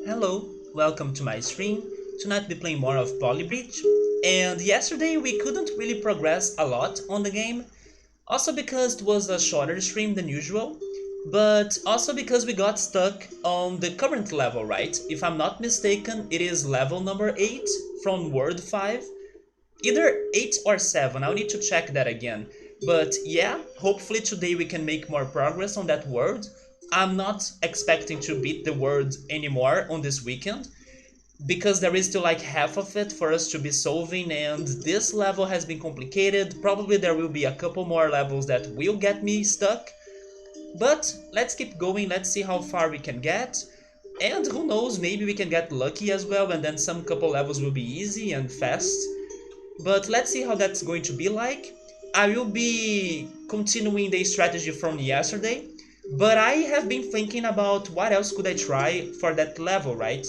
Hello, welcome to my stream. Tonight we playing more of Poly Breach. And yesterday we couldn't really progress a lot on the game. Also because it was a shorter stream than usual. But also because we got stuck on the current level, right? If I'm not mistaken, it is level number 8 from World 5. Either 8 or 7, I'll need to check that again. But yeah, hopefully today we can make more progress on that world. I'm not expecting to beat the world anymore on this weekend because there is still like half of it for us to be solving, and this level has been complicated. Probably there will be a couple more levels that will get me stuck, but let's keep going. Let's see how far we can get, and who knows, maybe we can get lucky as well, and then some couple levels will be easy and fast. But let's see how that's going to be like. I will be continuing the strategy from yesterday, but I have been thinking about what else could I try for that level, right?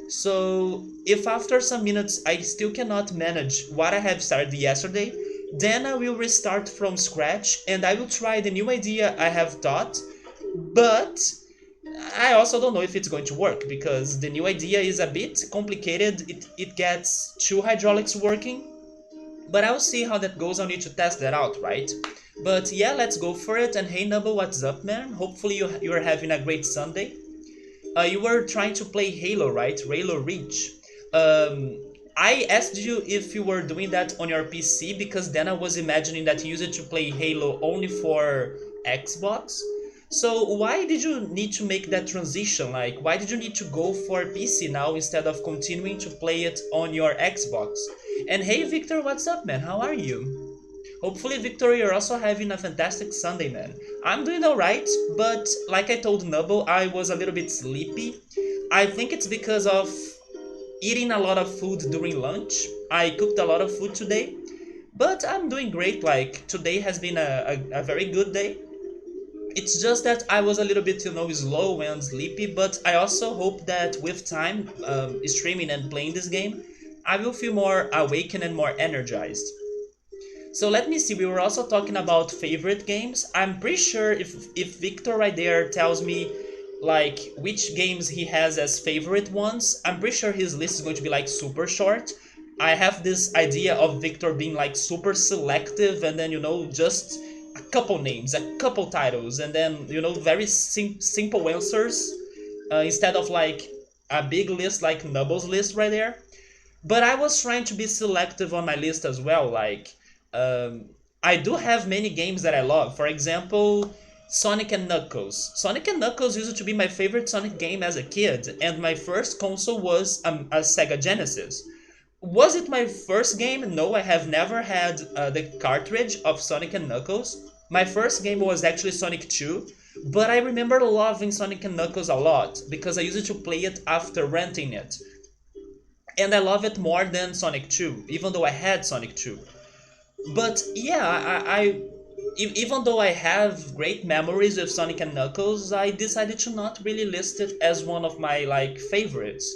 So if after some minutes I still cannot manage what I have started yesterday, then I will restart from scratch and I will try the new idea I have thought, but I also don't know if it's going to work because the new idea is a bit complicated. It gets two hydraulics working, but I'll see how that goes. I'll need to test that out, right? But yeah, let's go for it. And hey, Nubble, what's up, man? Hopefully you're having a great Sunday. You were trying to play Halo, right? Halo Reach. Um, I asked you if you were doing that on your PC because then I was imagining that you used it to play Halo only for Xbox. So why did you need to make that transition? Like, why did you need to go for PC now instead of continuing to play it on your Xbox? And hey, Victor, what's up, man? How are you? Hopefully, Victor, you're also having a fantastic Sunday, man. I'm doing alright, but like I told Nubble, I was a little bit sleepy. I think it's because of eating a lot of food during lunch. I cooked a lot of food today, but I'm doing great. Like, today has been a very good day. It's just that I was a little bit, slow and sleepy, but I also hope that with time, streaming and playing this game, I will feel more awakened and more energized. So let me see, we were also talking about favorite games. I'm pretty sure if Victor right there tells me like which games he has as favorite ones, I'm pretty sure his list is going to be like super short. I have this idea of Victor being like super selective and then just a couple names, a couple titles, and then very simple answers instead of like a big list like Nubble's list right there. But I was trying to be selective on my list as well. Like, I do have many games that I love. For example, Sonic and Knuckles. Sonic and Knuckles used to be my favorite Sonic game as a kid, and my first console was a Sega Genesis. Was it my first game? No, I have never had the cartridge of Sonic and Knuckles. My first game was actually Sonic 2, but I remember loving Sonic and Knuckles a lot because I used to play it after renting it. And I love it more than Sonic 2, even though I had Sonic 2. But yeah, even though I have great memories with Sonic and Knuckles, I decided to not really list it as one of my like favorites,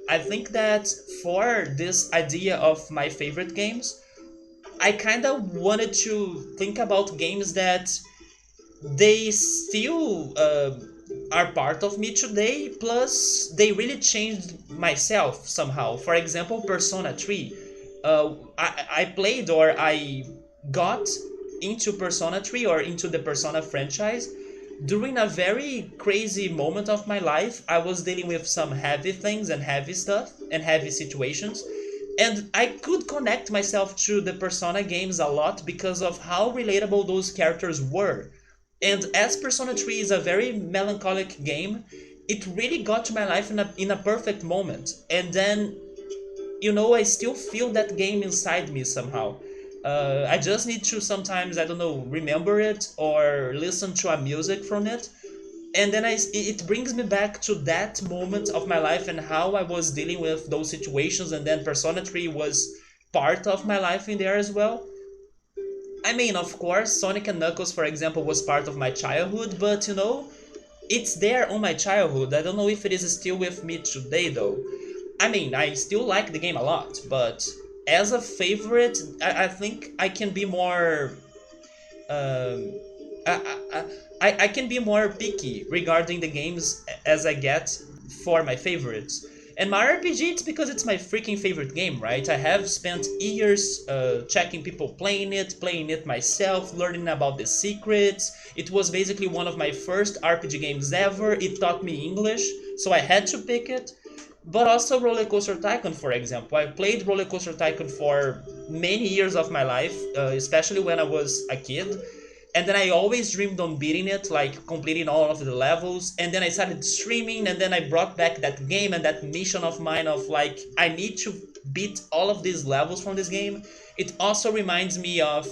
I think that for this idea of my favorite games, I kind of wanted to think about games that they still are part of me today, plus they really changed myself somehow. For example, Persona 3. I played or I got into Persona 3 or into the Persona franchise during a very crazy moment of my life. I was dealing with some heavy things and heavy stuff and heavy situations, and I could connect myself to the Persona games a lot because of how relatable those characters were. And as Persona 3 is a very melancholic game, it really got to my life in a perfect moment. And then, I still feel that game inside me somehow. I just need to sometimes, I don't know, remember it or listen to a music from it. And then it brings me back to that moment of my life and how I was dealing with those situations. And then Persona 3 was part of my life in there as well. I mean, of course, Sonic and Knuckles, for example, was part of my childhood, but it's there on my childhood. I don't know if it is still with me today, though. I mean, I still like the game a lot, but as a favorite, I think I can be more. Um, I, I, I can be more picky regarding the games as I get. for my favorites. And my RPG, it's because it's my freaking favorite game, right? I have spent years checking people playing it myself, learning about the secrets. It was basically one of my first RPG games ever. It taught me English, so I had to pick it. But also Roller Coaster Tycoon, for example. I played Roller Coaster Tycoon for many years of my life, especially when I was a kid. And then I always dreamed on beating it, like completing all of the levels. And then I started streaming, and then I brought back that game and that mission of mine of like, I need to beat all of these levels from this game. It also reminds me of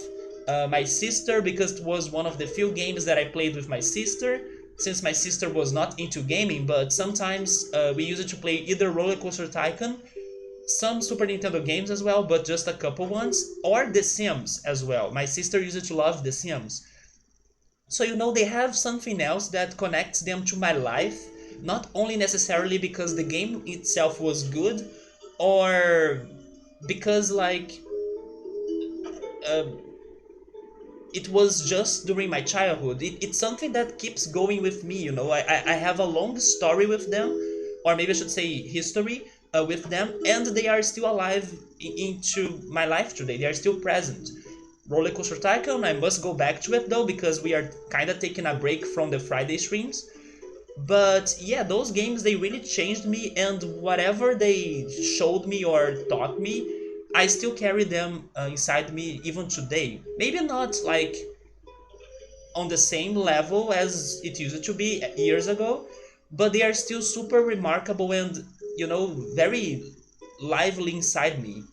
my sister, because it was one of the few games that I played with my sister, since my sister was not into gaming, but sometimes we used it to play either Roller Coaster Tycoon, some Super Nintendo games as well, but just a couple ones, or The Sims as well. My sister used to love The Sims. So, they have something else that connects them to my life, not only necessarily because the game itself was good, or because, like, uh, it was just during my childhood. It's something that keeps going with me, I have a long story with them, or maybe I should say history with them, and they are still alive into my life today. They are still present. Roller Coaster Tycoon, I must go back to it though, because we are kind of taking a break from the Friday streams. But yeah, those games, they really changed me, and whatever they showed me or taught me, I still carry them inside me even today. Maybe not like on the same level as it used to be years ago, but they are still super remarkable and, very lively inside me.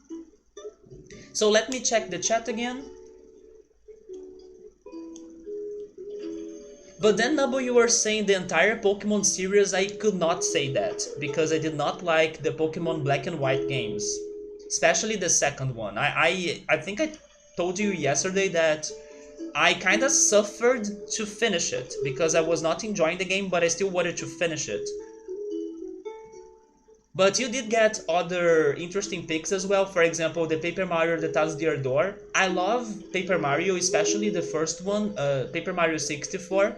So let me check the chat again. But then, Nabu, you were saying the entire Pokemon series. I could not say that, because I did not like the Pokemon Black and White games, especially the second one. I think I told you yesterday that I kind of suffered to finish it, because I was not enjoying the game, but I still wanted to finish it. But you did get other interesting picks as well. For example, the Paper Mario The Thousand Year Door. I love Paper Mario, especially the first one, Paper Mario 64.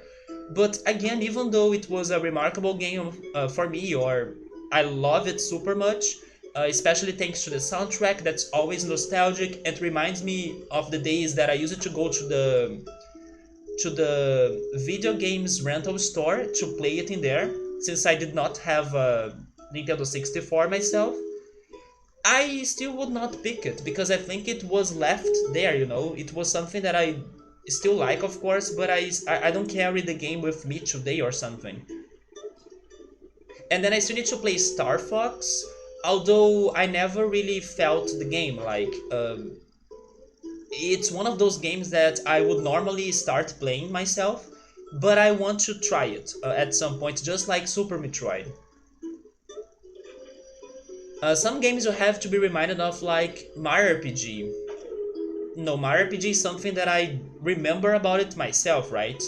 But again, even though it was a remarkable game for me, or I love it super much, especially thanks to the soundtrack that's always nostalgic and reminds me of the days that I used to go to the video games rental store to play it in there, since I did not have a Nintendo 64 myself. I still would not pick it, because I think it was left there, It was something that I still like, of course, but I don't carry the game with me today or something. And then I still need to play Star Fox, although I never really felt the game. Like, it's one of those games that I would normally start playing myself, but I want to try it at some point, just like Super Metroid. Some games you have to be reminded of, like Mario RPG. No, Mario RPG is something that I remember about it myself, right?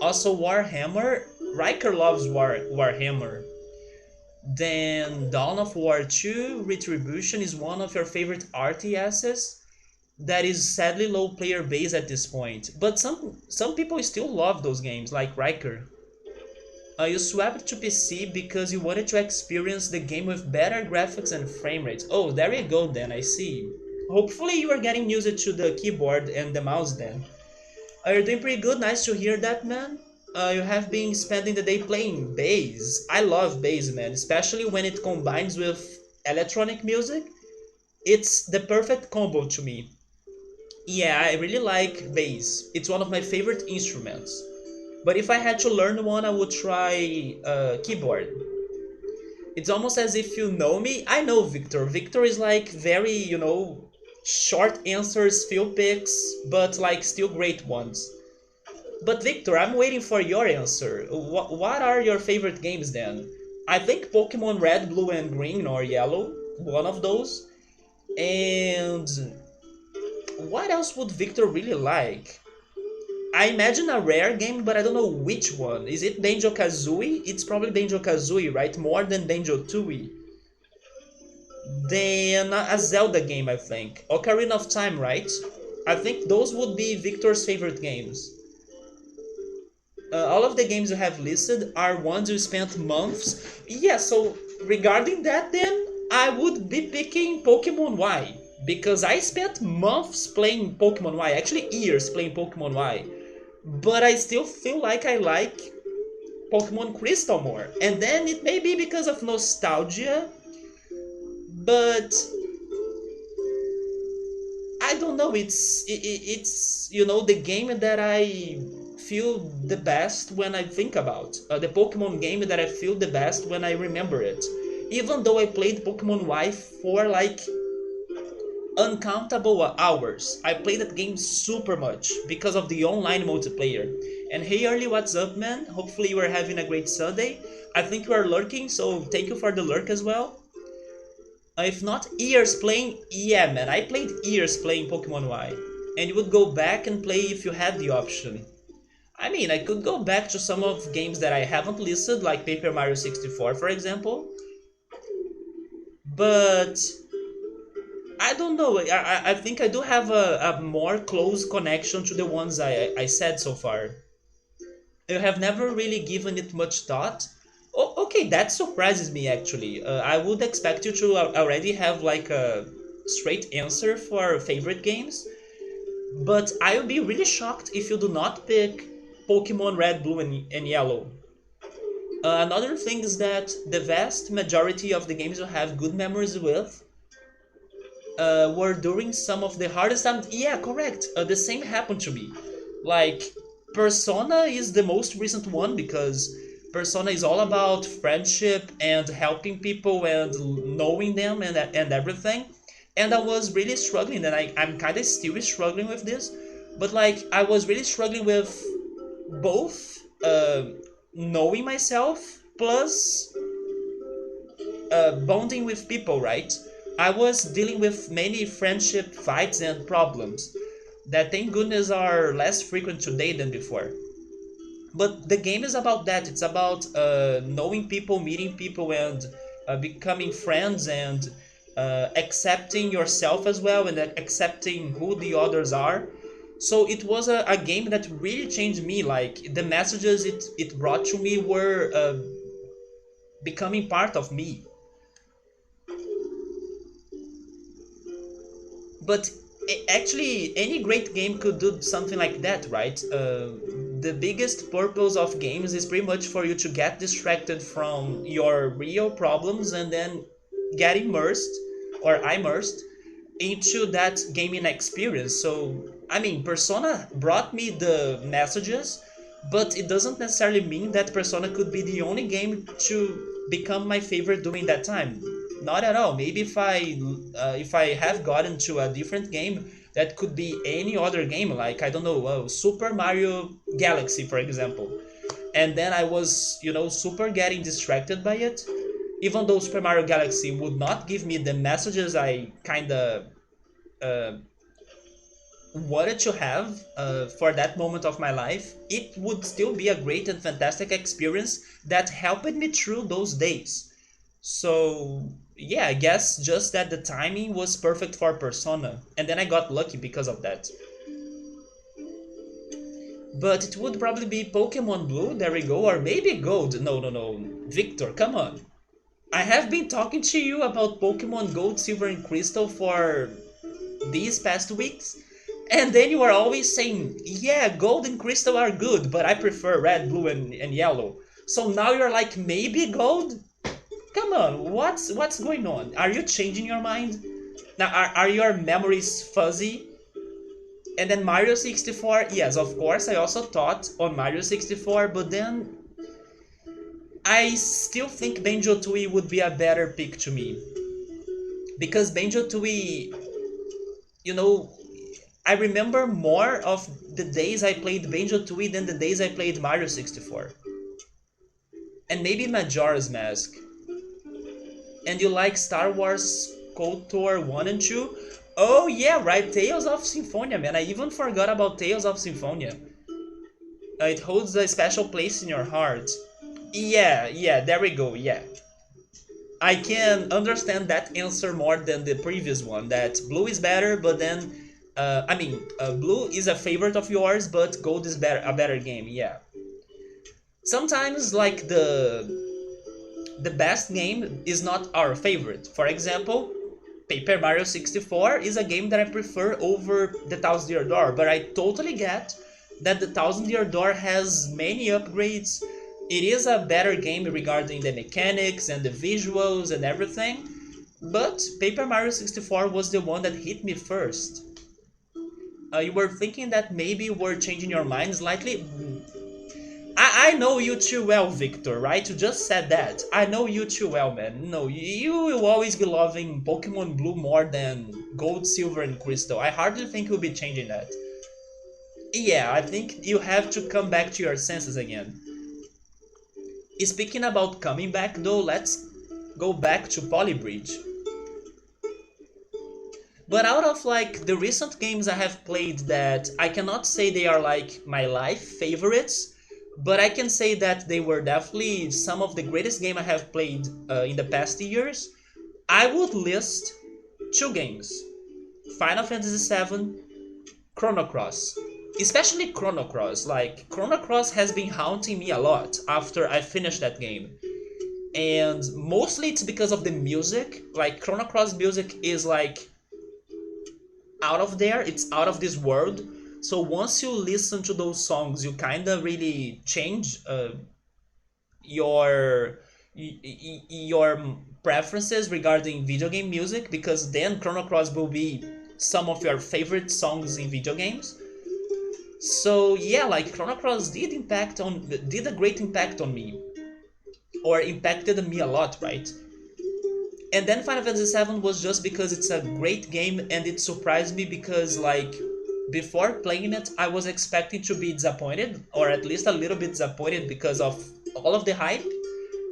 Also Warhammer. Riker loves Warhammer. Then Dawn of War 2 Retribution is one of your favorite RTSs that is sadly low player base at this point. But some people still love those games, like Riker. You swapped to PC because you wanted to experience the game with better graphics and frame rates. Oh, there you go then, I see. Hopefully you are getting used to the keyboard and the mouse then. You're doing pretty good, nice to hear that, man. You have been spending the day playing bass. I love bass, man, especially when it combines with electronic music. It's the perfect combo to me. Yeah, I really like bass. It's one of my favorite instruments. But if I had to learn one, I would try keyboard. It's almost as if you know me. I know Victor. Victor is like very, short answers, few picks, but like still great ones. But Victor, I'm waiting for your answer. What are your favorite games then? I think Pokemon Red, Blue, and Green or Yellow, one of those. And what else would Victor really like? I imagine a rare game, but I don't know which one. Is it Banjo-Kazooie? It's probably Banjo-Kazooie, right? More than Banjo-Tooie. Then a Zelda game, I think. Ocarina of Time, right? I think those would be Victor's favorite games. All of the games you have listed are ones you spent months. Yeah, so regarding that, then I would be picking Pokemon Y because I spent months playing Pokemon Y, actually years playing Pokemon Y, but I still feel like I like Pokemon Crystal more. And then it may be because of nostalgia, but I don't know. It's the game that I feel the best when I think about the Pokemon game that I feel the best when I remember it. Even though I played Pokemon Y for like uncountable hours, I played that game super much because of the online multiplayer. And hey, early, what's up, man? Hopefully you are having a great Sunday. I think you are lurking, so thank you for the lurk as well. If not years playing, yeah, man, I played years playing Pokemon Y. And you would go back and play if you had the option. I mean, I could go back to some of games that I haven't listed, like Paper Mario 64, for example. But I don't know. I think I do have a more close connection to the ones I said so far. I have never really given it much thought. Oh, okay, that surprises me actually. I would expect you to already have like a straight answer for favorite games, but I would be really shocked if you do not pick Pokemon Red, Blue, and Yellow. Another thing is that the vast majority of the games you have good memories with were during some of the hardest times. Yeah, correct. The same happened to me. Like, Persona is the most recent one because Persona is all about friendship and helping people and knowing them and everything. And I was really struggling, and I'm kind of still struggling with this. But, like, I was really struggling with both knowing myself plus bonding with people, right? I was dealing with many friendship fights and problems that thank goodness are less frequent today than before. But the game is about that. It's about knowing people, meeting people, and becoming friends and accepting yourself as well and accepting who the others are. So it was a game that really changed me. Like the messages it brought to me were becoming part of me. But actually, any great game could do something like that, right? The biggest purpose of games is pretty much for you to get distracted from your real problems and then get immersed or immersed into that gaming experience. So, I mean, Persona brought me the messages, but it doesn't necessarily mean that Persona could be the only game to become my favorite during that time. Not at all. Maybe if I have gotten to a different game, that could be any other game, like I don't know, Super Mario Galaxy, for example. And then I was, super getting distracted by it. Even though Super Mario Galaxy would not give me the messages I kind of uh, wanted to have for that moment of my life, it would still be a great and fantastic experience that helped me through those days. So, yeah, I guess just that the timing was perfect for Persona, and then I got lucky because of that. But it would probably be Pokemon Blue, there we go, or maybe Gold. No, no, no. Victor, come on. I have been talking to you about Pokemon Gold, Silver, and Crystal for these past weeks, and then you are always saying, yeah, Gold and Crystal are good, but I prefer Red, Blue, and Yellow. So now you're like, maybe Gold? Come on, what's going on? Are you changing your mind? Now, are your memories fuzzy? And then Mario 64, yes, of course, I also thought on Mario 64, but then I still think Banjo-Tooie would be a better pick to me. Because Banjo-Tooie, you know, I remember more of the days I played Banjo-Tooie than the days I played Mario 64. And maybe Majora's Mask. And you like Star Wars KOTOR 1 and 2? Oh yeah, right, Tales of Symphonia, man. I even forgot about Tales of Symphonia. It holds a special place in your heart. Yeah, yeah, there we go, yeah. I can understand that answer more than the previous one, that Blue is better, but then... Blue is a favorite of yours, but Gold is a better game, yeah. Sometimes like the best game is not our favorite. For example, Paper Mario 64 is a game that I prefer over the Thousand Year Door, but I totally get that the Thousand Year Door has many upgrades. It is a better game regarding the mechanics and the visuals and everything, but Paper Mario 64 was the one that hit me first. You were thinking that maybe you were changing your mind slightly? I know you too well, Victor, right? You just said that. I know you too well, man. No, you will always be loving Pokemon Blue more than Gold, Silver, and Crystal. I hardly think you'll be changing that. Yeah, I think you have to come back to your senses again. Speaking about coming back though, let's go back to Polybridge. But out of like the recent games I have played that I cannot say they are like my life favorites, but I can say that they were definitely some of the greatest game I have played in the past years. I would list two games: Final Fantasy VII, Chrono Cross. Especially Chrono Cross. Like Chrono Cross has been haunting me a lot after I finished that game. And mostly it's because of the music. Like Chrono Cross music is like out of there, it's out of this world. So once you listen to those songs, you kind of really change your your preferences regarding video game music, because then Chrono Cross will be some of your favorite songs in video games. So yeah, like Chrono Cross did a great impact on me, or impacted me a lot, right? And then Final Fantasy VII was just because it's a great game, and it surprised me because like before playing it I was expecting to be disappointed, or at least a little bit disappointed because of all of the hype.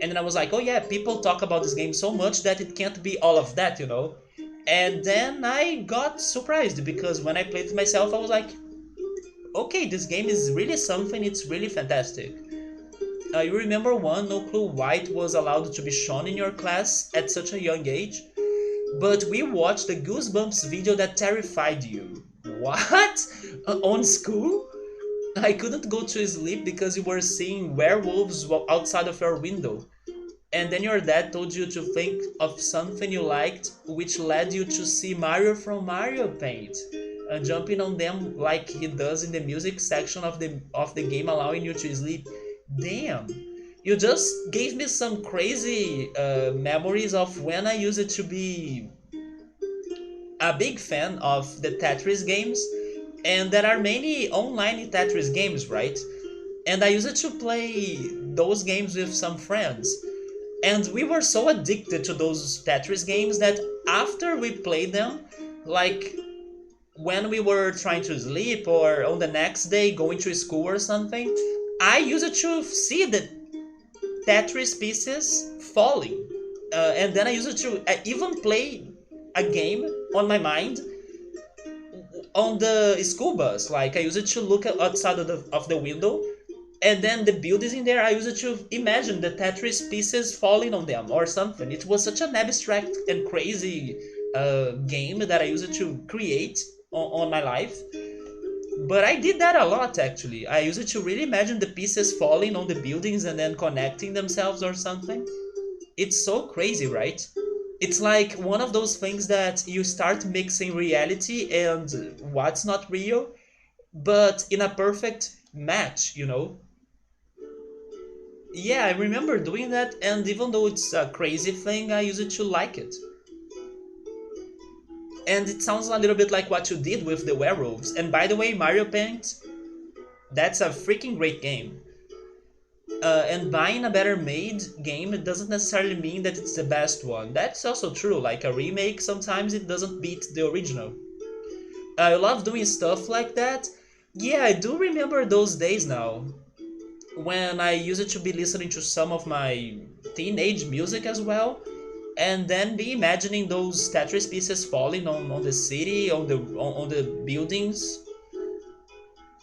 And then I was like, oh yeah, people talk about this game so much that it can't be all of that, you know. And then I got surprised because when I played it myself I was like, okay, this game is really something, it's really fantastic. You remember one, no clue why it was allowed to be shown in your class at such a young age, but we watched the Goosebumps video that terrified you. What? On school? I couldn't go to sleep because you were seeing werewolves outside of your window. And then your dad told you to think of something you liked, which led you to see Mario from Mario Paint, jumping on them like he does in the music section of the game, allowing you to sleep. Damn, you just gave me some crazy memories of when I used to be a big fan of the Tetris games, and there are many online Tetris games, right? And I used to play those games with some friends. And we were so addicted to those Tetris games that after we played them, like when we were trying to sleep or on the next day going to school or something, I used to see the Tetris pieces falling. And then I used to even play a game on my mind on the school bus. Like I used to look outside of the window, and then the buildings in there, I used to imagine the Tetris pieces falling on them or something. It was such an abstract and crazy game that I used to create on my life. But I did that a lot actually. I used to really imagine the pieces falling on the buildings and then connecting themselves or something. It's so crazy, right? It's like one of those things that you start mixing reality and what's not real, but in a perfect match, you know? Yeah, I remember doing that, and even though it's a crazy thing, I used to like it. And it sounds a little bit like what you did with the werewolves. And by the way, Mario Paint, that's a freaking great game. And buying a better made game, it doesn't necessarily mean that it's the best one. That's also true, like a remake, sometimes it doesn't beat the original. I love doing stuff like that. Yeah, I do remember those days now, when I used to be listening to some of my teenage music as well, and then be imagining those Tetris pieces falling on the city, on the buildings.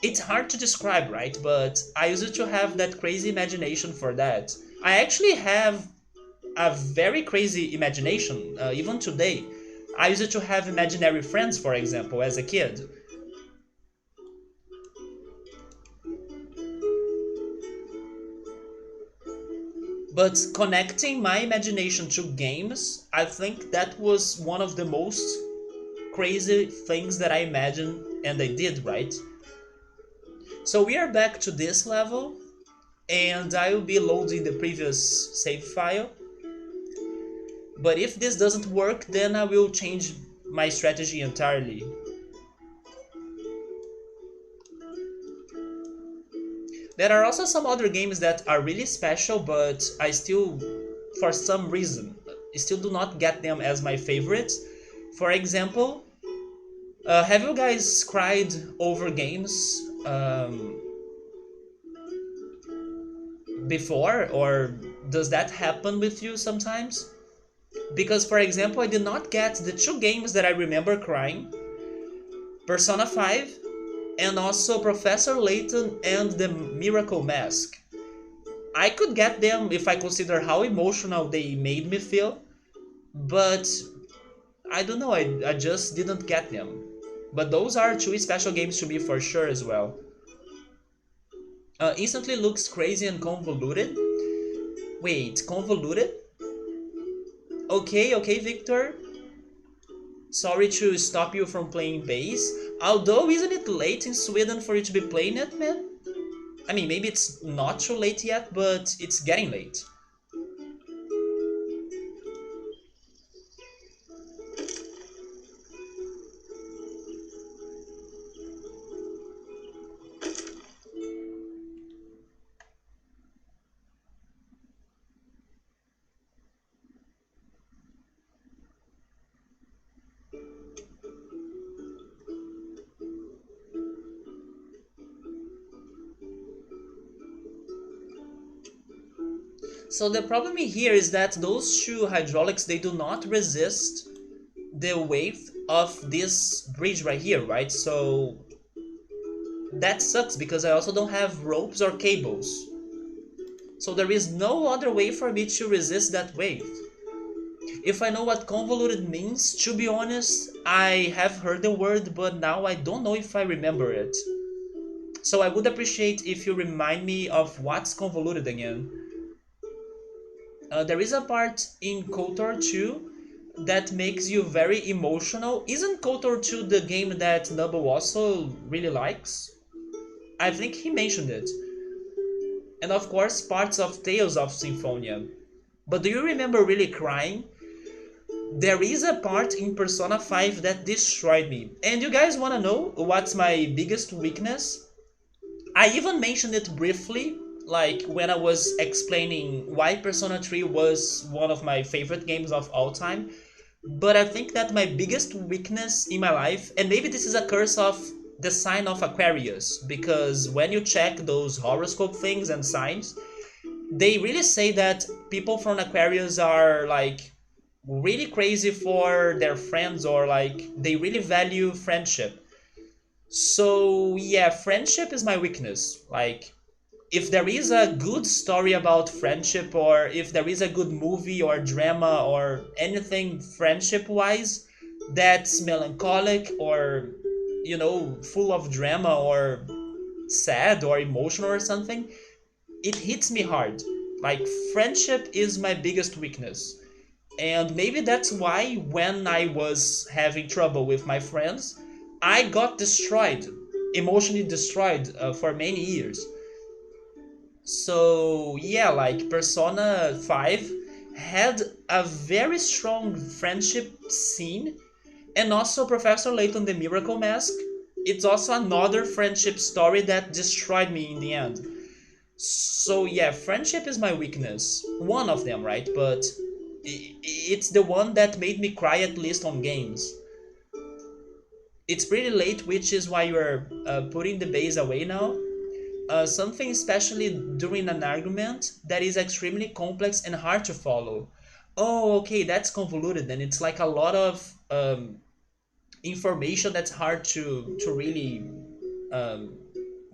It's hard to describe, right? But I used to have that crazy imagination for that. I actually have a very crazy imagination, even today. I used to have imaginary friends, for example, as a kid. But connecting my imagination to games, I think that was one of the most crazy things that I imagined and I did, right? So we are back to this level, and I will be loading the previous save file. But if this doesn't work, then I will change my strategy entirely. There are also some other games that are really special, but I still, for some reason, still do not get them as my favorites. For example, have you guys cried over games before, or does that happen with you sometimes? Because, for example, I did not get the two games that I remember crying: Persona 5 and also Professor Layton and the Miracle Mask. I could get them if I consider how emotional they made me feel, but I don't know, I just didn't get them. But those are two special games to me for sure as well. Instantly looks crazy and convoluted. Wait, convoluted? Okay, okay, Victor. Sorry to stop you from playing bass. Although, isn't it late in Sweden for you to be playing it, man? I mean, maybe it's not too late yet, but it's getting late. So the problem here is that those two hydraulics, they do not resist the weight of this bridge right here, right? So that sucks because I also don't have ropes or cables. So there is no other way for me to resist that weight. If I know what convoluted means, to be honest, I have heard the word, but now I don't know if I remember it. So I would appreciate if you remind me of what's convoluted again. There is a part in KOTOR 2 that makes you very emotional. Isn't KOTOR 2 the game that Nubble also really likes? I think he mentioned it. And of course, parts of Tales of Symphonia. But do you remember really crying? There is a part in Persona 5 that destroyed me. And you guys wanna know what's my biggest weakness? I even mentioned it briefly, like when I was explaining why Persona 3 was one of my favorite games of all time. But I think that my biggest weakness in my life, and maybe this is a curse of the sign of Aquarius, because when you check those horoscope things and signs, they really say that people from Aquarius are like really crazy for their friends, or like they really value friendship. So yeah, friendship is my weakness. Like, if there is a good story about friendship, or if there is a good movie or drama or anything friendship wise that's melancholic, or full of drama, or sad or emotional or something, it hits me hard. Like, friendship is my biggest weakness. And maybe that's why when I was having trouble with my friends, I got destroyed, emotionally destroyed, for many years. So yeah, like Persona 5 had a very strong friendship scene, and also Professor Layton the Miracle Mask. It's also another friendship story that destroyed me in the end. So yeah, friendship is my weakness. One of them, right? But it's the one that made me cry at least on games. It's pretty late, which is why you're putting the base away now. Something especially during an argument that is extremely complex and hard to follow. Oh, okay, that's convoluted, and it's like a lot of information that's hard to really um,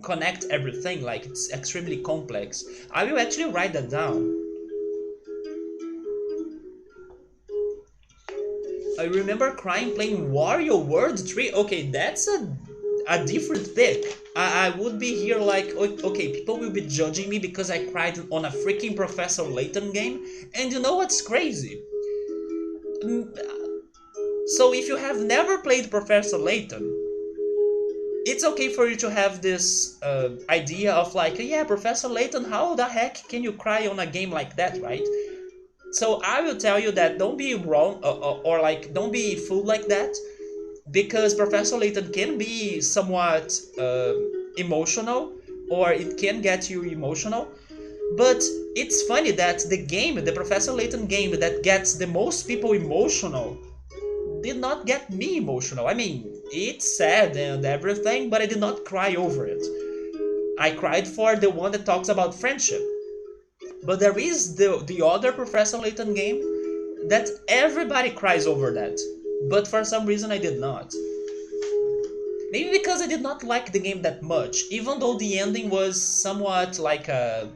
connect everything. Like, it's extremely complex. I will actually write that down. I remember crying playing Wario World 3. Okay, that's a a different pick, I would be here like, okay, people will be judging me because I cried on a freaking Professor Layton game. And you know what's crazy? So if you have never played Professor Layton, it's okay for you to have this idea of like, yeah, Professor Layton, how the heck can you cry on a game like that, right? So I will tell you that don't be wrong, or like don't be fooled like that, because Professor Layton can be somewhat emotional, or it can get you emotional. But it's funny that the game, the Professor Layton game that gets the most people emotional, did not get me emotional. I mean, it's sad and everything, but I did not cry over it. I cried for the one that talks about friendship. But there is the other Professor Layton game that everybody cries over that. But for some reason I did not. Maybe because I did not like the game that much, even though the ending was somewhat like a,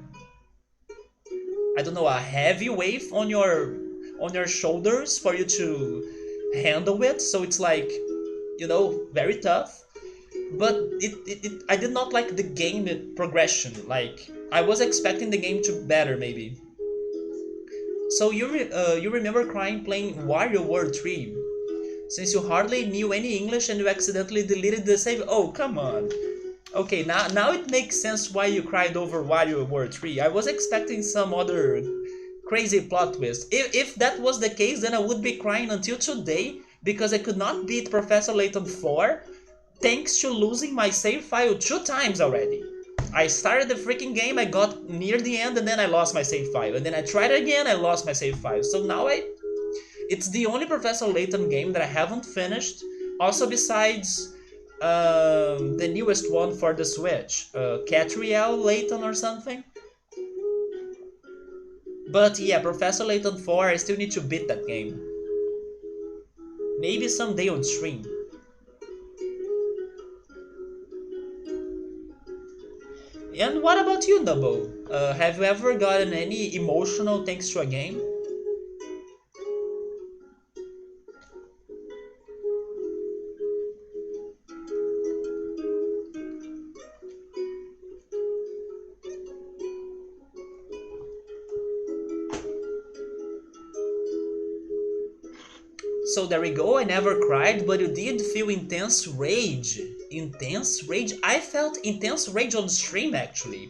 I don't know, a heavy weight on your shoulders for you to handle it. So it's like, very tough. But I did not like the game progression. Like I was expecting the game to better maybe. So you remember crying playing Wario World 3, since you hardly knew any English and you accidentally deleted the save. Oh, come on. Okay, now it makes sense why you cried over Wario World 3. I was expecting some other crazy plot twist. If that was the case, then I would be crying until today because I could not beat Professor Layton 4 thanks to losing my save file 2 times already. I started the freaking game, I got near the end, and then I lost my save file. And then I tried again, I lost my save file. So now it's the only Professor Layton game that I haven't finished. Also besides the newest one for the Switch, Catriel Layton or something. But yeah, Professor Layton 4, I still need to beat that game. Maybe someday on stream. And what about you, Nubbo? Have you ever gotten any emotional thanks to a game? So there we go, I never cried, but you did feel intense rage. Intense rage? I felt intense rage on stream actually.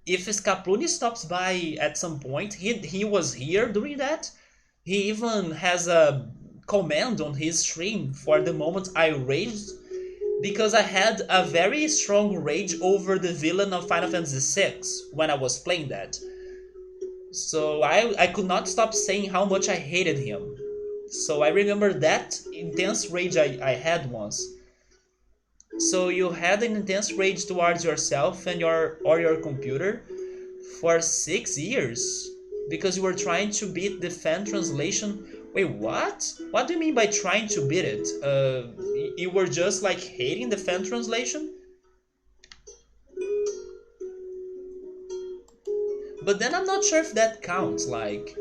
If Scapluni stops by at some point, he was here during that. He even has a command on his stream for the moment I raged, because I had a very strong rage over the villain of Final Fantasy VI when I was playing that. So I could not stop saying how much I hated him. So I remember that intense rage I had once. So you had an intense rage towards yourself and your computer for 6 years because you were trying to beat the fan translation. Wait, what? What do you mean by trying to beat it? You were just like hating the fan translation? But then I'm not sure if that counts. Like,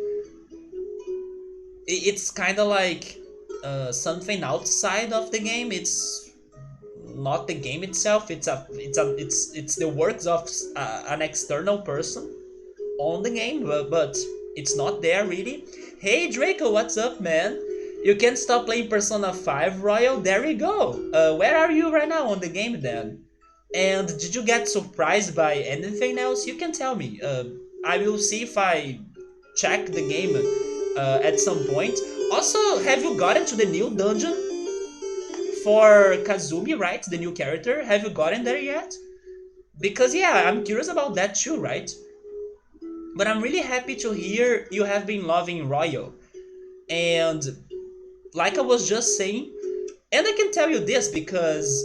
it's kind of like something outside of the game. It's not the game itself. It's the works of an external person on the game, but it's not there really. Hey Draco, what's up, man? You can't stop playing Persona 5 Royal? There we go. Where are you right now on the game then? And did you get surprised by anything else? You can tell me. I will see if I check the game at some point. Also, have you gotten to the new dungeon for Kazumi, right? The new character. Have you gotten there yet? Because yeah, I'm curious about that too, right? But I'm really happy to hear you have been loving Royal. And like I was just saying, and I can tell you this because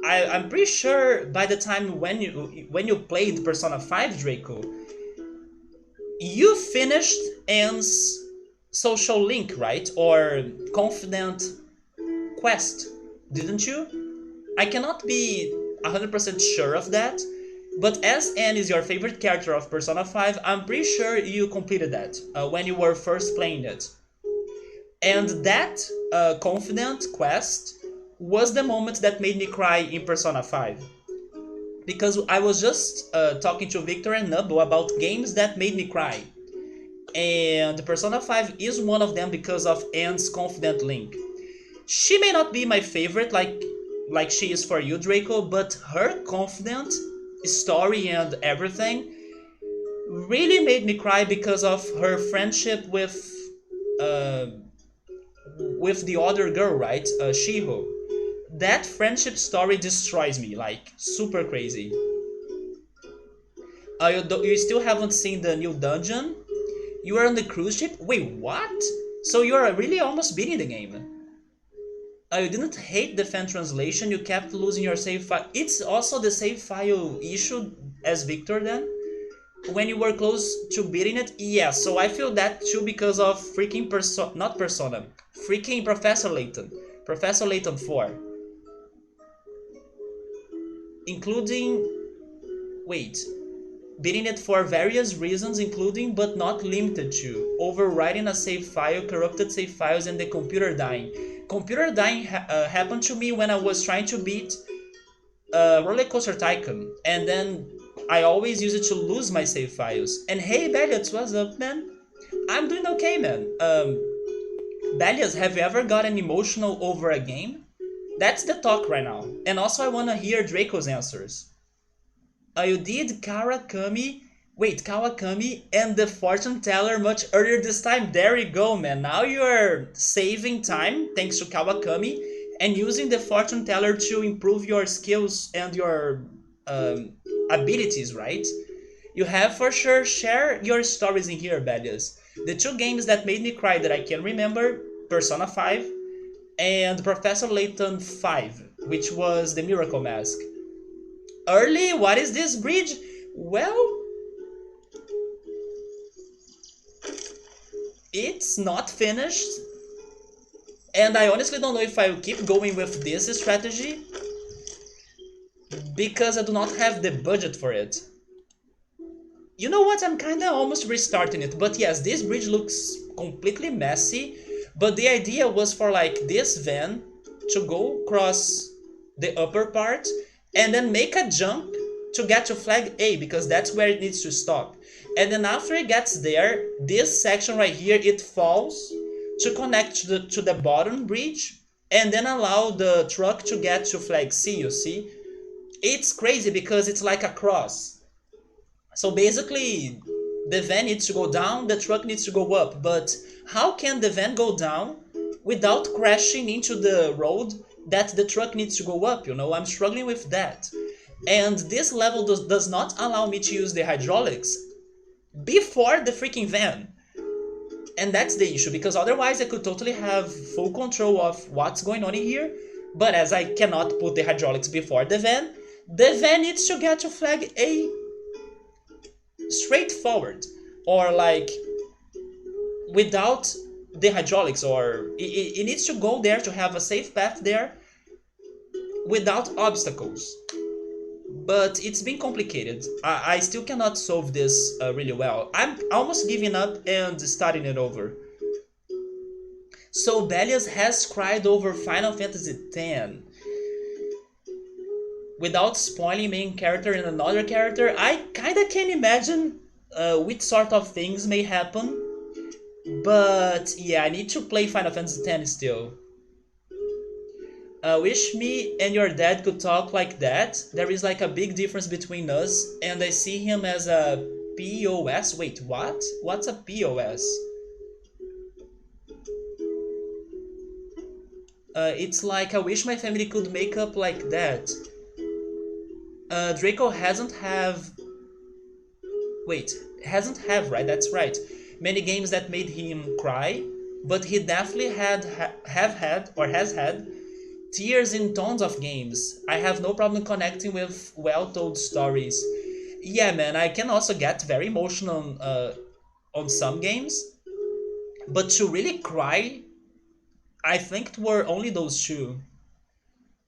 I'm pretty sure by the time when you played Persona 5 Draco, you finished Anne's social link, right? Or confident quest, didn't you? I cannot be 100% sure of that, but as Anne is your favorite character of Persona 5, I'm pretty sure you completed that when you were first playing it. And that confident quest was the moment that made me cry in Persona 5. Because I was just talking to Victor and Nubbo about games that made me cry. And Persona 5 is one of them because of Anne's confident link. She may not be my favorite like she is for you, Draco, but her confident story and everything really made me cry because of her friendship uh, with the other girl, right? Shiho. That friendship story destroys me, like super crazy. You still haven't seen the new dungeon? You are on the cruise ship? Wait, what? So you are really almost beating the game. You didn't hate the fan translation, you kept losing your save file. It's also the save file issue as Victor then? When you were close to beating it? Yeah, so I feel that too because of freaking not Persona. Freaking Professor Layton. Professor Layton 4. Including... Wait. Beating it for various reasons, including but not limited to overwriting a save file, corrupted save files, and the computer dying. Computer dying happened to me when I was trying to beat Roller Coaster Tycoon, and then I always use it to lose my save files. And hey, Belliot, what's up, man? I'm doing okay, man. Belliot, have you ever gotten emotional over a game? That's the talk right now. And also I wanna hear Draco's answers. You did Kawakami and the fortune teller much earlier this time. There you go, man. Now you're saving time thanks to Kawakami and using the fortune teller to improve your skills and your abilities, right? You have for sure share your stories in here, Bellius. The two games that made me cry that I can remember, Persona 5 and Professor Layton 5, which was the Miracle Mask. Early, what is this bridge? Well, it's not finished. And I honestly don't know if I will keep going with this strategy because I do not have the budget for it. You know what? I'm kinda almost restarting it. But yes, this bridge looks completely messy. But the idea was for like this van to go across the upper part and then make a jump to get to flag A because that's where it needs to stop. And then after it gets there, this section right here, it falls to connect to the bottom bridge and then allow the truck to get to flag C, you see? It's crazy because it's like a cross. So basically, the van needs to go down, the truck needs to go up. But how can the van go down without crashing into the road that the truck needs to go up, you know? I'm struggling with that. And this level does not allow me to use the hydraulics before the freaking van. And that's the issue, because otherwise I could totally have full control of what's going on in here. But as I cannot put the hydraulics before the van needs to get to flag A straightforward. Or like, without the hydraulics, or it needs to go there to have a safe path there without obstacles. But it's been complicated. I still cannot solve this really well. I'm almost giving up and starting it over. So Bellius has cried over Final Fantasy X. Without spoiling main character and another character, I kinda can imagine which sort of things may happen. But yeah, I need to play Final Fantasy X still. Wish me and your dad could talk like that. There is like a big difference between us, and I see him as a POS. Wait, what? What's a POS? It's like I wish my family could make up like that. Draco hasn't have, right? That's right. Many games that made him cry, but he definitely have had or has had tears in tons of games. I have no problem connecting with well-told stories. Yeah, man, I can also get very emotional on some games, but to really cry, I think it were only those two.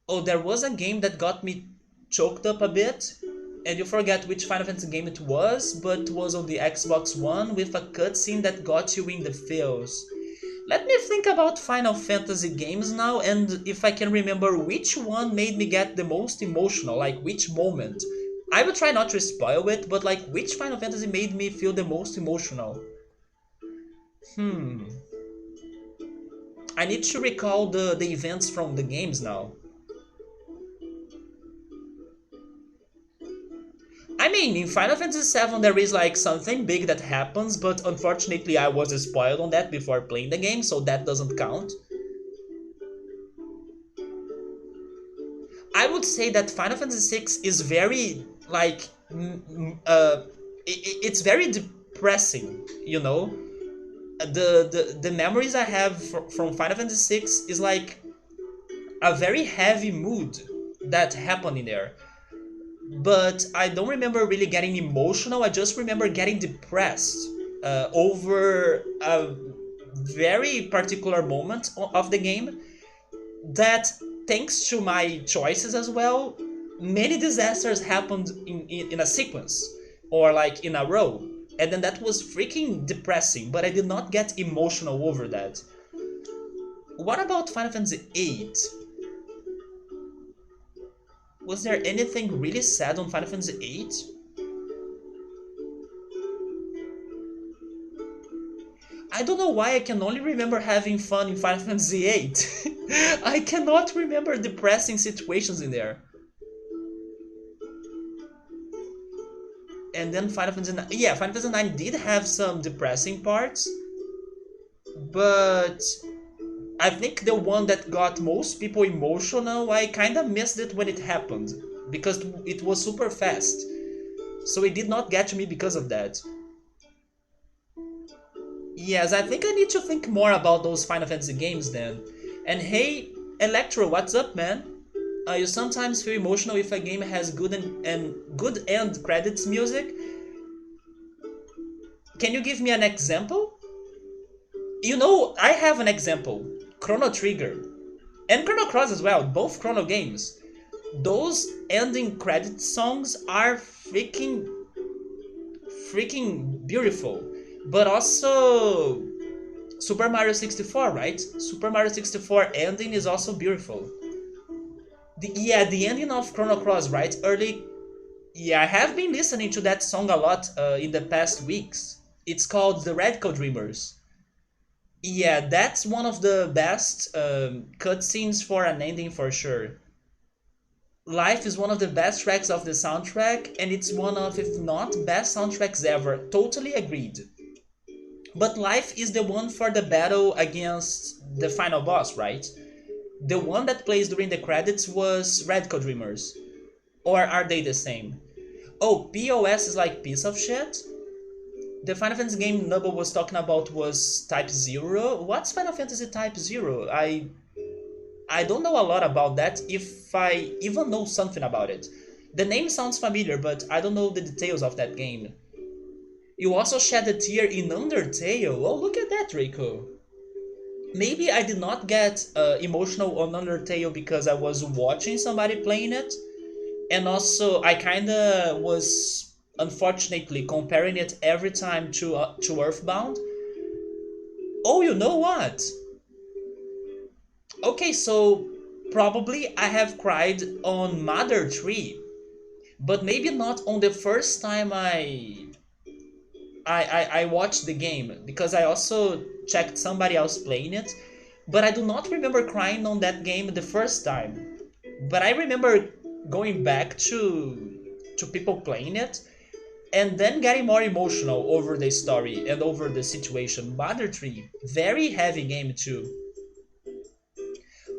Oh, there was a game that got me choked up a bit, and you forget which Final Fantasy game it was, but it was on the Xbox One with a cutscene that got you in the feels. Let me think about Final Fantasy games now and if I can remember which one made me get the most emotional, like which moment. I will try not to spoil it, but like which Final Fantasy made me feel the most emotional? Hmm. I need to recall the events from the games now. I mean, in Final Fantasy VII there is like something big that happens, but unfortunately I was spoiled on that before playing the game, so that doesn't count. I would say that Final Fantasy VI is very like it's very depressing. You know, the memories I have from Final Fantasy VI is like a very heavy mood that happened in there. But I don't remember really getting emotional. I just remember getting depressed over a very particular moment of the game that, thanks to my choices as well, many disasters happened in a sequence or like in a row. And then that was freaking depressing, but I did not get emotional over that. What about Final Fantasy VIII? Was there anything really sad on Final Fantasy VIII? I don't know why I can only remember having fun in Final Fantasy VIII. I cannot remember depressing situations in there. And then Final Fantasy 9, yeah, Final Fantasy 9 did have some depressing parts, but I think the one that got most people emotional, I kind of missed it when it happened because it was super fast. So it did not get to me because of that. Yes, I think I need to think more about those Final Fantasy games then. And hey, Electro, what's up, man? You sometimes feel emotional if a game has and good end credits music. Can you give me an example? You know, I have an example. Chrono Trigger. And Chrono Cross as well, both Chrono games. Those ending credit songs are freaking beautiful. But also Super Mario 64, right? Super Mario 64 ending is also beautiful. The ending of Chrono Cross, right? Early. Yeah, I have been listening to that song a lot in the past weeks. It's called The Radical Dreamers. Yeah, that's one of the best cutscenes for an ending for sure. Life is one of the best tracks of the soundtrack, and it's one of, if not best soundtracks ever. Totally agreed. But Life is the one for the battle against the final boss, right? The one that plays during the credits was Radical Dreamers. Or are they the same? Oh, POS is like piece of shit? The Final Fantasy game Nubble was talking about was Type 0. What's Final Fantasy Type 0? I don't know a lot about that, if I even know something about it. The name sounds familiar, but I don't know the details of that game. You also shed a tear in Undertale. Oh, look at that, Reiko. Maybe I did not get emotional on Undertale because I was watching somebody playing it, and also I kinda was unfortunately comparing it every time to Earthbound. Oh, you know what? Okay, so probably I have cried on Mother 3, but maybe not on the first time I watched the game because I also checked somebody else playing it, but I do not remember crying on that game the first time. But I remember going back to people playing it and then getting more emotional over the story and over the situation. Mother 3, very heavy game too.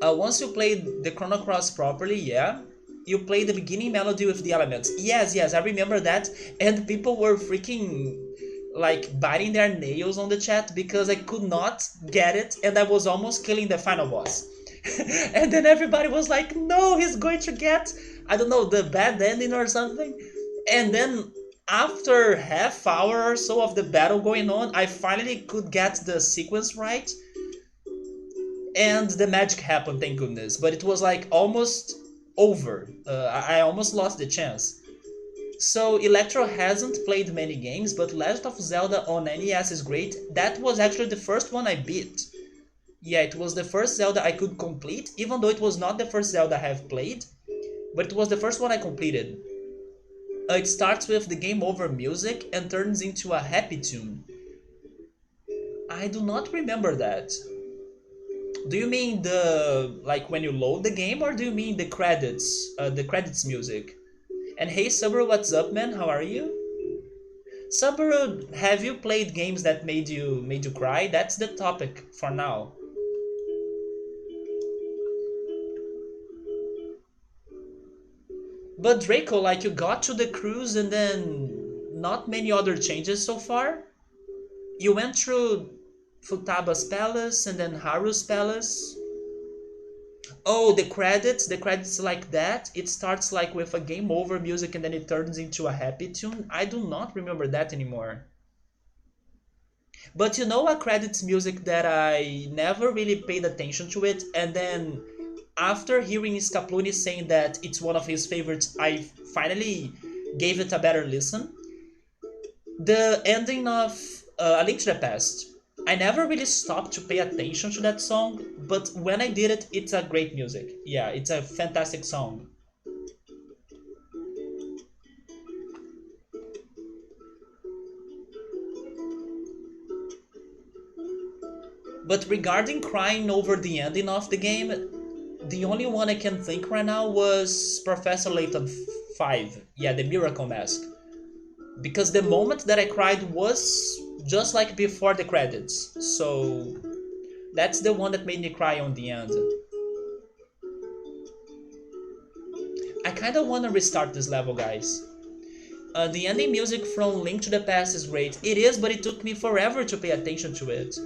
Once you play the Chrono Cross properly, yeah, you play the beginning melody with the elements. Yes, I remember that, and people were freaking like biting their nails on the chat because I could not get it, and I was almost killing the final boss. And then everybody was like, "No, he's going to get, I don't know, the bad ending or something." And then after half hour or so of the battle going on, I finally could get the sequence right and the magic happened, thank goodness. But it was like almost over. I almost lost the chance. So Electro hasn't played many games, but Legend of Zelda on NES is great. That was actually the first one I beat. Yeah, it was the first Zelda I could complete, even though it was not the first Zelda I have played, but it was the first one I completed. It starts with the game over music and turns into a happy tune. I do not remember that. Do you mean the like when you load the game, or do you mean the credits music? And hey, Subaru, what's up, man? How are you? Subaru, have you played games that made you cry? That's the topic for now. But Draco, like you got to the cruise and then not many other changes so far. You went through Futaba's palace and then Haru's palace. Oh, the credits like that. It starts like with a game over music and then it turns into a happy tune. I do not remember that anymore. But you know a credits music that I never really paid attention to it, and then after hearing Scapluni saying that it's one of his favorites, I finally gave it a better listen. The ending of A Link to the Past. I never really stopped to pay attention to that song, but when I did it, it's a great music. Yeah, it's a fantastic song. But regarding crying over the ending of the game, the only one I can think right now was Professor Layton 5. Yeah, the Miracle Mask. Because the moment that I cried was just like before the credits. So that's the one that made me cry on the end. I kinda wanna restart this level, guys. The ending music from Link to the Past is great. It is, but it took me forever to pay attention to it.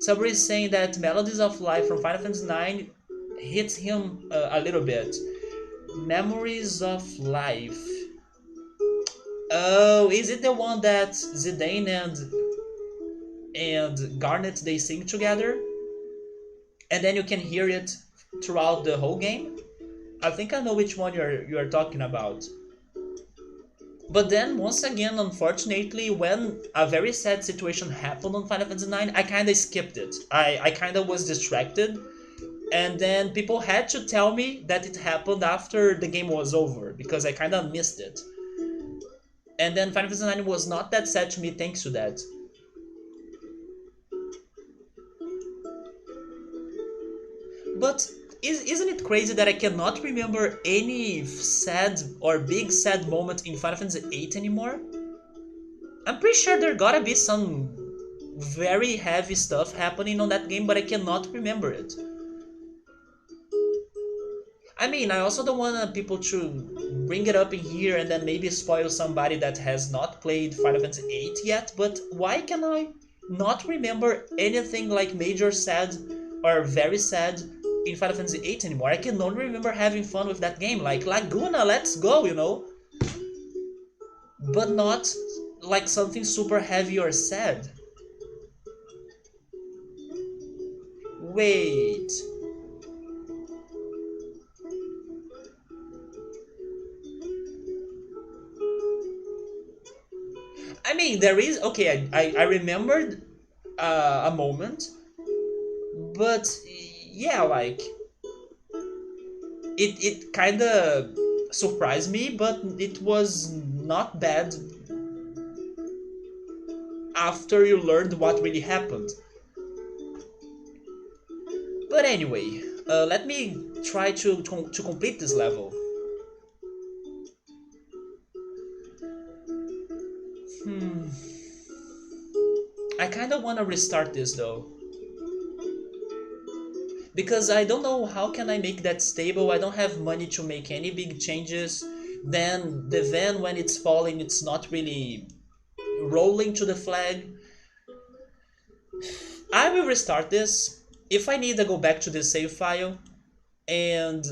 Somebody is saying that Melodies of Life from Final Fantasy IX hits him a little bit. Memories of Life. Oh, is it the one that Zidane and Garnet they sing together? And then you can hear it throughout the whole game? I think I know which one you're talking about. But then once again, unfortunately, when a very sad situation happened on Final Fantasy IX, I kinda skipped it. I kinda was distracted, and then people had to tell me that it happened after the game was over because I kinda missed it. And then Final Fantasy IX was not that sad to me thanks to that. But isn't it crazy that I cannot remember any sad or big sad moment in Final Fantasy VIII anymore? I'm pretty sure there gotta be some very heavy stuff happening on that game, but I cannot remember it. I mean, I also don't want people to bring it up in here and then maybe spoil somebody that has not played Final Fantasy VIII yet, but why can I not remember anything like major sad or very sad in Final Fantasy VIII anymore? I can only remember having fun with that game, like Laguna, let's go, you know? But not like something super heavy or sad. Wait. I mean, there is okay. I remembered a moment, but yeah, like it kind of surprised me, but it was not bad after you learned what really happened. But anyway, let me try to complete this level. Hmm. I kind of want to restart this though. Because I don't know how can I make that stable. I don't have money to make any big changes. Then the van when it's falling, it's not really rolling to the flag. I will restart this. If I need to go back to the save file and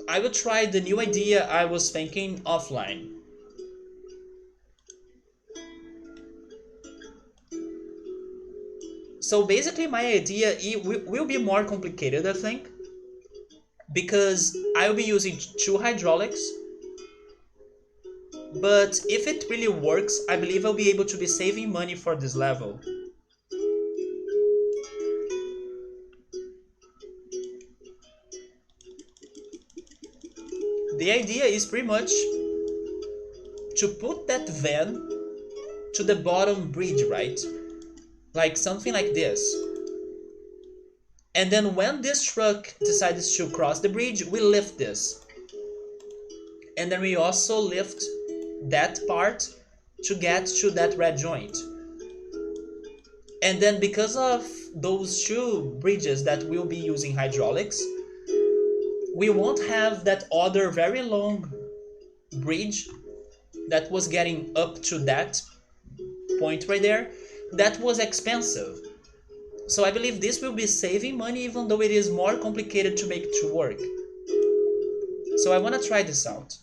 I will try the new idea I was thinking offline. So basically my idea will be more complicated, I think, because I will be using two hydraulics, But if it really works, I believe I'll be able to be saving money for this level. The idea is pretty much to put that van to the bottom bridge, right? Like something like this. And then when this truck decides to cross the bridge, we lift this. And then we also lift that part to get to that red joint. And then because of those two bridges that will be using hydraulics, we won't have that other very long bridge that was getting up to that point right there. That was expensive. So I believe this will be saving money even though it is more complicated to make it to work. So I want to try this out.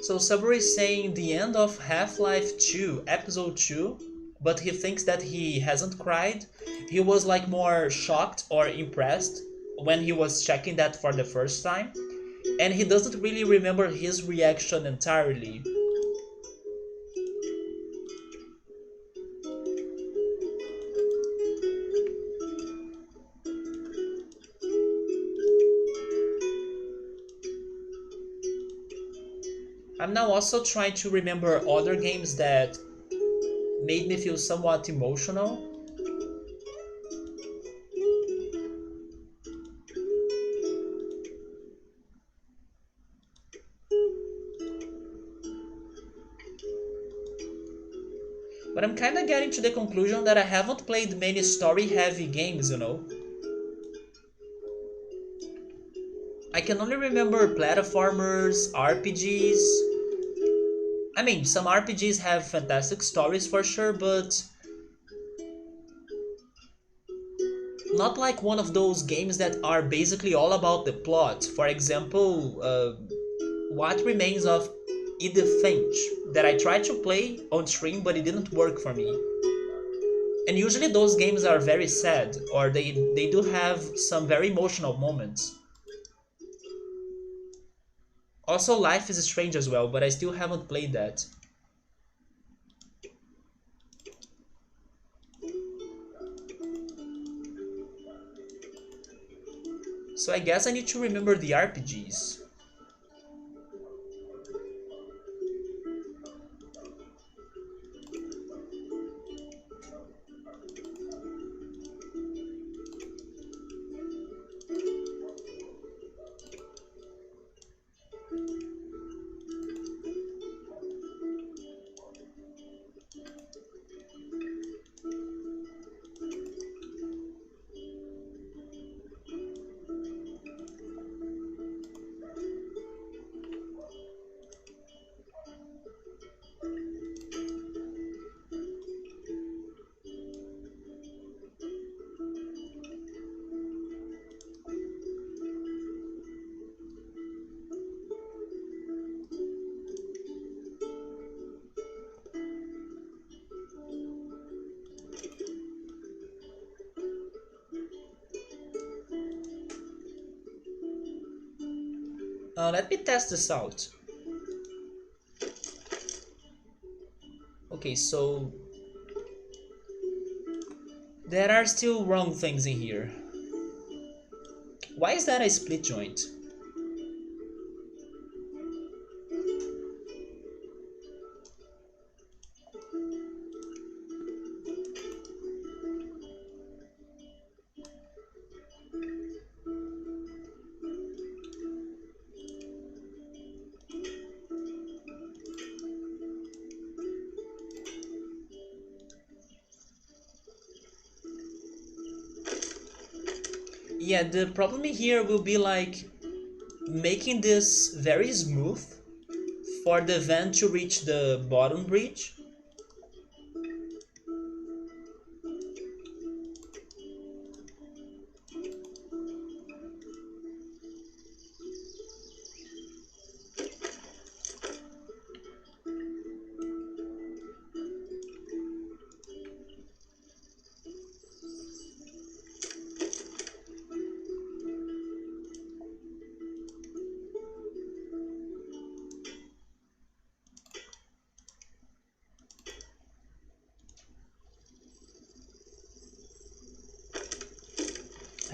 So Subway is saying the end of Half-Life 2, Episode 2, but he thinks that he hasn't cried. He was like more shocked or impressed when he was checking that for the first time, and he doesn't really remember his reaction entirely. I'm now also trying to remember other games that made me feel somewhat emotional. But I'm kinda getting to the conclusion that I haven't played many story-heavy games. I can only remember platformers, RPGs. I mean, some RPGs have fantastic stories for sure, but not like one of those games that are basically all about the plot. For example, What Remains of Edith Finch, that I tried to play on stream but it didn't work for me. And usually those games are very sad, or they do have some very emotional moments. Also, Life is Strange as well, but I still haven't played that. So I guess I need to remember the RPGs. Let me test this out. Okay, so there are still wrong things in here. Why is that a split joint? Yeah, the problem here will be like making this very smooth for the van to reach the bottom bridge.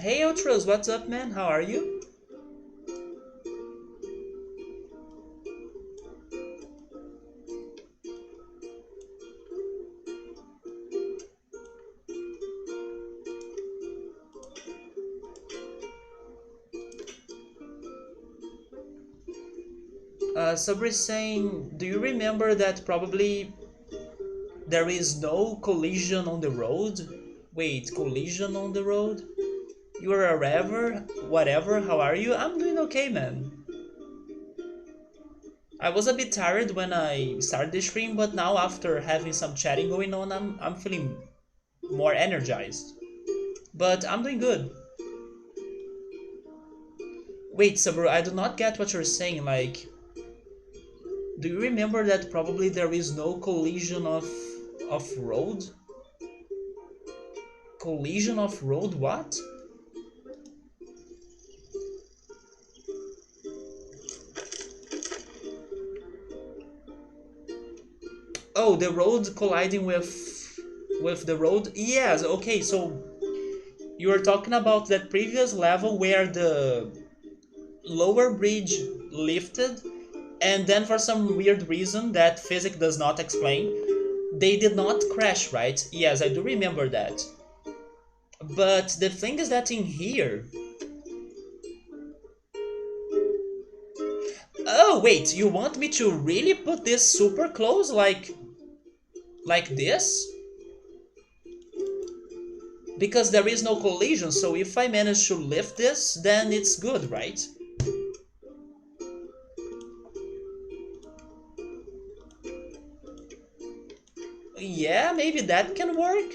Hey Ultras, what's up, man? How are you? Sabri's saying, do you remember that probably there is no collision on the road? Wait, collision on the road? You are a rever? Whatever, how are you? I'm doing okay, man. I was a bit tired when I started the stream, but now after having some chatting going on, I'm feeling more energized. But I'm doing good. Wait, Sabro, I do not get what you're saying. Like, do you remember that probably there is no collision of road? Collision of road? What? Oh, the road colliding with the road? Yes. Okay, so you were talking about that previous level where the lower bridge lifted, and then for some weird reason that physics does not explain, they did not crash, right? Yes, I do remember that. But the thing is that in here. Oh, wait, you want me to really put this super close like this? Because there is no collision, so if I manage to lift this, then it's good, right? Yeah, maybe that can work.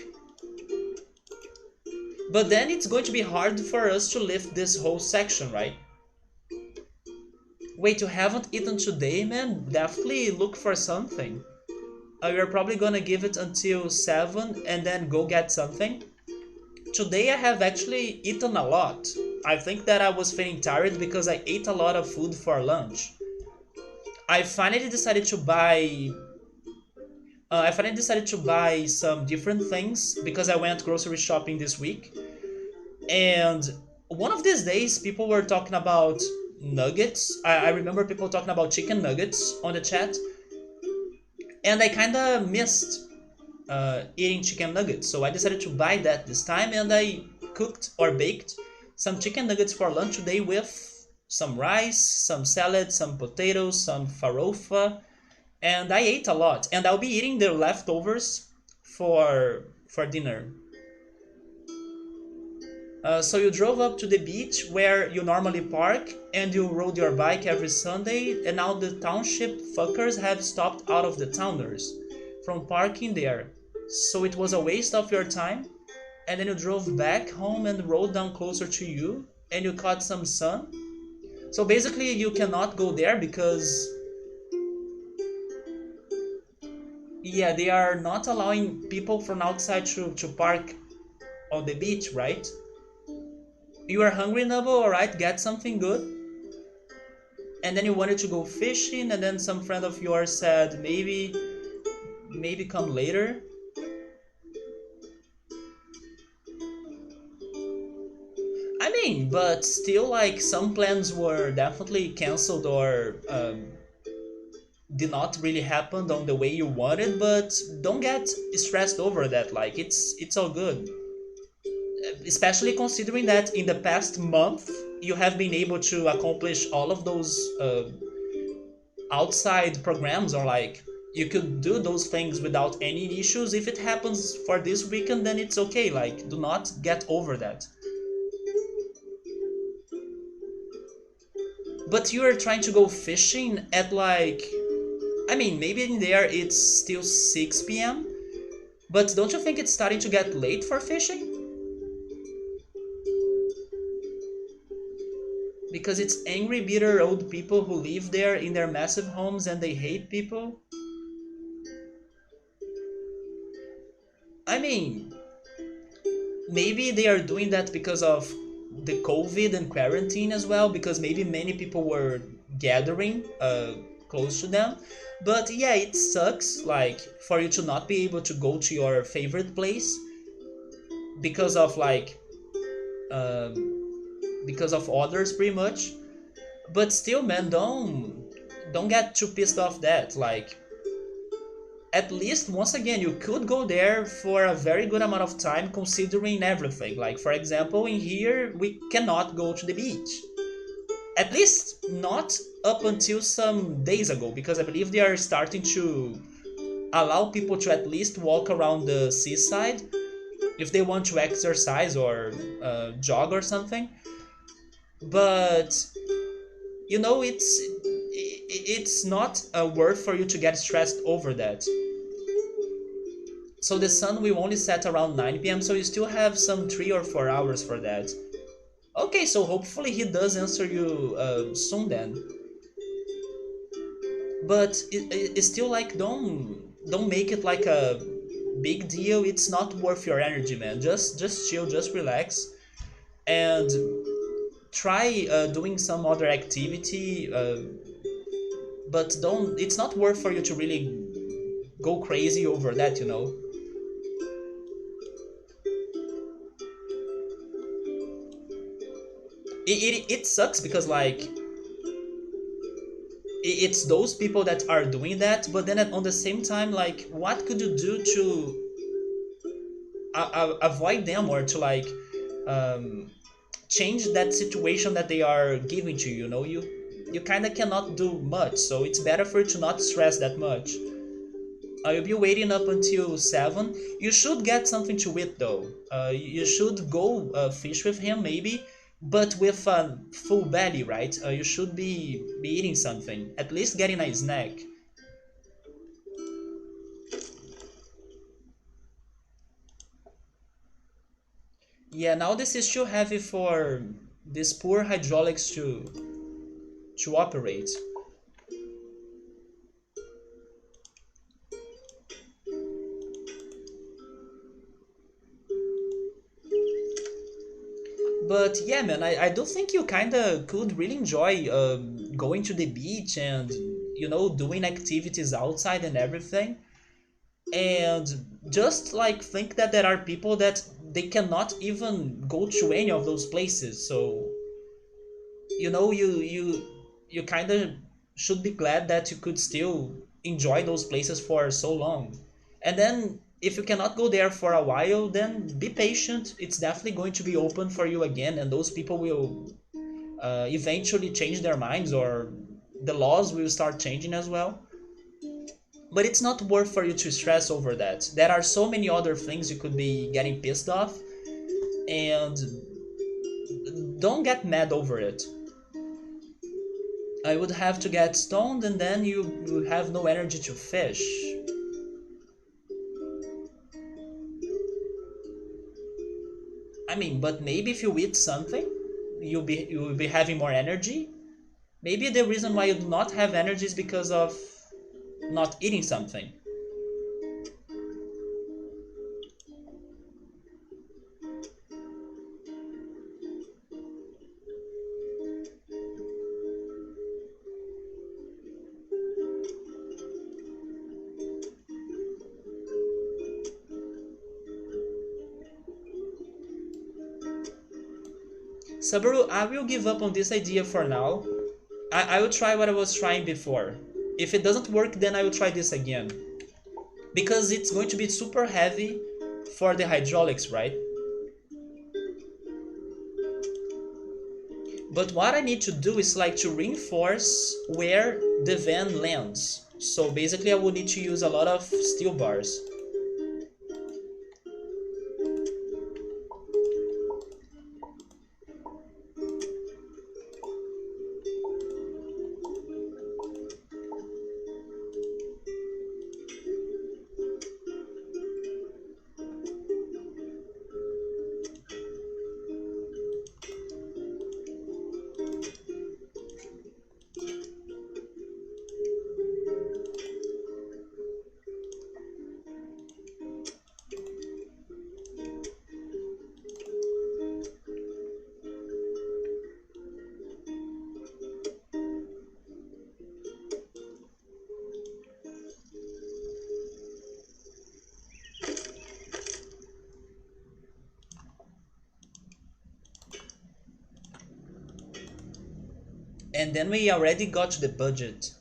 But then it's going to be hard for us to lift this whole section, right? Wait, you haven't eaten today, man? Definitely look for something. You're probably gonna give it until 7 and then go get something. Today I have actually eaten a lot. I think that I was feeling tired because I ate a lot of food for lunch. I finally decided to buy I finally decided to buy some different things because I went grocery shopping this week. And one of these days, people were talking about nuggets. I remember people talking about chicken nuggets on the chat. And I kind of missed eating chicken nuggets. So I decided to buy that this time. And I cooked or baked some chicken nuggets for lunch today with some rice, some salad, some potatoes, some farofa, and I ate a lot, and I'll be eating the leftovers for dinner. So you drove up to the beach where you normally park, and you rode your bike every Sunday, and now the township fuckers have stopped out of the towners from parking there. So it was a waste of your time, and then you drove back home and rode down closer to you, and you caught some sun. So basically, you cannot go there because yeah, they are not allowing people from outside to park on the beach, right? You are hungry, Nubble, alright, get something good. And then you wanted to go fishing, and then some friend of yours said maybe come later. I mean, but still, like, some plans were definitely cancelled or did not really happen on the way you wanted, but don't get stressed over that. Like, it's all good. Especially considering that in the past month you have been able to accomplish all of those outside programs, or like you could do those things without any issues. If it happens for this weekend, then it's okay. Like, do not get over that. But you are trying to go fishing at like, I mean, maybe in there it's still 6 p.m., but don't you think it's starting to get late for fishing? Because it's angry, bitter old people who live there in their massive homes and they hate people. I mean, maybe they are doing that because of the COVID and quarantine as well, because maybe many people were gathering close to them. But yeah, it sucks, like, for you to not be able to go to your favorite place because of like because of others pretty much. But still, man, don't get too pissed off that. Like, at least once again, you could go there for a very good amount of time considering everything. Like, for example, in here we cannot go to the beach, at least not up until some days ago, because I believe they are starting to allow people to at least walk around the seaside if they want to exercise or jog or something. But it's not a word for you to get stressed over that. So the sun will only set around 9 p.m., so you still have some 3 or 4 hours for that. Okay, so hopefully he does answer you soon then. But it's still like, don't make it like a big deal. It's not worth your energy, man. Just chill, just relax, and try doing some other activity. But don't. It's not worth for you to really go crazy over that. It sucks because like it's those people that are doing that, but then on the same time, like, what could you do to avoid them, or to like um, change that situation that they are giving to you? You kind of cannot do much, so it's better for you to not stress that much. You'll be waiting up until 7. You should get something to eat though. You should go fish with him maybe, but with a full belly, right? You should be eating something, at least getting a snack. Yeah, now this is too heavy for this poor hydraulics to operate. But yeah, man, I do think you kind of could really enjoy going to the beach and doing activities outside and everything. And just like think that there are people that they cannot even go to any of those places. So you kind of should be glad that you could still enjoy those places for so long. And then if you cannot go there for a while, then be patient. It's definitely going to be open for you again, and those people will eventually change their minds, or the laws will start changing as well. But it's not worth for you to stress over that. There are so many other things you could be getting pissed off, and don't get mad over it. I would have to get stoned, and then you have no energy to fish. I mean, but maybe if you eat something, you'll be having more energy. Maybe the reason why you do not have energy is because of not eating something. Sabaru, I will give up on this idea for now. I will try what I was trying before. If it doesn't work, then I will try this again. Because it's going to be super heavy for the hydraulics, right? But what I need to do is like to reinforce where the van lands. So basically I would need to use a lot of steel bars. And then we already got to the budget.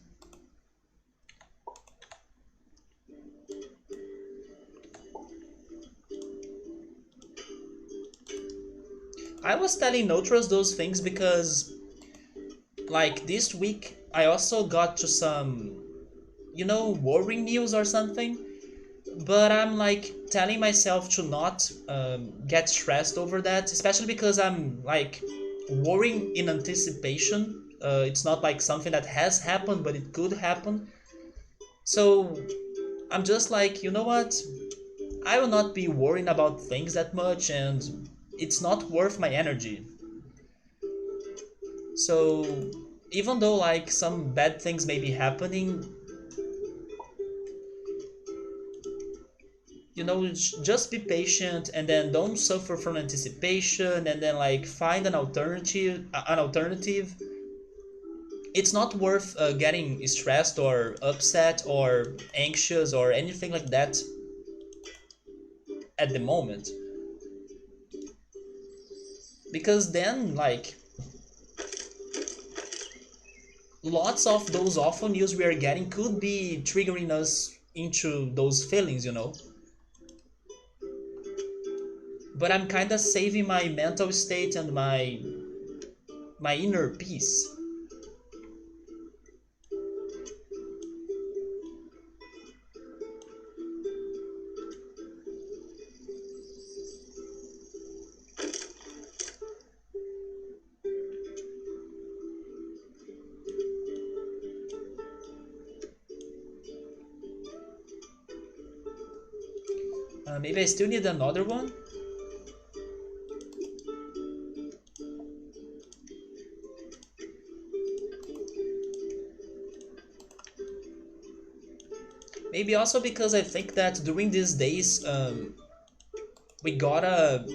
I was telling Notros those things because, like, this week I also got to some, worrying news or something. But I'm like telling myself to not get stressed over that, especially because I'm like worrying in anticipation. It's not like something that has happened, but it could happen. So I'm just like, you know what? I will not be worrying about things that much, and it's not worth my energy. So even though like some bad things may be happening, just be patient and then don't suffer from anticipation, and then like find an alternative. It's not worth getting stressed or upset or anxious or anything like that at the moment, because then like lots of those awful news we are getting could be triggering us into those feelings. But I'm kind of saving my mental state and my inner peace. Maybe I still need another one. Maybe also because I think that during these days, we gotta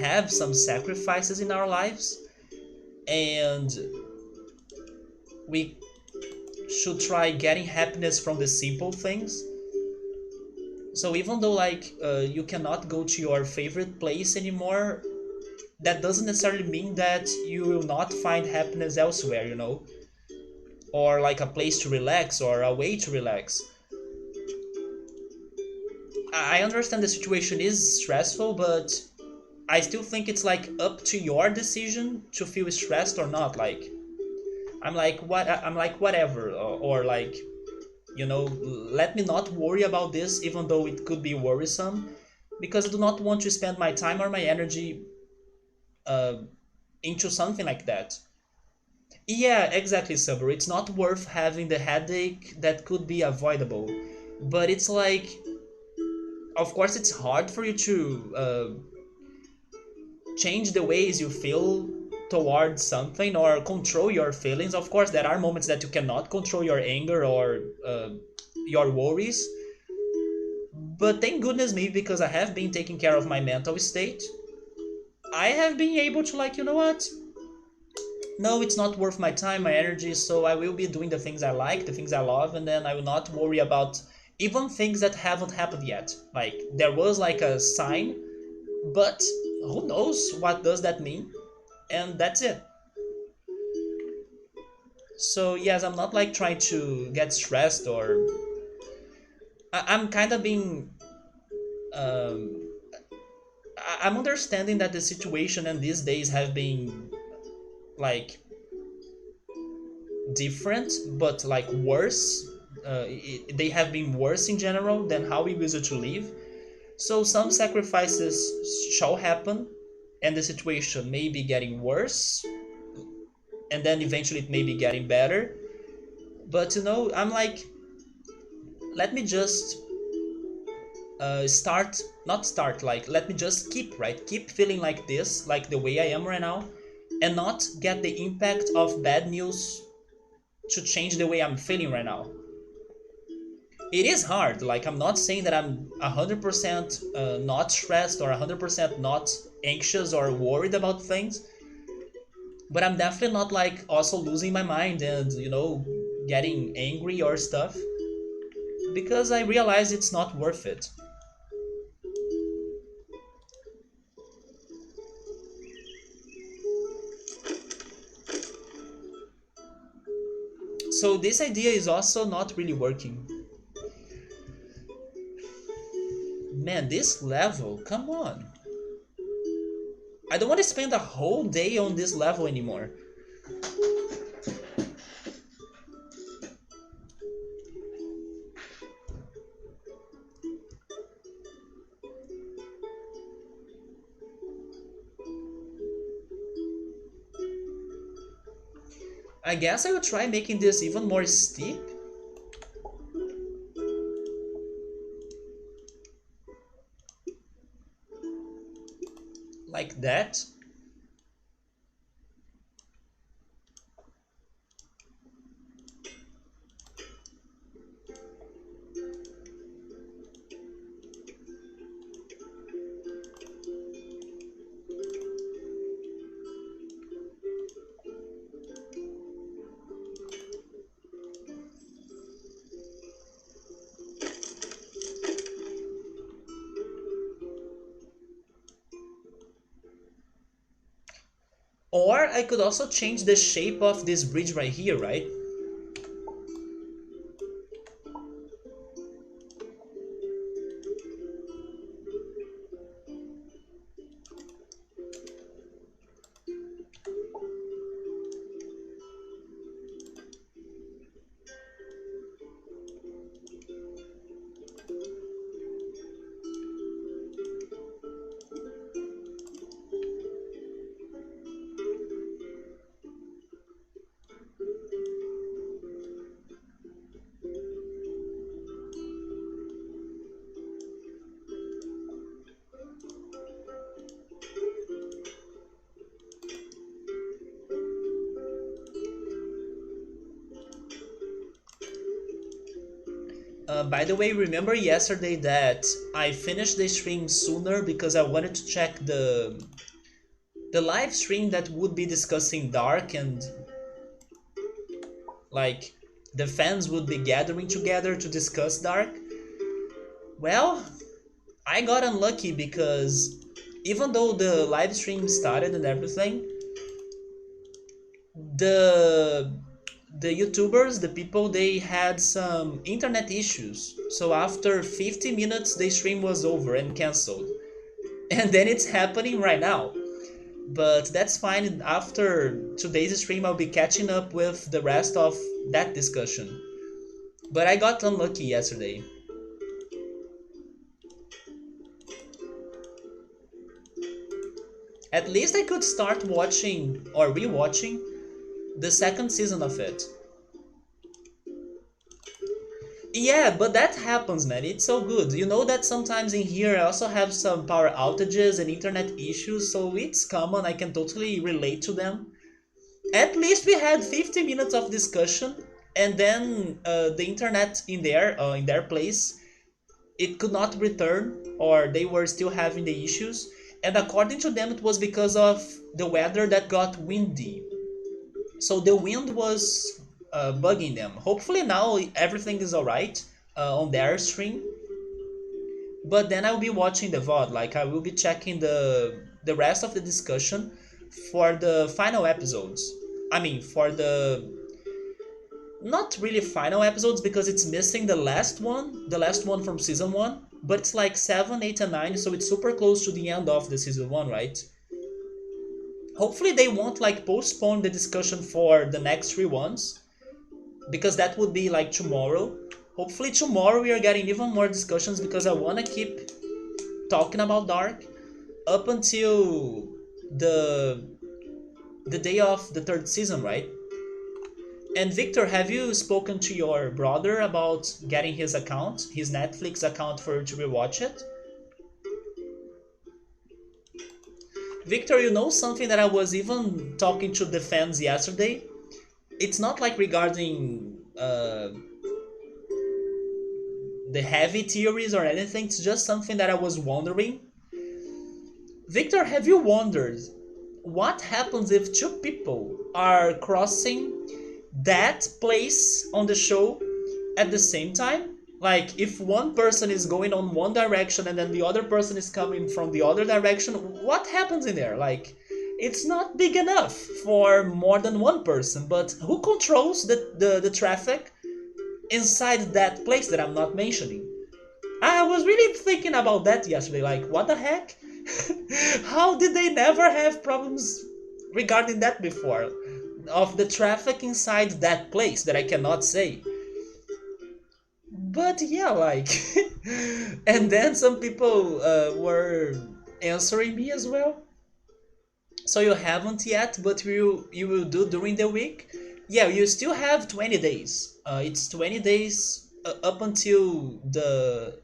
have some sacrifices in our lives, and we should try getting happiness from the simple things. So even though like you cannot go to your favorite place anymore, that doesn't necessarily mean that you will not find happiness elsewhere. Or like a place to relax or a way to relax. I understand the situation is stressful, but I still think it's like up to your decision to feel stressed or not. Like I'm like whatever, or like let me not worry about this, even though it could be worrisome, because I do not want to spend my time or my energy uh, into something like that. Yeah, exactly, Subaru. It's not worth having the headache that could be avoidable. But it's like, of course, it's hard for you to change the ways you feel towards something or control your feelings. Of course, there are moments that you cannot control your anger or your worries. But thank goodness me, because I have been taking care of my mental state. I have been able to, like, you know what? No, it's not worth my time, my energy, so I will be doing the things I like, the things I love, and then I will not worry about even things that haven't happened yet. Like, there was like a sign, but who knows what does that mean? And that's it. So yes, I'm not like trying to get stressed, or I'm kind of being um, I'm understanding that the situation and these days have been like different, but like worse. They have been worse in general than how we used to live. So some sacrifices shall happen, and the situation may be getting worse, and then eventually it may be getting better. But I'm like, let me just start, not start, like let me just keep feeling like this, like the way I am right now, and not get the impact of bad news to change the way I'm feeling right now. It is hard. Like, I'm not saying that I'm 100% not stressed or 100% not anxious or worried about things, but I'm definitely not like also losing my mind and getting angry or stuff, because I realize it's not worth it. So this idea is also not really working. Man, this level, come on. I don't want to spend a whole day on this level anymore. I guess I will try making this even more steep. Like that. Or I could also change the shape of this bridge right here, right? By the way, remember yesterday that I finished the stream sooner because I wanted to check the live stream that would be discussing Dark, and like the fans would be gathering together to discuss Dark. Well, I got unlucky because even though the live stream started and everything, the the YouTubers, the people, they had some internet issues. So after 50 minutes, the stream was over and cancelled. And then it's happening right now. But that's fine. After today's stream, I'll be catching up with the rest of that discussion. But I got unlucky yesterday. At least I could start watching or rewatching the second season of it. Yeah, but that happens, man. It's so good. You know that sometimes in here I also have some power outages and internet issues, so it's common. I can totally relate to them. At least we had 50 minutes of discussion, and then the internet in their place, it could not return, or they were still having the issues. And according to them, it was because of the weather that got windy. So the wind was bugging them. Hopefully now everything is alright on their stream. But then I will be watching the VOD. Like I will be checking the rest of the discussion for the final episodes. I mean, for the not really final episodes because it's missing the last one from season one. But it's like 7, 8, and 9, so it's super close to the end of the season one, right? Hopefully they won't like postpone the discussion for the next three ones, because that would be like tomorrow. Hopefully tomorrow we are getting even more discussions because I want to keep talking about Dark up until the the day of the third season, right? And Victor, have you spoken to your brother about getting his account, his Netflix account, for to rewatch it? Victor, you know something that I was even talking to the fans yesterday? It's not like regarding the heavy theories or anything, it's just something that I was wondering. Victor, have you wondered what happens if two people are crossing that place on the show at the same time? Like, if one person is going on one direction and then the other person is coming from the other direction, what happens in there? Like, It's not big enough for more than one person, but who controls the traffic inside that place that I'm not mentioning? I was really thinking about that yesterday, like, what the heck? How did they never have problems regarding that before? Of the traffic inside that place that I cannot say. But yeah, like, and then some people were answering me as well. So you haven't yet, but you will do during the week. Yeah, you still have 20 days. It's 20 days up until the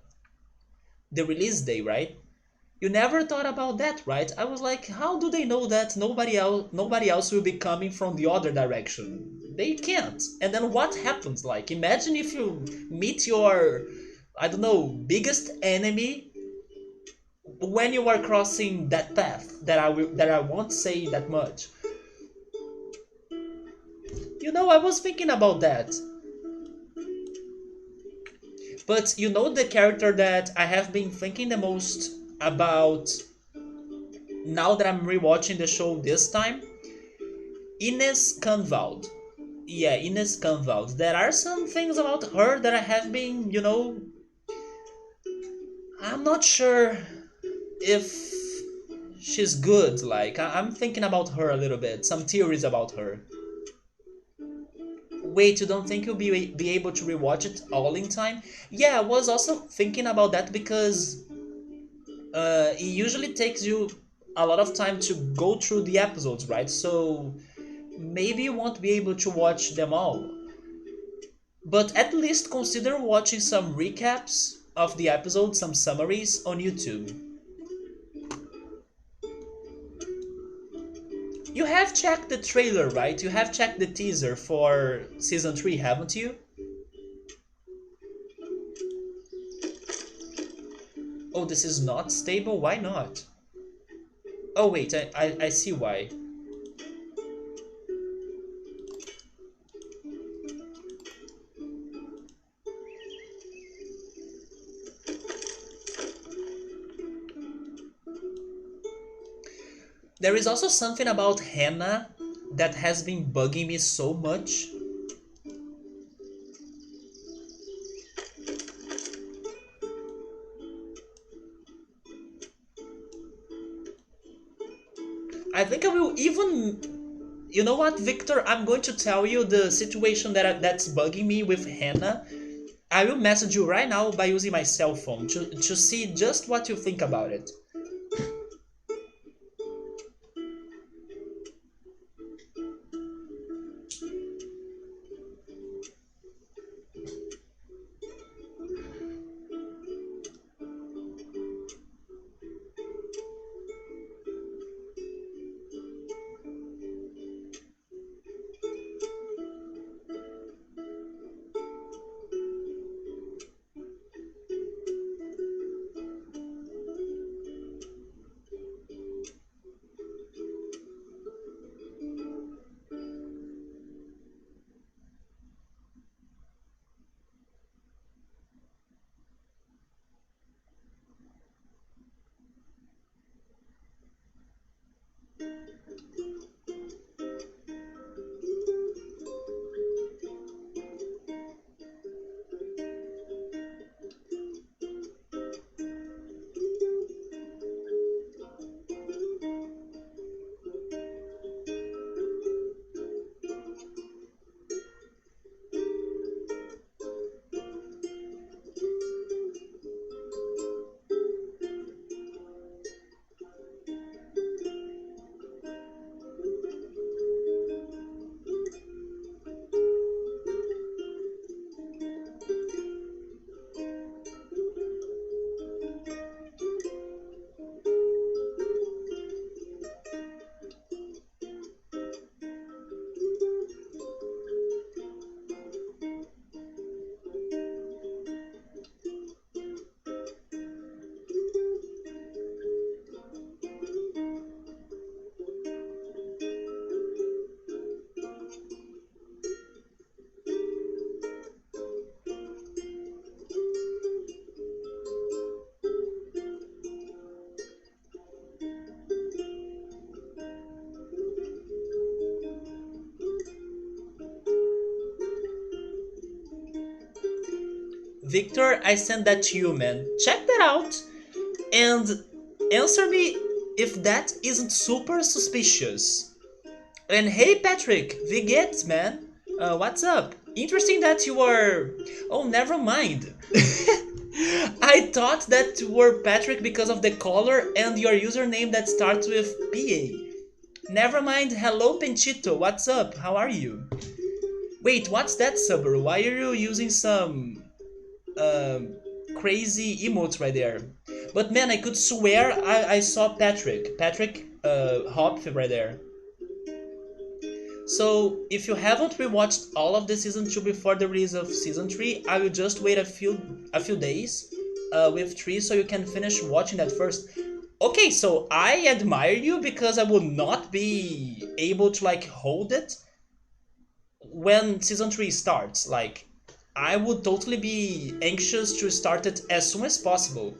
release day, right? You never thought about that, right? I was like, how do they know that nobody else will be coming from the other direction? They can't. And then what happens? Like, imagine if you meet your, I don't know, biggest enemy when you are crossing that path that I won't say that much. I was thinking about that. But the character that I have been thinking the most about now that I'm rewatching the show this time? Ines Canvald. Yeah, Ines Canvald. There are some things about her that I have been, I'm not sure if she's good. Like, I'm thinking about her a little bit, some theories about her. Wait, you don't think you'll be able to rewatch it all in time? Yeah, I was also thinking about that because it usually takes you a lot of time to go through the episodes, right? So maybe you won't be able to watch them all. But at least consider watching some recaps of the episode, some summaries on YouTube. You have checked the trailer, right? You have checked the teaser for season 3, haven't you? Oh, this is not stable? Why not? Oh, wait, I see why. There is also something about Hannah that has been bugging me so much. I think I will even. You know what, Victor? I'm going to tell you the situation that's bugging me with Hannah. I will message you right now by using my cell phone to see just what you think about it. Victor, I sent that to you, man. Check that out and answer me if that isn't super suspicious. And hey, Patrick, Vigets, man. What's up? Interesting that you are. Oh, never mind. I thought that you were Patrick because of the color and your username that starts with PA. Never mind. Hello, Penchito. What's up? How are you? Wait, what's that, Subaru? Why are you using some um, crazy emotes right there? But man, I could swear I saw Patrick. Patrick Hopf right there. So if you haven't rewatched all of the season 2 before the release of season 3, I will just wait a few days with 3 so you can finish watching that first. Okay, so I admire you because I will not be able to like hold it when season 3 starts. Like I would totally be anxious to start it as soon as possible.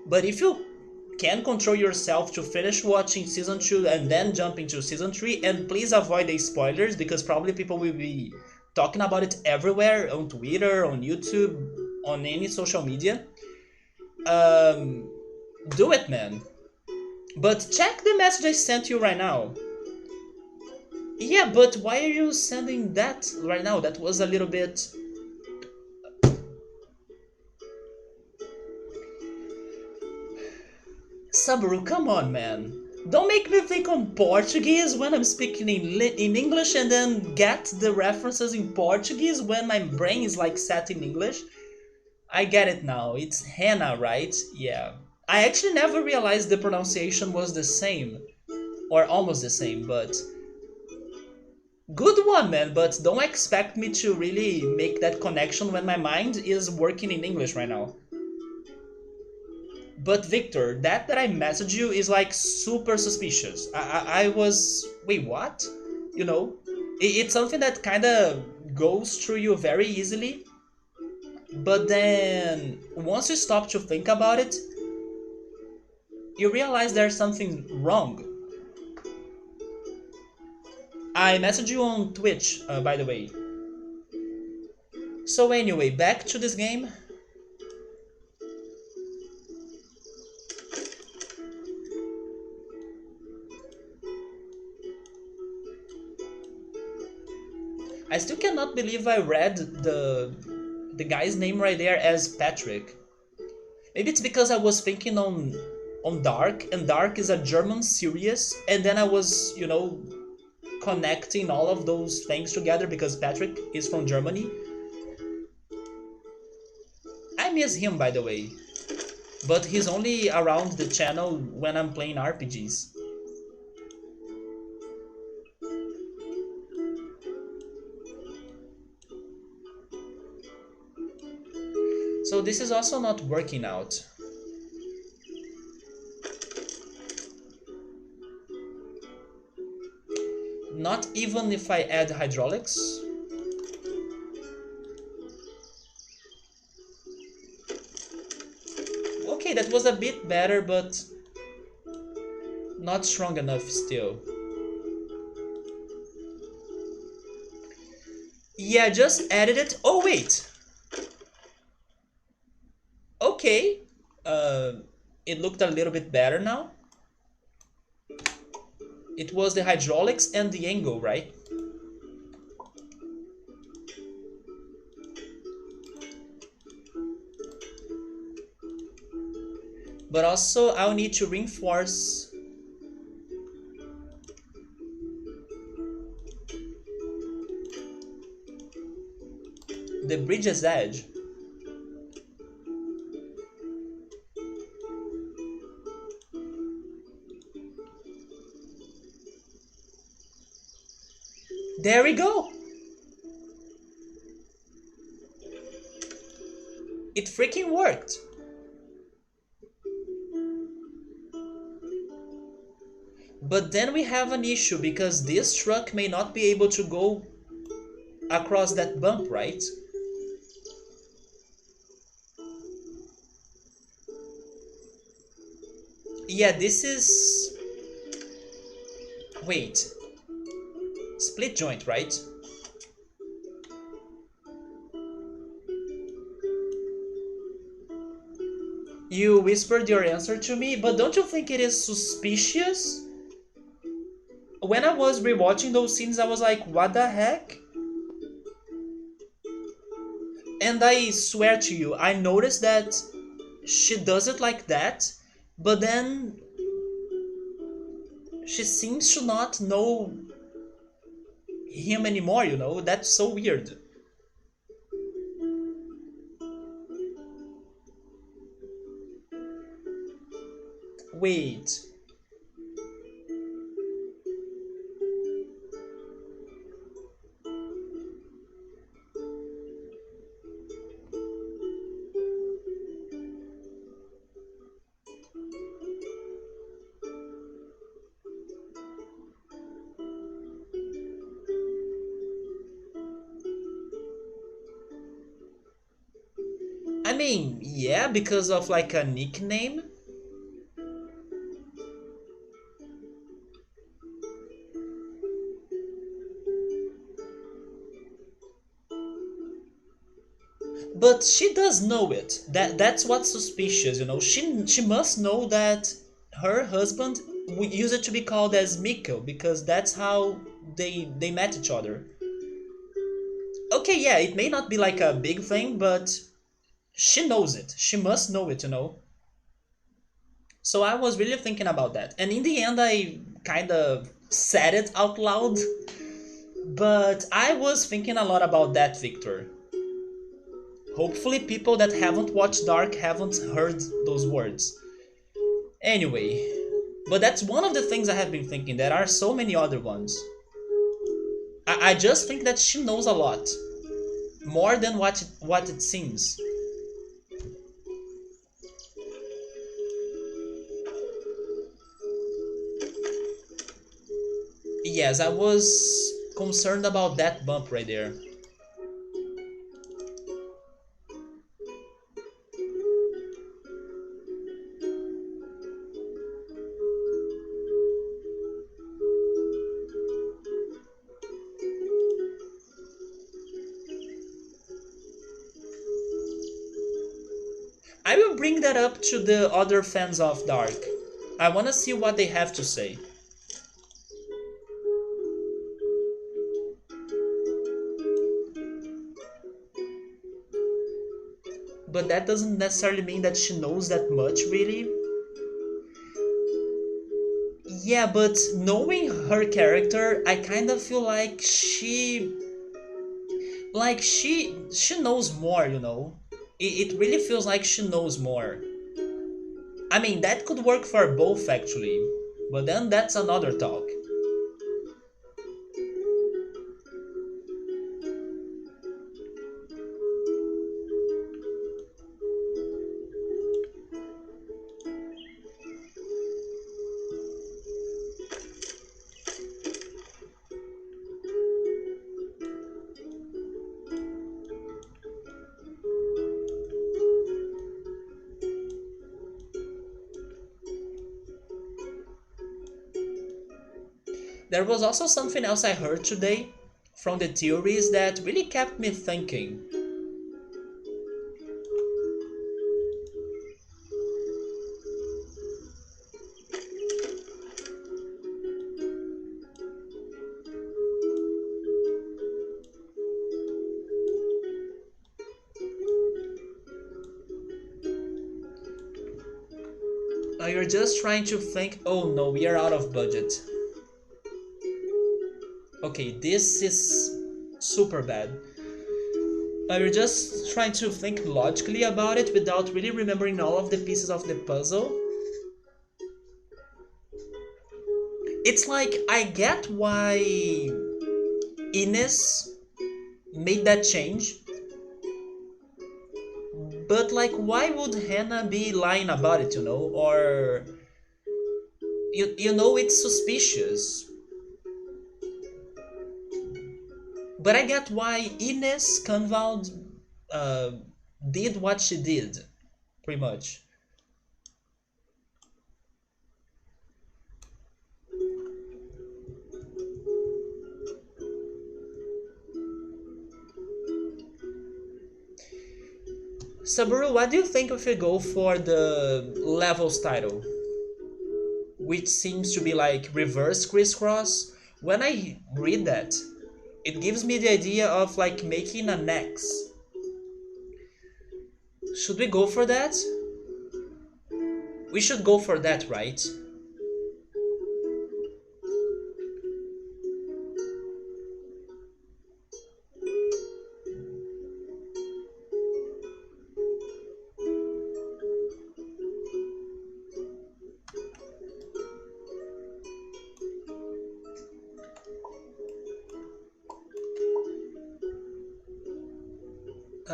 But if you can control yourself to finish watching season 2 and then jump into season 3, and please avoid the spoilers because probably people will be talking about it everywhere on Twitter, on YouTube, on any social media. Um, do it, man. But check the message I sent you right now. Yeah, but why are you sending that right now? That was a little bit. Sabaru, come on, man. Don't make me think on Portuguese when I'm speaking in English and then get the references in Portuguese when my brain is like set in English. I get it now. It's Hannah, right? Yeah. I actually never realized the pronunciation was the same. Or almost the same, but. Good one, man, but don't expect me to really make that connection when my mind is working in English right now. But Victor, that I messaged you is like super suspicious. I was wait, what? You know, it's something that kind of goes through you very easily. But then once you stop to think about it, you realize there's something wrong. I messaged you on Twitch, by the way. So anyway, back to this game. I still cannot believe I read the guy's name right there as Patrick. Maybe it's because I was thinking on Dark, and Dark is a German series, and then I was, connecting all of those things together because Patrick is from Germany. I miss him, by the way, but he's only around the channel when I'm playing RPGs. So this is also not working out. Not even if I add hydraulics. Okay, that was a bit better, but not strong enough still. Yeah, just added it. Oh, wait. Okay. It looked a little bit better now. It was the hydraulics and the angle, right? But also I'll need to reinforce the bridge's edge. There we go. It freaking worked. But then we have an issue because this truck may not be able to go across that bump, right? Yeah, this is... Wait. Split joint, right? You whispered your answer to me, but don't you think it is suspicious? When I was rewatching those scenes, I was like, what the heck? And I swear to you, I noticed that she does it like that, but then she seems to not know him anymore, you know? That's so weird. Wait. I mean, yeah, because of like a nickname. But she does know it. That's what's suspicious, you know. She must know that her husband would use it to be called as Mikko because that's how they met each other. Okay, yeah, it may not be like a big thing, but she knows it. She must know it, you know. So I was really thinking about that. And in the end I kind of said it out loud, but I was thinking a lot about that, Victor. Hopefully people that haven't watched Dark haven't heard those words. Anyway, but that's one of the things I have been thinking. There are so many other ones. I just think that she knows a lot. More than what it seems. Yes, I was concerned about that bump right there. I will bring that up to the other fans of Dark. I wanna see what they have to say. But that doesn't necessarily mean that she knows that much, really. Yeah, but knowing her character, I kind of feel like she knows more, you know. It really feels like she knows more. I mean, that could work for both actually, but then that's another talk. There was also something else I heard today from the theories that really kept me thinking. You're just trying to think, oh no, we are out of budget. Okay, this is super bad. You're just trying to think logically about it without really remembering all of the pieces of the puzzle. It's like I get why Ines made that change, but like why would Hannah be lying about it, you know? Or you know it's suspicious. But I get why Ines Canvald uh, did what she did, pretty much. Saburo, what do you think if we go for the levels title, which seems to be like reverse crisscross? When I read that, it gives me the idea of like making an X. Should we go for that? We should go for that, right?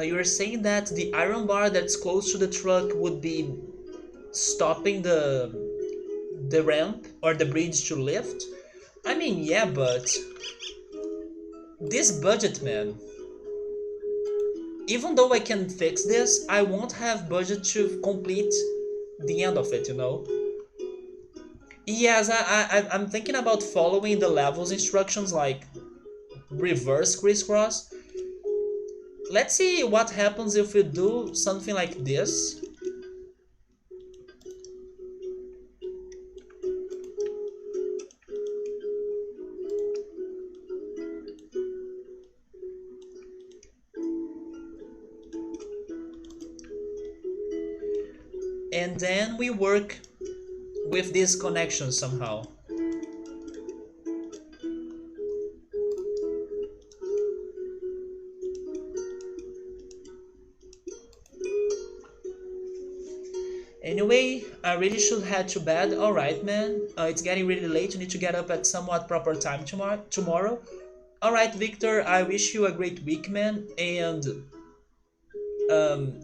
You were saying that the iron bar that's close to the truck would be stopping the ramp or the bridge to lift. I mean, yeah, but this budget, man. Even though I can fix this, I won't have budget to complete the end of it, you know? Yes, I'm thinking about following the levels instructions like reverse crisscross. Let's see what happens if we do something like this. And then we work with this connection somehow. Anyway, I really should head to bed. Alright, man. It's getting really late. You need to get up at somewhat proper time tomorrow. Alright, Victor. I wish you a great week, man. And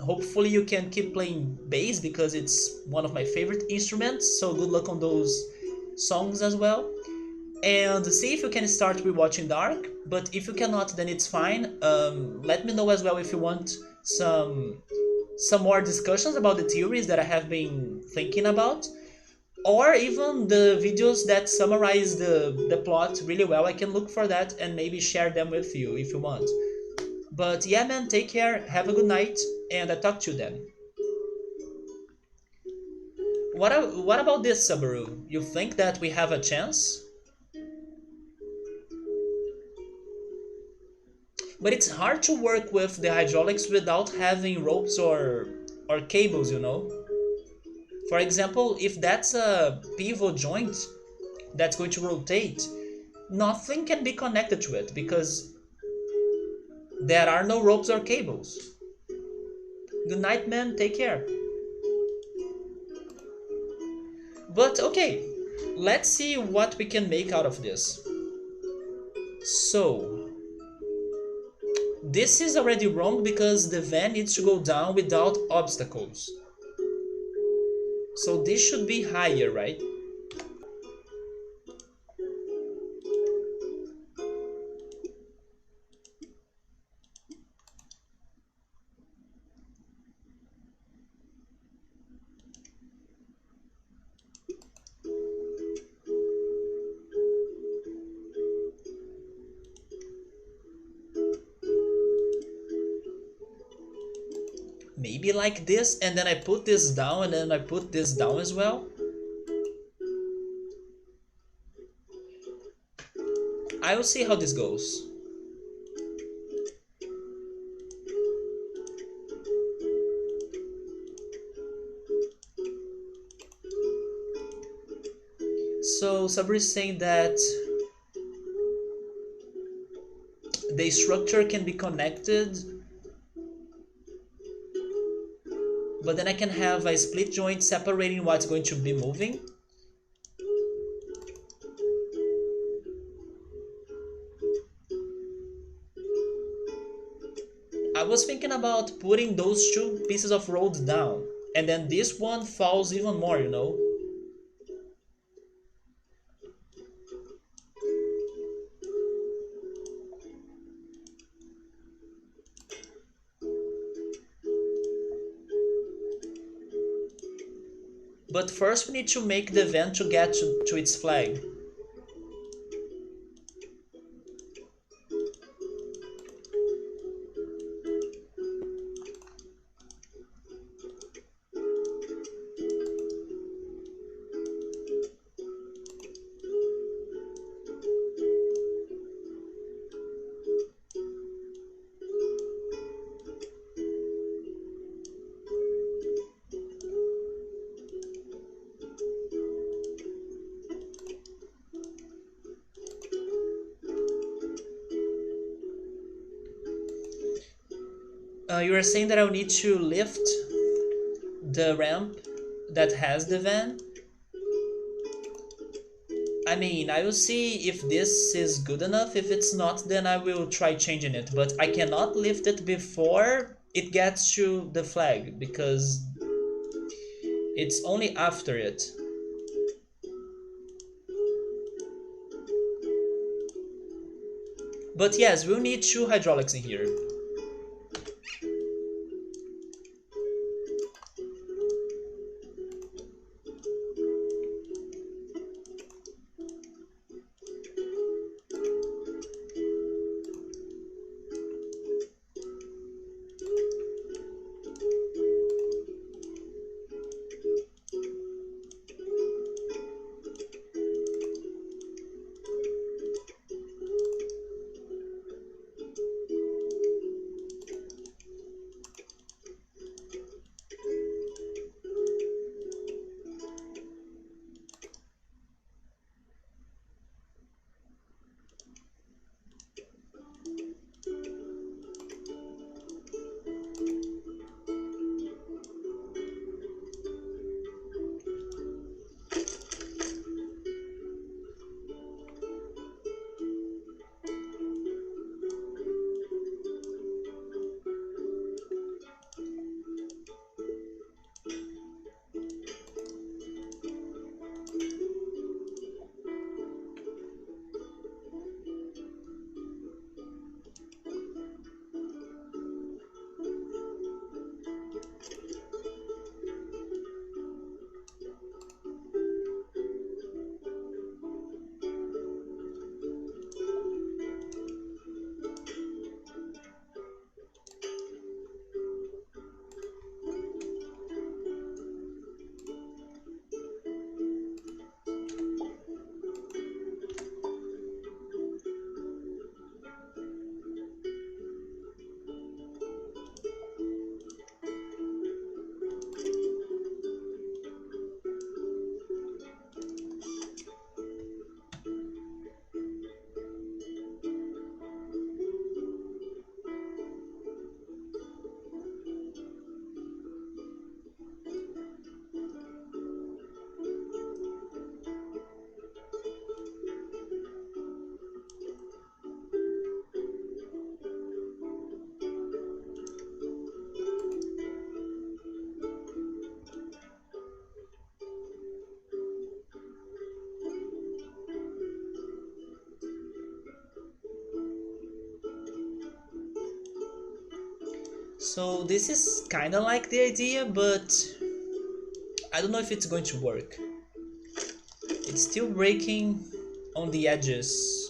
hopefully you can keep playing bass because it's one of my favorite instruments. So good luck on those songs as well. And see if you can start rewatching Dark. But if you cannot, then it's fine. Let me know as well if you want some more discussions about the theories that I have been thinking about, or even the videos that summarize the plot really well. I can look for that and maybe share them with you if you want. But yeah, man, take care, have a good night, and I talk to you then. What about this, Subaru? You think that we have a chance? But it's hard to work with the hydraulics without having ropes or cables, you know? For example, if that's a pivot joint that's going to rotate, nothing can be connected to it because there are no ropes or cables. Good night, man. Take care. But okay, let's see what we can make out of this. So, this is already wrong because the van needs to go down without obstacles. So this should be higher, right? Maybe like this, and then I put this down, and then I put this down as well. I will see how this goes. So Sabri is saying that the structure can be connected, but then I can have a split joint separating what's going to be moving. I was thinking about putting those two pieces of road down, and then this one falls even more, you know? But first we need to make the van to get to its flag. You are saying that I'll need to lift the ramp that has the van. I mean, I will see if this is good enough. If it's not, then I will try changing it. But I cannot lift it before it gets to the flag because it's only after it. But yes, we'll need two hydraulics in here. So this is kinda like the idea, but I don't know if it's going to work. It's still breaking on the edges.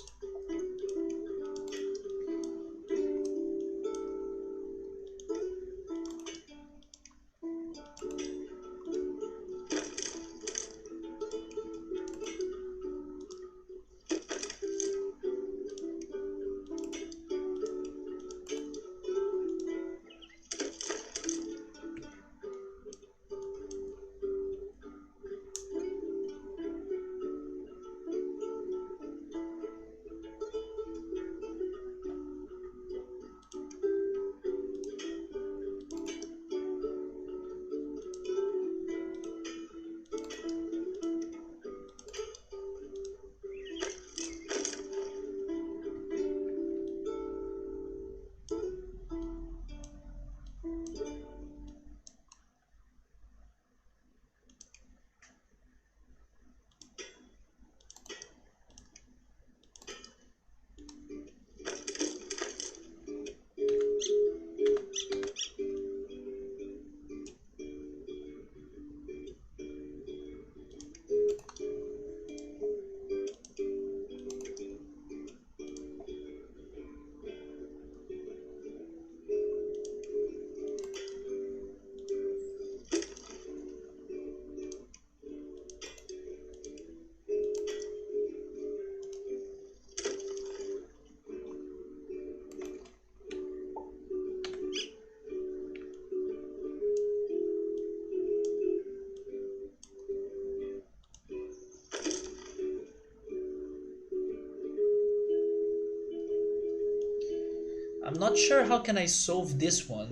I'm not sure how can I solve this one.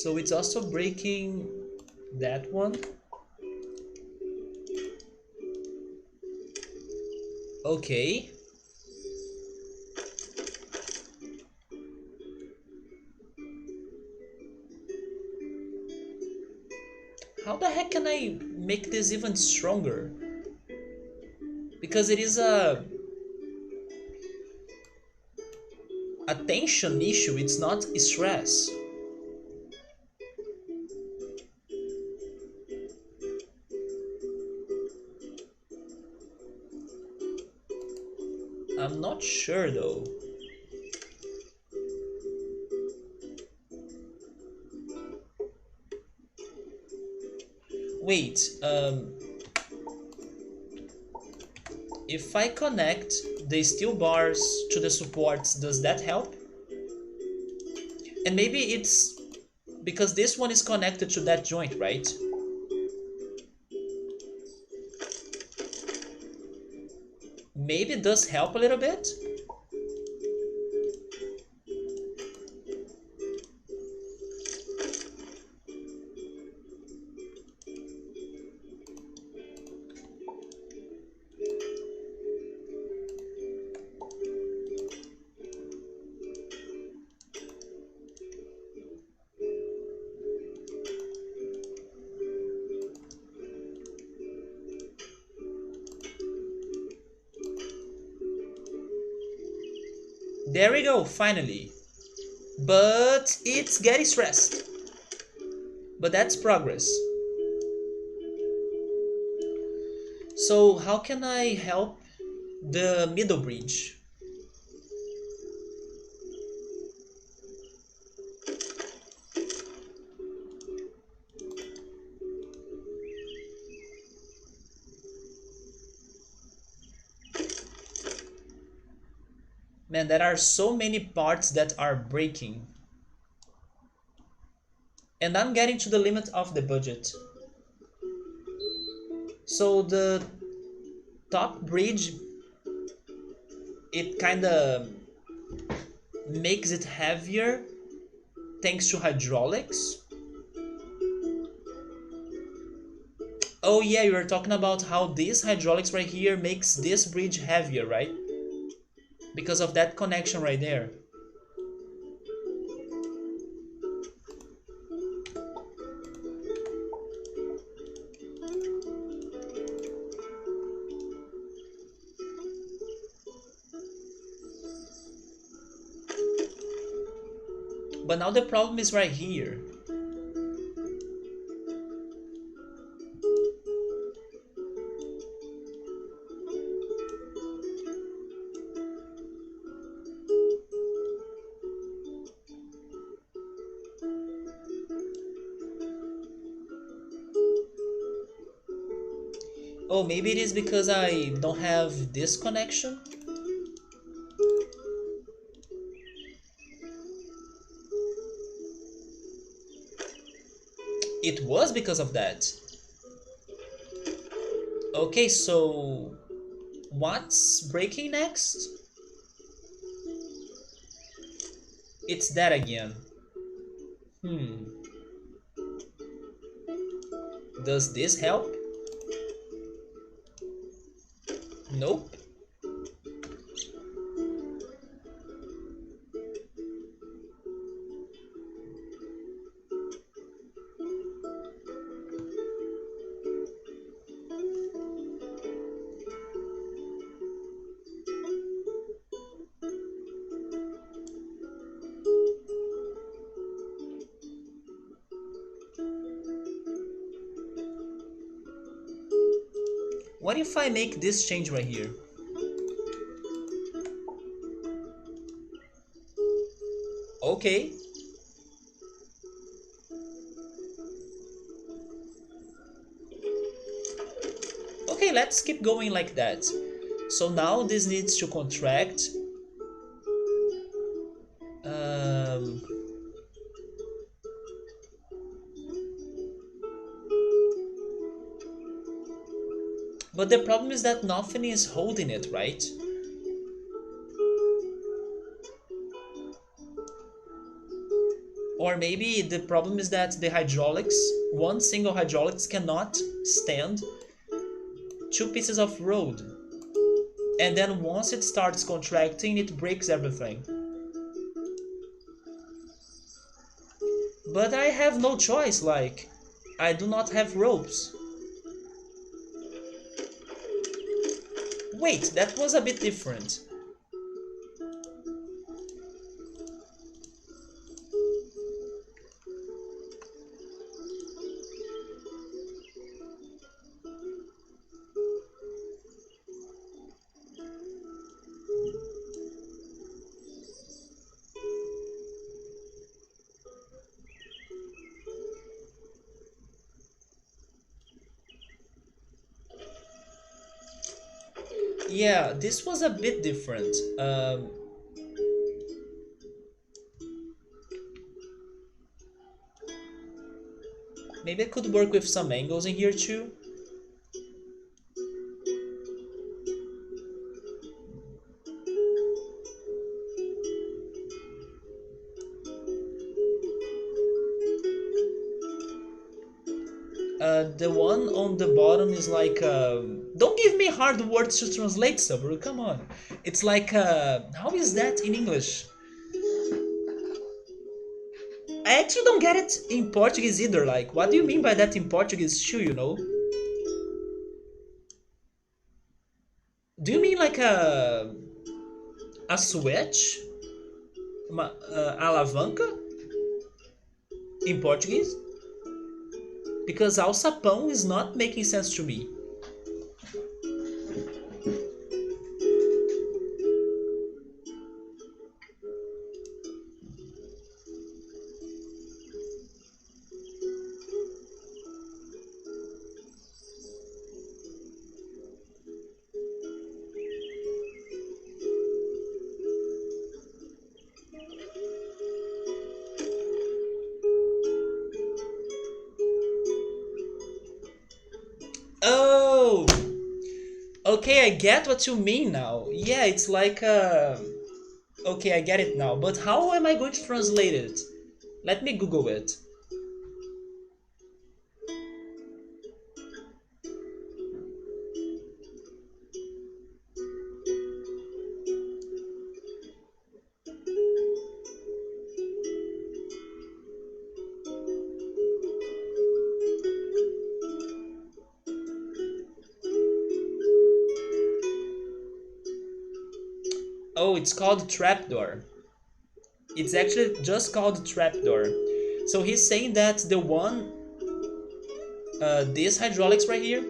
So it's also breaking that one. Okay. How the heck can I make this even stronger? Because it is a tension issue, it's not stress. I'm not sure though. Wait, if I connect the steel bars to the supports, does that help? And maybe it's because this one is connected to that joint, right? Maybe it does help a little bit. There we go, finally. But it's getting stressed. But that's progress. So how can I help the middle bridge? Man, there are so many parts that are breaking. And I'm getting to the limit of the budget. So the top bridge, it kinda makes it heavier thanks to hydraulics. Oh yeah, you were talking about how this hydraulics right here makes this bridge heavier, right? Because of that connection right there. But now the problem is right here. Oh, maybe it is because I don't have this connection? It was because of that. Okay, so what's breaking next? It's that again. Hmm. Does this help? Nope. What if I make this change right here? Okay. Okay, let's keep going like that. So now this needs to contract. Um, but the problem is that nothing is holding it, right? Or maybe the problem is that the hydraulics, one single hydraulics cannot stand two pieces of road. And then once it starts contracting, it breaks everything. But I have no choice, like, I do not have ropes. Wait, that was a bit different. Yeah, this was a bit different. Maybe I could work with some angles in here too. The one on the bottom is like, don't give me hard words to translate, Sabru, come on. It's like, how is that in English? I actually don't get it in Portuguese either, like, what do you mean by that in Portuguese too, you know? Do you mean like a switch? Uma alavanca? In Portuguese? Because alçapão is not making sense to me. Oh! Okay, I get what you mean now. Yeah, it's like okay, I get it now. But how am I going to translate it? Let me Google it. Oh, it's called trapdoor. It's actually just called trapdoor. So he's saying that the one, this hydraulics right here,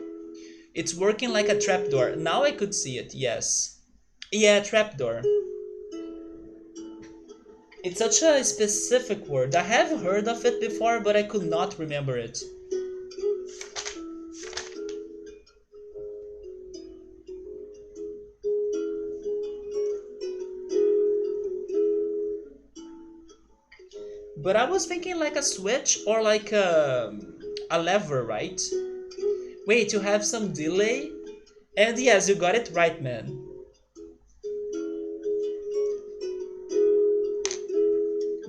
it's working like a trapdoor. Now I could see it, yes. Yeah, trapdoor. It's such a specific word. I have heard of it before, but I could not remember it. But I was thinking like a switch or like a lever, right? Wait, you have some delay? And yes, you got it right, man.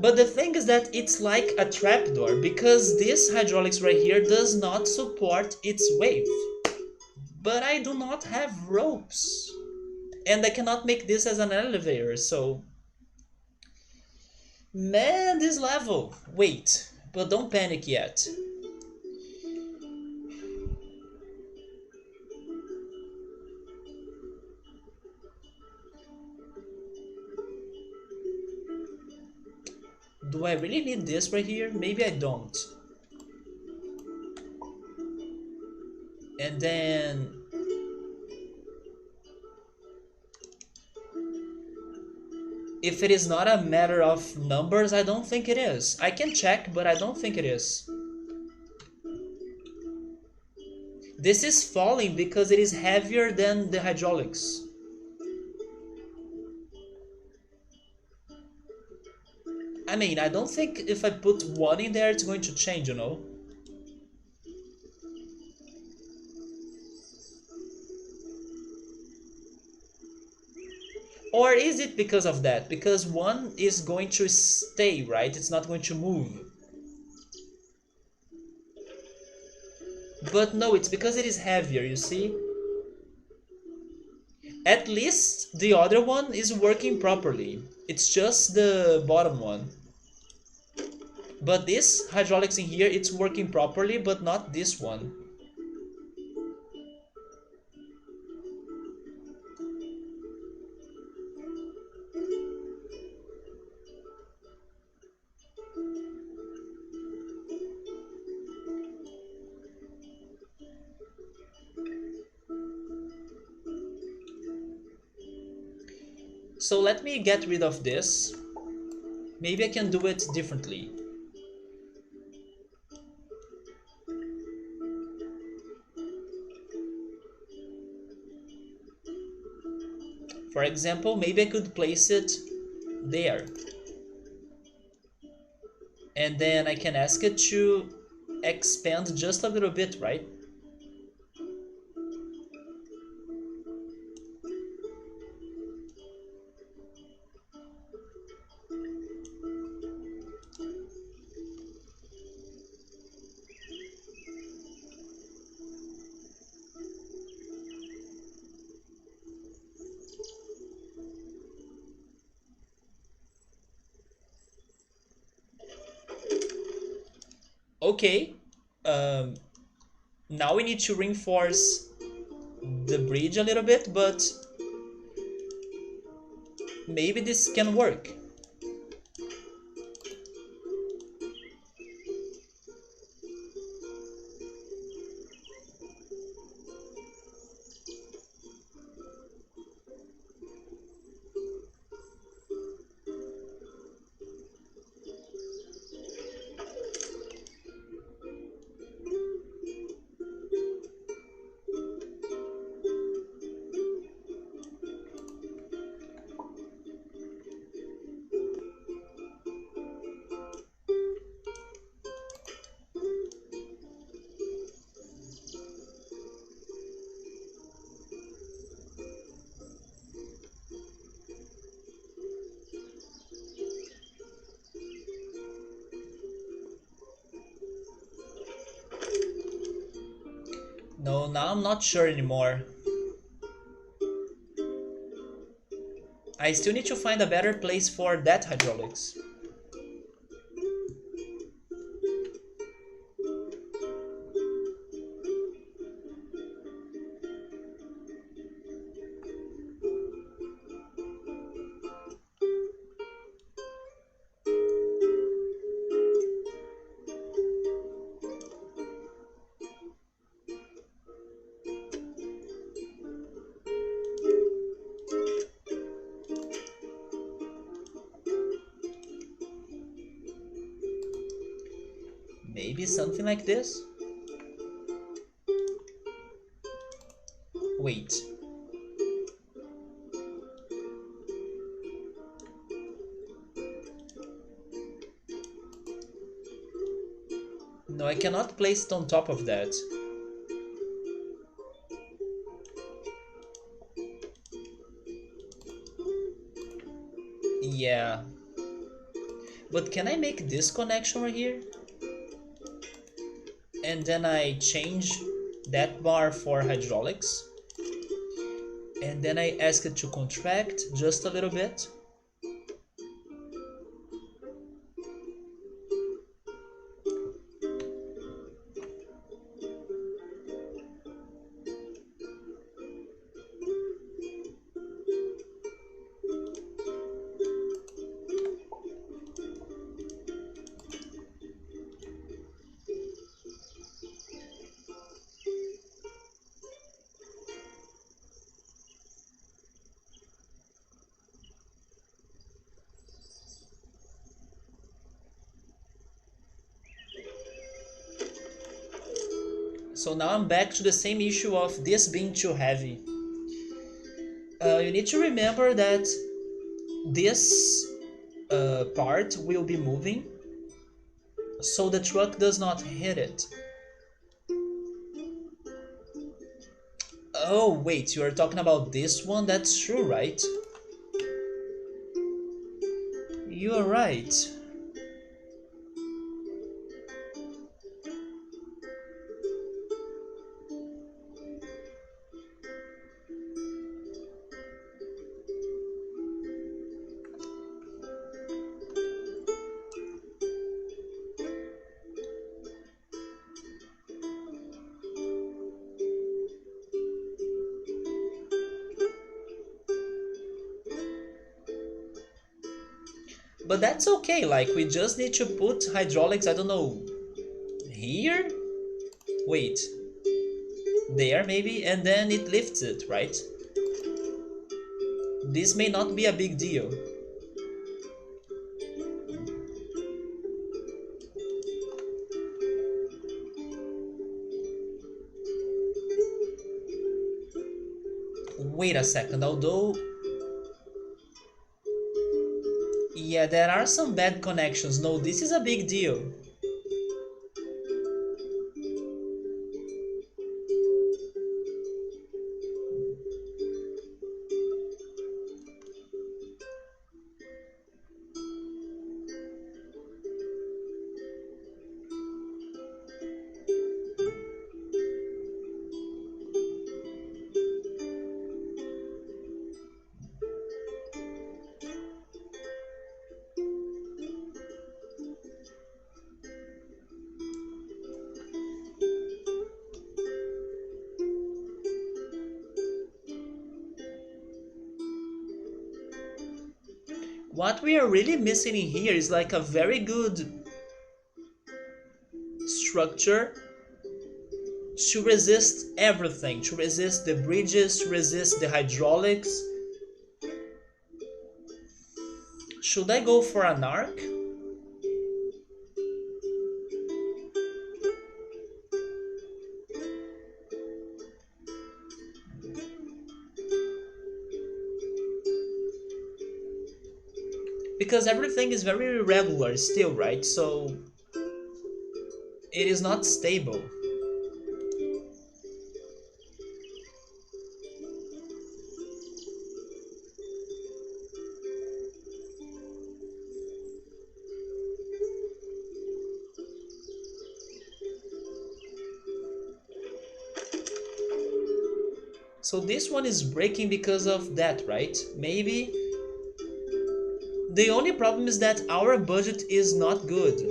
But the thing is that it's like a trapdoor because this hydraulics right here does not support its wave. But I do not have ropes. And I cannot make this as an elevator, so... Man, this level! Wait, but don't panic yet. Do I really need this right here? Maybe I don't. And then... If it is not a matter of numbers, I don't think it is. I can check, but I don't think it is. This is falling because it is heavier than the hydraulics. I mean, I don't think if I put one in there, it's going to change, you know? Or is it because of that? Because one is going to stay, right? It's not going to move. But no, it's because it is heavier, you see? At least the other one is working properly. It's just the bottom one. But this hydraulics in here, it's working properly, but not this one. So let me get rid of this. Maybe I can do it differently. For example, maybe I could place it there. And then I can ask it to expand just a little bit, right? Okay, um, now we need to reinforce the bridge a little bit, but maybe this can work. No, now I'm not sure anymore. I still need to find a better place for that hydraulics. Maybe something like this? Wait. No, I cannot place it on top of that. Yeah. But can I make this connection right here? And then I change that bar for hydraulics. And then I ask it to contract just a little bit. So now I'm back to the same issue of this being too heavy. You need to remember that this part will be moving so the truck does not hit it. Oh wait, you are talking about this one? That's true, right? You are right. But that's okay, like we just need to put hydraulics, I don't know, here? Wait, there maybe? And then it lifts it, right? This may not be a big deal. Wait a second, although... Yeah, there are some bad connections. No, this is a big deal. What we are really missing in here is like a very good structure to resist everything, to resist the bridges, to resist the hydraulics. Should I go for an arc? Because everything is very irregular still, right? So it is not stable. So this one is breaking because of that, right? Maybe. The only problem is that our budget is not good.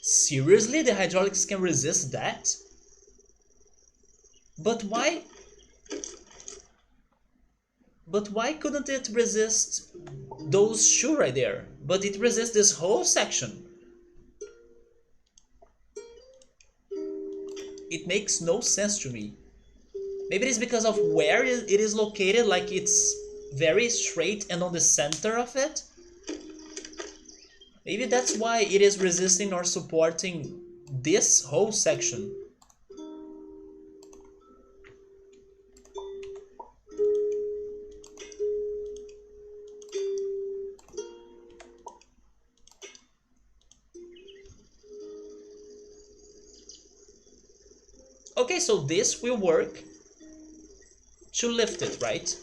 Seriously, the hydraulics can resist that? But why? But why couldn't it resist those two right there? But it resists this whole section. It makes no sense to me. Maybe it is because of where it is located, like it's very straight and on the center of it. Maybe that's why it is resisting or supporting this whole section. Okay, so this will work to lift it, right?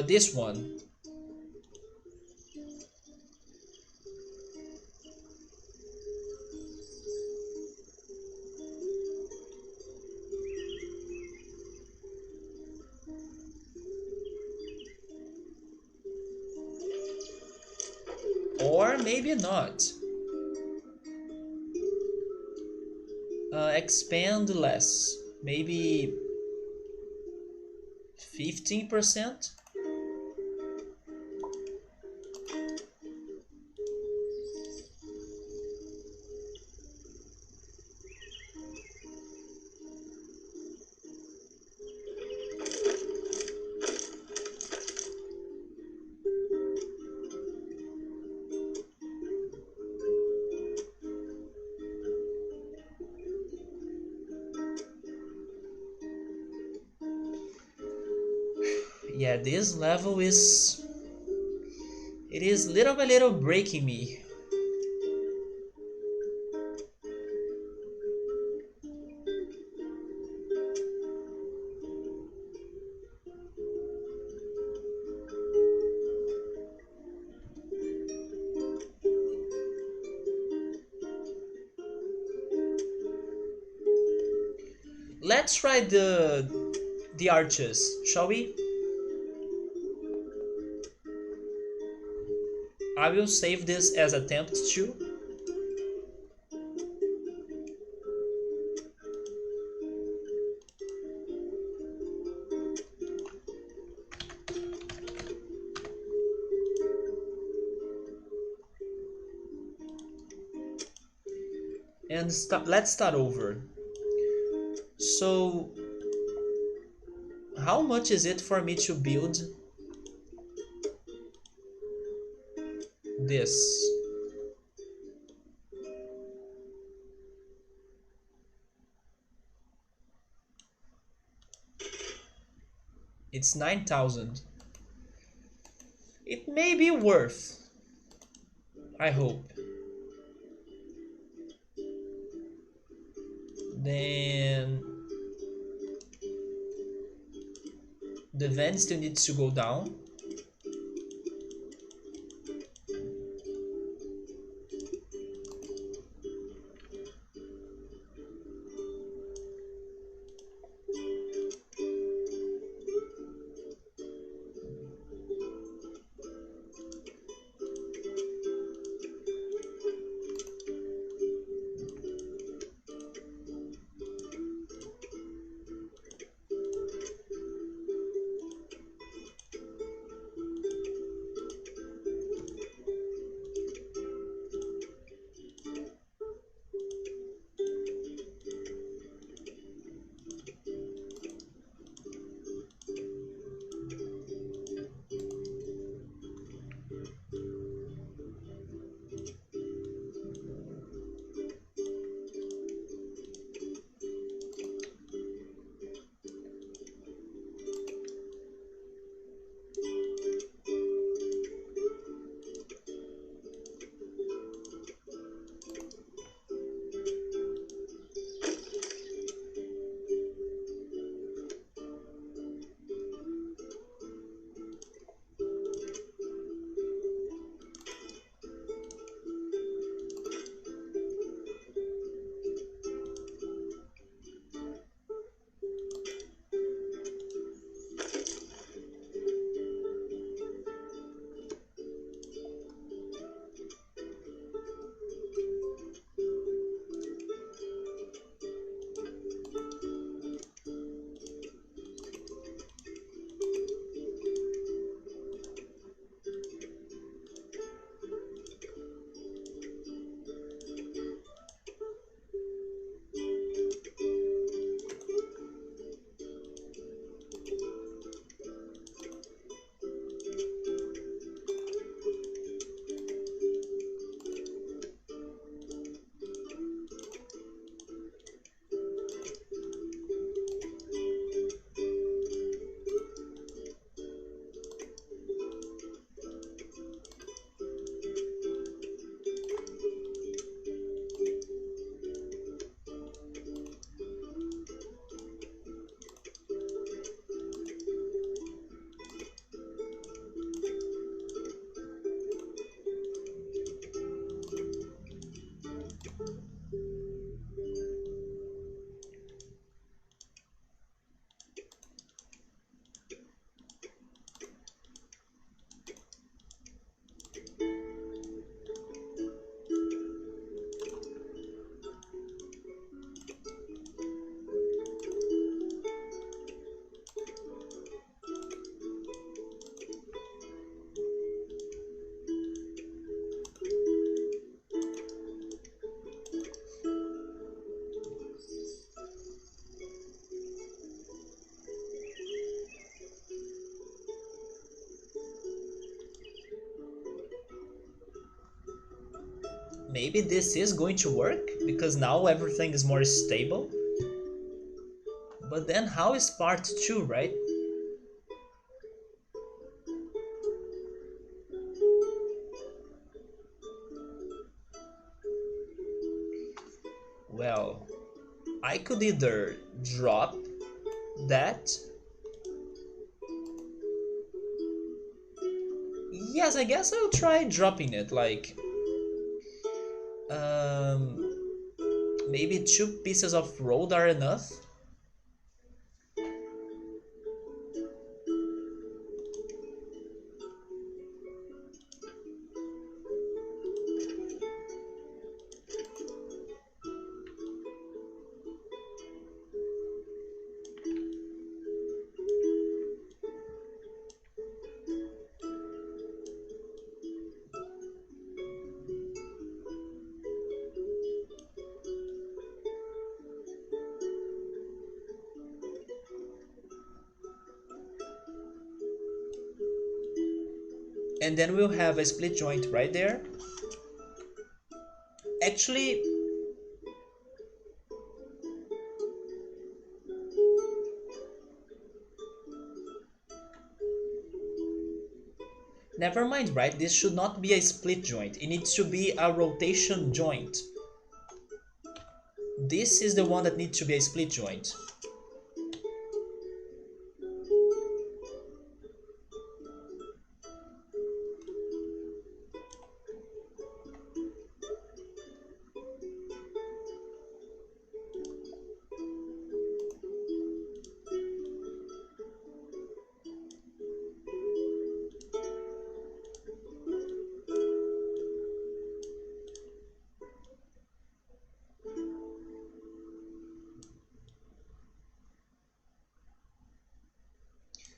This one. Or maybe not. Expand less. Maybe 15%? Yeah, this level is... It is little by little breaking me. Let's try the arches, shall we? I will save this as attempt 2 and let's start over. So, how much is it for me to build this? It's 9,000. It may be worth, I hope. Then the van still needs to go down. Maybe this is going to work because now everything is more stable. But then how is part 2, right? could either drop that. Yes, I guess I'll try dropping it. Like, um, maybe 2 pieces of road are enough. And then we'll have a split joint right there. Actually, never mind, right? This should not be a split joint. It needs to be a rotation joint. This is the one that needs to be a split joint.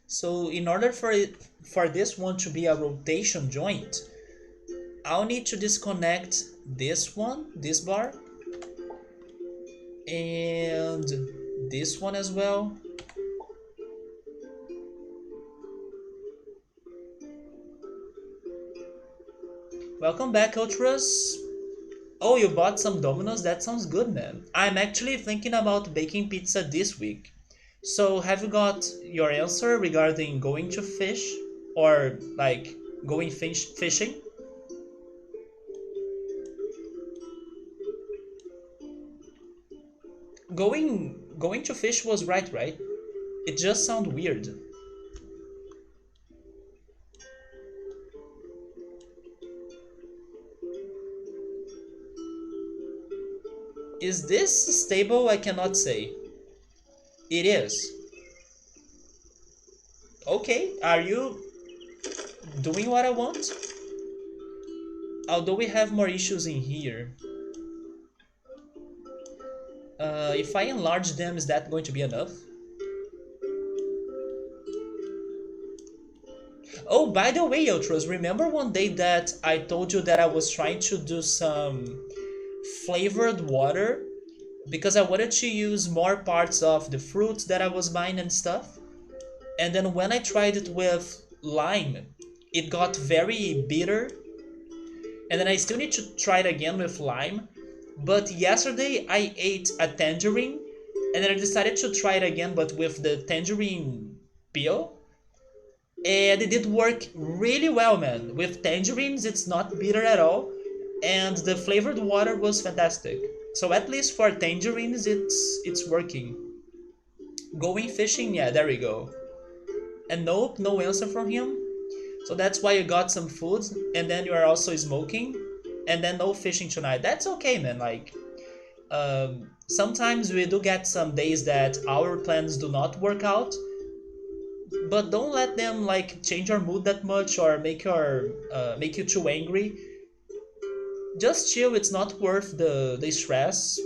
So in order for this one to be a rotation joint, I'll need to disconnect this one, this bar, and this one as well. Welcome back, Ultras. Oh, you bought some Domino's? That sounds good, man. I'm actually thinking about baking pizza this week. So, have you got your answer regarding going to fish or like going fishing? Going to fish was right? It just sounds weird. Is this stable? I cannot say. It is. Okay, are you doing what I want? Although we have more issues in here. If I enlarge them, is that going to be enough? Oh, by the way, Ultras, remember one day that I told you that I was trying to do some flavored water because I wanted to use more parts of the fruits that I was buying and stuff? And then when I tried it with lime, it got very bitter. And then I still need to try it again with lime. But yesterday I ate a tangerine and then I decided to try it again but with the tangerine peel. And it did work really well, man. With tangerines, it's not bitter at all. And the flavored water was fantastic. So at least for tangerines, it's working. Going fishing, yeah, there we go. And nope, no answer from him. So that's why you got some food, and then you are also smoking, and then no fishing tonight. That's okay, man. Like, sometimes we do get some days that our plans do not work out, but don't let them like change your mood that much or make you too angry. Just chill. It's not worth the stress.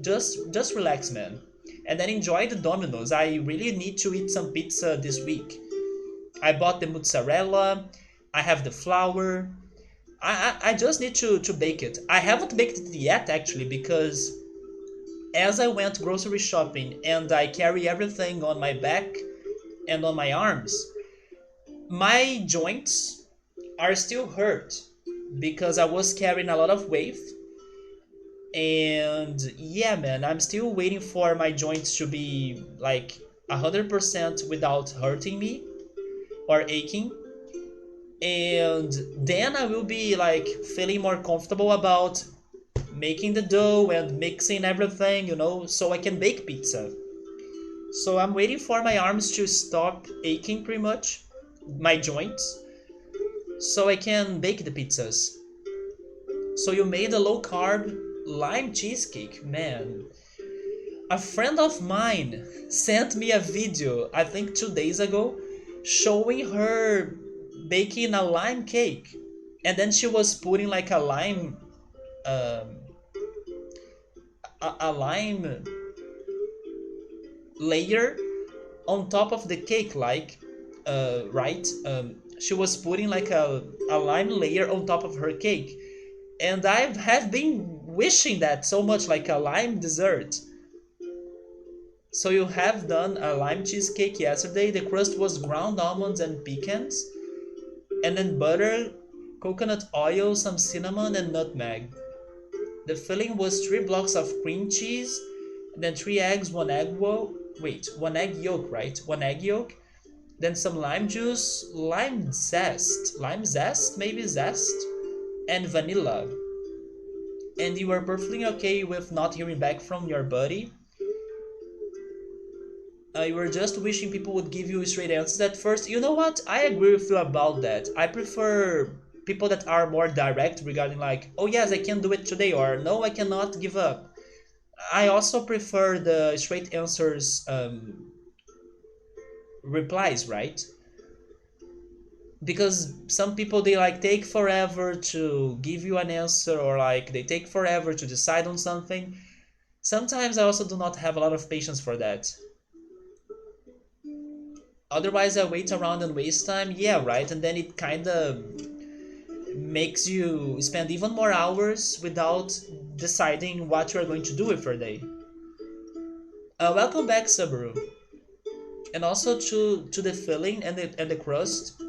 Just relax, man. And then enjoy the Domino's. I really need to eat some pizza this week. I bought the mozzarella. I have the flour. I just need to bake it. I haven't baked it yet actually because as I went grocery shopping and I carry everything on my back and on my arms, my joints are still hurt because I was carrying a lot of weight. And yeah, man, I'm still waiting for my joints to be like 100% without hurting me or aching. And then I will be like feeling more comfortable about making the dough and mixing everything, so I can bake pizza. So I'm waiting for my arms to stop aching pretty much, my joints, so I can bake the pizzas. So you made a low carb lime cheesecake, man. A friend of mine sent me a video, I think 2 days ago, showing her baking a lime cake. And then she was putting like um, a lime layer on top of the cake, like, right? She was putting like a lime layer on top of her cake. And I have been wishing that so much, like a lime dessert. So you have done a lime cheesecake yesterday. The crust was ground almonds and pecans, and then butter, coconut oil, some cinnamon, and nutmeg. The filling was 3 blocks of cream cheese, and then 3 eggs, one egg yolk, right? One egg yolk. Then some lime juice, lime zest, maybe zest, and vanilla. And you were perfectly okay with not hearing back from your buddy. You were just wishing people would give you straight answers at first. You know what? I agree with you about that. I prefer people that are more direct regarding, like, oh yes, I can do it today, or no, I cannot give up. I also prefer the straight answers, replies, right? Because some people, they like take forever to give you an answer, or like they take forever to decide on something. Sometimes I also do not have a lot of patience for that. Otherwise, I wait around and waste time. Yeah, right. And then it kind of makes you spend even more hours without deciding what you are going to do with your day. Welcome back, Subaru. And also to the filling and the crust,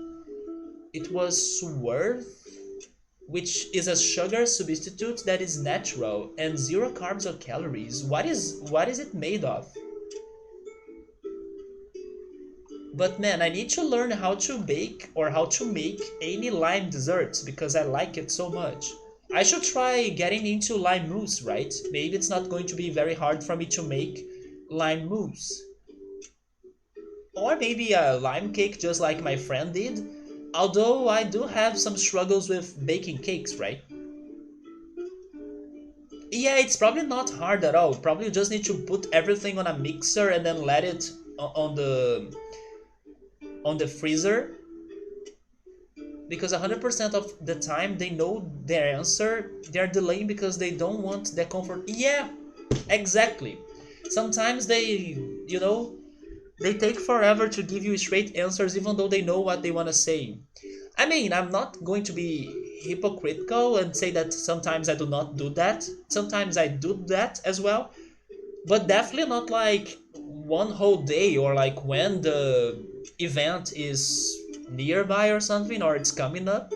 it was swerve, which is a sugar substitute that is natural and zero carbs or calories. What is it made of? But man, I need to learn how to bake or how to make any lime desserts because I like it so much. I should try getting into lime mousse, right? Maybe it's not going to be very hard for me to make lime mousse. Or maybe a lime cake just like my friend did. Although I do have some struggles with baking cakes, right? Yeah, it's probably not hard at all. Probably you just need to put everything on a mixer and then let it on the freezer, because 100% of the time they know their answer. They're delaying because they don't want their comfort. Yeah, exactly. Sometimes you know, they take forever to give you straight answers even though they know what they want to say. I mean, I'm not going to be hypocritical and say that sometimes I do not do that. Sometimes I do that as well, but definitely not like one whole day, or like when the event is nearby or something, or it's coming up.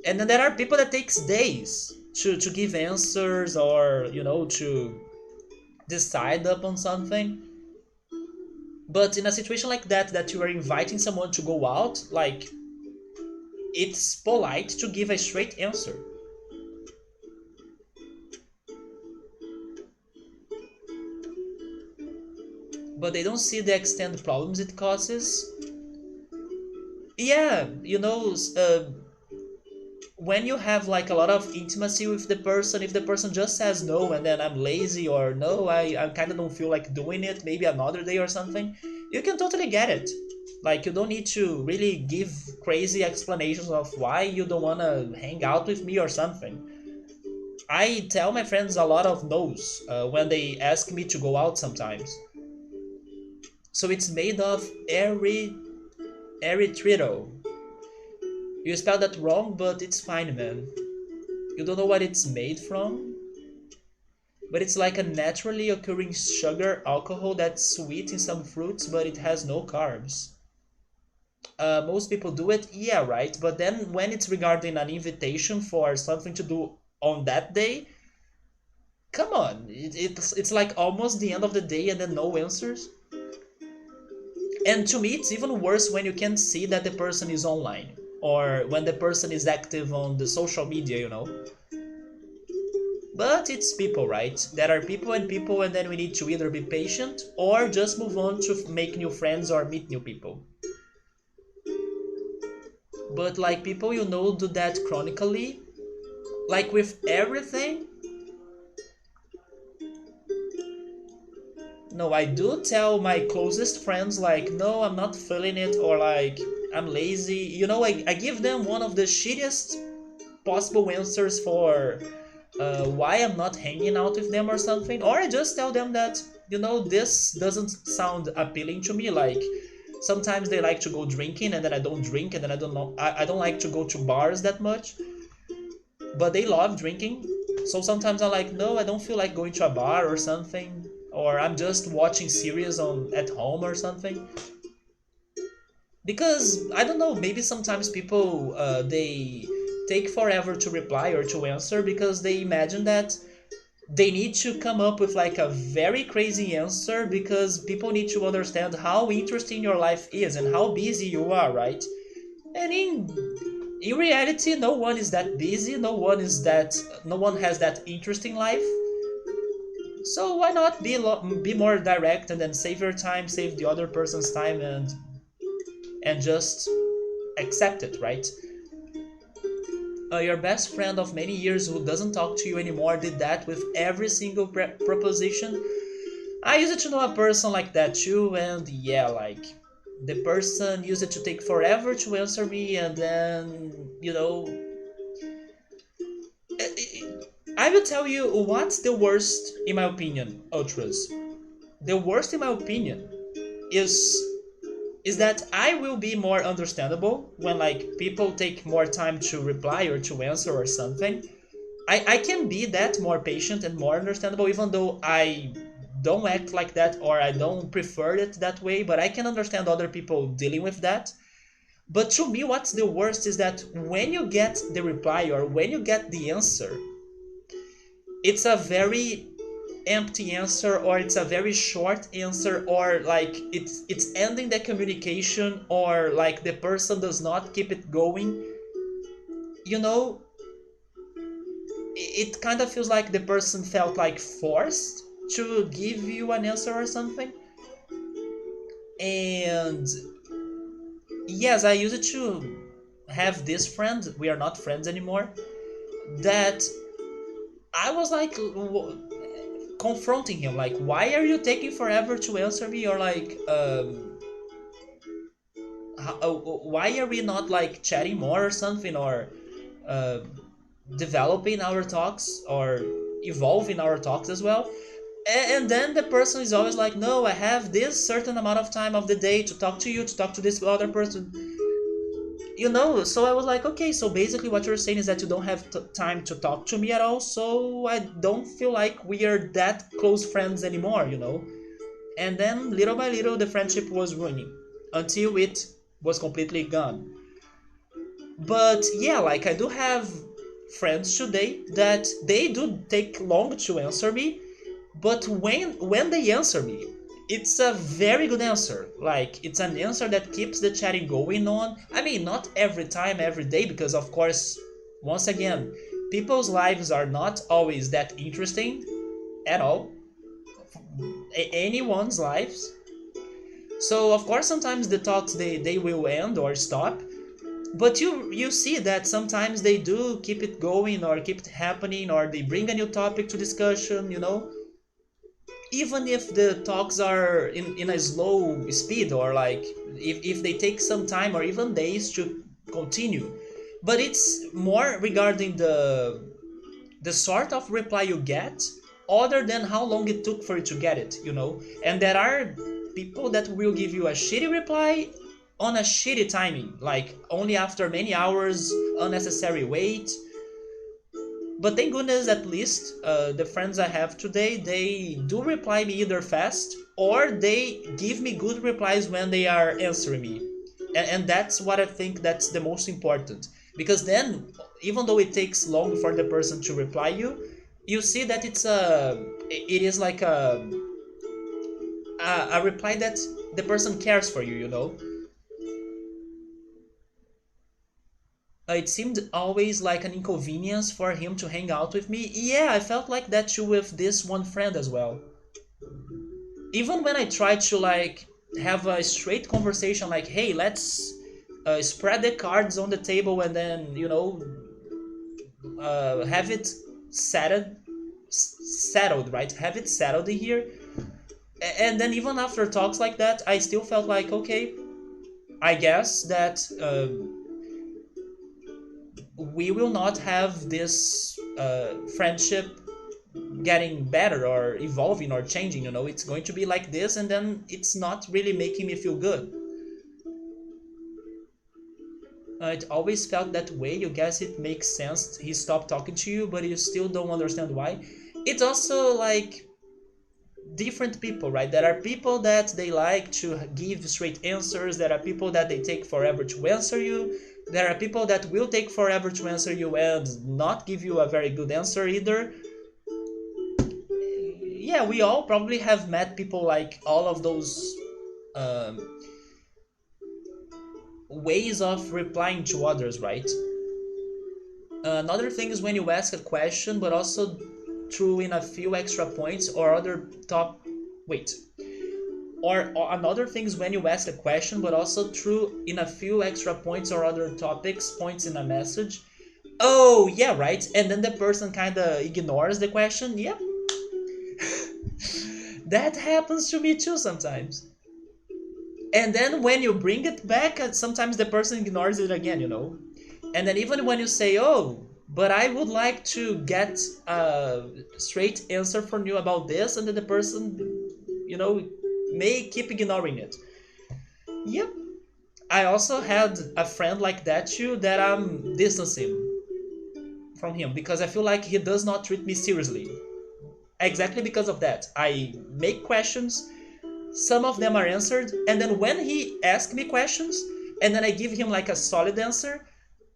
And then there are people that takes days to give answers, or to decide upon something. But in a situation like that you are inviting someone to go out, like, it's polite to give a straight answer. But they don't see the extent problems it causes. Yeah, when you have like a lot of intimacy with the person, if the person just says no and then I'm lazy, or no, I kind of don't feel like doing it, maybe another day or something, you can totally get it. Like, you don't need to really give crazy explanations of why you don't want to hang out with me or something. I tell my friends a lot of no's when they ask me to go out sometimes. So it's made of erythritol. You spelled that wrong, but it's fine, man. You don't know what it's made from, but it's like a naturally occurring sugar alcohol that's sweet in some fruits, but it has no carbs. Most people do it, yeah, right. But then when it's regarding an invitation for something to do on that day, come on, it's like almost the end of the day and then no answers. And to me, it's even worse when you can see that the person is online, or when the person is active on the social media. But it's people, right? There are people and people, and then we need to either be patient or just move on to make new friends or meet new people. But like people do that chronically, like with everything. No, I do tell my closest friends, like, no, I'm not feeling it, or like, I'm lazy. I give them one of the shittiest possible answers for why I'm not hanging out with them or something. Or I just tell them that, this doesn't sound appealing to me. Like, sometimes they like to go drinking, and then I don't drink, and then I don't know. I don't like to go to bars that much, but they love drinking. So sometimes I'm like, no, I don't feel like going to a bar or something, or I'm just watching series on at home or something. Because I don't know, maybe sometimes people they take forever to reply or to answer because they imagine that they need to come up with like a very crazy answer because people need to understand how interesting your life is and how busy you are, right? And in reality, no one is that busy, no one has that interesting life. So why not be more direct and then save your time, save the other person's time, and just accept it, right? Your best friend of many years who doesn't talk to you anymore did that with every single proposition. I used to know a person like that too, and yeah, like the person used it to take forever to answer me, and then I will tell you what's the worst in my opinion, Ultras. The worst in my opinion is is that I will be more understandable when like people take more time to reply or to answer or something. I can be that more patient and more understandable even though I don't act like that or I don't prefer it that way, but I can understand other people dealing with that. But to me, what's the worst is that when you get the reply or when you get the answer, it's a very empty answer or it's a very short answer or like it's ending the communication or like the person does not keep it going. you know it kind of feels like the person felt like forced to give you an answer or something. And yes, I used to have this friend, we are not friends anymore, that I was like confronting him like, why are you taking forever to answer me, or like why are we not like chatting more or something, or uh, developing our talks or evolving our talks as well. And then the person is always like, no, I have this certain amount of time of the day to talk to you, to talk to this other person. So I was like, okay, so basically what you're saying is that you don't have time to talk to me at all, so I don't feel like we are that close friends anymore. And then little by little the friendship was ruining until it was completely gone. But yeah, like I do have friends today that they do take long to answer me, but when they answer me, it's a very good answer. Like it's an answer that keeps the chatting going on. I mean, not every time, every day, because of course, once again, people's lives are not always that interesting at all. Anyone's lives. So of course, sometimes the talks they will end or stop, but you see that sometimes they do keep it going or keep it happening, or they bring a new topic to discussion. Even if the talks are in a slow speed, or like if they take some time or even days to continue. But it's more regarding the sort of reply you get, other than how long it took for you to get it. And there are people that will give you a shitty reply on a shitty timing, like only after many hours, unnecessary wait. But thank goodness, at least the friends I have today, they do reply me either fast or they give me good replies when they are answering me. And that's what I think that's the most important. Because then, even though it takes long for the person to reply you, you see that it is like a reply that the person cares for you. It seemed always like an inconvenience for him to hang out with me. Yeah, I felt like that too with this one friend as well. Even when I tried to like have a straight conversation, like, hey, let's spread the cards on the table and then have it settled, settled, right? Have it settled here. And then even after talks like that, I still felt like, okay, I guess that we will not have this friendship getting better or evolving or changing. It's going to be like this, and then it's not really making me feel good. It always felt that way. You guess it makes sense. He stopped talking to you, but you still don't understand why. It's also like different people, right? There are people that they like to give straight answers. There are people that they take forever to answer you. There are people that will take forever to answer you and not give you a very good answer either. Yeah, we all probably have met people like all of those um, ways of replying to others, right? Another thing is when you ask a question, but also throw in a few extra points or other top. Wait. Or another thing is when you ask a question, but also throw in a few extra points or other topics, points in a message. Oh, yeah, right. And then the person kind of ignores the question. Yep. That happens to me too sometimes. And then when you bring it back, sometimes the person ignores it again. And then even when you say, oh, but I would like to get a straight answer from you about this, and then the person, may keep ignoring it. Yep. I also had a friend like that too that I'm distancing from him because I feel like he does not treat me seriously. Exactly because of that. I make questions, some of them are answered, and then when he asks me questions and then I give him like a solid answer,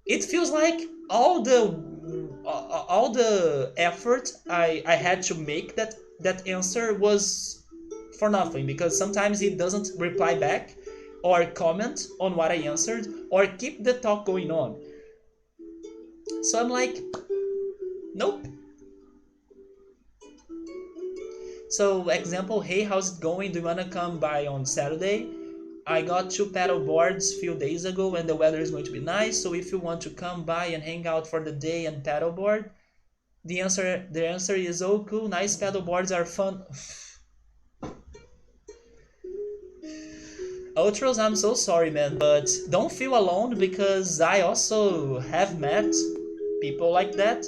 it feels like all the effort I had to make that answer was for nothing, because sometimes he doesn't reply back or comment on what I answered or keep the talk going on. So I'm like, nope. So example, hey, how's it going? Do you wanna come by on Saturday? I got 2 paddle boards a few days ago and the weather is going to be nice, so if you want to come by and hang out for the day and paddleboard, the answer is, oh cool, nice, paddleboards are fun. Outros, I'm so sorry, man, but don't feel alone because I also have met people like that.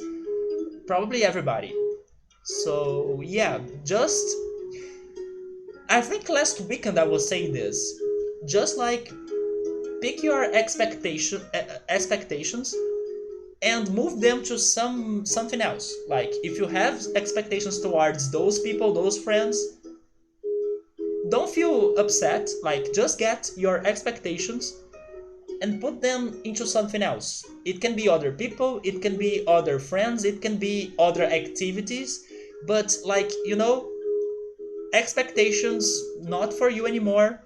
Probably everybody. So yeah, just I think last weekend I was saying this. Just like pick your expectations and move them to something else. Like if you have expectations towards those people, those friends, don't feel upset. Like just get your expectations and put them into something else. It can be other people, it can be other friends, it can be other activities, but like, expectations not for you anymore.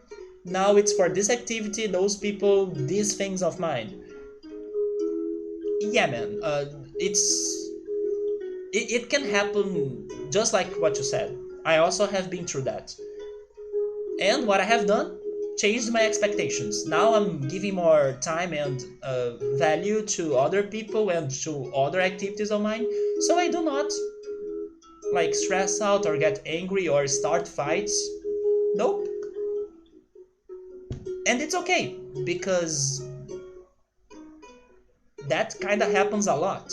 Now it's for this activity, those people, these things of mine. Yeah, man. It can happen just like what you said. I also have been through that. And what I have done, changed my expectations. Now I'm giving more time and value to other people and to other activities of mine, so I do not like stress out or get angry or start fights. Nope. And it's okay because that kind of happens a lot.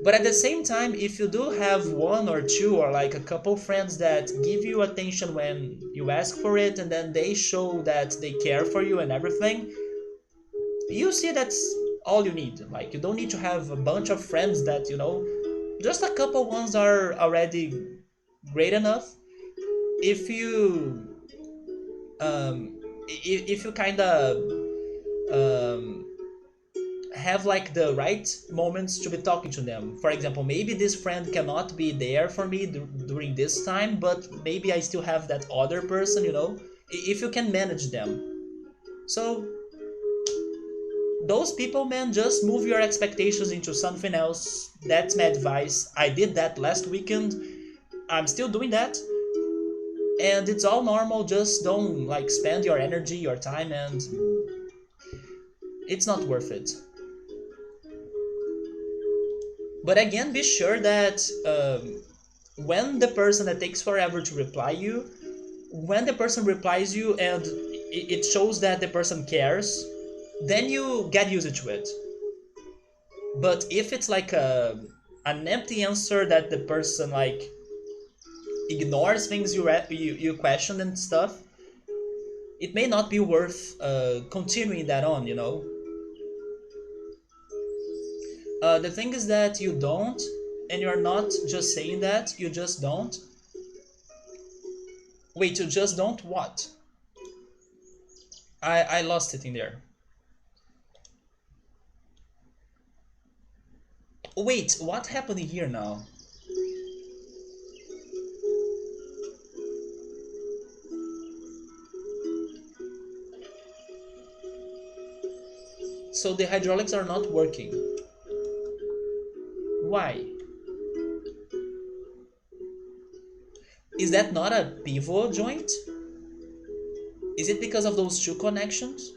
But at the same time, if you do have one or two or like a couple friends that give you attention when you ask for it and then they show that they care for you and everything, you see that's all you need. Like you don't need to have a bunch of friends that, just a couple ones are already great enough. If you if you kind of um, have like the right moments to be talking to them. For example, maybe this friend cannot be there for me during this time, but maybe I still have that other person. If you can manage them. So Those people, man, just move your expectations into something else. That's my advice. I did that last weekend. I'm still doing that. And it's all normal. Just don't like spend your energy, your time, and it's not worth it. But again, be sure that when the person that takes forever to reply you, when the person replies you and it shows that the person cares, then you get used to it. But if it's like an empty answer that the person like ignores things you question and stuff, it may not be worth continuing that on, you know. The thing is that you don't, and you're not just saying that, you just don't. Wait, you just don't what? I lost it in there. Wait, what happened here now? So the hydraulics are not working. Why? Is that not a pivot joint? Is it because of those two connections?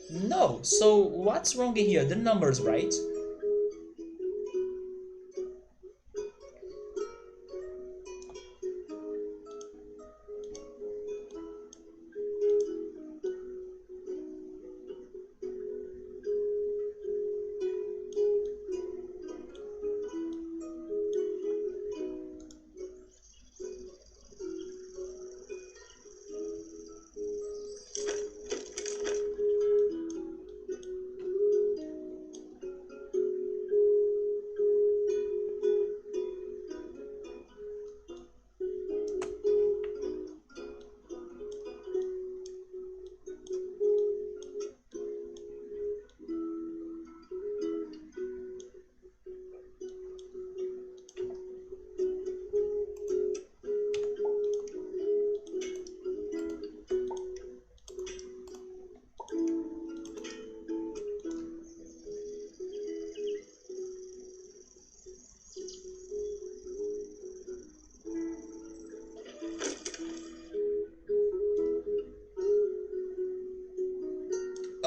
No, so what's wrong in here? The numbers, right?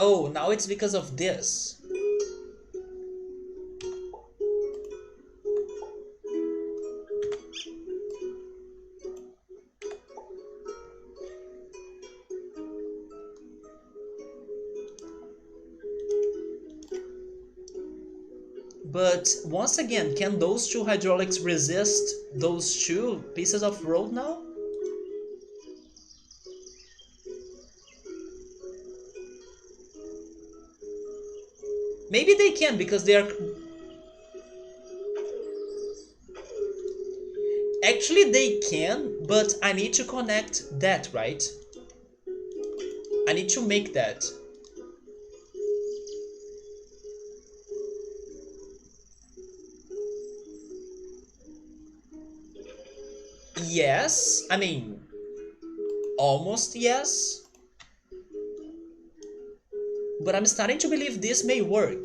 Oh, now it's because of this. But once again, can those two hydraulics resist those two pieces of road now? Maybe they can because they are... Actually, they can, but I need to connect that, right? I need to make that. Yes, I mean, almost yes. But I'm starting to believe this may work.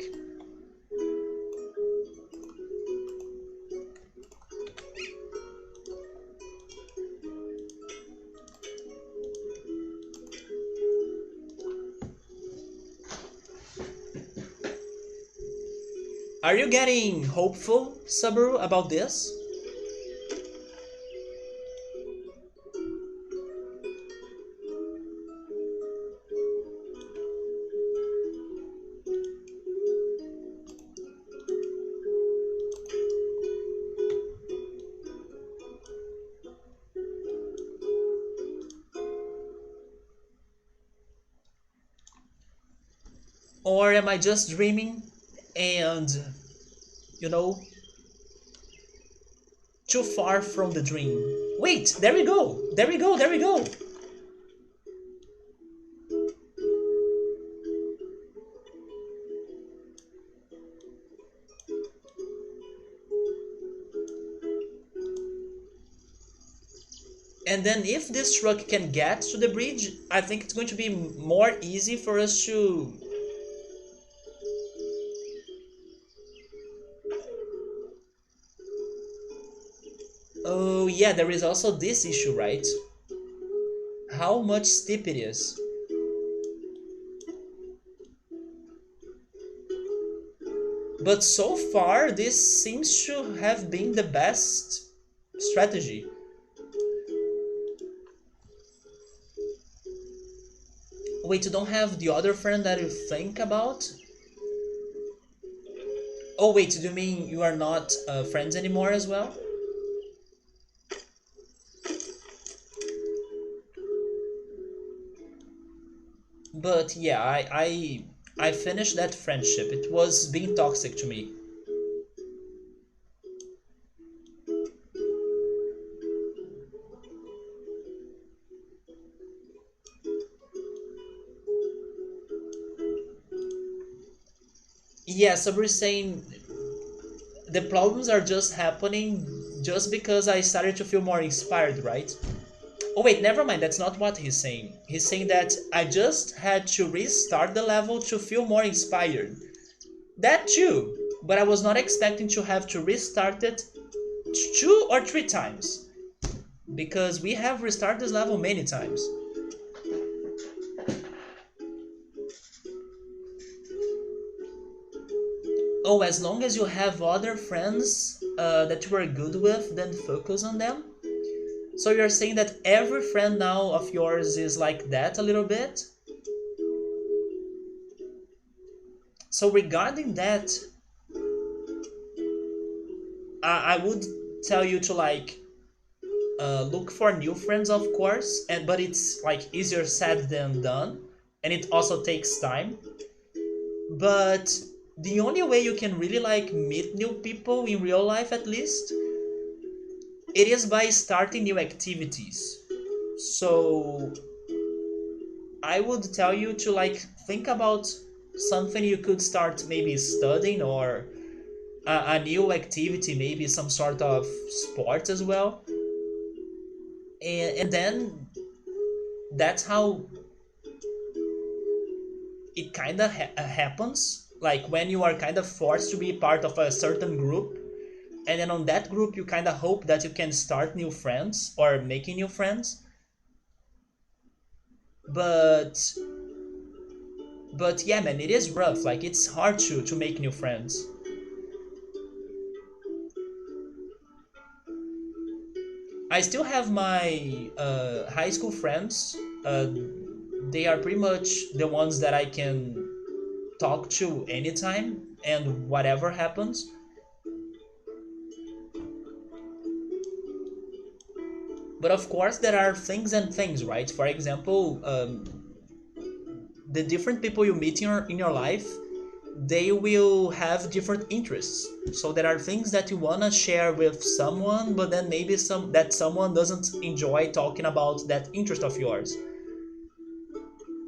Are you getting hopeful, Subaru, about this? Or am I just dreaming and, you know, too far from the dream? Wait, there we go! There we go, there we go! And then if this truck can get to the bridge, I think it's going to be more easy for us to... Oh yeah, there is also this issue, right? How much steep it is. But so far, this seems to have been the best strategy. Wait, you don't have the other friend that you think about? Oh wait, do you mean you are not friends anymore as well? But yeah, I finished that friendship. It was being toxic to me. Yeah, Sabri is saying the problems are just happening just because I started to feel more inspired, right? Oh wait, never mind, that's not what he's saying. He's saying that I just had to restart the level to feel more inspired. That too, but I was not expecting to have to restart it 2 or 3 times. Because we have restarted this level many times. Oh, as long as you have other friends that you are good with, then focus on them. So you're saying that every friend now of yours is like that a little bit? So regarding that, I would tell you to like look for new friends, of course, and but it's like easier said than done, and it also takes time. But the only way you can really like meet new people in real life, at least, it is by starting new activities. So I would tell you to like think about something you could start maybe studying or a new activity, maybe some sort of sport as well. And then that's how it kind of happens. Like when you are kind of forced to be part of a certain group, and then on that group, you kind of hope that you can start new friends or making new friends. But yeah, man, it is rough. Like it's hard to make new friends. I still have my high school friends. They are pretty much the ones that I can talk to anytime and whatever happens. But of course, there are things and things, right? For example, the different people you meet in your life, they will have different interests. So there are things that you wanna share with someone, but then maybe someone doesn't enjoy talking about that interest of yours.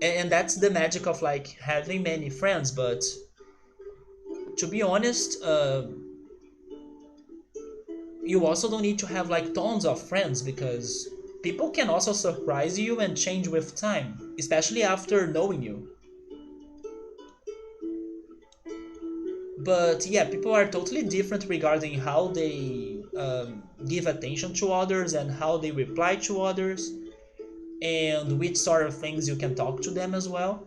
And that's the magic of like having many friends. But to be honest, you also don't need to have like tons of friends because people can also surprise you and change with time, especially after knowing you. But yeah, people are totally different regarding how they give attention to others and how they reply to others and which sort of things you can talk to them as well.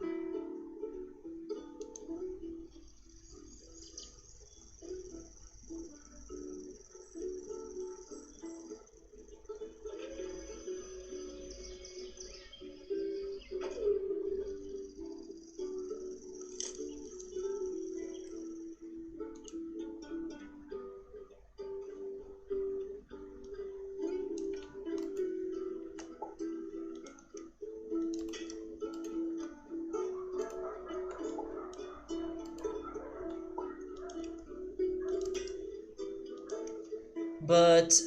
But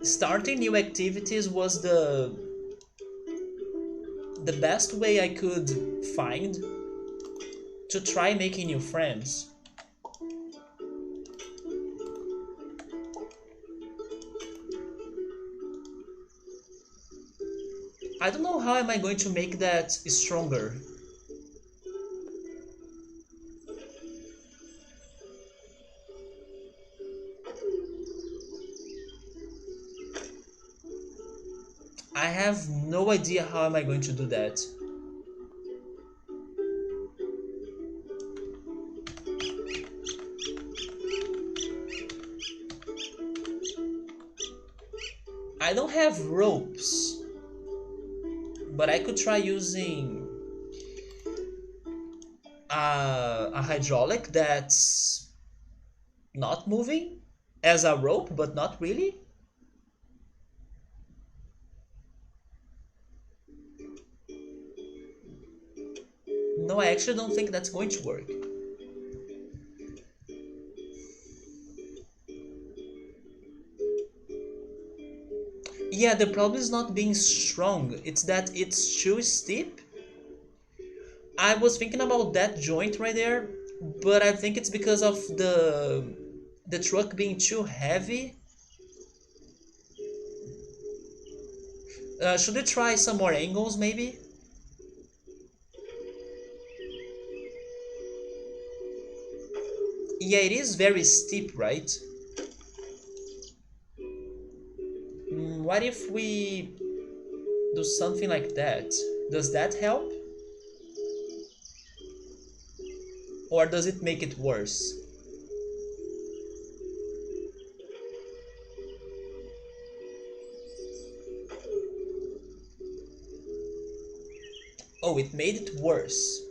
starting new activities was the best way I could find to try making new friends. I don't know how am I going to make that stronger. I have no idea how am I going to do that. I don't have ropes, but I could try using a hydraulic that's not moving as a rope, but not really. No, I actually don't think that's going to work. Yeah, the problem is not being strong, it's that it's too steep. I was thinking about that joint right there, but I think it's because of the truck being too heavy. Should we try some more angles maybe? Yeah, it is very steep, right? What if we do something like that? Does that help? Or does it make it worse? Oh, it made it worse.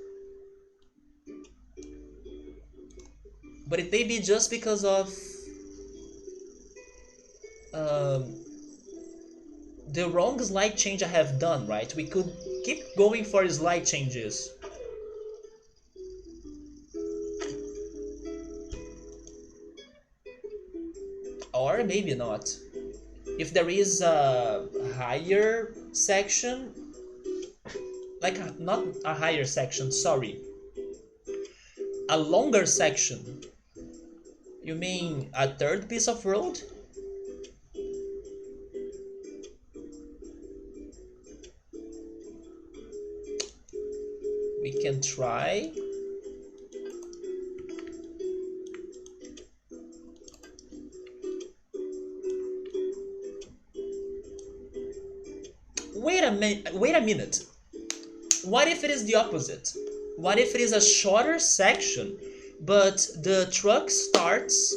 But it may be just because of um, the wrong slide change I have done, right? We could keep going for slide changes. Or maybe not. If there is a higher section, like not a higher section, sorry, a longer section. You mean a third piece of road? We can try. Wait a minute. What if it is the opposite? What if it is a shorter section, but the truck starts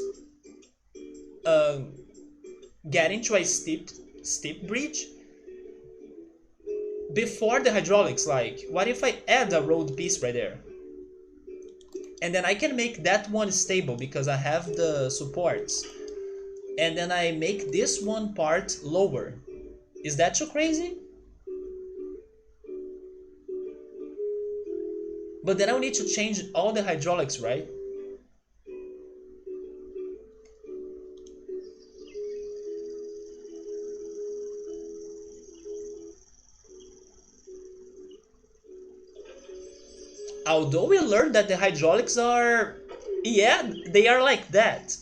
um, getting to a steep bridge before the hydraulics? Like, what if I add a road piece right there? And then I can make that one stable because I have the supports. And then I make this one part lower. Is that too crazy? But then I'll need to change all the hydraulics, right? Although we learned that the hydraulics are... Yeah, they are like that.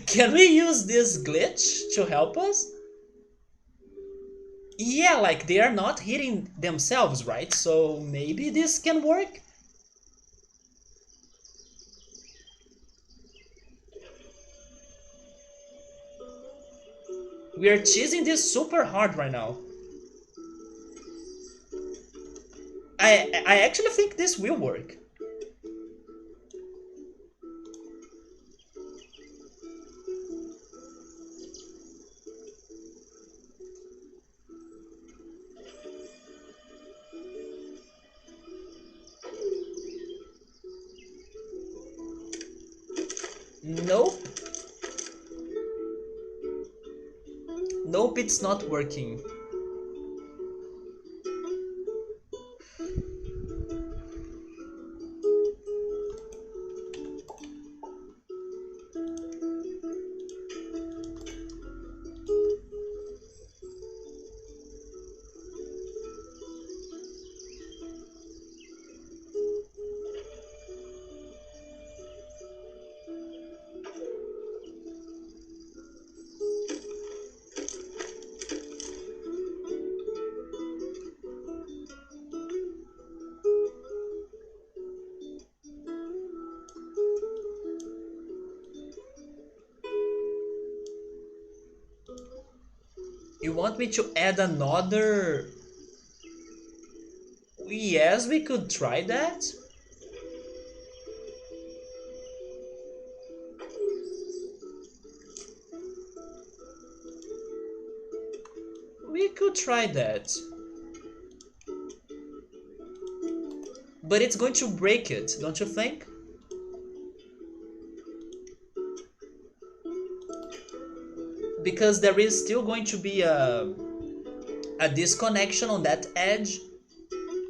Can we use this glitch to help us? Yeah, like they are not hitting themselves, right? So maybe this can work? We are cheesing this super hard right now. I actually think this will work. Nope. Nope, it's not working. You want me to add another? Yes, we could try that. We could try that. But it's going to break it, don't you think? Because there is still going to be a disconnection on that edge.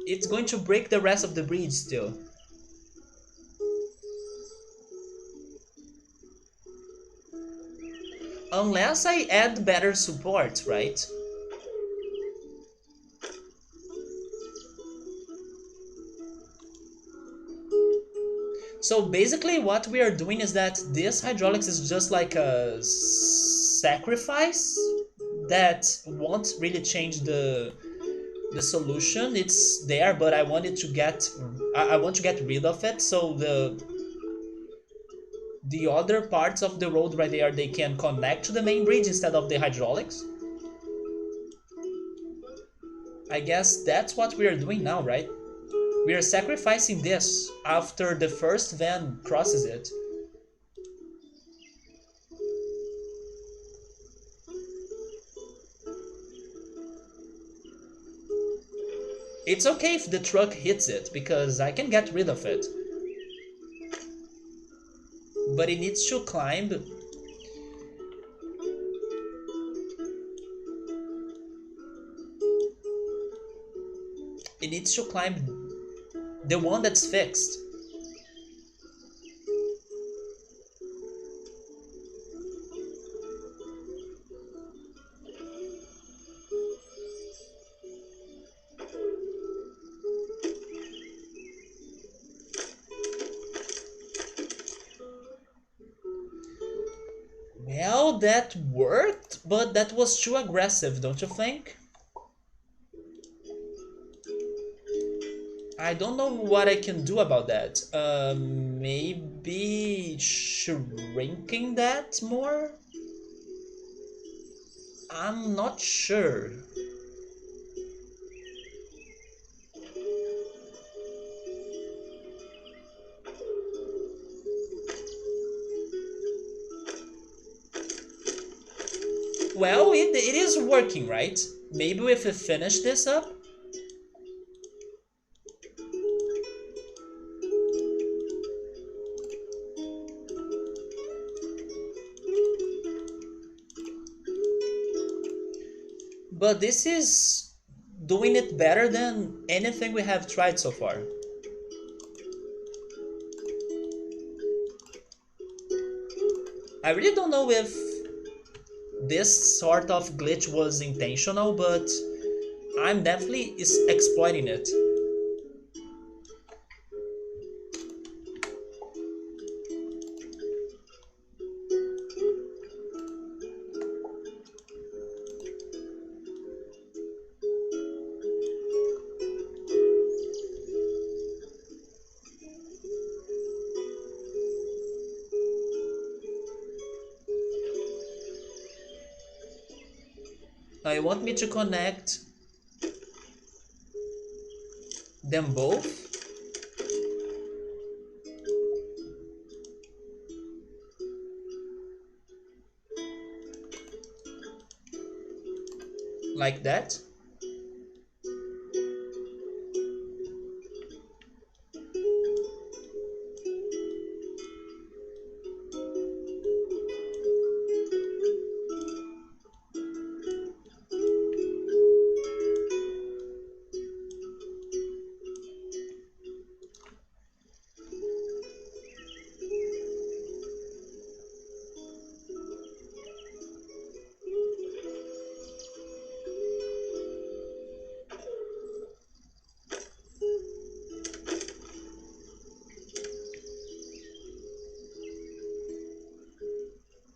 It's going to break the rest of the bridge still. Unless I add better support, right? So basically what we are doing is that this hydraulics is just like a sacrifice that won't really change the solution. It's there, but I wanted to get I want to get rid of it, so the other parts of the road right there, they can connect to the main bridge instead of the hydraulics. I guess that's what we are doing now, right? We are sacrificing this after the first van crosses it. It's okay if the truck hits it, because I can get rid of it. But it needs to climb. It needs to climb the one that's fixed. Well, that worked, but that was too aggressive, don't you think? I don't know what I can do about that. Maybe shrinking that more? I'm not sure. Well, it is working, right? Maybe if we finish this up. But this is doing it better than anything we have tried so far. I really don't know if this sort of glitch was intentional, but I'm definitely exploiting it. Now you want me to connect them both? Like that?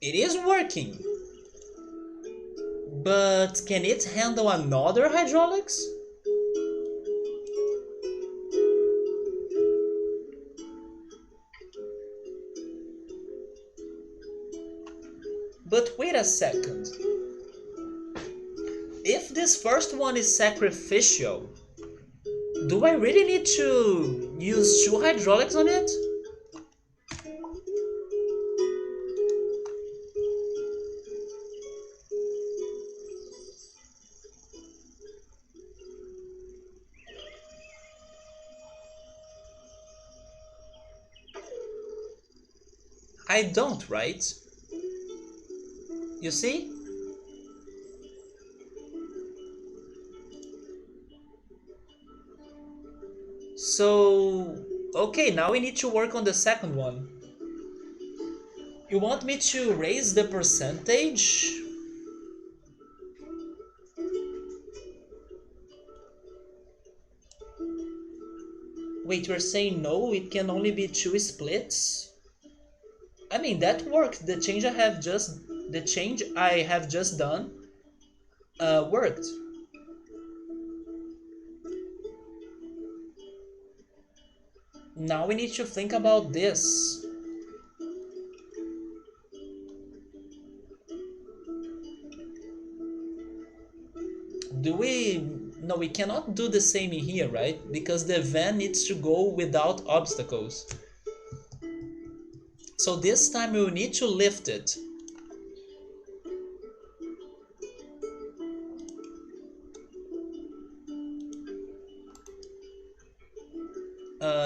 It is working. But can it handle another hydraulics? But wait a second. if this first one is sacrificial, do I really need to use two hydraulics on it? I don't, right? You see? So, okay, now we need to work on the second one. You want me to raise the percentage? Wait, you're saying no, it can only be two splits? I mean, that worked. The change I have just done worked. Now we need to think about this. Do we... No, we cannot do the same in here, right? Because the van needs to go without obstacles. So this time we will need to lift it.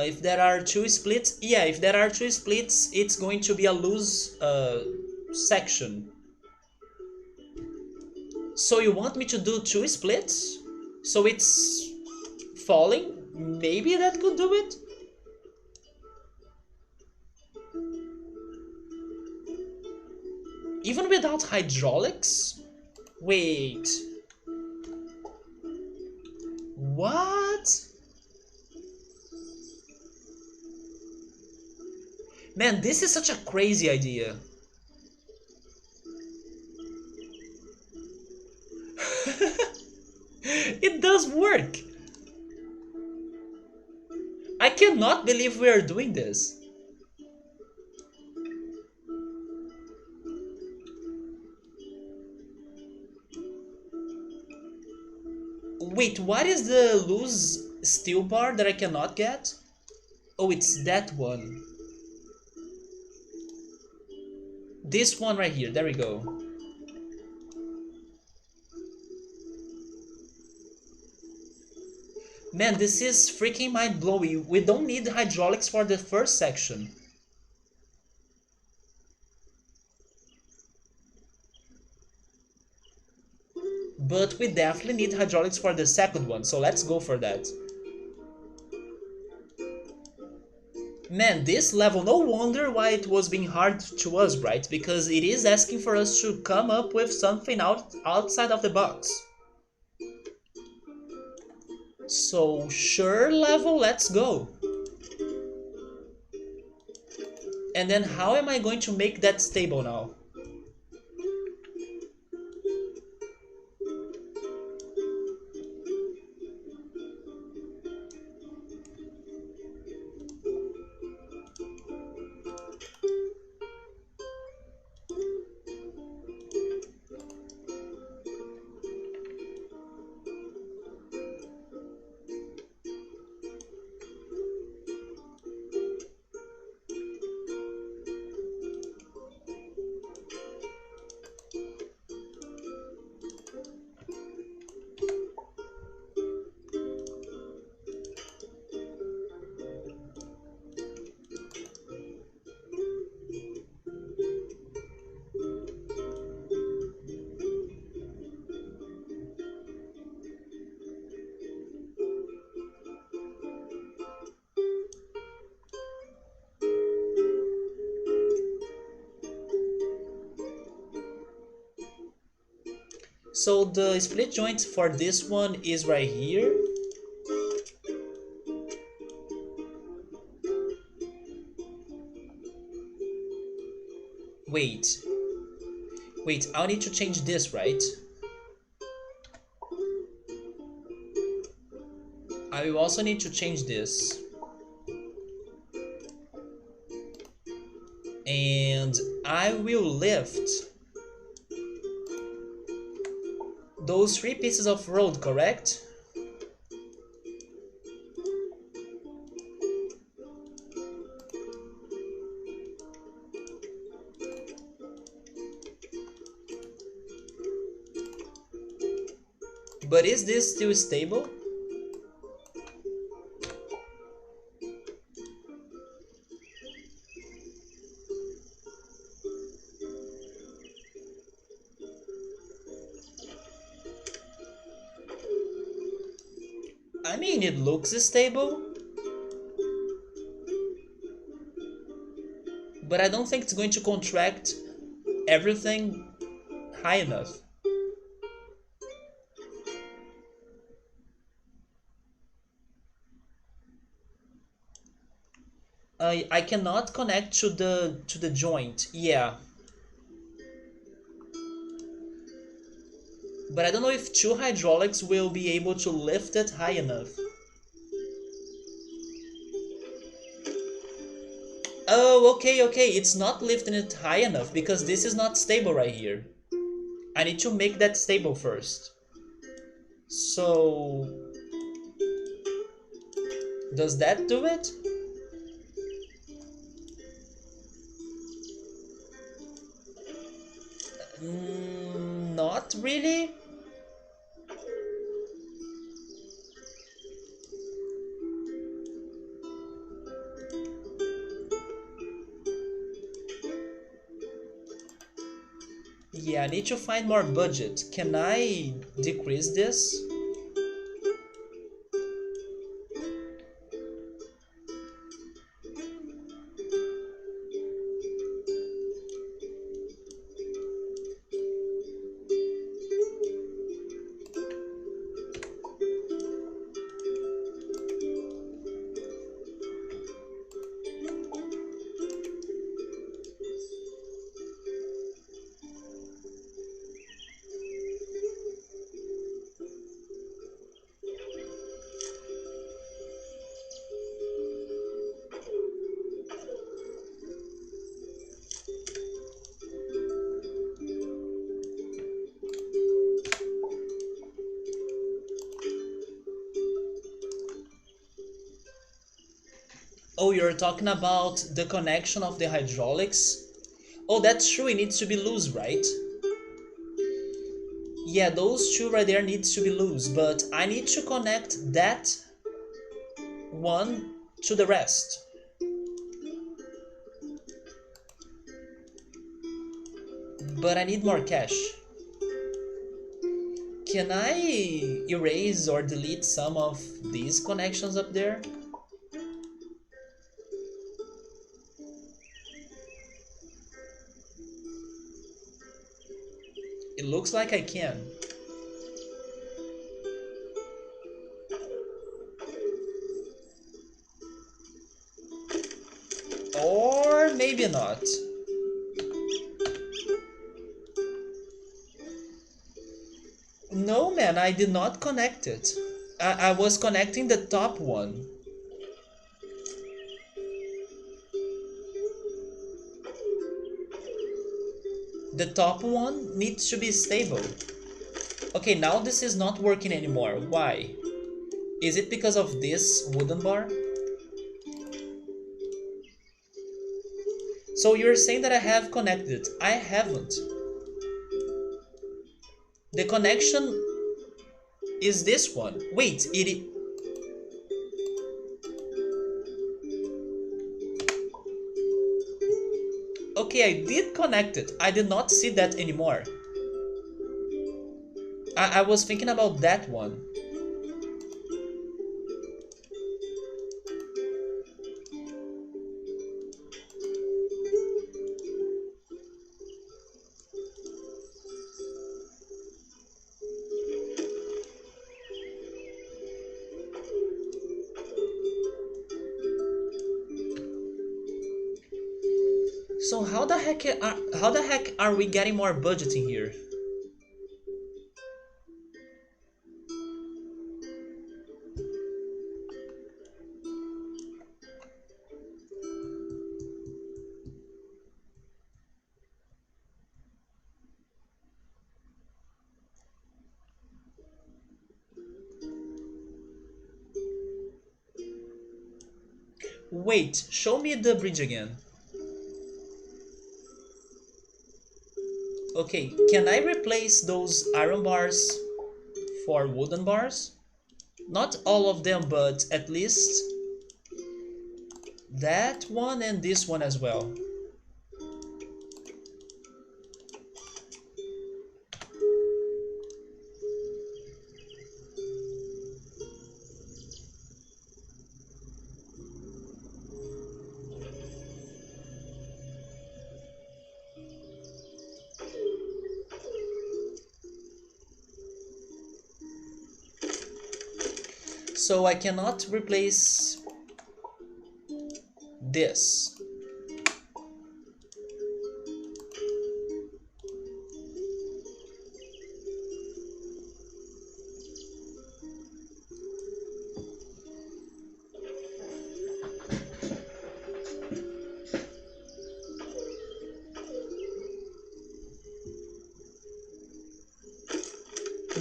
If there are two splits, yeah, if there are two splits, it's going to be a loose section. So you want me to do two splits? So it's falling? Maybe that could do it? Even without hydraulics? Wait. What? Man, this is such a crazy idea. It does work. I cannot believe we are doing this. Wait, what is the loose steel bar that I cannot get? Oh, it's that one. This one right here, there we go. Man, this is freaking mind-blowing. We don't need hydraulics for the first section. But we definitely need hydraulics for the second one, so let's go for that. Man, this level, no wonder why it was being hard to us, right? Because it is asking for us to come up with something outside of the box. So, sure level, let's go. And then how am I going to make that stable now? So the split joint for this one is right here. Wait. Wait, I'll need to change this, right? I will also need to change this. And I will lift Those three pieces of road, correct? But is this still stable? I mean, it looks stable, but I don't think it's going to contract everything high enough. I cannot connect to the joint. Yeah, but I don't know if two hydraulics will be able to lift it high enough. Oh, okay, okay. It's not lifting it high enough because this is not stable right here. I need to make that stable first. So, does that do it? Not really. Yeah, I need to find more budget. Can I decrease this? Oh, you're talking about the connection of the hydraulics? Oh, that's true, it needs to be loose, right? Yeah, those two right there needs to be loose, but I need to connect that one to the rest. But I need more cash. Can I erase or delete some of these connections up there? It looks like I can. Or maybe not. No, man, I did not connect it. I was connecting the top one. The top one needs to be stable. Okay, now this is not working anymore. Why? Is it because of this wooden bar? So you're saying that I have connected. I haven't. The connection is this one. Wait, okay, I did connect it. I did not see that anymore. I was thinking about that one. So how the heck are we getting more budget in here? Wait, show me the bridge again. Okay, can I replace those iron bars for wooden bars? Not all of them, but at least that one and this one as well. So I cannot replace this.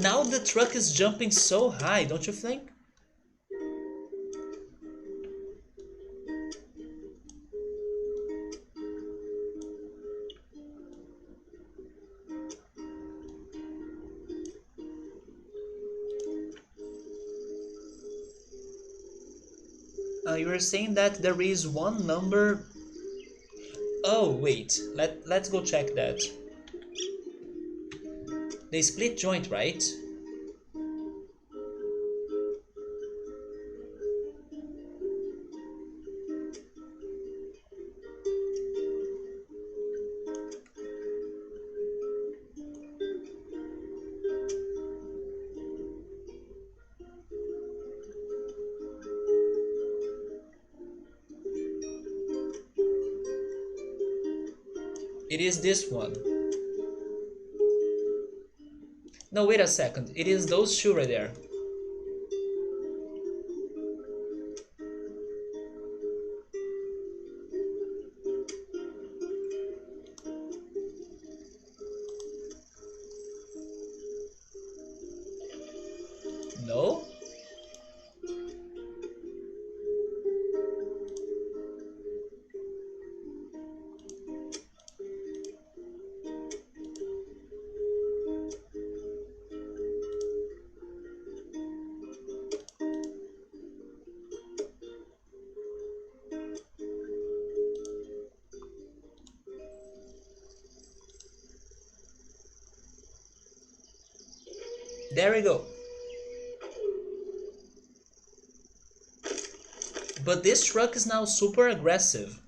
Now the truck is jumping so high, don't you think? You were saying that there is one number. Oh wait, let's go check that. The split joint, right? It is this one. No, wait a second. It is those two right there. No? There we go. But this truck is now super aggressive.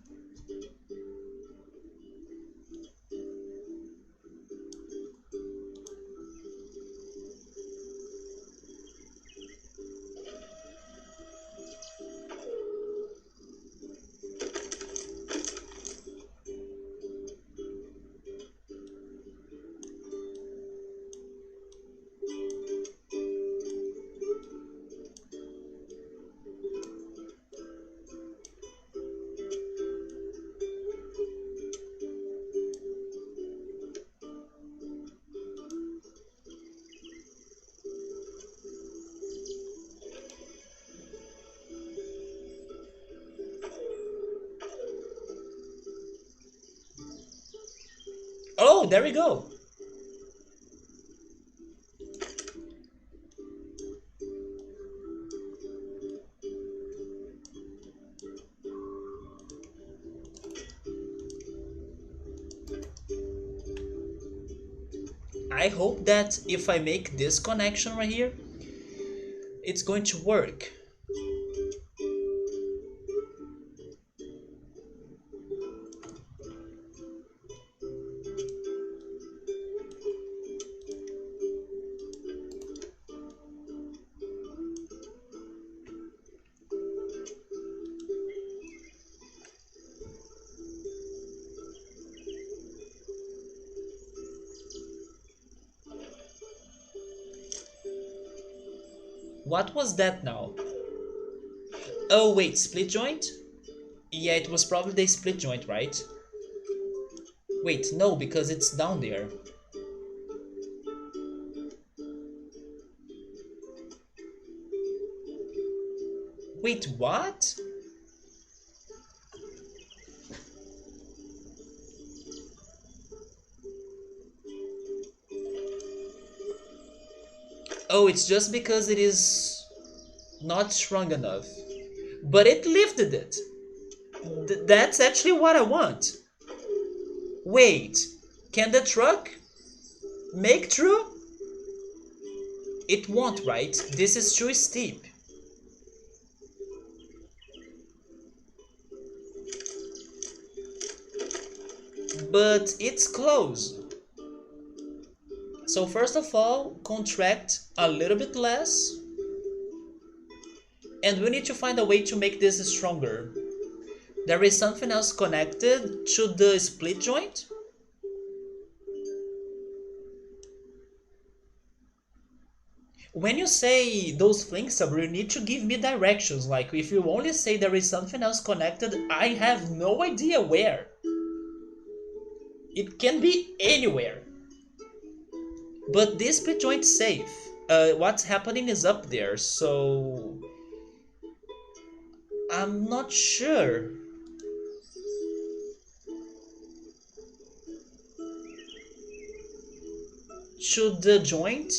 Oh, there we go. I hope that if I make this connection right here, it's going to work. What was that now? Oh wait, split joint? Yeah, it was probably the split joint, right? Wait, no, because it's down there. Wait, what? Oh, it's just because it is not strong enough. But it lifted it. That's actually what I want. Wait, can the truck make through? It won't, right? This is too steep. But it's close. So first of all, contract a little bit less. And we need to find a way to make this stronger. There is something else connected to the split joint. When you say those flexible, you need to give me directions. Like if you only say there is something else connected, I have no idea where. It can be anywhere. But this split joint's safe. What's happening is up there, so I'm not sure. Should the joint?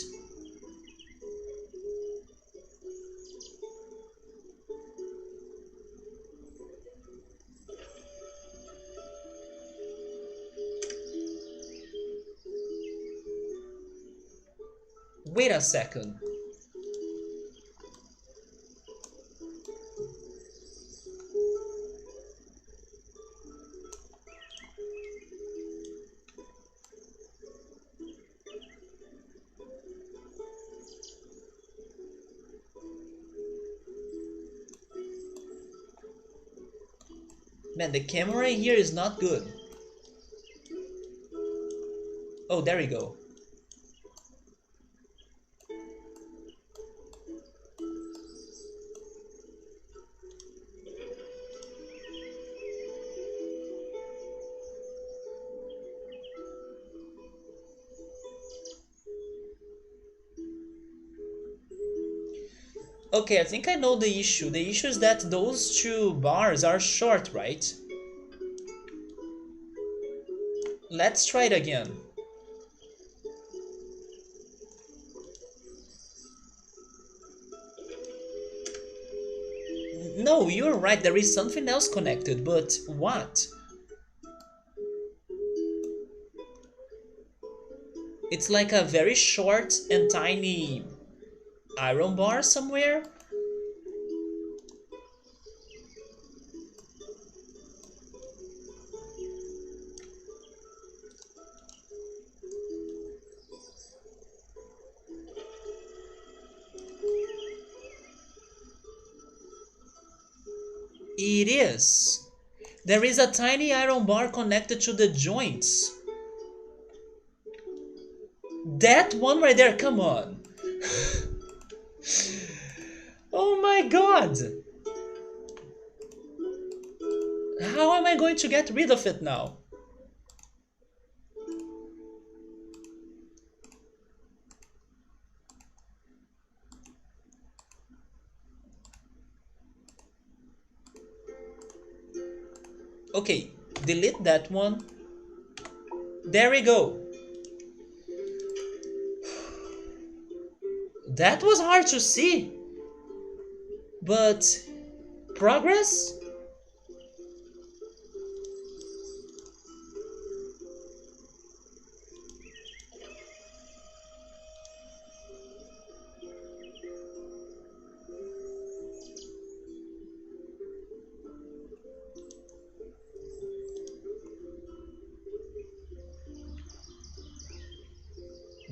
Wait a second. Man, the camera here is not good. Oh, there we go. Okay, I think I know the issue. The issue is that those two bars are short, right? Let's try it again. No, you're right, there is something else connected, but what? It's like a very short and tiny iron bar somewhere. It is. There is a tiny iron bar connected to the joints. That one right there, come on. Oh my god. How am I going to get rid of it now? Okay, delete that one. There we go. That was hard to see. But progress?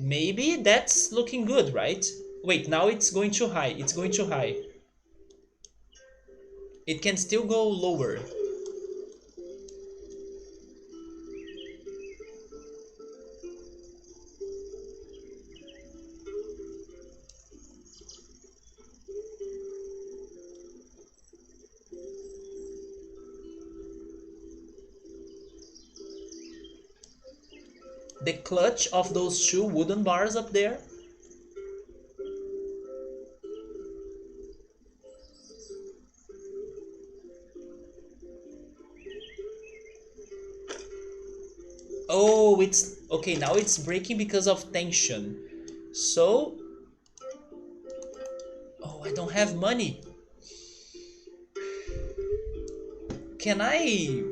Maybe that's looking good, right? Wait, now it's going too high. It's going too high. It can still go lower. The clutch of those two wooden bars up there. Oh, it's okay, now it's breaking because of tension. So don't have money. Can I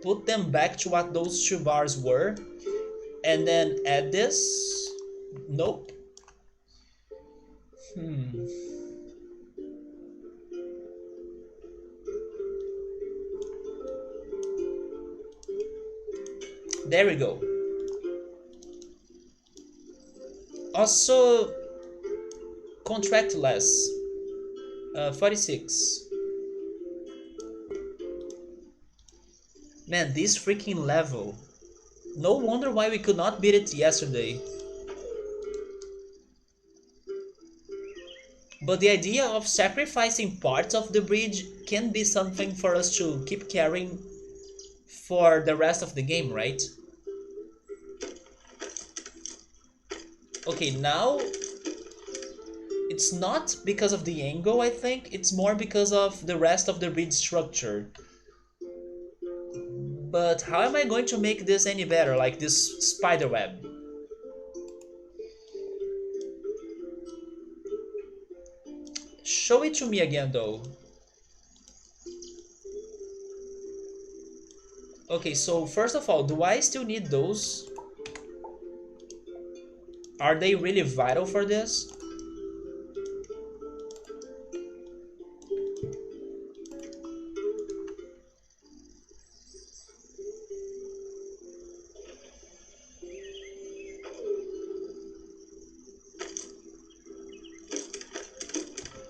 put them back to what those two bars were and then add this? Nope. Hmm. There we go. Also, contract less. 46. Man, this freaking level. No wonder why we could not beat it yesterday. But the idea of sacrificing parts of the bridge can be something for us to keep carrying for the rest of the game, right? Okay, now it's not because of the angle, I think. It's more because of the rest of the bridge structure. But how am I going to make this any better, like this spider web? Show it to me again though. Okay, so first of all, do I still need those? Are they really vital for this?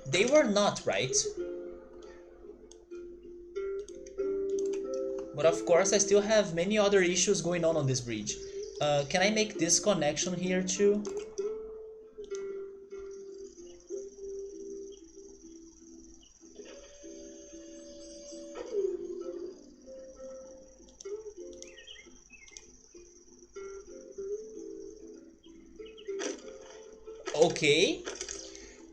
They were not, right? But of course I still have many other issues going on this bridge. Can I make this connection here too? Okay.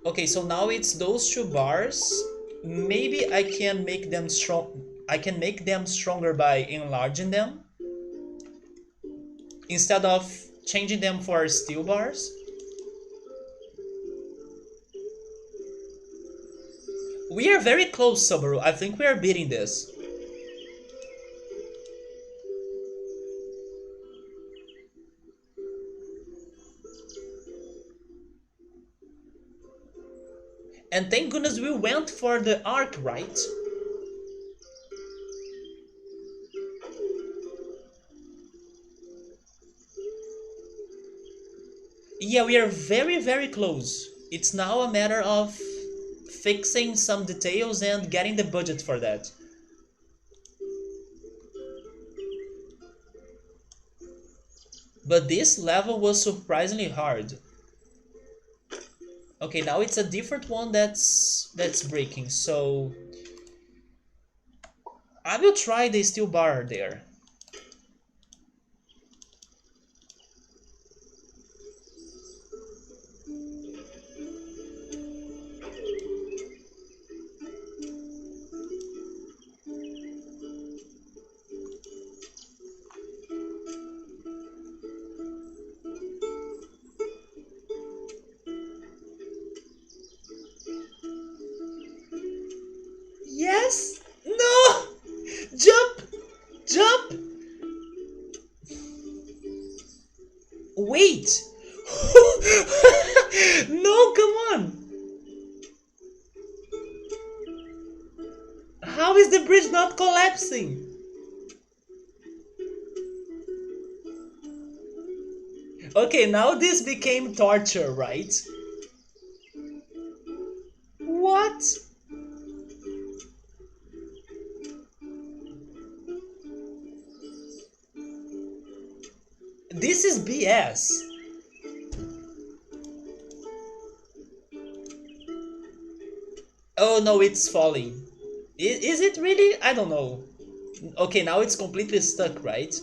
Okay, so now it's those two bars. Maybe I can make them strong. I can make them stronger by enlarging them instead of changing them for steel bars. We are very close, Subaru. I think we are beating this. And thank goodness we went for the arc, right? Yeah, we are very, very close. It's now a matter of fixing some details and getting the budget for that. But this level was surprisingly hard. Okay, now it's a different one that's breaking, so I will try the steel bar there. Yes! No! Jump! Jump! Wait! No, come on! How is the bridge not collapsing? Okay, now this became torture, right? What? This is BS. Oh no, it's falling. Is it really? I don't know. Okay, now it's completely stuck, right?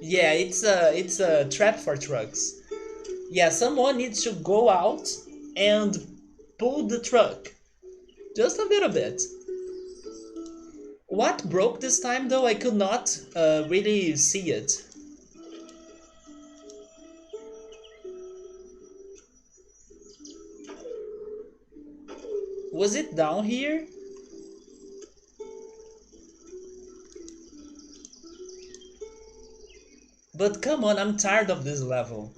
Yeah, it's a trap for trucks. Yeah, someone needs to go out and pull the truck. Just a little bit. What broke this time though? I could not really see it. Was it down here? But come on, I'm tired of this level.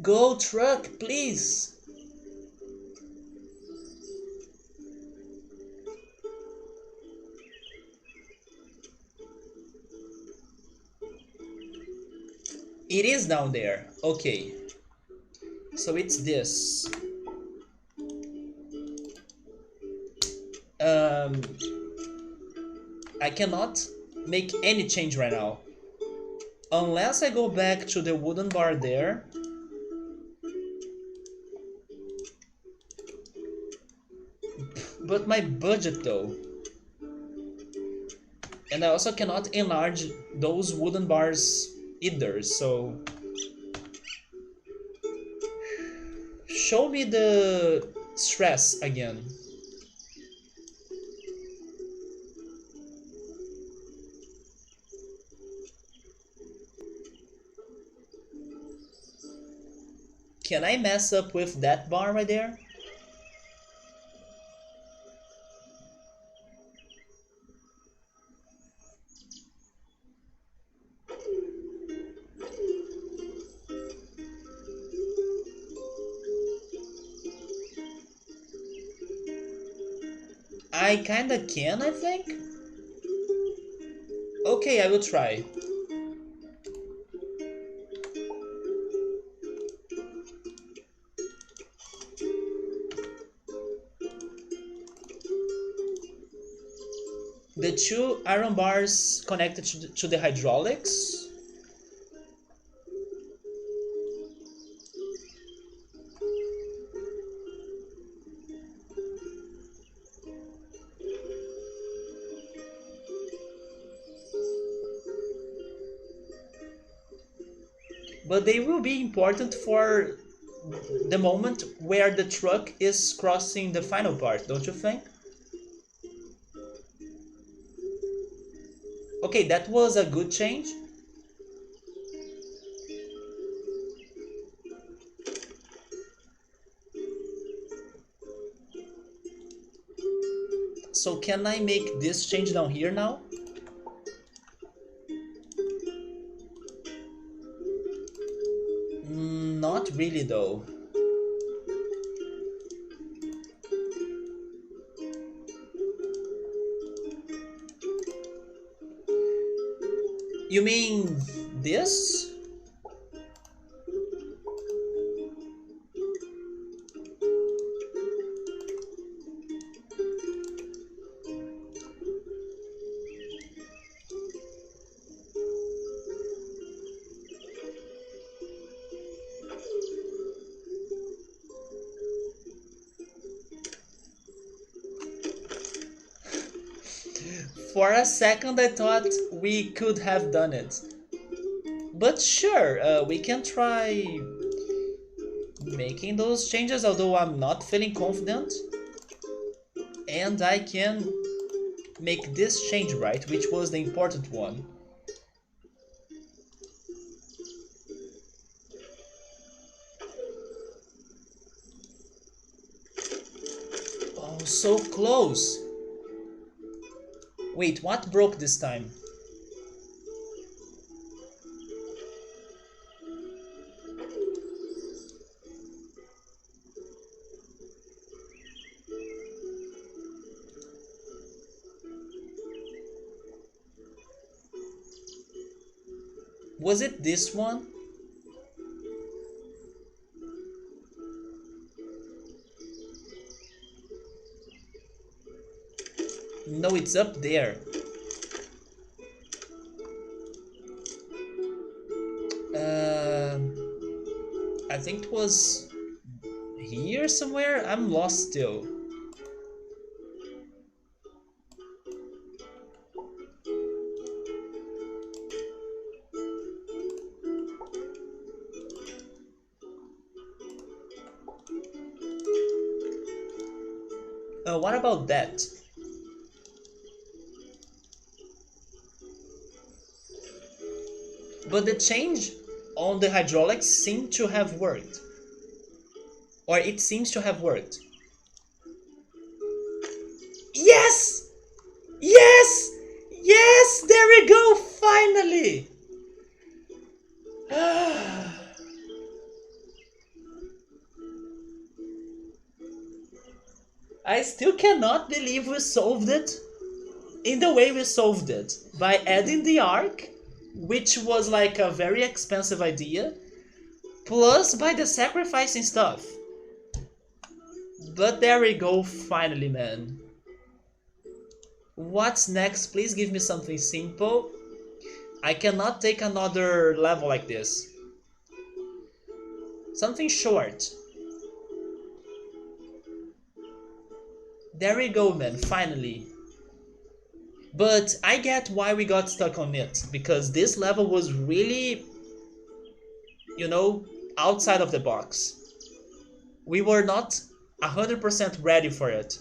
Go truck, please. It is down there. Okay. So it's this. Um, I cannot make any change right now. Unless I go back to the wooden bar there. But my budget though. And I also cannot enlarge those wooden bars either, so... Show me the stress again. Can I mess up with that bar right there? I kinda can, I think. Okay, I will try. The two iron bars connected to the hydraulics. But they will be important for the moment where the truck is crossing the final part, don't you think? Okay, that was a good change. So can I make this change down here now? Not really though. You mean this? For a second I thought we could have done it. But sure, we can try making those changes, although I'm not feeling confident. And I can make this change, right, which was the important one. Oh, so close. Wait, what broke this time? Was it this one? No, it's up there. I think it was here somewhere. I'm lost still. What about that? But the change on the hydraulics seemed to have worked. Or it seems to have worked. I still cannot believe we solved it in the way we solved it by adding the arc, which was like a very expensive idea, plus by the sacrificing stuff. But there we go, finally, man. What's next? Please give me something simple. I cannot take another level like this. Something short. There we go, man, finally. But I get why we got stuck on it, because this level was really, you know, outside of the box. We were not 100% ready for it.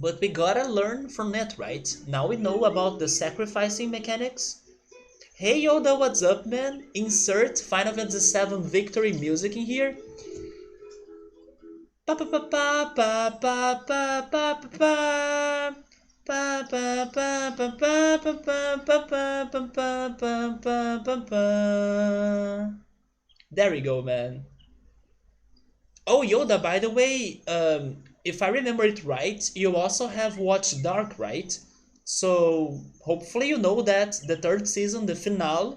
But we gotta learn from it, right? Now we know about the sacrificing mechanics. Hey Yoda, what's up, man? Insert Final Fantasy VII Victory music in here. Pa pa pa pa pa pa pa pa pa pa. Pa pa pa pa pa pa pa pa pa pa pa pa pa pa. There we go, man. Oh, Yoda, by the way, if I remember it right, you also have watched Dark, right? So hopefully you know that the third season, the finale,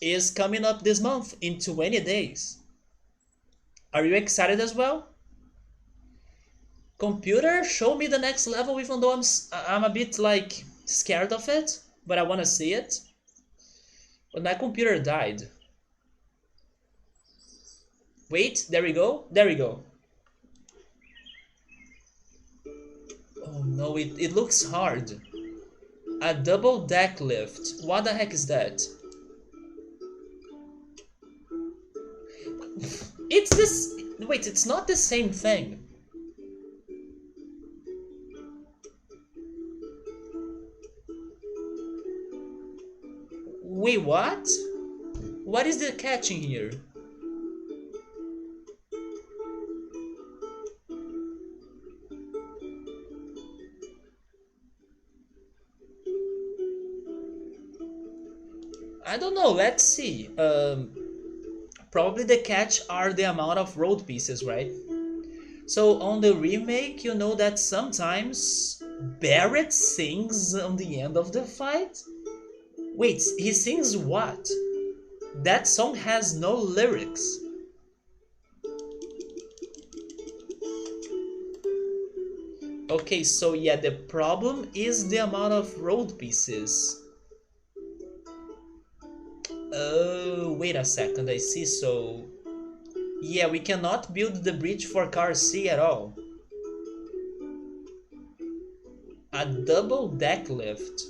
is coming up this month in 20 days. Are you excited as well? Computer, show me the next level even though I'm a bit like scared of it, but I want to see it. But my computer died. Wait, there we go. There we go. Oh no, it looks hard. A double deck lift. What the heck is that? It's this. Wait, it's not the same thing. Wait, what? What is the catch in here? I don't know, let's see. Probably the catch are the amount of road pieces, right? So on the remake, you know that sometimes Barrett sings on the end of the fight? Wait, he sings what? That song has no lyrics. Okay, so yeah, the problem is the amount of road pieces. Oh, wait a second, I see, so... Yeah, we cannot build the bridge for car C at all. A double deck lift.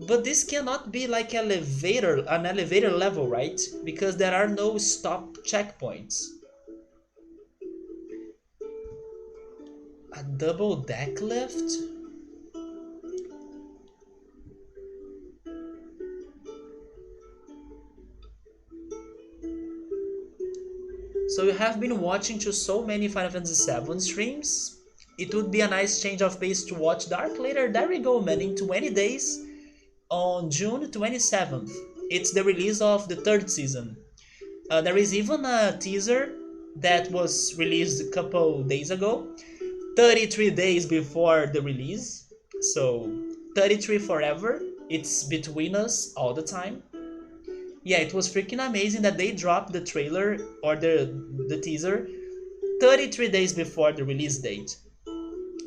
But this cannot be like an elevator level, right? Because there are no stop checkpoints. A double deck lift? So you have been watching to so many Final Fantasy VII streams. It would be a nice change of pace to watch Dark later. There we go, man. In 20 days, on June 27th, it's the release of the third season. There is even a teaser that was released a couple days ago, 33 days before the release. So 33 forever. It's between us all the time. Yeah, it was freaking amazing that they dropped the trailer or the teaser 33 days before the release date.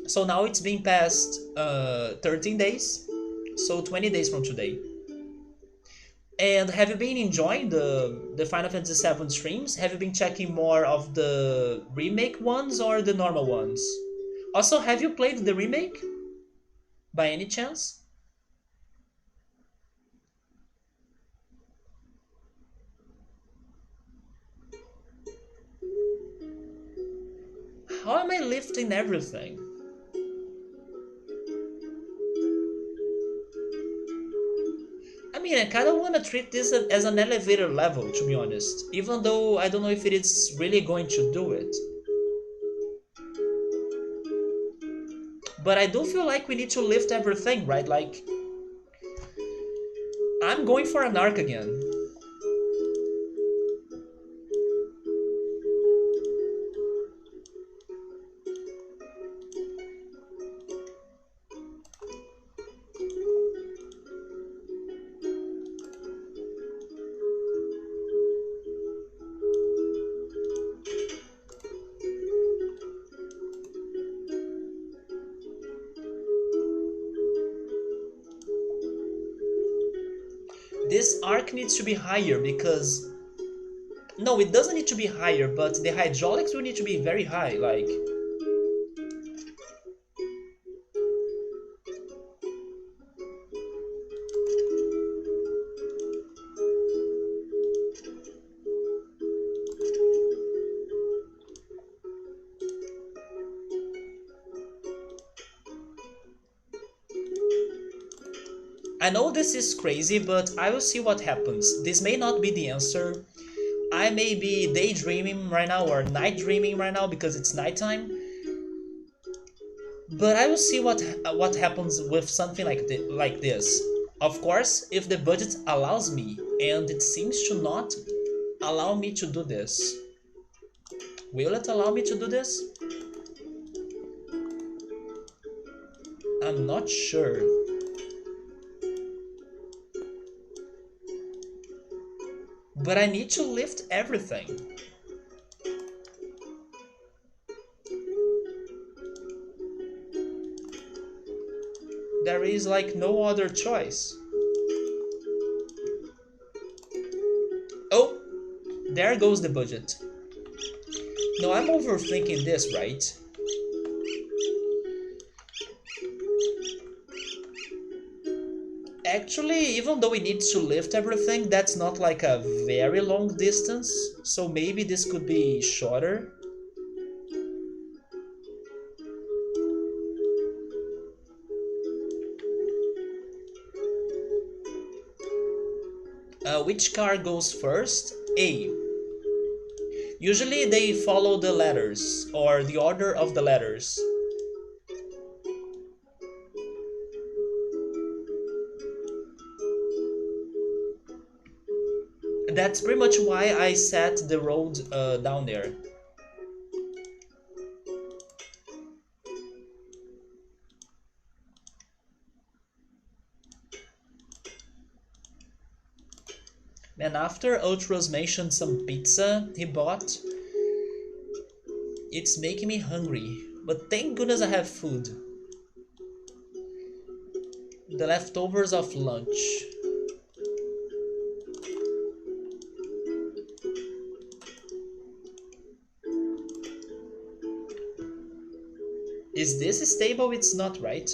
So now it's been past 13 days, so 20 days from today. And have you been enjoying the Final Fantasy VII streams? Have you been checking more of the remake ones or the normal ones? Also, have you played the remake by any chance? How am I lifting everything? I mean, mean, I kind of want to treat this as an elevator level, to be honest. Even though I don't know if it is really going to do it. But I do feel like we need to lift everything, right? Like, I'm going for an arc again. This arc needs to be higher because... No, it doesn't need to be higher, but the hydraulics will need to be very high, like... I know this is crazy, but I will see what happens. This may not be the answer. I may be daydreaming right now or night dreaming right now because it's nighttime. But I will see what happens with something like this. Of course, if the budget allows me, and it seems to not allow me to do this. Will it allow me to do this? I'm not sure. But I need to lift everything. There is like no other choice. Oh, there goes the budget. No, I'm overthinking this, right? Actually, even though we need to lift everything, that's not like a very long distance, so maybe this could be shorter. Which car goes first? A. Usually they follow the letters, or the order of the letters. That's pretty much why I set the road down there. And after Ultros mentioned some pizza he bought, it's making me hungry. But thank goodness I have food. The leftovers of lunch. Is this stable? It's not, right?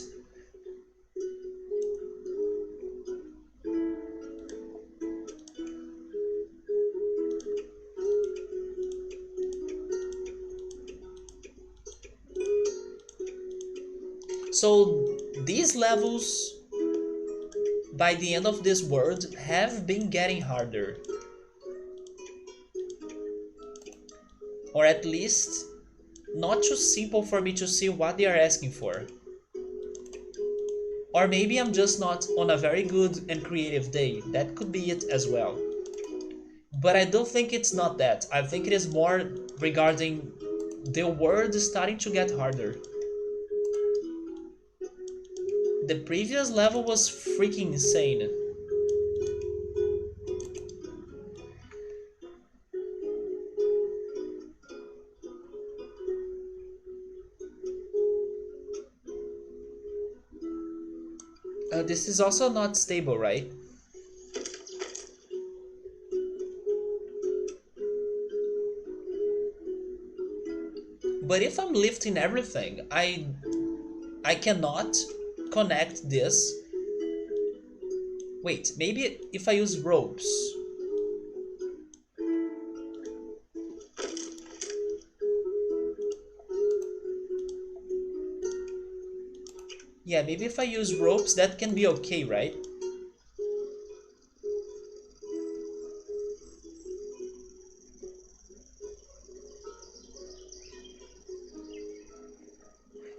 So these levels, by the end of this world, have been getting harder. Or at least, not too simple for me to see what they are asking for. Or maybe I'm just not on a very good and creative day. That could be it as well. But I don't think it's not that. I think it is more regarding the world starting to get harder. The previous level was freaking insane. This is also not stable, right? But if I'm lifting everything, I cannot connect this. Wait, maybe if I use ropes. Yeah, maybe if I use ropes, that can be okay, right?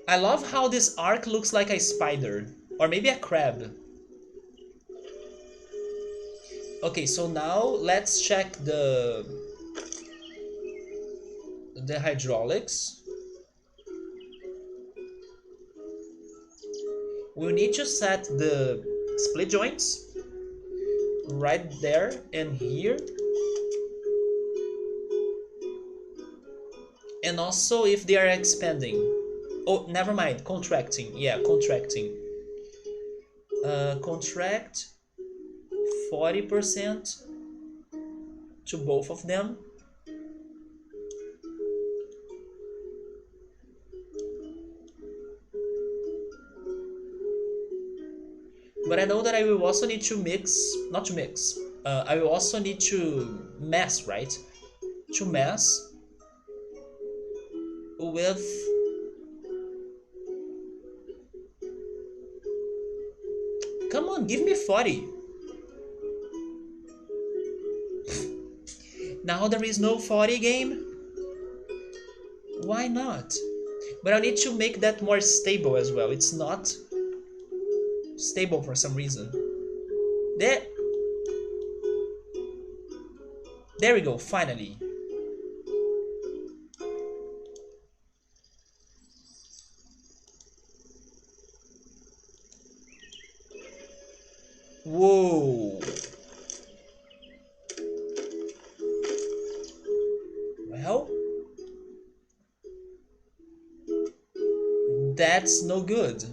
I love how this arc looks like a spider. Or maybe a crab. Okay, so now let's check the hydraulics. We need to set the split joints right there and here. And also if they are expanding. Oh, never mind, contracting. Yeah, contracting. Contract 40% to both of them. But I know that I will also need to mix, not to mix, I will also need to mess, right? To mess with, come on, give me 40. Now there is no 40 game? Why not? But I need to make that more stable as well. It's not stable for some reason. There, there we go, finally. Whoa. Well, that's no good.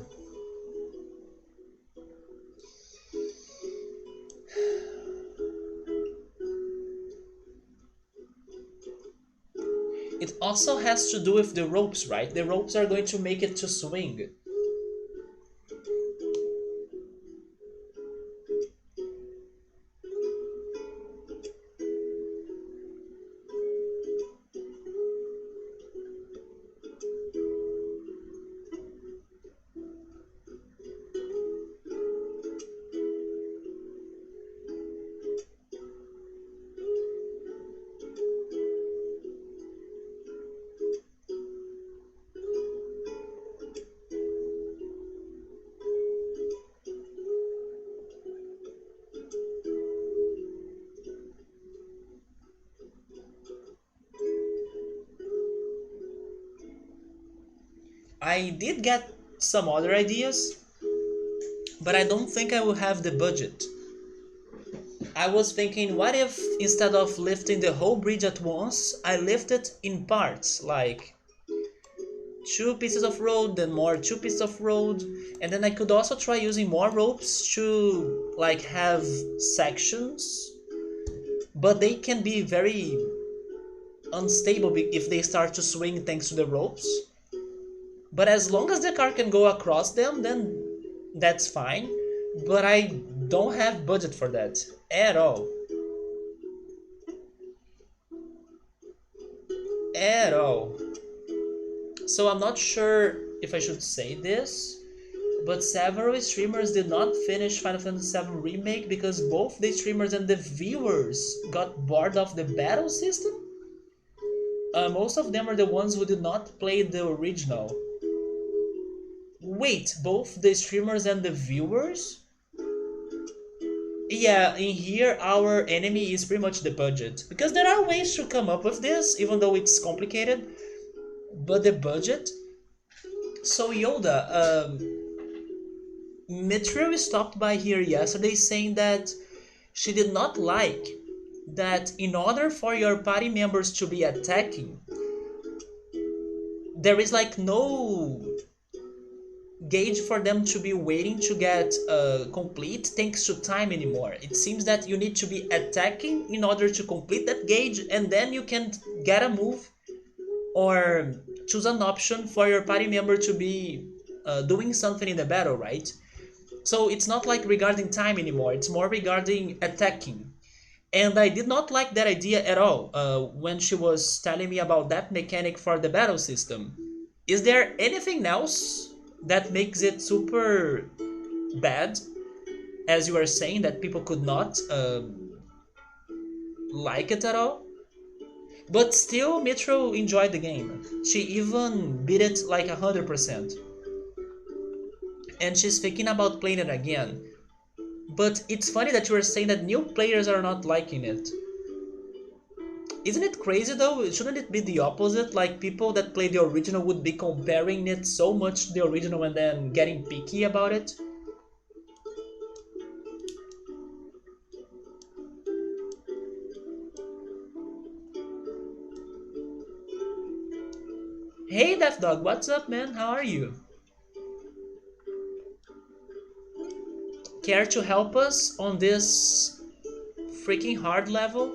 It also has to do with the ropes, right? The ropes are going to make it to swing. I did get some other ideas, but I don't think I will have the budget. I was thinking, what if instead of lifting the whole bridge at once, I lift it in parts, like two pieces of road, then more two pieces of road, and then I could also try using more ropes to like have sections, but they can be very unstable if they start to swing thanks to the ropes. But as long as the car can go across them, then that's fine. But I don't have budget for that at all. At all. So I'm not sure if I should say this, but several streamers did not finish Final Fantasy VII Remake because both the streamers and the viewers got bored of the battle system. Most of them are the ones who did not play the original. Wait, both the streamers and the viewers? Yeah, in here our enemy is pretty much the budget. Because there are ways to come up with this, even though it's complicated. But the budget? So Yoda, Mithril stopped by here yesterday saying that she did not like that in order for your party members to be attacking, there is like no gauge for them to be waiting to get complete thanks to time anymore. It seems that you need to be attacking in order to complete that gauge, and then you can get a move or choose an option for your party member to be doing something in the battle, right? So it's not like regarding time anymore, it's more regarding attacking. And I did not like that idea at all when she was telling me about that mechanic for the battle system. Is there anything else that makes it super bad, as you are saying, that people could not like it at all? But still, Mitro enjoyed the game. She even beat it like 100%. and she's thinking about playing it again. But it's funny that you were saying that new players are not liking it. Isn't it crazy though? Shouldn't it be the opposite? Like people that play the original would be comparing it so much to the original and then getting picky about it? Hey Death Dog, what's up man? How are you? Care to help us on this freaking hard level?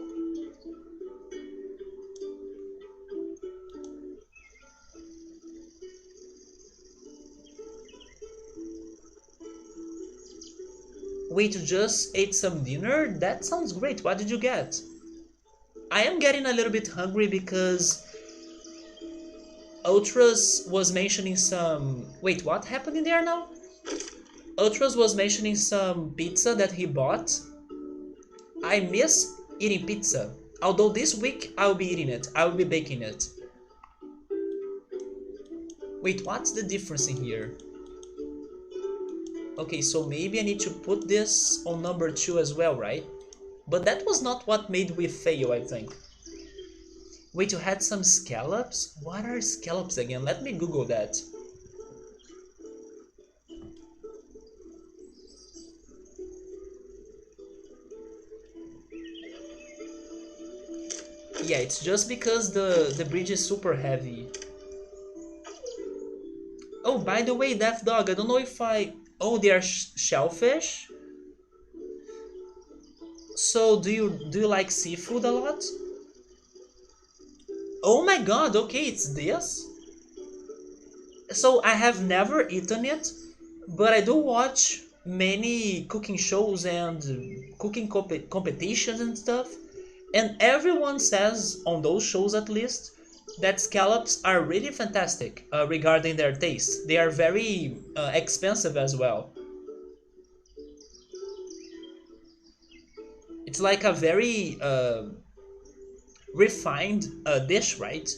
Wait, you just ate some dinner? That sounds great. What did you get? I am getting a little bit hungry because Ultras was mentioning some. Wait, what happened in there now? Ultras was mentioning some pizza that he bought. I miss eating pizza. Although this week I'll be eating it. I'll be baking it. Wait, what's the difference in here? Okay, so maybe I need to put this on number 2 as well, right? But that was not what made we fail, I think. Wait, you had some scallops? What are scallops again? Let me Google that. Yeah, it's just because the bridge is super heavy. Oh, by the way, Death Dog, I don't know if I... Oh, they are shellfish? So do you like seafood a lot? Oh my god, okay, it's this? So I have never eaten it, but I do watch many cooking shows and cooking competitions and stuff. And everyone says, on those shows at least, that scallops are really fantastic regarding their taste. They are very expensive as well. It's like a very refined dish, right?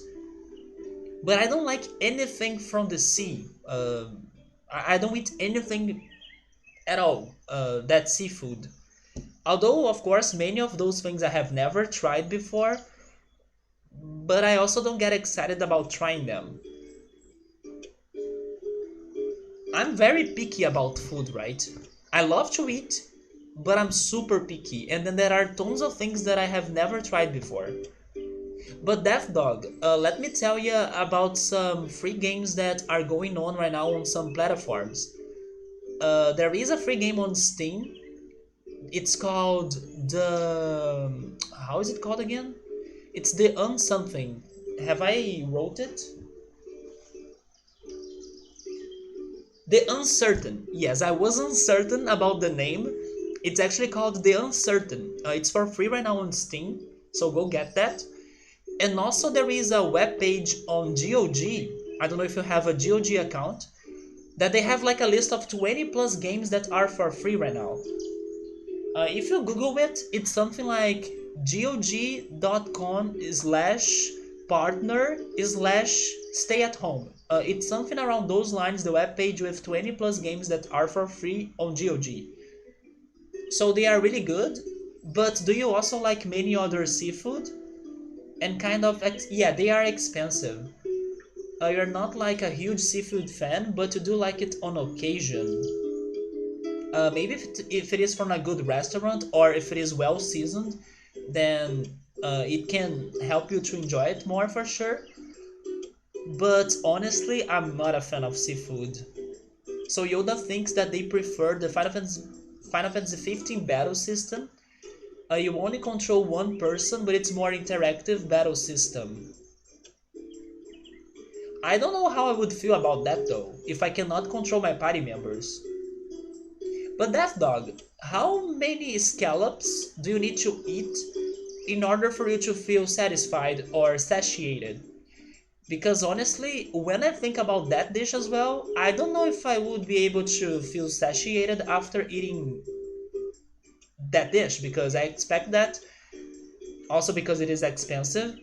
But I don't like anything from the sea. I don't eat anything at all that's seafood. Although, of course, many of those things I have never tried before, but I also don't get excited about trying them. I'm very picky about food, right? I love to eat, but I'm super picky, and then there are tons of things that I have never tried before. But Death Dog, let me tell you about some free games that are going on right now on some platforms. There is a free game on Steam. It's called the... How is it called again? It's the Unsomething. Have I wrote it? The Uncertain. Yes, I was uncertain about the name. It's actually called The Uncertain. It's for free right now on Steam, so go get that. And also there is a web page on GOG. I don't know if you have a GOG account, that they have like a list of 20 plus games that are for free right now. If you Google it, it's something like gog.com slash partner slash stay at home. It's something around those lines, the web page with 20 plus games that are for free on GOG. So they are really good, but do you also like many other seafood? And kind of, yeah, they are expensive. You're not like a huge seafood fan, but you do like it on occasion. Maybe if it is from a good restaurant or if it is well seasoned, then it can help you to enjoy it more for sure. But honestly, I'm not a fan of seafood. So Yoda thinks that they prefer the Final Fantasy 15 battle system. You only control one person, but it's more interactive battle system. I don't know how I would feel about that though, if I cannot control my party members. But Death Dog, how many scallops do you need to eat in order for you to feel satisfied or satiated? Because honestly, when I think about that dish as well, I don't know if I would be able to feel satiated after eating that dish, because I expect that, also because it is expensive,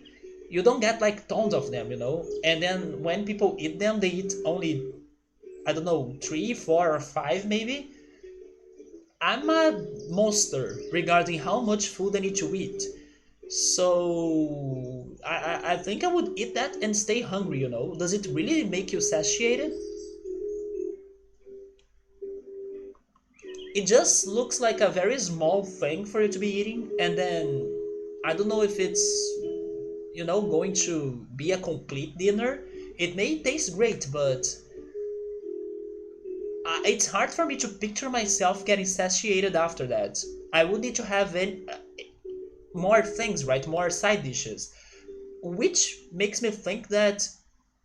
you don't get like tons of them, you know? And then when people eat them, they eat only I don't know, three, four, or five maybe. I'm a monster regarding how much food I need to eat. So I think I would eat that and stay hungry, you know? Does it really make you satiated? It just looks like a very small thing for you to be eating, and then I don't know if it's, going to be a complete dinner. It may taste great, but it's hard for me to picture myself getting satiated after that. I would need to have more things, right? More side dishes, which makes me think that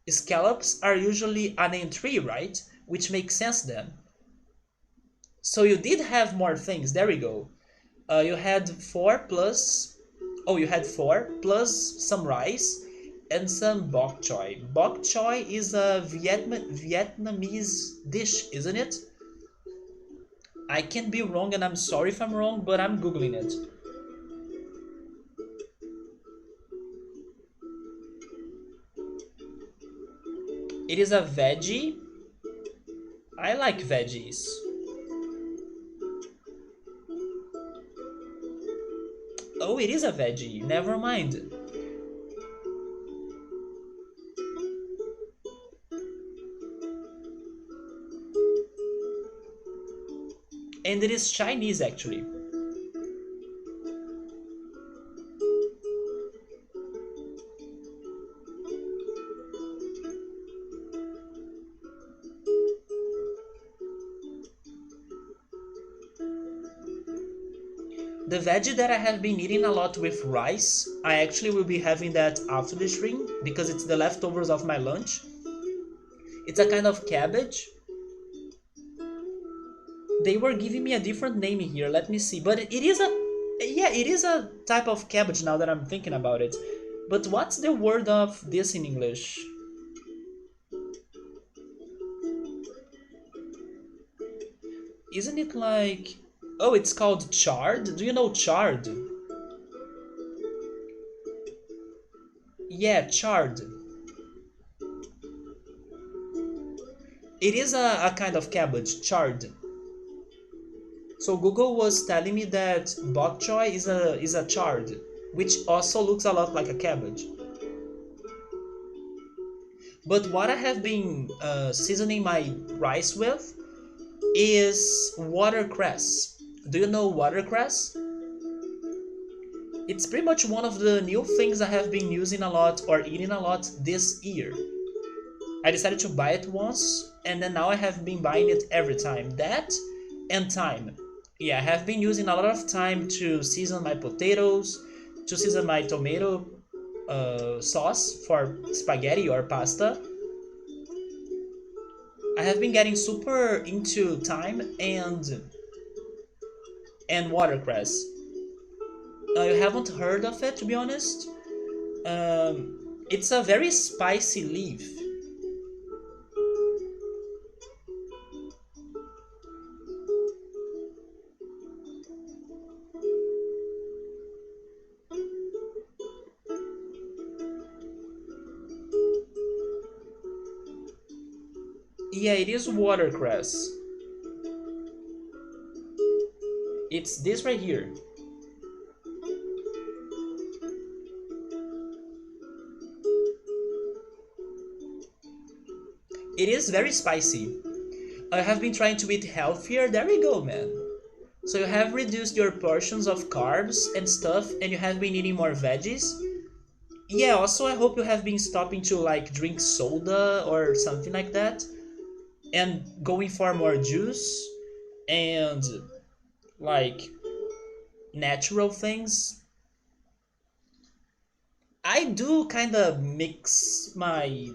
scallops are usually an entry, right? Which makes sense then. So you did have more things. There we go. You had four plus. Oh, you had four plus some rice and some bok choy. Bok choy is a Vietnamese dish, isn't it? I can be wrong, and I'm sorry if I'm wrong, but I'm googling it. It is a veggie. I like veggies. Oh, it is a veggie. Never mind. And it is Chinese actually. The veggie that I have been eating a lot with rice, I actually will be having that after the stream because it's the leftovers of my lunch. It's a kind of cabbage. They were giving me a different name here. Let me see. But it is a, yeah, it is a type of cabbage now that I'm thinking about it. But what's the word of this in English? Isn't it like, oh, it's called chard? Do you know chard? Yeah, chard. It is a kind of cabbage, chard. So Google was telling me that bok choy is a chard, which also looks a lot like a cabbage. But what I have been seasoning my rice with is watercress. Do you know watercress? It's pretty much one of the new things I have been using a lot or eating a lot this year. I decided to buy it once, and then now I have been buying it every time. That and thyme. Yeah, I have been using a lot of thyme to season my potatoes, to season my tomato sauce for spaghetti or pasta. I have been getting super into thyme and watercress. You haven't heard of it, to be honest. It's a very spicy leaf. Yeah, it is watercress. It's this right here. It is very spicy. I have been trying to eat healthier. There we go, man. So you have reduced your portions of carbs and stuff, and you have been eating more veggies. Yeah, also I hope you have been stopping to like drink soda or something like that, and going for more juice and like natural things. I do kind of mix my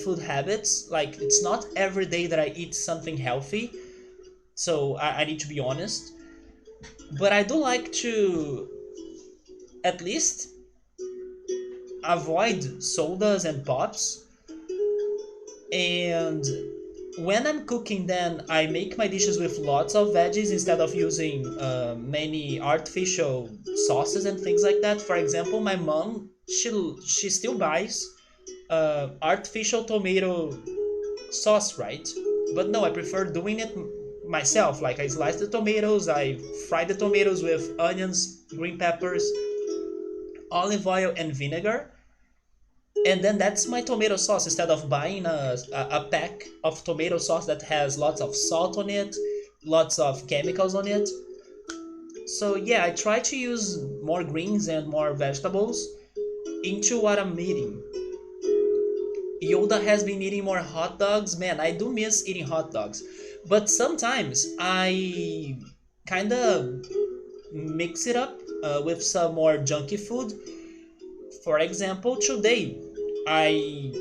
food habits. Like it's not every day that I eat something healthy, so I need to be honest. But I do like to at least avoid sodas and pops. And when I'm cooking, then I make my dishes with lots of veggies instead of using many artificial sauces and things like that. For example, my mom she still buys artificial tomato sauce, right? But no, I prefer doing it myself. Like I slice the tomatoes, I fry the tomatoes with onions, green peppers, olive oil, and vinegar, and then that's my tomato sauce instead of buying a pack of tomato sauce that has lots of salt on it, lots of chemicals on it. So yeah, I try to use more greens and more vegetables into what I'm eating. Yoda has been eating more hot dogs. Man, I do miss eating hot dogs. But sometimes I kind of mix it up with some more junky food. For example, today I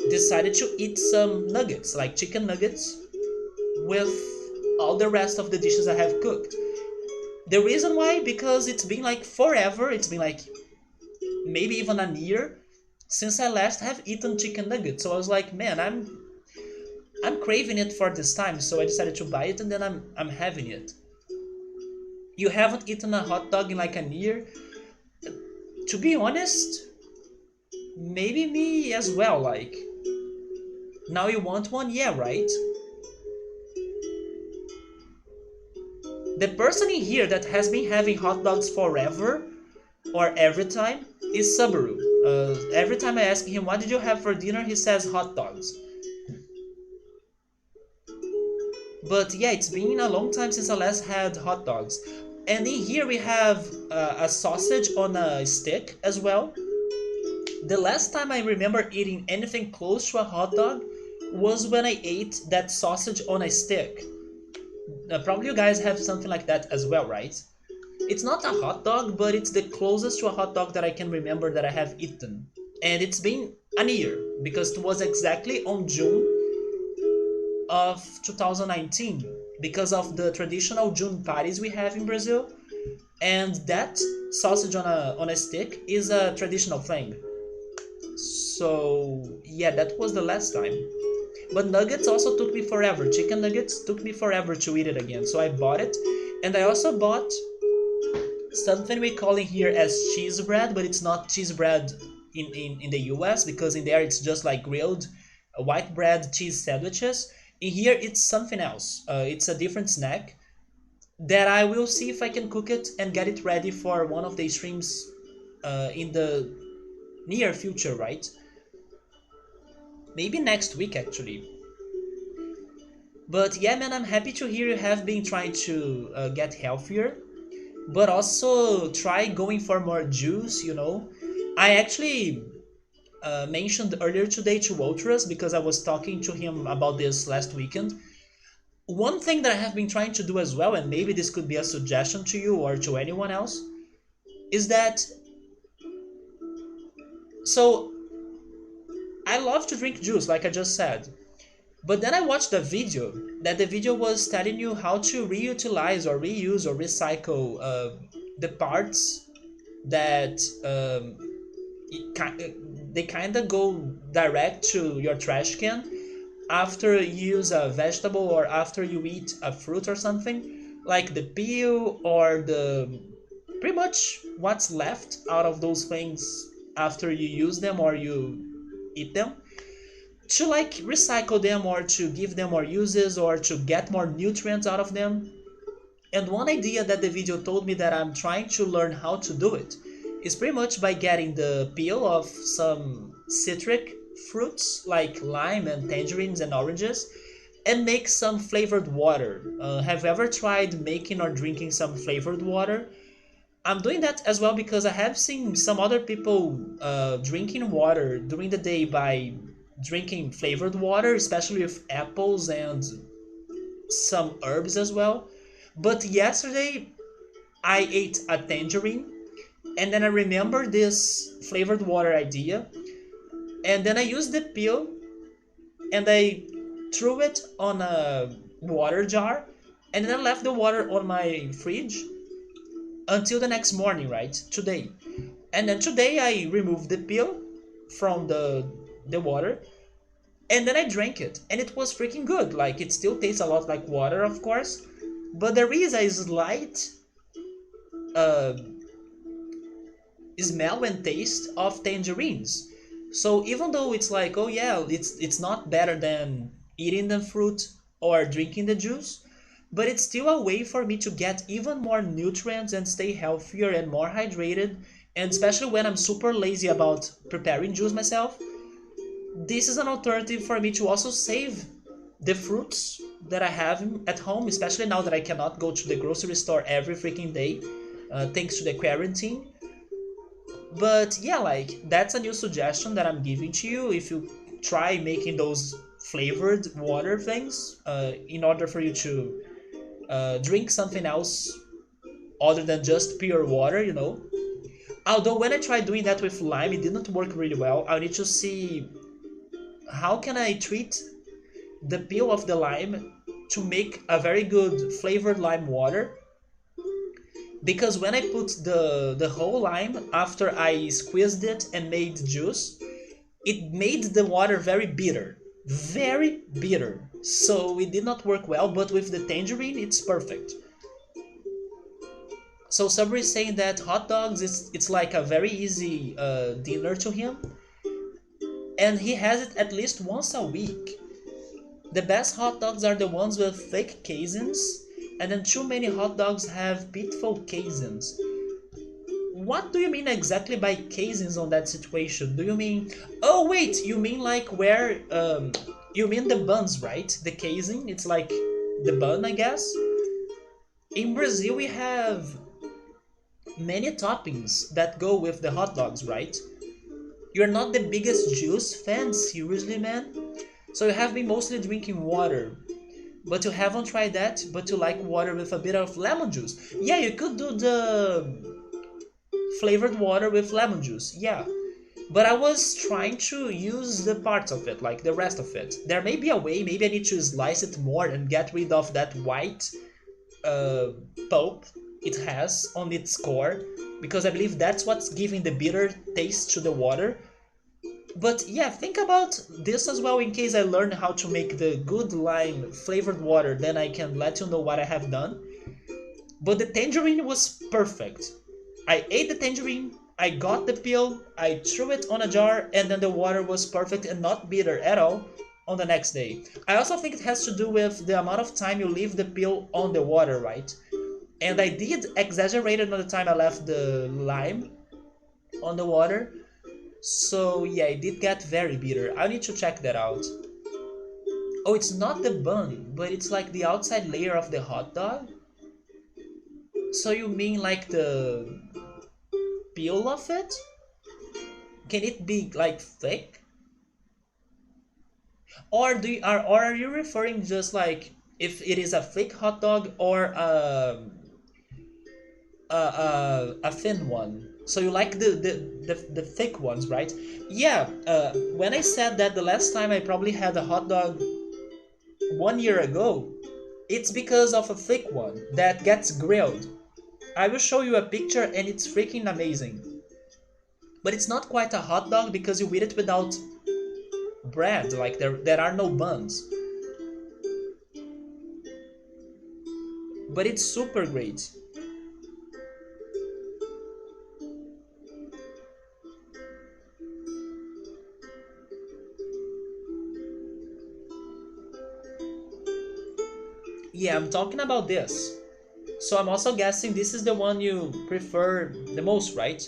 decided to eat some nuggets, like chicken nuggets, with all the rest of the dishes I have cooked. The reason why, because it's been like forever, it's been like maybe even a year since I last have eaten chicken nuggets. So I was like, man, I'm craving it for this time, so I decided to buy it and then I'm having it. You haven't eaten a hot dog in like a year? To be honest, maybe me as well. Like, now you want one? Yeah, right? The person in here that has been having hot dogs forever or every time is Subaru. Every time I ask him, what did you have for dinner? He says hot dogs. But yeah, it's been a long time since I last had hot dogs. And in here we have a sausage on a stick as well. The last time I remember eating anything close to a hot dog was when I ate that sausage on a stick. Probably you guys have something like that as well, right? It's not a hot dog, but it's the closest to a hot dog that I can remember that I have eaten. And it's been a year, because it was exactly on June of 2019, because of the traditional June parties we have in Brazil. And that sausage on a stick is a traditional thing. So yeah, that was the last time. But nuggets also took me forever. Chicken nuggets took me forever to eat it again. So I bought it. And I also bought something we call in here as cheese bread, but it's not cheese bread in the US, because in there it's just like grilled white bread cheese sandwiches. In here it's something else. It's a different snack that I will see if I can cook it and get it ready for one of the streams in the near future, right? Maybe next week actually. But yeah, man, I'm happy to hear you have been trying to get healthier, but also try going for more juice. I actually mentioned earlier today to Ultras, because I was talking to him about this last weekend. One thing that I have been trying to do as well, and maybe this could be a suggestion to you or to anyone else, is that, so I love to drink juice, like I just said. But then I watched a video that the video was telling you how to reutilize or reuse or recycle the parts that they kind of go direct to your trash can after you use a vegetable or after you eat a fruit or something, like the peel or the pretty much what's left out of those things after you use them or you eat them, to like recycle them or to give them more uses or to get more nutrients out of them. And one idea that the video told me that I'm trying to learn how to do it is pretty much by getting the peel of some citric fruits like lime and tangerines and oranges and make some flavored water. Have you ever tried making or drinking some flavored water? I'm doing that as well because I have seen some other people drinking water during the day by drinking flavored water, especially with apples and some herbs as well. But yesterday I ate a tangerine and then I remembered this flavored water idea, and then I used the peel and I threw it on a water jar, and then I left the water on my fridge until the next morning, right? Today. And then today I removed the peel from the water and then I drank it, and it was freaking good. Like, it still tastes a lot like water, of course, but there is a slight uh, smell and taste of tangerines. So even though it's like, oh yeah, it's not better than eating the fruit or drinking the juice, but it's still a way for me to get even more nutrients and stay healthier and more hydrated. And especially when I'm super lazy about preparing juice myself, this is an alternative for me to also save the fruits that I have at home, especially now that I cannot go to the grocery store every freaking day, thanks to the quarantine. But yeah, like that's a new suggestion that I'm giving to you. If you try making those flavored water things, in order for you to drink something else other than just pure water, you know. Although when I tried doing that with lime, it didn't work really well. I need to see how can I treat the peel of the lime to make a very good flavored lime water, because when I put the whole lime after I squeezed it and made juice, it made the water very bitter, very bitter. So it did not work well, but with the tangerine it's perfect. So Sabri is saying that hot dogs is it's like a very easy dinner to him, and he has it at least once a week. The best hot dogs are the ones with thick casings, and then too many hot dogs have pitfall casings. What do you mean exactly by casings on that situation? Do you mean... Oh wait, you mean like where... you mean the buns, right? The casing, it's like the bun, I guess? In Brazil we have many toppings that go with the hot dogs, right? You're not the biggest juice fan, seriously, man? So you have been mostly drinking water, but you haven't tried that, but you like water with a bit of lemon juice. Yeah, you could do the flavored water with lemon juice, yeah. But I was trying to use the parts of it, like the rest of it. There may be a way, maybe I need to slice it more and get rid of that white uh, pulp it has on its core, because I believe that's what's giving the bitter taste to the water. But yeah, think about this as well in case I learn how to make the good lime flavored water, then I can let you know what I have done. But the tangerine was perfect. I ate the tangerine, I got the peel, I threw it on a jar, and then the water was perfect and not bitter at all on the next day. I also think it has to do with the amount of time you leave the peel on the water, right? And I did exaggerate on the time I left the lime on the water. So yeah, it did get very bitter. I need to check that out. Oh, it's not the bun, but it's like the outside layer of the hot dog? So you mean like the peel of it? Can it be like thick? Or are you referring just like if it is a thick hot dog or a thin one? So you like the thick ones, right? Yeah. When I said that the last time I probably had a hot dog 1 year ago, it's because of a thick one that gets grilled. I will show you a picture and it's freaking amazing. But it's not quite a hot dog because you eat it without bread, like there are no buns. But it's super great. Yeah, I'm talking about this. So I'm also guessing this is the one you prefer the most, right?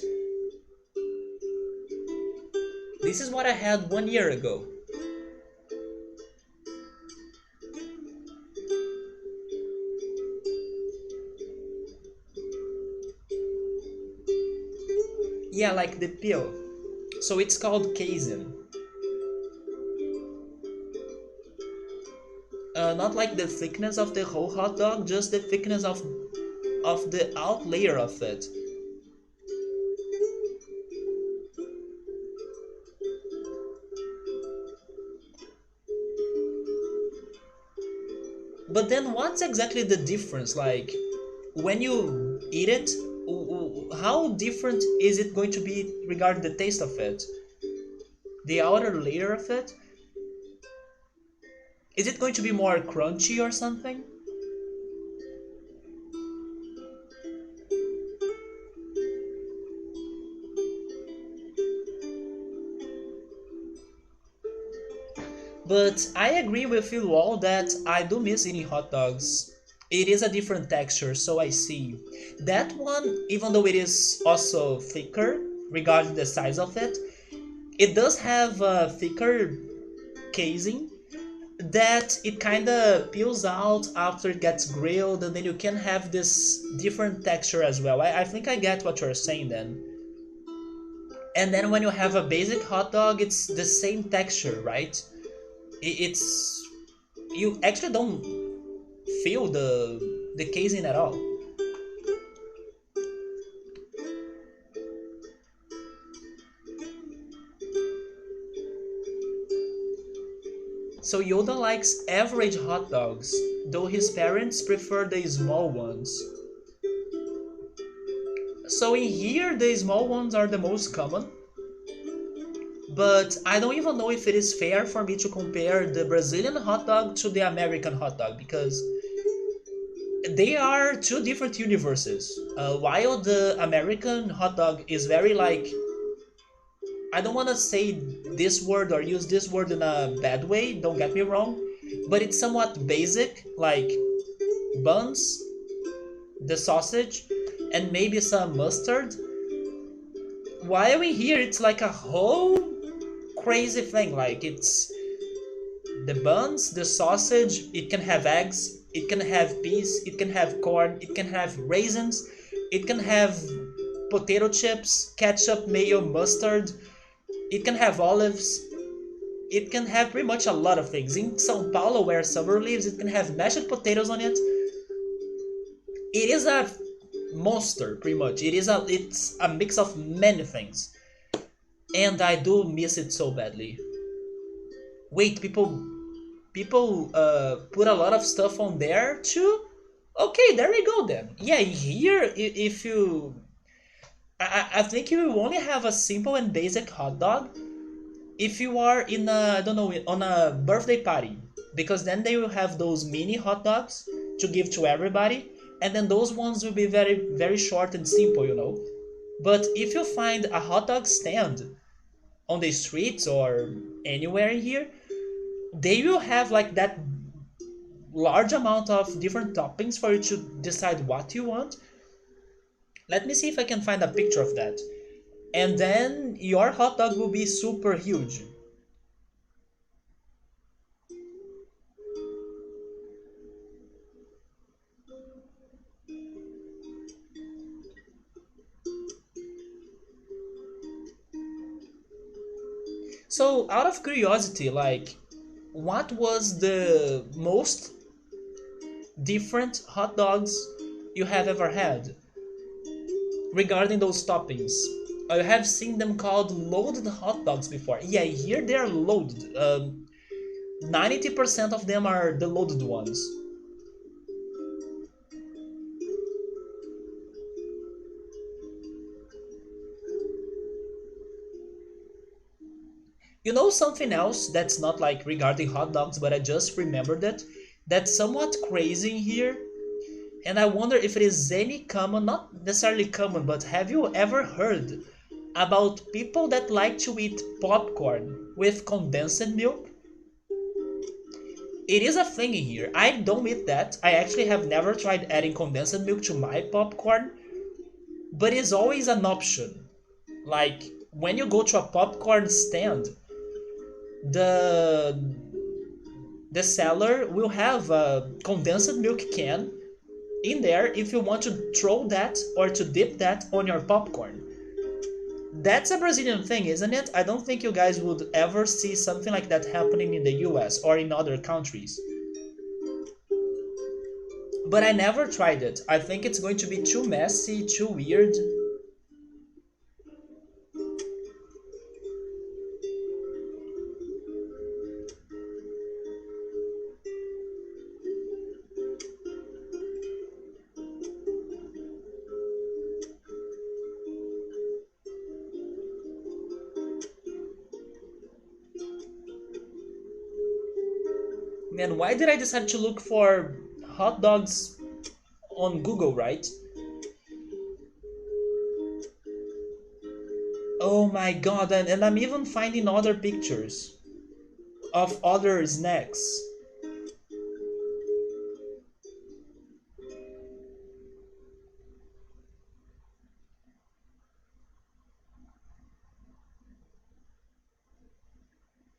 This is what I had 1 year ago. Yeah, like the peel. So it's called Kaizen. Not like the thickness of the whole hot dog, just the thickness of the out layer of it. But then what's exactly the difference? Like, when you eat it, how different is it going to be regarding the taste of it? The outer layer of it? Is it going to be more crunchy or something? But I agree with you all that I do miss eating hot dogs. It is a different texture, so I see. That one, even though it is also thicker, regarding the size of it, it does have a thicker casing that it kind of peels out after it gets grilled, and then you can have this different texture as well. I think I get what you're saying then. And then when you have a basic hot dog, it's the same texture, right? It's you actually don't feel the casing at all. So Yoda likes average hot dogs, though his parents prefer the small ones. So in here, the small ones are the most common, but I don't even know if it is fair for me to compare the Brazilian hot dog to the American hot dog because they are two different universes. While the American hot dog is very like, I don't want to say this word or use this word in a bad way, don't get me wrong, but it's somewhat basic, like buns, the sausage, and maybe some mustard. While in here, it's like a whole crazy thing. Like it's the buns, the sausage, it can have eggs, it can have peas, it can have corn, it can have raisins, it can have potato chips, ketchup, mayo, mustard, it can have olives, it can have pretty much a lot of things. In Sao Paulo, where summer lives, it can have mashed potatoes on it. It is a monster, pretty much. It's a mix of many things, and I do miss it so badly. Wait, people put a lot of stuff on there too. Okay, there we go then. Yeah, here if you, I think you only have a simple and basic hot dog if you are in a, I don't know, on a birthday party, because then they will have those mini hot dogs to give to everybody, and then those ones will be very short and simple, you know. But if you find a hot dog stand on the streets or anywhere in here, they will have like that large amount of different toppings for you to decide what you want. Let me see if I can find a picture of that. And then your hot dog will be super huge. So, out of curiosity, like, what was the most different hot dogs you have ever had regarding those toppings? I have seen them called loaded hot dogs before. Yeah, here they are loaded. 90% of them are the loaded ones. You know something else that's not like regarding hot dogs, but I just remembered it? That's somewhat crazy in here, and I wonder if it is any common, not necessarily common, but have you ever heard about people that like to eat popcorn with condensed milk? It is a thing in here. I don't eat that. I actually have never tried adding condensed milk to my popcorn, but it's always an option. Like when you go to a popcorn stand, the the seller will have a condensed milk can in there if you want to throw that or to dip that on your popcorn. That's a Brazilian thing, isn't it? I don't think you guys would ever see something like that happening in the US or in other countries. But I never tried it. I think it's going to be too messy, too weird. Man, why did I decide to look for hot dogs on Google, right? Oh my god, and I'm even finding other pictures. of other snacks.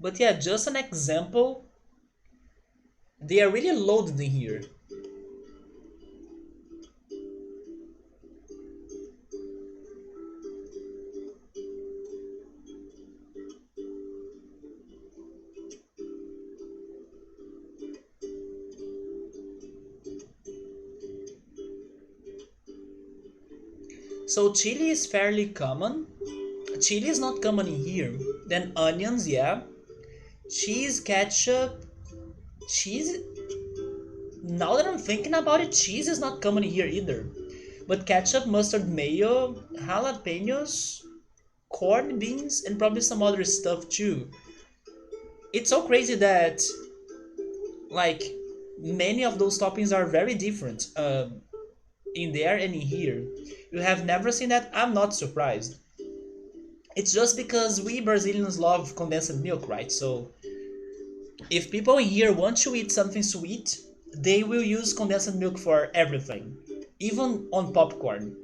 But yeah, just an example, they are really loaded in here. So chili is fairly common. Chili is not common in here. Then onions, yeah. Cheese, ketchup, cheese. Now that I'm thinking about it, cheese is not common in here either. But ketchup, mustard, mayo, jalapenos, corned beans, and probably some other stuff too. It's so crazy that like many of those toppings are very different in there and in here. You have never seen that? I'm not surprised. It's just because we Brazilians love condensed milk, right? So if people in here want to eat something sweet, they will use condensed milk for everything, even on popcorn.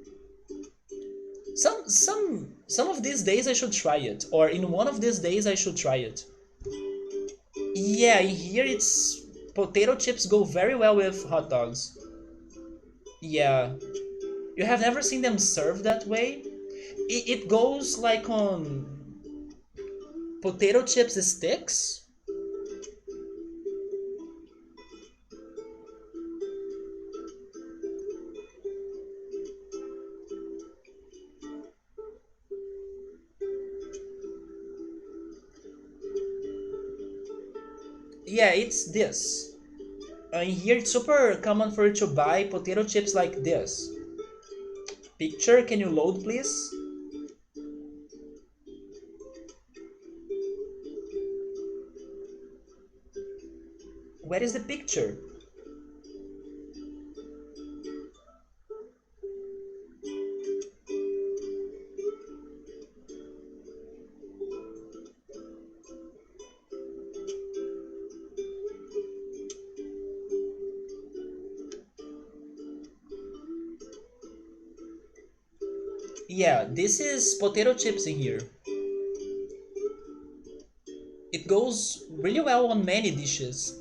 Some of these days I should try it, or in one of these days I should try it. Yeah, in here it's potato chips go very well with hot dogs. Yeah, you have never seen them served that way. It goes like on potato chips sticks. Yeah, it's this. In here, it's super common for you to buy potato chips like this. Picture, can you load, please? Where is the picture? Yeah, this is potato chips in here. It goes really well on many dishes.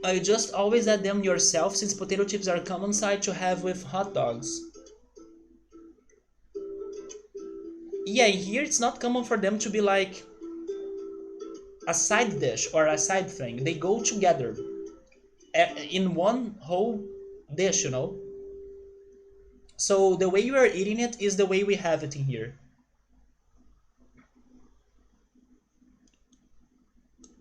You just always add them yourself since potato chips are a common side to have with hot dogs. Yeah, in here it's not common for them to be like a side dish or a side thing. They go together in one whole dish, you know? So the way you are eating it is the way we have it in here.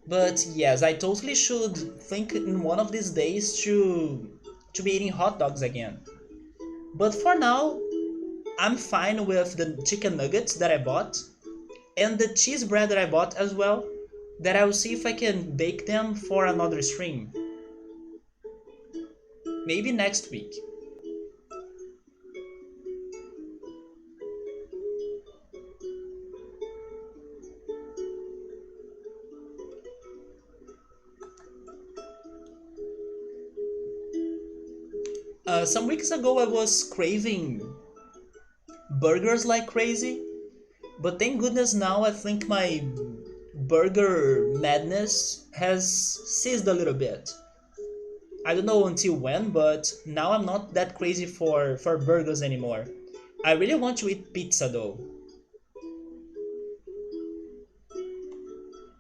But yes, I totally should think in one of these days to be eating hot dogs again. But for now, I'm fine with the chicken nuggets that I bought and the cheese bread that I bought as well. That I will see if I can bake them for another stream. Maybe next week. Some weeks ago I was craving burgers like crazy, but thank goodness now I think my burger madness has ceased a little bit. I don't know until when, but now I'm not that crazy for burgers anymore. I really want to eat pizza though.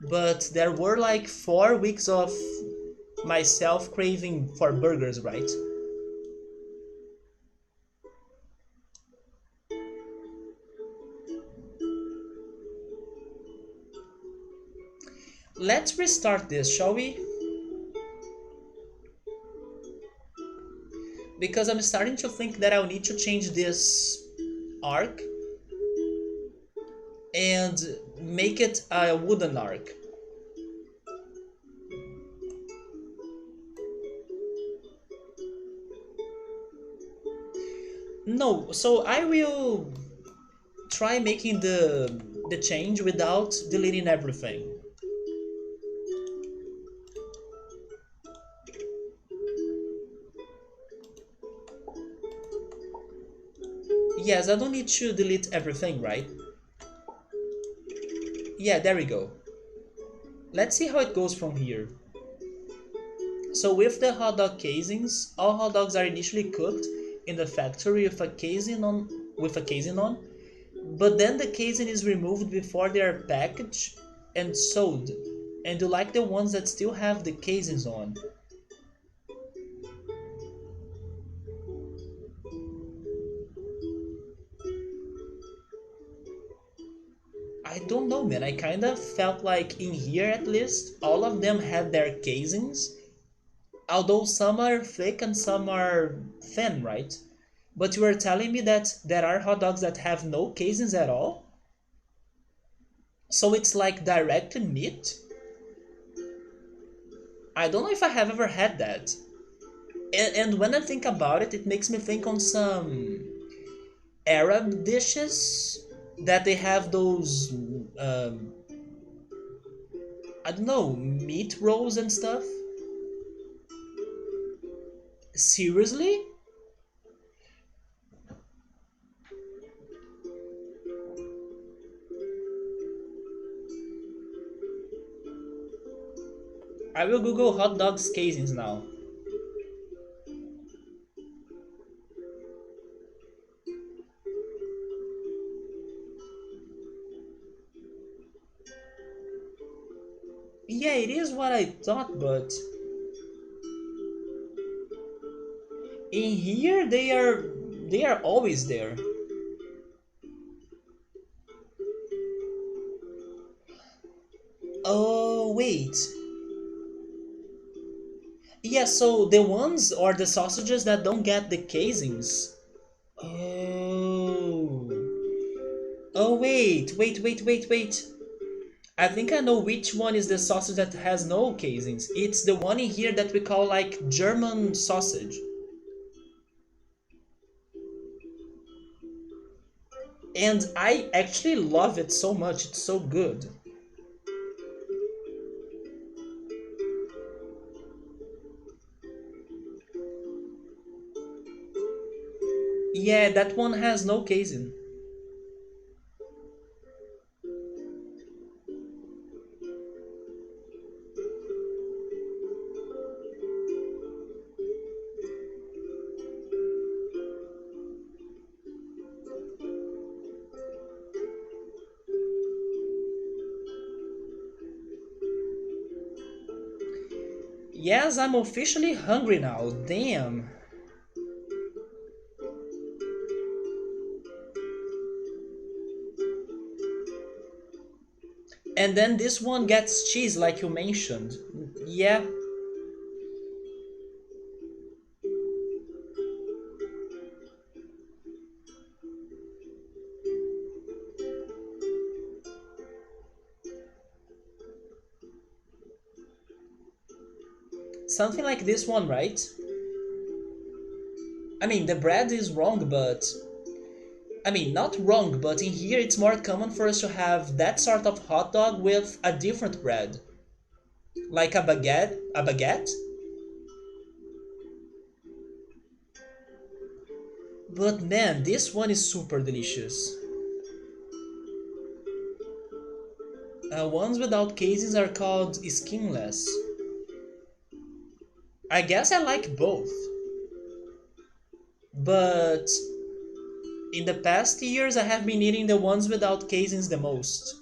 But there were like 4 weeks of myself craving for burgers, right? Let's restart this, shall we? Because I'm starting to think that I'll need to change this arc and make it a wooden arc. No, so I will try making the change without deleting everything. Yes, I don't need to delete everything, right? Yeah, there we go. Let's see how it goes from here. So with the hot dog casings, all hot dogs are initially cooked in the factory with a casing on, but then the casing is removed before they are packaged and sold. And you like the ones that still have the casings on. I don't know, man. I kind of felt like in here at least, all of them had their casings, although some are thick and some are thin, right? But you were telling me that there are hot dogs that have no casings at all? So it's like direct meat? I don't know if I have ever had that. And when I think about it, it makes me think on some Arab dishes that they have those, um, I don't know, meat rolls and stuff. Seriously? I will Google hot dogs casings now. Yeah, it is what I thought, but in here they are always there. Oh wait. Yeah, so the ones or the sausages that don't get the casings. Oh. Oh wait. I think I know which one is the sausage that has no casings. It's the one in here that we call like German sausage. And I actually love it so much. It's so good. Yeah, that one has no casing. Yes, I'm officially hungry now. Damn. And then this one gets cheese like you mentioned. Yeah, something like this one, right? I mean, the bread is wrong, but I mean, not wrong, but in here it's more common for us to have that sort of hot dog with a different bread, like a baguette. A baguette? But man, this one is super delicious. Ones without casings are called skinless. I guess I like both, but in the past years I have been eating the ones without casings the most.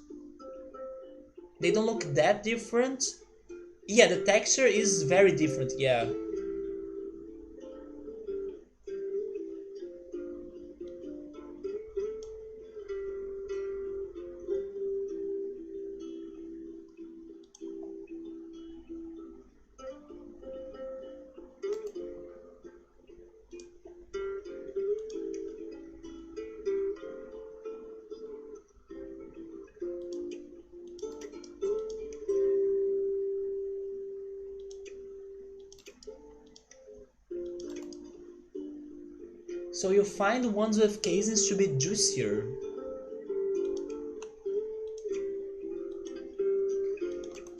They don't look that different. Yeah, the texture is very different, yeah. So you find ones with casings to be juicier.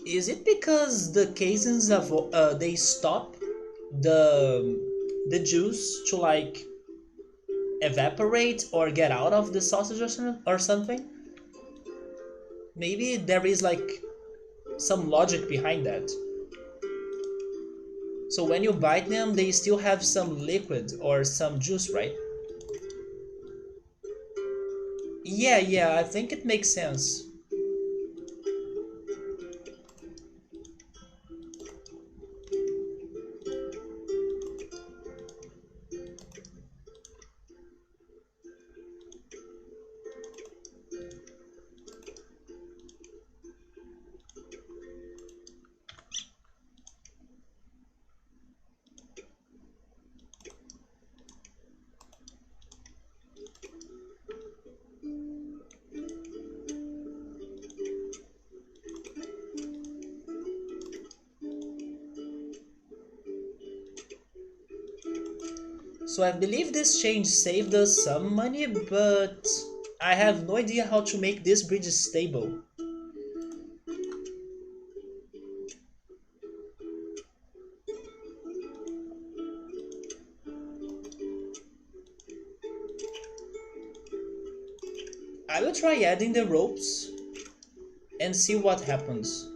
Is it because the casings of they stop the juice to like evaporate or get out of the sausage or something? Maybe there is like some logic behind that. So when you bite them, they still have some liquid or some juice, right? Yeah, yeah, I think it makes sense. So I believe this change saved us some money, but I have no idea how to make this bridge stable. I will try adding the ropes and see what happens.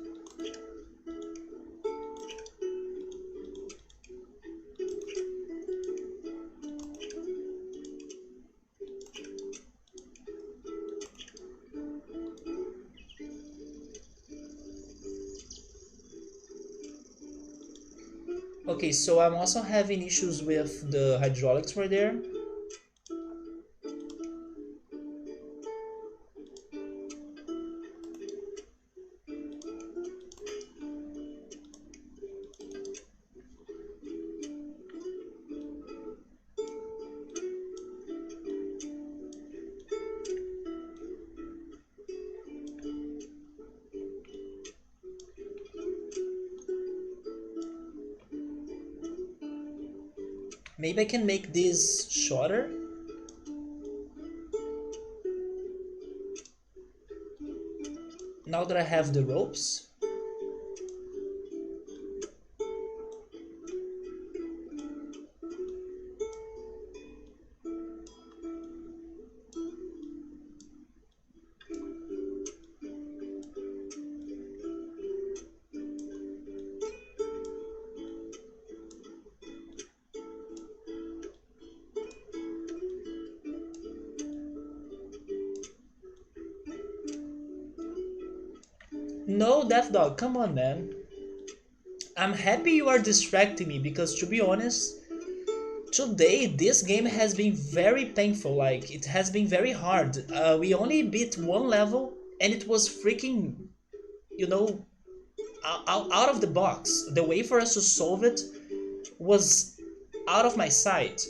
Okay, so I'm also having issues with the hydraulics right there. Maybe I can make this shorter now that I have the ropes. No, Death Dog, come on, man. I'm happy you are distracting me because, to be honest, today this game has been very painful. Like, it has been very hard. We only beat one level and it was freaking, you know, out of the box. The way for us to solve it was out of my sight.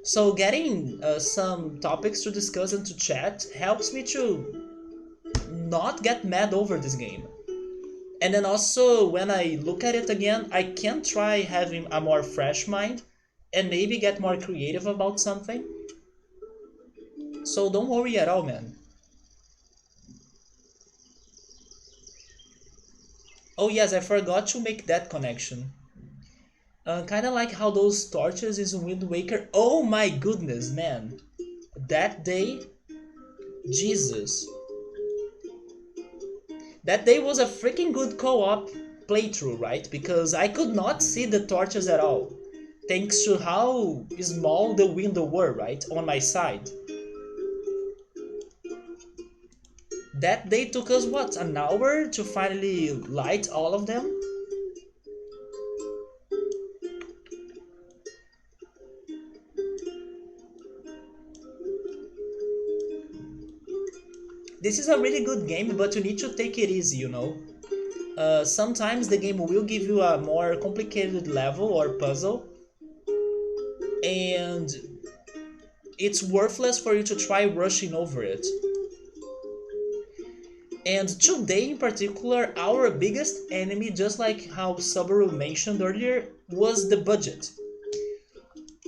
So getting some topics to discuss and to chat helps me to not get mad over this game. And then also when I look at it again, I can try having a more fresh mind and maybe get more creative about something. So don't worry at all, man. Oh yes, I forgot to make that connection. Kind of like how those torches is in Wind Waker. Oh my goodness, man. That day, Jesus. That day was a freaking good co-op playthrough, right? Because I could not see the torches at all. Thanks to how small the window were, right? On my side. That day took us, what, an hour to finally light all of them? This is a really good game, but you need to take it easy, you know? Sometimes the game will give you a more complicated level or puzzle, and it's worthless for you to try rushing over it. And today in particular, our biggest enemy, just like how Subaru mentioned earlier, was the budget.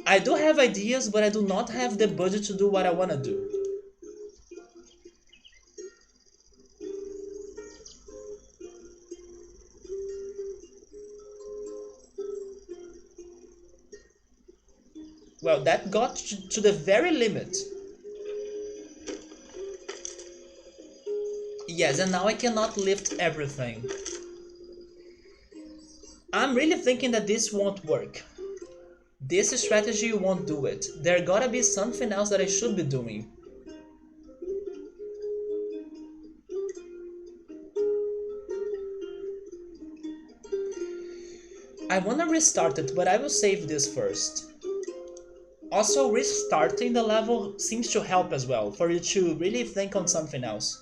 I do have ideas, but I do not have the budget to do what I want to do. Well, that got to the very limit. Yes, and now I cannot lift everything. I'm really thinking that this won't work. This strategy won't do it. There gotta be something else that I should be doing. I wanna restart it, but I will save this first. Also, restarting the level seems to help as well, for you to really think on something else.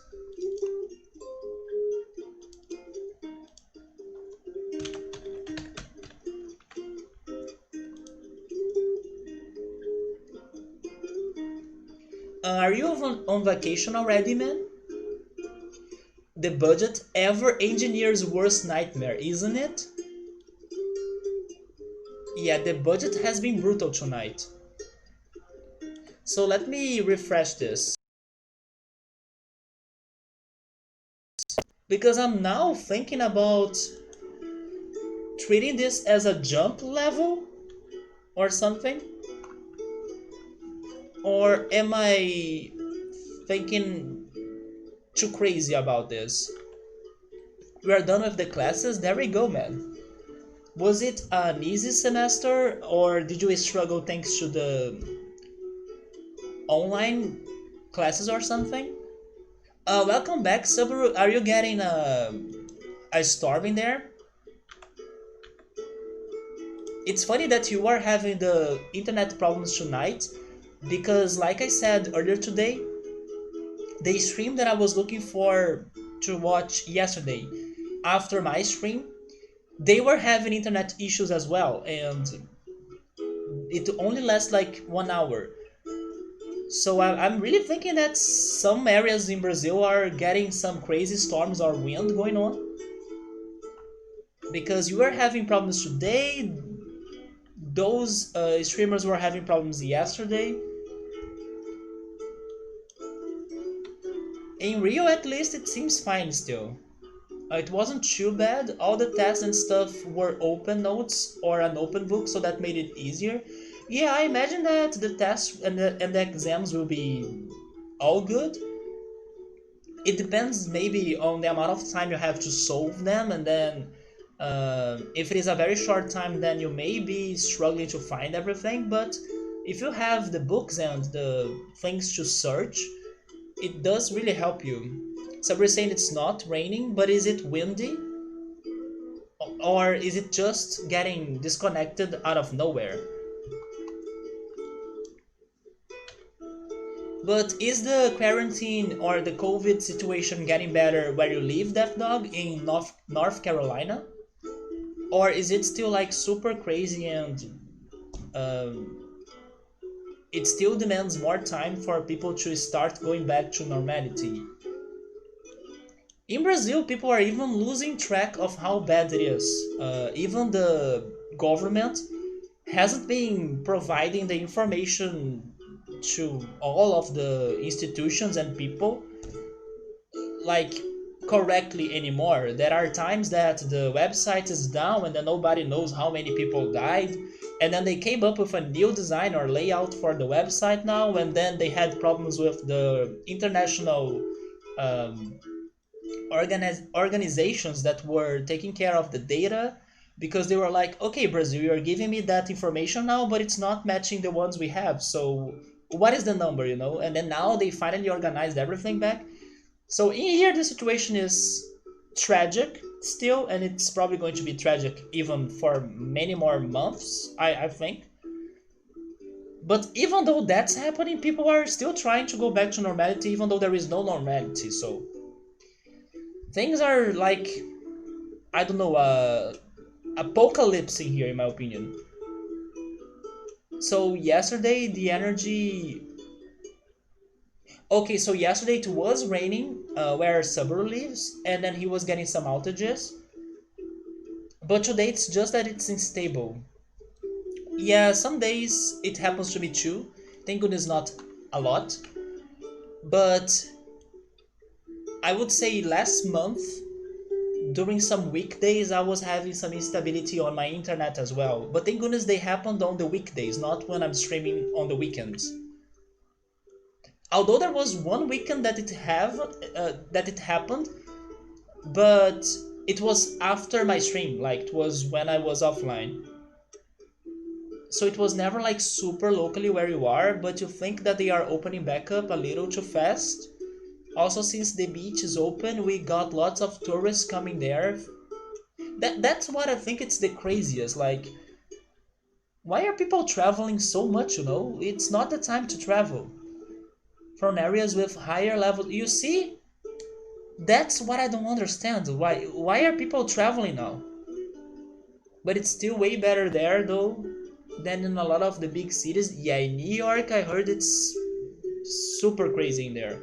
Are you on vacation already, man? The budget ever engineer's worst nightmare, isn't it? Yeah, the budget has been brutal tonight. So let me refresh this. Because I'm now thinking about treating this as a jump level or something. Or am I thinking too crazy about this? We are done with the classes? There we go, man. Was it an easy semester or did you struggle thanks to the online classes or something? Welcome back, Subaru. Are you getting a storm in there? It's funny that you are having the internet problems tonight because, like I said earlier today, the stream that I was looking for to watch yesterday after my stream, they were having internet issues as well, and it only lasts like 1 hour. So I'm really thinking that some areas in Brazil are getting some crazy storms or wind going on. Because you were having problems today, those streamers were having problems yesterday. In Rio, at least, it seems fine still. It wasn't too bad. All the tests and stuff were open notes or an open book, so that made it easier. Yeah, I imagine that the tests and the exams will be all good. It depends maybe on the amount of time you have to solve them, and then if it is a very short time, then you may be struggling to find everything. But if you have the books and the things to search, it does really help you. So we're saying it's not raining, but is it windy? Or is it just getting disconnected out of nowhere? But is the quarantine or the COVID situation getting better where you live, Death Dog, in North Carolina? Or is it still like super crazy and um, it still demands more time for people to start going back to normality? In Brazil, people are even losing track of how bad it is. Even the government hasn't been providing the information to all of the institutions and people like correctly anymore. There are times that the website is down and then nobody knows how many people died, and then they came up with a new design or layout for the website now, and then they had problems with the international um, organizations that were taking care of the data, because they were like, okay, Brazil, you're giving me that information now, but it's not matching the ones we have, so what is the number, you know? And then now they finally organized everything back. So in here, the situation is tragic still, and it's probably going to be tragic even for many more months, I think. But even though that's happening, people are still trying to go back to normality, even though there is no normality. So things are like, I don't know, apocalypse in here, in my opinion. So yesterday, the energy. Okay, so yesterday it was raining where Subaru lives, and then he was getting some outages. But today it's just that it's unstable. Yeah, some days it happens to me too. Thank goodness not a lot. But I would say last month during some weekdays I was having some instability on my internet as well. But thank goodness they happened on the weekdays, not when I'm streaming on the weekends. Although there was one weekend that it happened, but it was after my stream, like it was when I was offline. So it was never like super locally where you are, but you think that they are opening back up a little too fast. Also, since the beach is open, we got lots of tourists coming there. That's what I think it's the craziest. Like, why are people traveling so much? It's not the time to travel from areas with higher level. You see, that's what I don't understand. Why are people traveling now? But it's still way better there though than in a lot of the big cities. Yeah, in New York, I heard it's super crazy in there.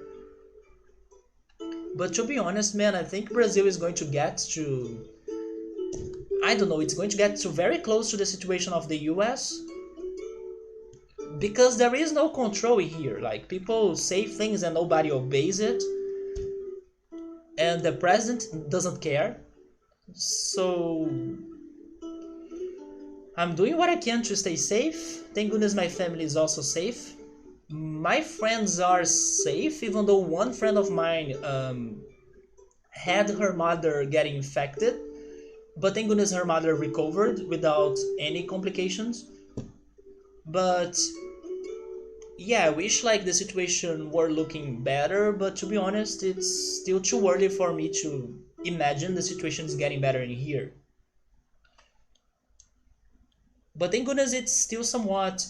But to be honest, man, I think Brazil is going to get to, I don't know, it's going to get to very close to the situation of the US because there is no control here. Like, people say things and nobody obeys it, and the president doesn't care. So I'm doing what I can to stay safe. Thank goodness my family is also safe. My friends are safe, even though one friend of mine had her mother getting infected, but thank goodness her mother recovered without any complications. But yeah, I wish like the situation were looking better, but to be honest, it's still too early for me to imagine the situation is getting better in here. But thank goodness it's still somewhat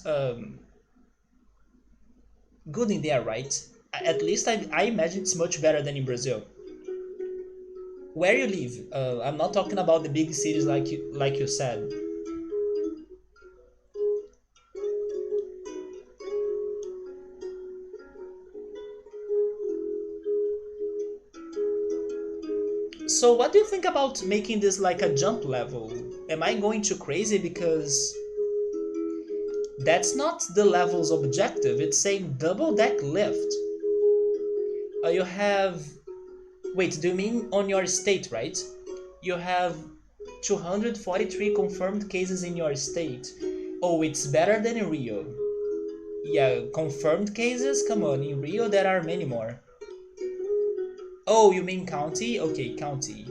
good in there, right? At least I imagine it's much better than in Brazil. Where you live, I'm not talking about the big cities like you said. So what do you think about making this like a jump level? Am I going too crazy? Because that's not the level's objective. It's saying double deck lift. You have. Wait, do you mean on your state, right? You have 243 confirmed cases in your state. Oh, it's better than in Rio. Yeah, confirmed cases? Come on, in Rio there are many more. Oh, you mean county? Okay, county.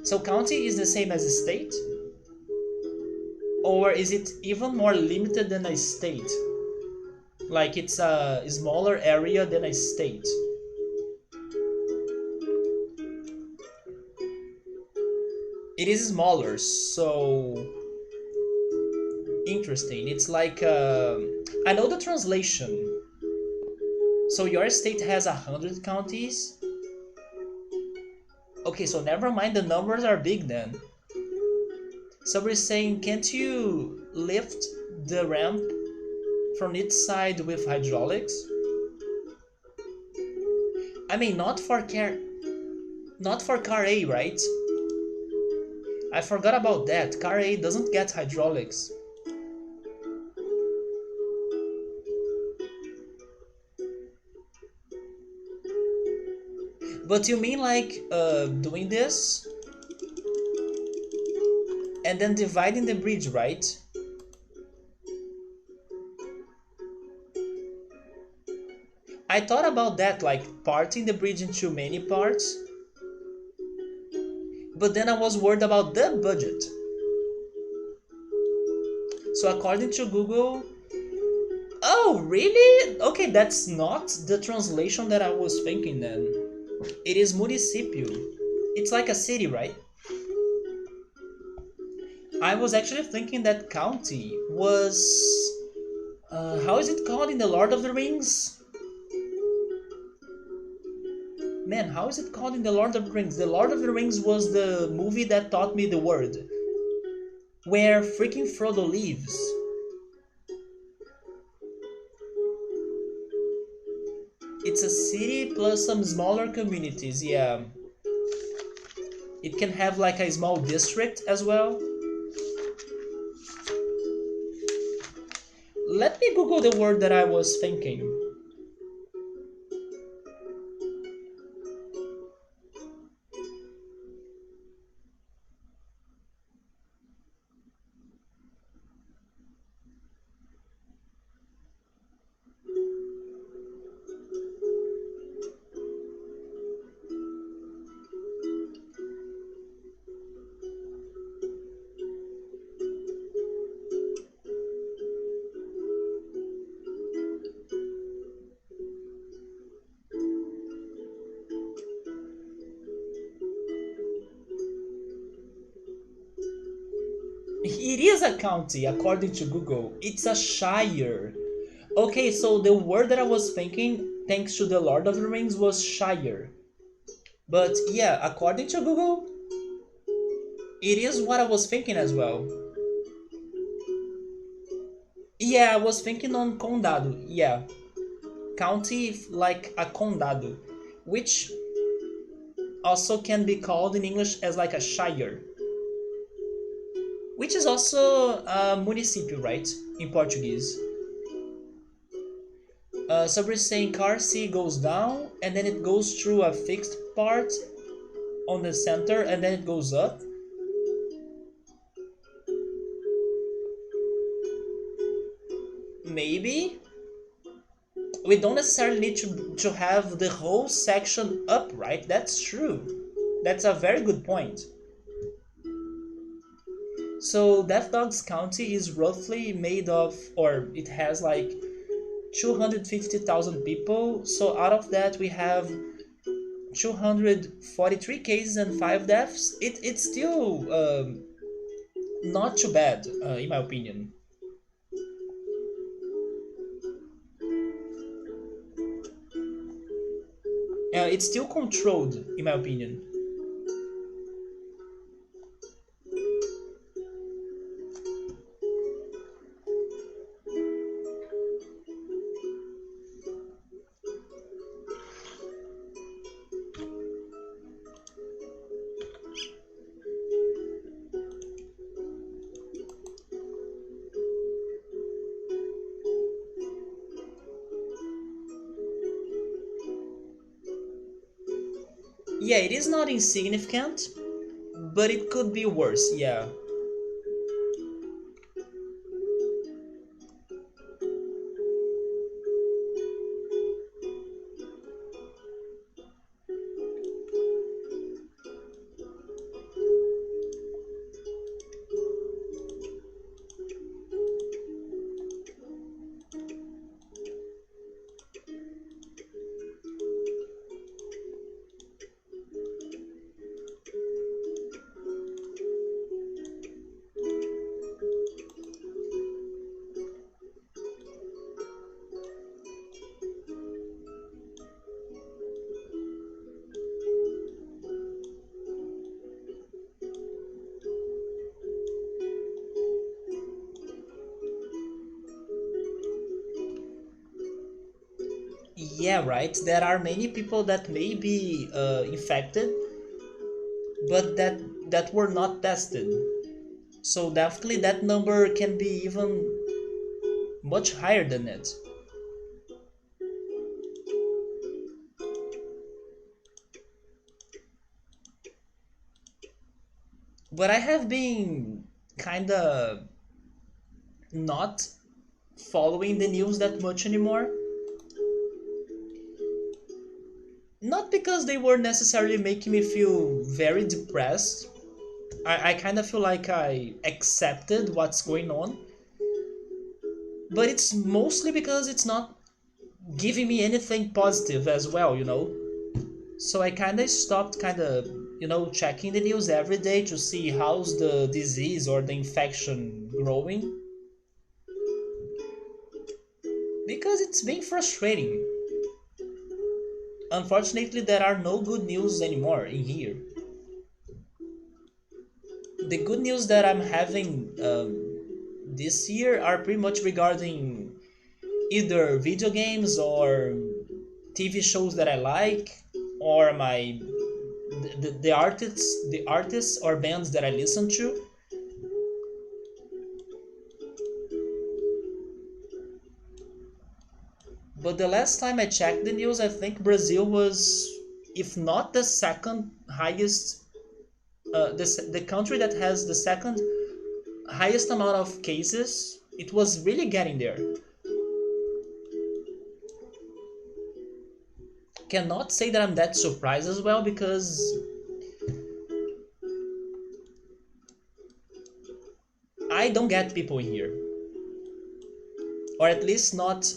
So county is the same as a state? Or is it even more limited than a state? Like it's a smaller area than a state? It is smaller, so interesting. It's like I know the translation. So your state has 100 counties. Okay, so never mind. The numbers are big then. So we're saying, can't you lift the ramp from each side with hydraulics? I mean, not for car A, right? I forgot about that. Car A doesn't get hydraulics. But you mean like doing this and then dividing the bridge, right? I thought about that, like parting the bridge into many parts, but then I was worried about the budget. So according to Google, oh really? Okay, that's not the translation that I was thinking then. It is municipio. It's like a city, right? I was actually thinking that county was how is it called in the Lord of the Rings? Man, how is it called in the Lord of the Rings? The Lord of the Rings was the movie that taught me the word. Where freaking Frodo lives. It's a city plus some smaller communities, yeah. It can have like a small district as well. Let me Google the word that I was thinking. It is a county, according to Google. It's a shire. Okay, so the word that I was thinking, thanks to the Lord of the Rings, was shire. But yeah, according to Google, it is what I was thinking as well. Yeah, I was thinking on condado. Yeah, county like a condado, which also can be called in English as like a shire, which is also a municipio, right? In Portuguese. So we're saying car C goes down and then it goes through a fixed part on the center and then it goes up. Maybe we don't necessarily need to have the whole section up, right? That's true. That's a very good point. So Death Dogs County is roughly made of, or it has like 250,000 people. So out of that, we have 243 cases and 5 deaths. It's still not too bad, in my opinion. It's still controlled, in my opinion. Yeah, it is not insignificant, but it could be worse, yeah. Yeah, right. There are many people that may be infected, but that were not tested. So definitely that number can be even much higher than it. But I have been kinda not following the news that much anymore. Not because they were necessarily making me feel very depressed. I kind of feel like I accepted what's going on, but it's mostly because it's not giving me anything positive as well, you know? So I kind of stopped checking the news every day to see how's the disease or the infection growing because it's been frustrating. Unfortunately, there are no good news anymore in here. The good news that I'm having this year are pretty much regarding either video games or TV shows that I like, or the artists or bands that I listen to. But the last time I checked the news, I think Brazil was, if not the second highest, the country that has the second highest amount of cases. It was really getting there. Cannot say that I'm that surprised as well because I don't get people in here, or at least not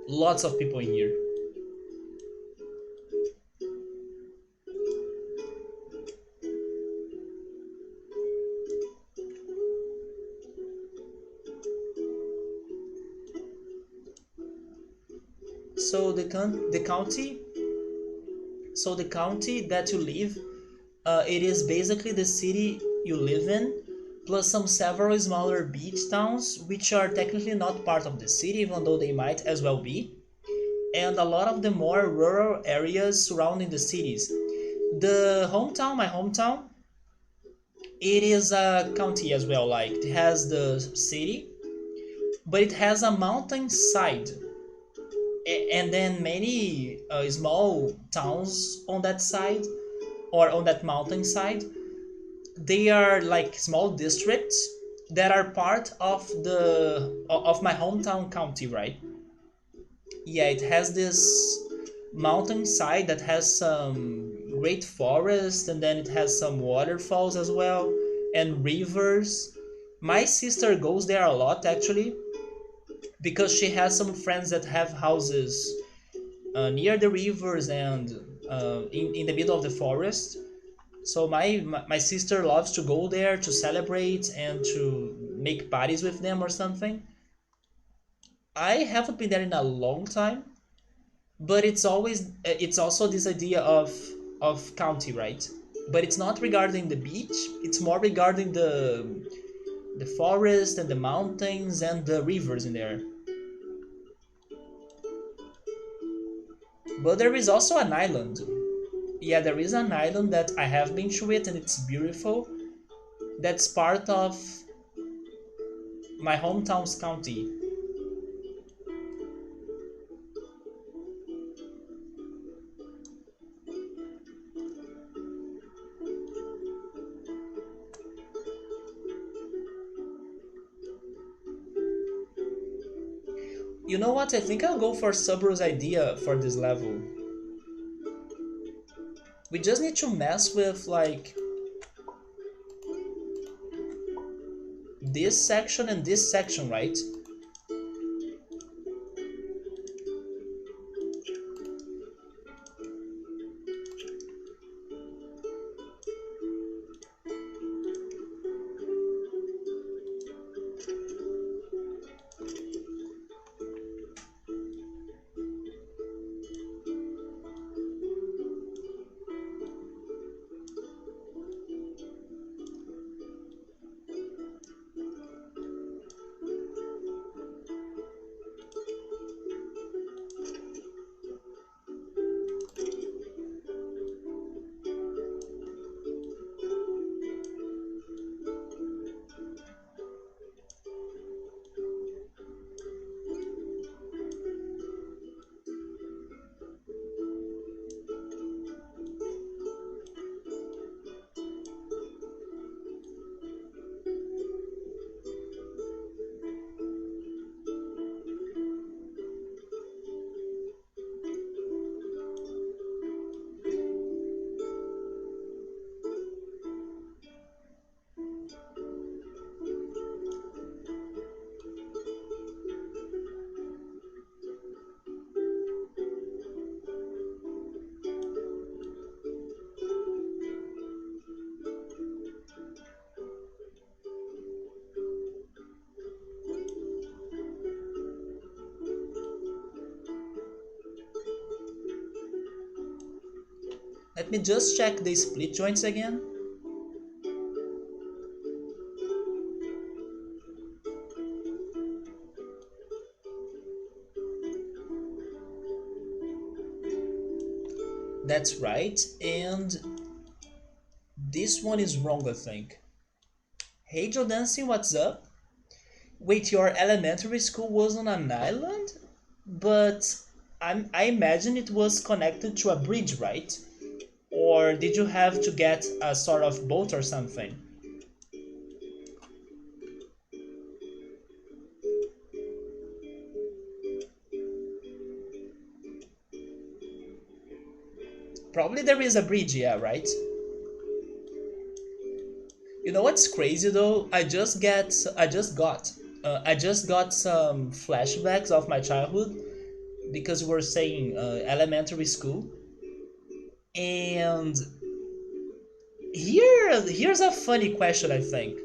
lots of people in here. So the county, so the county that you live, it is basically the city you live in, plus some several smaller beach towns, which are technically not part of the city, even though they might as well be, and a lot of the more rural areas surrounding the cities. The hometown, my hometown, it is a county as well. Like it has the city, but it has a mountain side, and then many small towns on that side or on that mountain side. They are like small districts that are part of the of my hometown county, right? Yeah, it has this mountainside that has some great forest, and then it has some waterfalls as well, and rivers. My sister goes there a lot actually, because she has some friends that have houses near the rivers and in the middle of the forest. So my sister loves to go there to celebrate and to make parties with them or something. I haven't been there in a long time, but it's also this idea of county, right? But it's not regarding the beach. It's more regarding the forest and the mountains and the rivers in there. But there is also an island. Yeah, there is an island that I have been to it and it's beautiful. That's part of my hometown's county. You know what? I think I'll go for Subaru's idea for this level. We just need to mess with like this section and this section, right? Let me just check the split joints again. That's right, and this one is wrong, I think. Hey Joe Dancing, what's up? Wait, your elementary school was on an island? But I imagine it was connected to a bridge, right? Or did you have to get a sort of boat or something? Probably there is a bridge, yeah, right? You know what's crazy though? I just got some flashbacks of my childhood because we're saying elementary school, and here's a funny question. I think,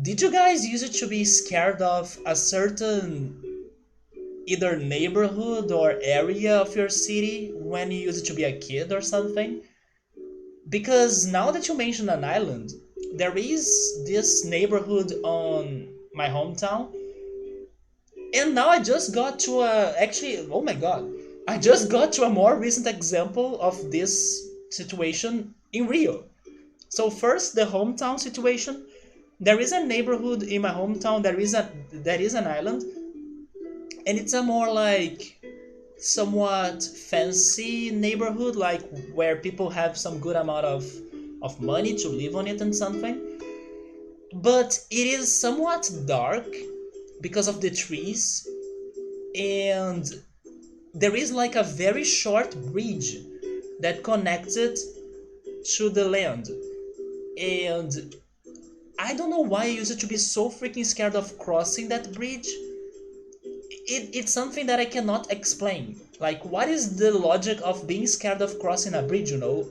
did you guys use it to be scared of a certain either neighborhood or area of your city when you used to be a kid or something? Because now that you mention an island, there is this neighborhood on my hometown, and now I just got to a actually, oh my god, I just got to a more recent example of this situation in Rio. So first, the hometown situation. There is a neighborhood in my hometown. There is an island, and it's a more like somewhat fancy neighborhood, like where people have some good amount of money to live on it and something. But it is somewhat dark because of the trees, and there is like a very short bridge that connects it to the land. And I don't know why I used to be so freaking scared of crossing that bridge. It's something that I cannot explain. Like, what is the logic of being scared of crossing a bridge, you know?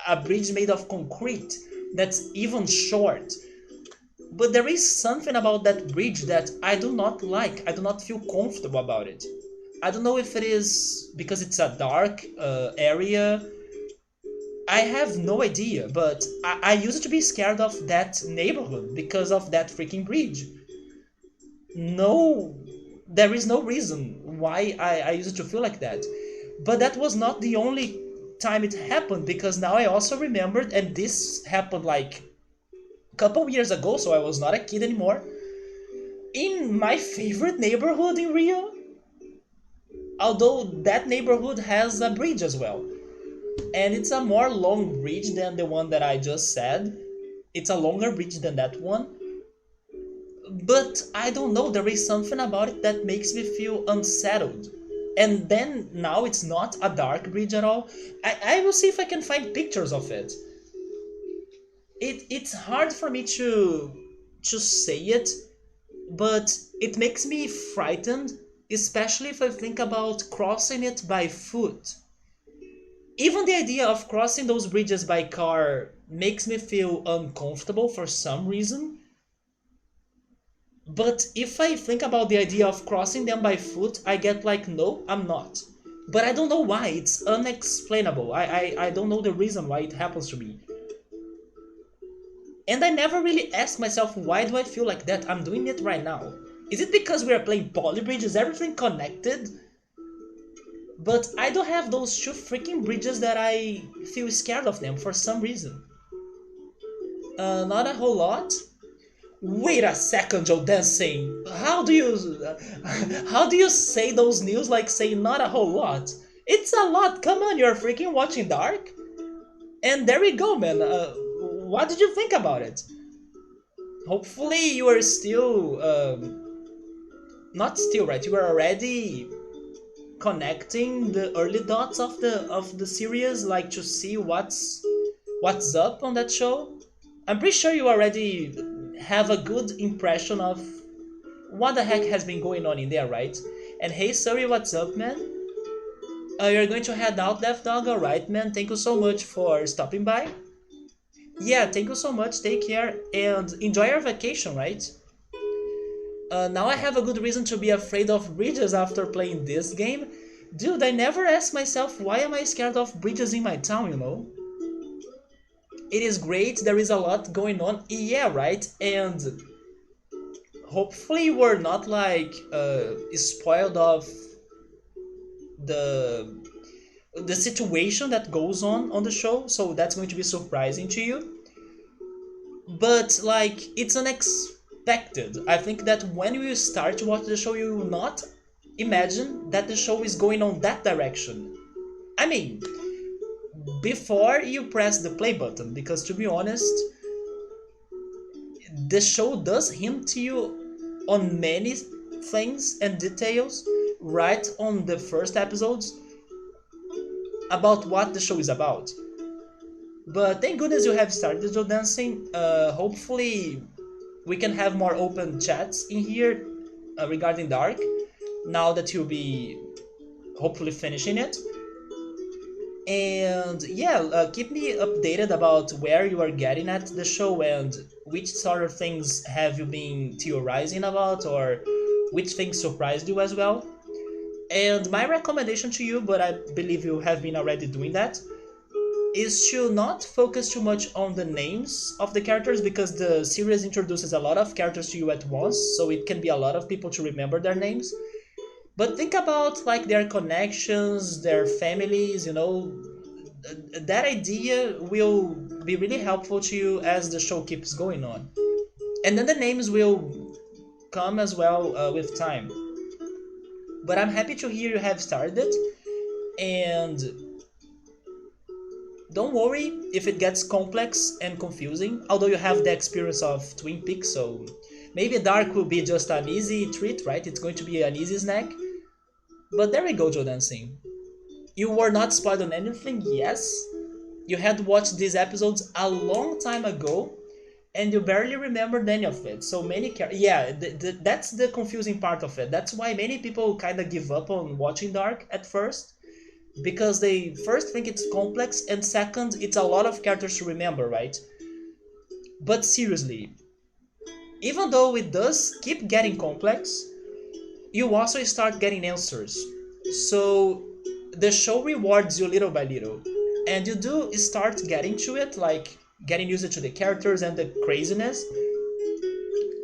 A bridge made of concrete that's even short. But there is something about that bridge that I do not like. I do not feel comfortable about it. I don't know if it is because it's a dark area. I have no idea, but I used to be scared of that neighborhood because of that freaking bridge. No, there is no reason why I used to feel like that. But that was not the only time it happened, because now I also remembered, and this happened like a couple years ago, so I was not a kid anymore. In my favorite neighborhood in Rio, although that neighborhood has a bridge as well. And it's a more long bridge than the one that I just said. It's a longer bridge than that one. But I don't know, there is something about it that makes me feel unsettled. And then now it's not a dark bridge at all. I will see if I can find pictures of it. It's hard for me to say it, but it makes me frightened, especially if I think about crossing it by foot. Even the idea of crossing those bridges by car makes me feel uncomfortable for some reason. But if I think about the idea of crossing them by foot, I get like, no, I'm not. But I don't know why, it's unexplainable. I don't know the reason why it happens to me. And I never really asked myself, why do I feel like that? I'm doing it right now. Is it because we are playing Polybridge? Is everything connected? But I don't have those two freaking bridges that I feel scared of them for some reason. Not a whole lot. Wait a second, Joe Dancing. How do you say those news like saying not a whole lot? It's a lot. Come on, you're freaking watching Dark. And there we go, man. What did you think about it? Hopefully you are still not still, right? You are already connecting the early dots of the series, like to see what's up on that show. I'm pretty sure you already have a good impression of what the heck has been going on in there, right? And hey, sorry, what's up, man? You're going to head out, Death Dog? Alright, man. Thank you so much for stopping by. Yeah, thank you so much. Take care and enjoy your vacation, right? Now I have a good reason to be afraid of bridges after playing this game. Dude, I never asked myself why am I scared of bridges in my town, you know? It is great, there is a lot going on. Yeah, right? And hopefully we're not like spoiled of the the situation that goes on the show, so that's going to be surprising to you. But like, it's unexpected. I think that when you start to watch the show, you will not imagine that the show is going on that direction. I mean, before you press the play button, because to be honest, the show does hint to you on many things and details right on the first episodes about what the show is about. But thank goodness you have started Joe Dancing. Hopefully we can have more open chats in here regarding Dark, now that you'll be hopefully finishing it. And yeah, keep me updated about where you are getting at the show and which sort of things have you been theorizing about, or which things surprised you as well. And my recommendation to you, but I believe you have been already doing that, is to not focus too much on the names of the characters because the series introduces a lot of characters to you at once, so it can be a lot of people to remember their names. But think about like their connections, their families, that idea will be really helpful to you as the show keeps going on. And then the names will come as well with time. But I'm happy to hear you have started it, and don't worry if it gets complex and confusing, although you have the experience of Twin Peaks, so maybe Dark will be just an easy treat, right? It's going to be an easy snack. But there we go, Joe Dancing. You were not spoiled on anything, yes. You had watched these episodes a long time ago, and you barely remembered any of it. So many yeah, that's the confusing part of it. That's why many people kind of give up on watching Dark at first, because they first think it's complex, and second, it's a lot of characters to remember, right? But seriously, even though it does keep getting complex, you also start getting answers. So the show rewards you little by little, and you do start getting to it, like getting used to the characters and the craziness.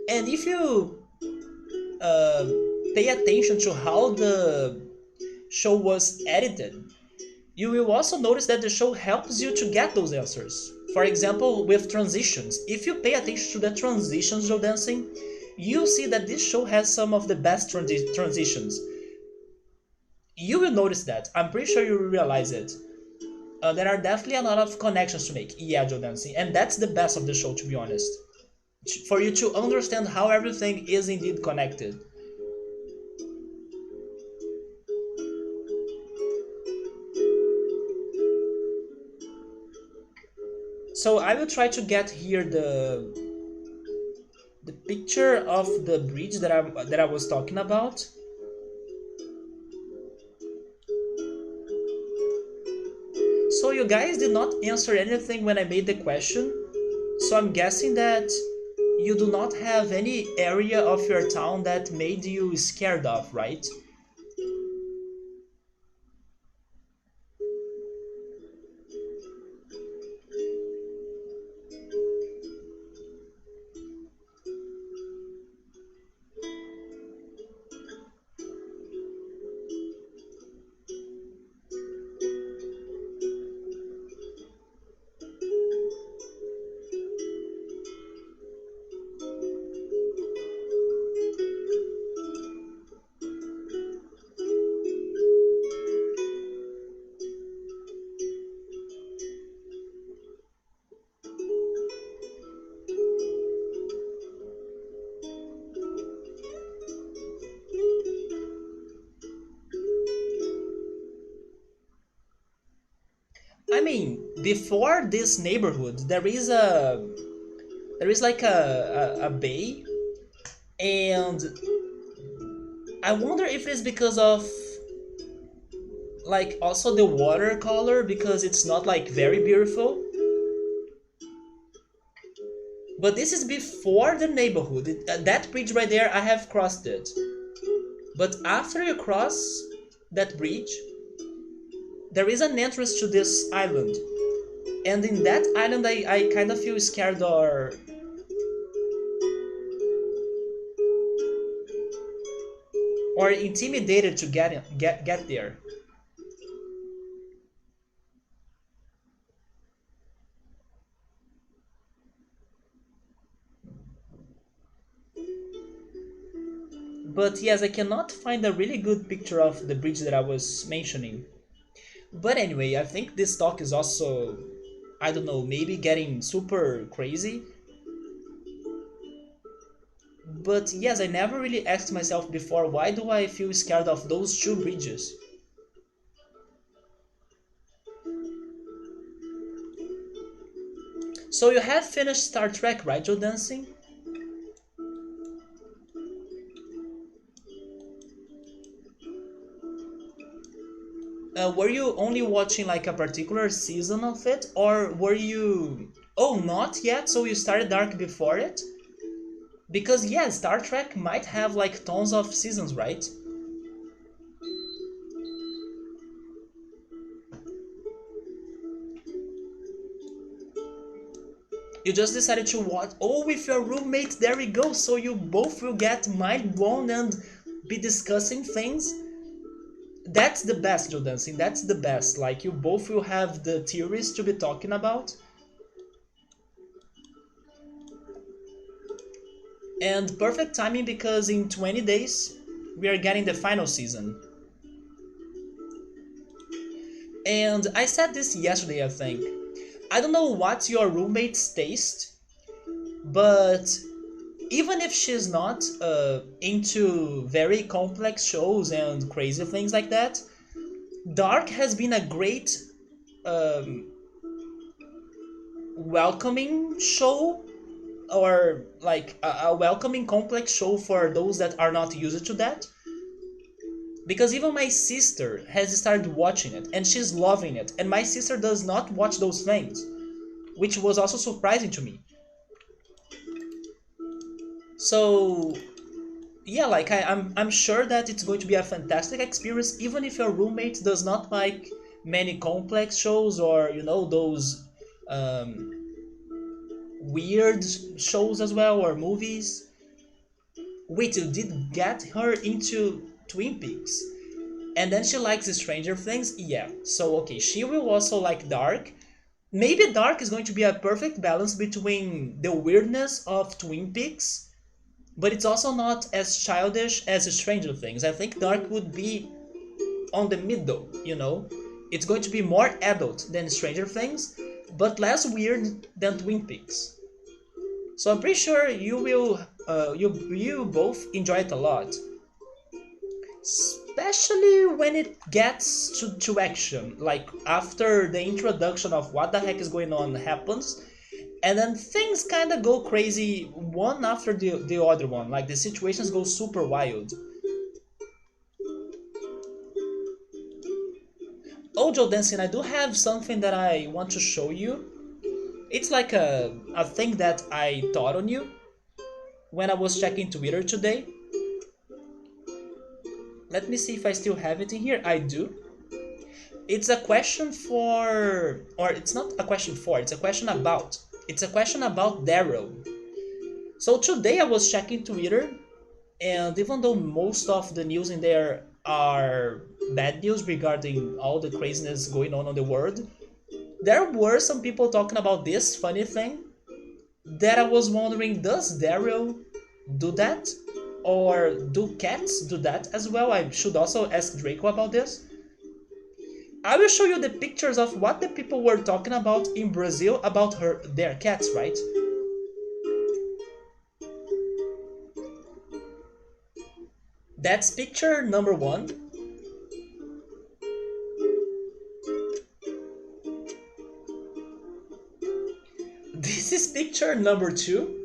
And if you uh, pay attention to how the show was edited, you will also notice that the show helps you to get those answers. For example, with transitions. If you pay attention to the transitions, Joe Dancing, you'll see that this show has some of the best transitions. You will notice that. I'm pretty sure you will realize it. There are definitely a lot of connections to make. Yeah, Joe Dancing. And that's the best of the show, to be honest. For you to understand how everything is indeed connected. So I will try to get here the picture of the bridge that I was talking about. So you guys did not answer anything when I made the question. So I'm guessing that you do not have any area of your town that made you scared of, right? I mean, before this neighborhood, there is like a bay, and I wonder if it's because of like also the watercolor, because it's not like very beautiful. But this is before the neighborhood. That bridge right there, I have crossed it. But after you cross that bridge, there is an entrance to this island. And in that island, I kind of feel scared or intimidated to get there. But yes, I cannot find a really good picture of the bridge that I was mentioning. But anyway, I think this talk is also, I don't know, maybe getting super crazy. But yes, I never really asked myself before, why do I feel scared of those two bridges? So you have finished Star Trek, right, Joe Dancing? Were you only watching like a particular season of it, or were you? Oh, not yet. So you started Dark before it? Because yeah, Star Trek might have like tons of seasons, right? You just decided to watch, oh, with your roommate, there we go, so you both will get mind blown and be discussing things. That's the best, Joe Dancing, that's the best. Like, you both will have the theories to be talking about. And perfect timing because in 20 days, we are getting the final season. And I said this yesterday, I think. I don't know what's your roommate's taste, but even if she's not into very complex shows and crazy things like that, Dark has been a great um, welcoming show, or like a welcoming complex show for those that are not used to that. Because even my sister has started watching it and she's loving it, and my sister does not watch those things, which was also surprising to me. So yeah, like I'm sure that it's going to be a fantastic experience, even if your roommate does not like many complex shows, or those um, weird shows as well, or movies. Wait, you did get her into Twin Peaks, and then she likes Stranger Things. Yeah, so okay, she will also like Dark. Maybe Dark is going to be a perfect balance between the weirdness of Twin Peaks, but it's also not as childish as Stranger Things. I think Dark would be on the middle. It's going to be more adult than Stranger Things, but less weird than Twin Peaks. So I'm pretty sure you both enjoy it a lot, especially when it gets to action. Like after the introduction of what the heck is going on happens, and then things kind of go crazy one after the other one. Like the situations go super wild. Oh, Joe Dancing, I do have something that I want to show you. It's like a thing that I thought on you when I was checking Twitter today. Let me see if I still have it in here. I do. It's a question for, or it's not a question for, it's a question about. It's a question about Daryl. So today I was checking Twitter, and even though most of the news in there are bad news regarding all the craziness going on in the world, there were some people talking about this funny thing that I was wondering, does Daryl do that? Or do cats do that as well? I should also ask Draco about this. I will show you the pictures of what the people were talking about in Brazil about their cats, right? That's picture number one. This is picture number two.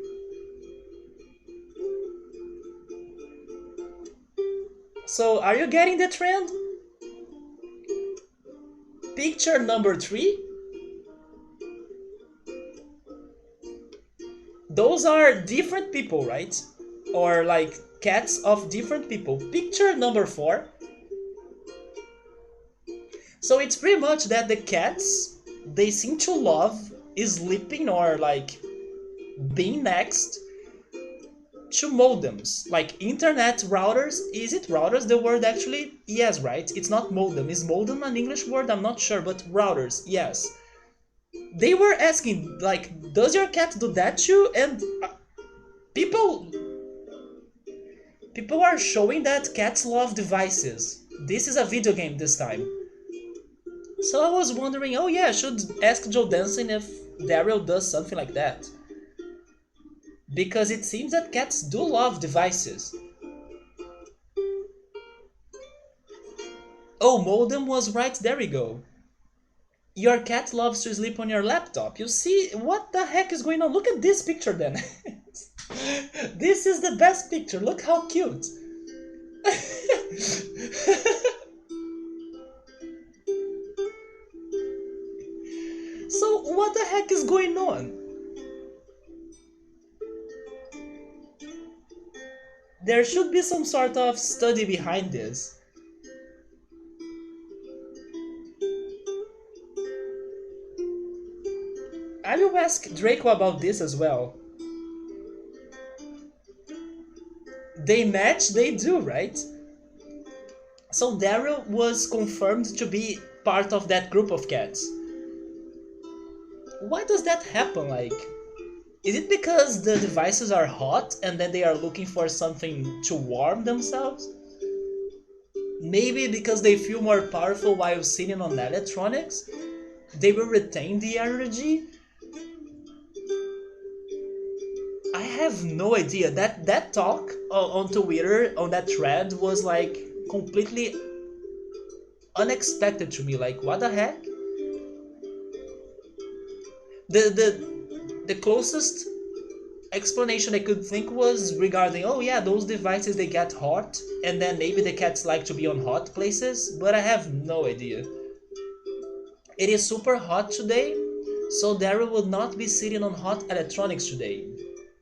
So are you getting the trend? Picture number three. Those are different people, right? Or like cats of different people. Picture number four. So it's pretty much that the cats, they seem to love sleeping or like being next to modems, like internet routers. Is it routers the word actually? Yes, right? It's not modem. Is modem an English word? I'm not sure, but routers, yes. They were asking, like, does your cat do that too? And people people are showing that cats love devices. This is a video game this time. So I was wondering, oh yeah, I should ask Joe Danson if Daryl does something like that. Because it seems that cats do love devices. Oh, modem was right, there we go. Your cat loves to sleep on your laptop. You see, what the heck is going on? Look at this picture then. This is the best picture. Look how cute. So what the heck is going on? There should be some sort of study behind this. I'll ask Draco about this as well. They match, they do, right? So Daryl was confirmed to be part of that group of cats. Why does that happen? Like, is it because the devices are hot and then they are looking for something to warm themselves? Maybe because they feel more powerful while sitting on electronics? They will retain the energy? I have no idea. That talk on Twitter on that thread was like completely unexpected to me. Like, what the heck? The closest explanation I could think was regarding, oh yeah, those devices they get hot, and then maybe the cats like to be on hot places, but I have no idea. It is super hot today, so Daryl would not be sitting on hot electronics today.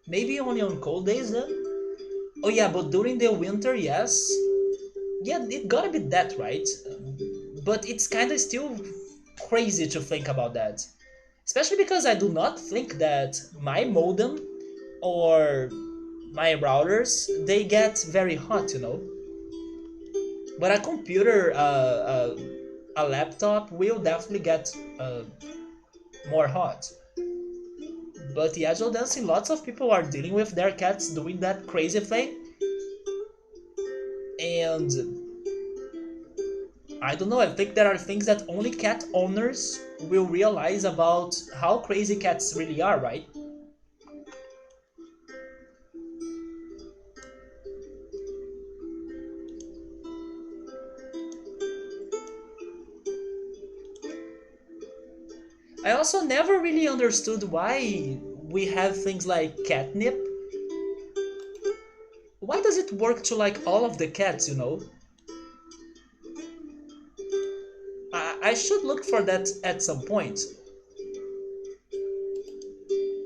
Maybe only on cold days then? Oh yeah, but during the winter, yes. Yeah, it gotta be that, right? But it's kinda still crazy to think about that. Especially because I do not think that my modem or my routers they get very hot. But a computer, a laptop will definitely get more hot. But yeah, Joe dancing, lots of people are dealing with their cats doing that crazy thing, and I don't know. I think there are things that only cat owners will realize about how crazy cats really are, right? I also never really understood why we have things like catnip. Why does it work to like all of the cats? I should look for that at some point.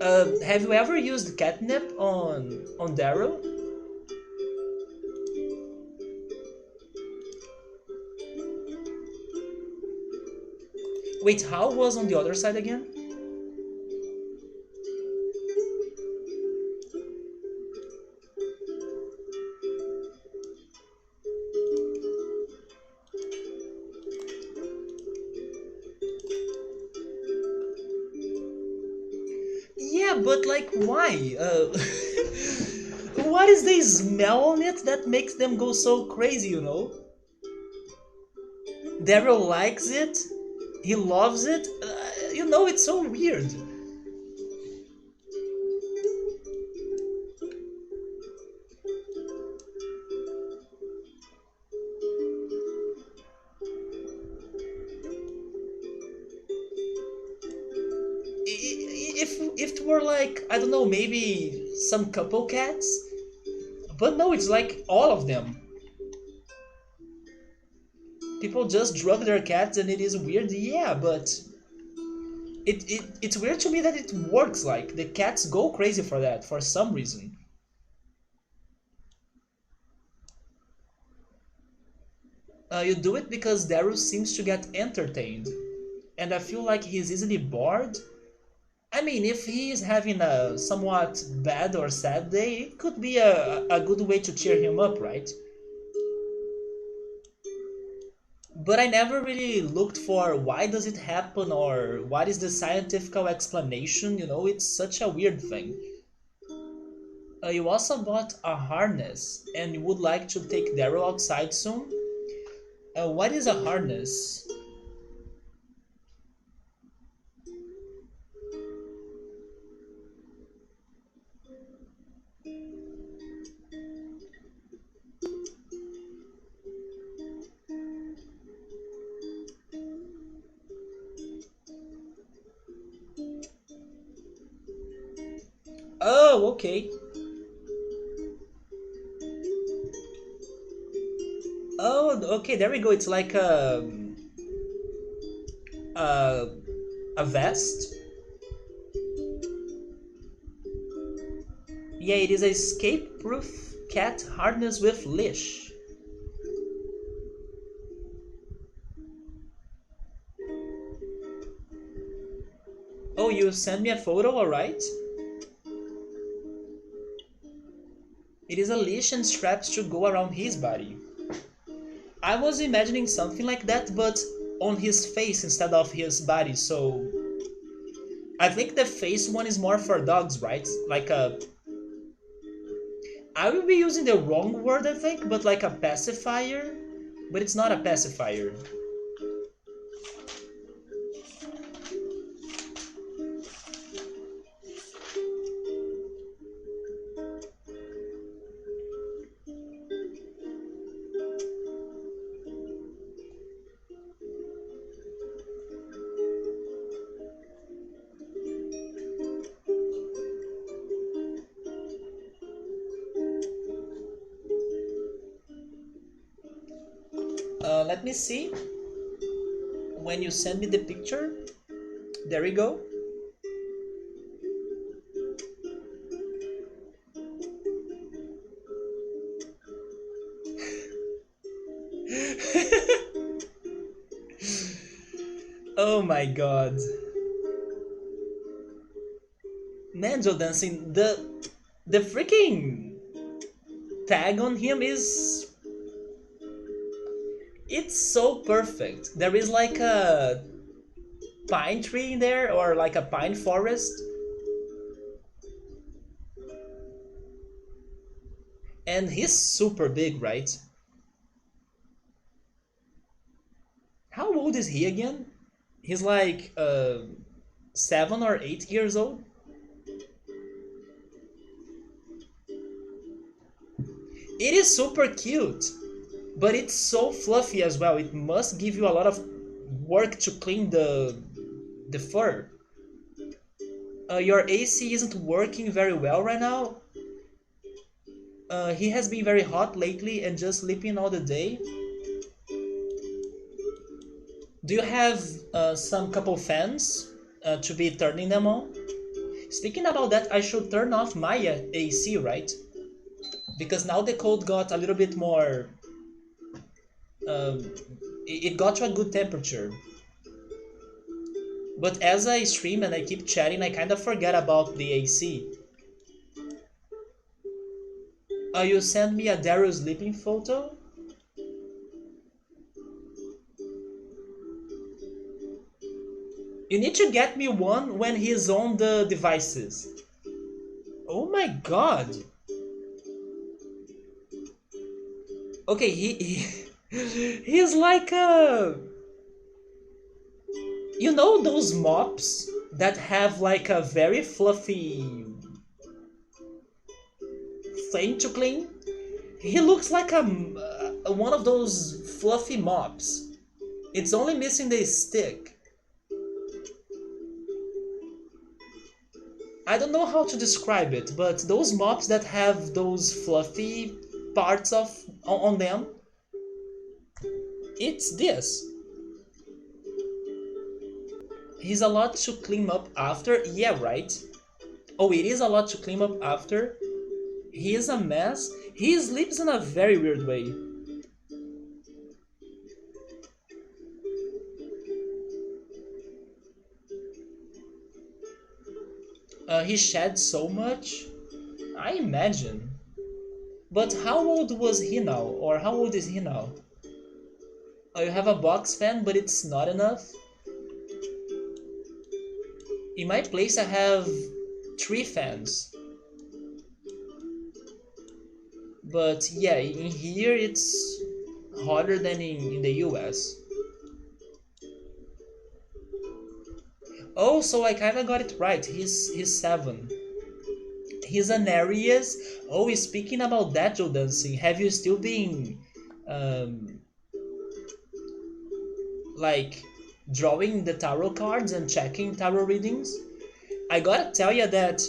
Have you ever used catnip on Daryl? Wait, how was on the other side again? Yeah, but like why? What is the smell on it that makes them go so crazy? Daryl likes it. He loves it. It's so weird. If it were like, I don't know, maybe some couple cats, but no, it's like all of them. People just drug their cats and it is weird, yeah, but it's weird to me that it works. Like the cats go crazy for that for some reason. You do it because Daryl seems to get entertained, and I feel like he's easily bored. I mean, if he is having a somewhat bad or sad day, it could be a good way to cheer him up, right? But I never really looked for why does it happen or what is the scientific explanation. It's such a weird thing. You also bought a harness and you would like to take Daryl outside soon. What is a harness? Oh, okay. Oh, okay. There we go. It's like a, a vest. Yeah, it is a escape-proof cat harness with leash. Oh, you sent me a photo, alright? It is a leash and straps to go around his body. I was imagining something like that, but on his face instead of his body, so I think the face one is more for dogs, right? Like a... I will be using the wrong word, I think, but like a pacifier? But it's not a pacifier. Let me see. When you send me the picture, there we go. Oh my god. Manjo dancing, the freaking tag on him is... It's so perfect. There is like a pine tree in there, or like a pine forest. And he's super big, right? How old is he again? He's like 7 or 8 years old. It is super cute, but it's so fluffy as well. It must give you a lot of work to clean the fur. Your AC isn't working very well right now. He has been very hot lately and just sleeping all the day. Do you have some couple fans to be turning them on? Speaking about that, I should turn off my AC, right? Because now the cold got a little bit more... it got to a good temperature. But as I stream and I keep chatting, I kind of forget about the AC. You sent me a Daryl sleeping photo? You need to get me one when he's on the devices. Oh my god. Okay, he's like a... You know those mops that have like a very fluffy thing to clean? He looks like a one of those fluffy mops. It's only missing the stick. I don't know how to describe it, but those mops that have those fluffy parts of on them, it's this. He's a lot to clean up after. Yeah, right. Oh, it is a lot to clean up after. He is a mess. He sleeps in a very weird way. He sheds so much. I imagine. But how old was he now? Or how old is he now? You have a box fan, but it's not enough. In my place, I have 3 fans. But yeah, in here it's hotter than in the US. Oh, so I kinda got it right. He's 7. He's an Aries. Oh, speaking about that, Joe Dancing, have you still been um, like drawing the tarot cards and checking tarot readings? I gotta tell you that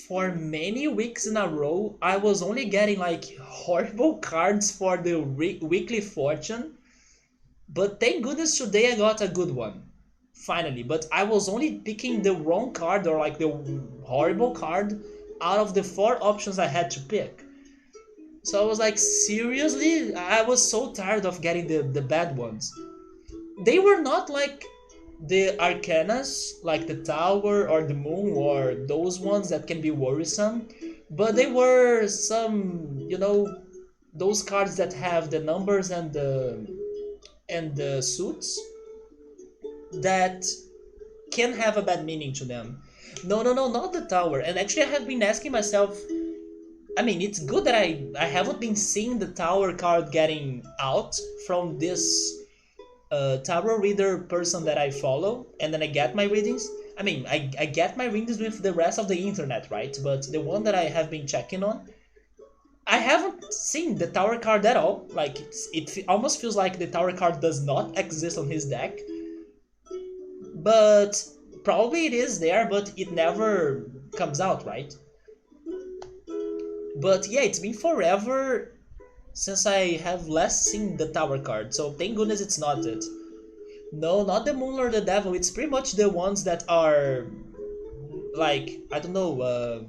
for many weeks in a row, I was only getting like horrible cards for the weekly fortune. But thank goodness today I got a good one. Finally. But I was only picking the wrong card, or like the horrible card, out of the 4 options I had to pick. So I was like, seriously? I was so tired of getting the bad ones. They were not like The arcanas, like the tower or the moon or those ones that can be worrisome, but they were some, those cards that have the numbers and the suits that can have a bad meaning to them. No, no, no, not the tower. And actually, I have been asking myself. I mean, it's good that I haven't been seeing the tower card getting out from this tarot reader person that I follow, and then I get my readings. I mean, I get my readings with the rest of the internet, right? But the one that I have been checking on, I haven't seen the tower card at all. Like, almost feels like the tower card does not exist on his deck. But probably it is there, but it never comes out, right? But yeah, it's been forever since I have last seen the tower card, so thank goodness it's not it. No, not the moon or the devil. It's pretty much the ones that are like, I don't know,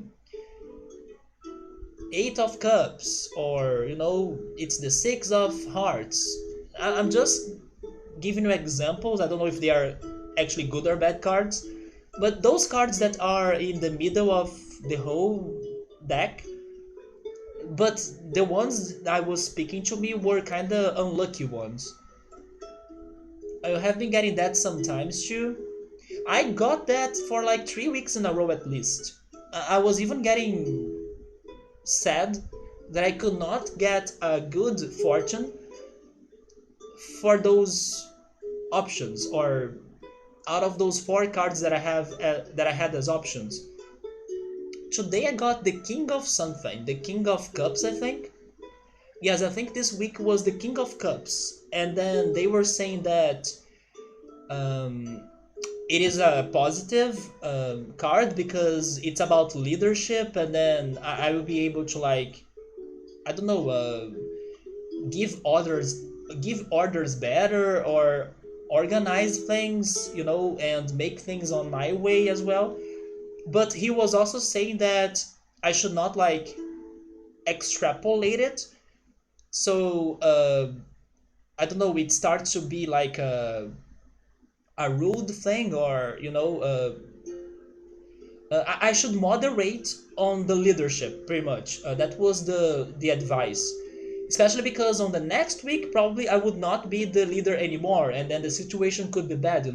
eight of cups, or it's the six of hearts. I'm just giving you examples. I don't know if they are actually good or bad cards, but those cards that are in the middle of the whole deck. But the ones I was speaking to me were kind of unlucky ones. I have been getting that sometimes too. I got that for like 3 weeks in a row at least. I was even getting sad that I could not get a good fortune for those options, or out of those four cards that I had as options. Today I got the King of something, the King of Cups, I think. Yes, I think this week was the King of Cups, and then they were saying that um, it is a positive card because it's about leadership, and then I will be able to, like, I don't know, give orders give orders better, or organize things, and make things on my way as well. But he was also saying that I should not, like, extrapolate it. So I don't know, it starts to be like a rude thing, or I should moderate on the leadership, pretty much. That was the advice, especially because on the next week probably I would not be the leader anymore, and then the situation could be bad.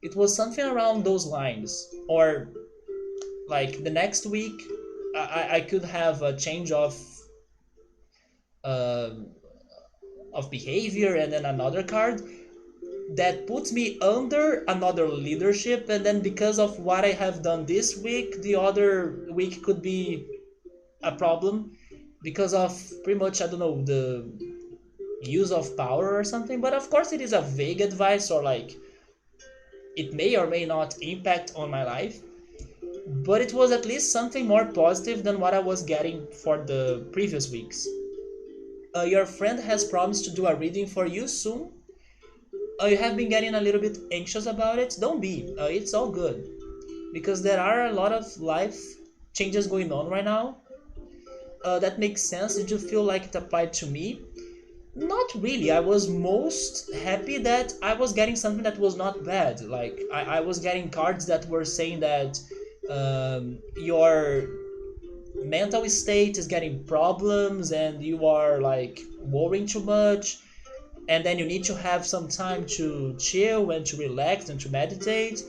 It was something around those lines. Or like the next week I could have a change uh, of behavior, and then another card that puts me under another leadership, and then because of what I have done this week, the other week could be a problem because of, pretty much, I don't know, the use of power or something. But of course it is a vague advice, or like it may or may not impact on my life, but it was at least something more positive than what I was getting for the previous weeks. Your friend has promised to do a reading for you soon. You have been getting a little bit anxious about it. Don't be. It's all good. Because there are a lot of life changes going on right now. That makes sense. Did you feel like it applied to me? Not really. I was most happy that I was getting something that was not bad. Like, I was getting cards that were saying that your mental state is getting problems, and you are, like, worrying too much, and then you need to have some time to chill and to relax and to meditate.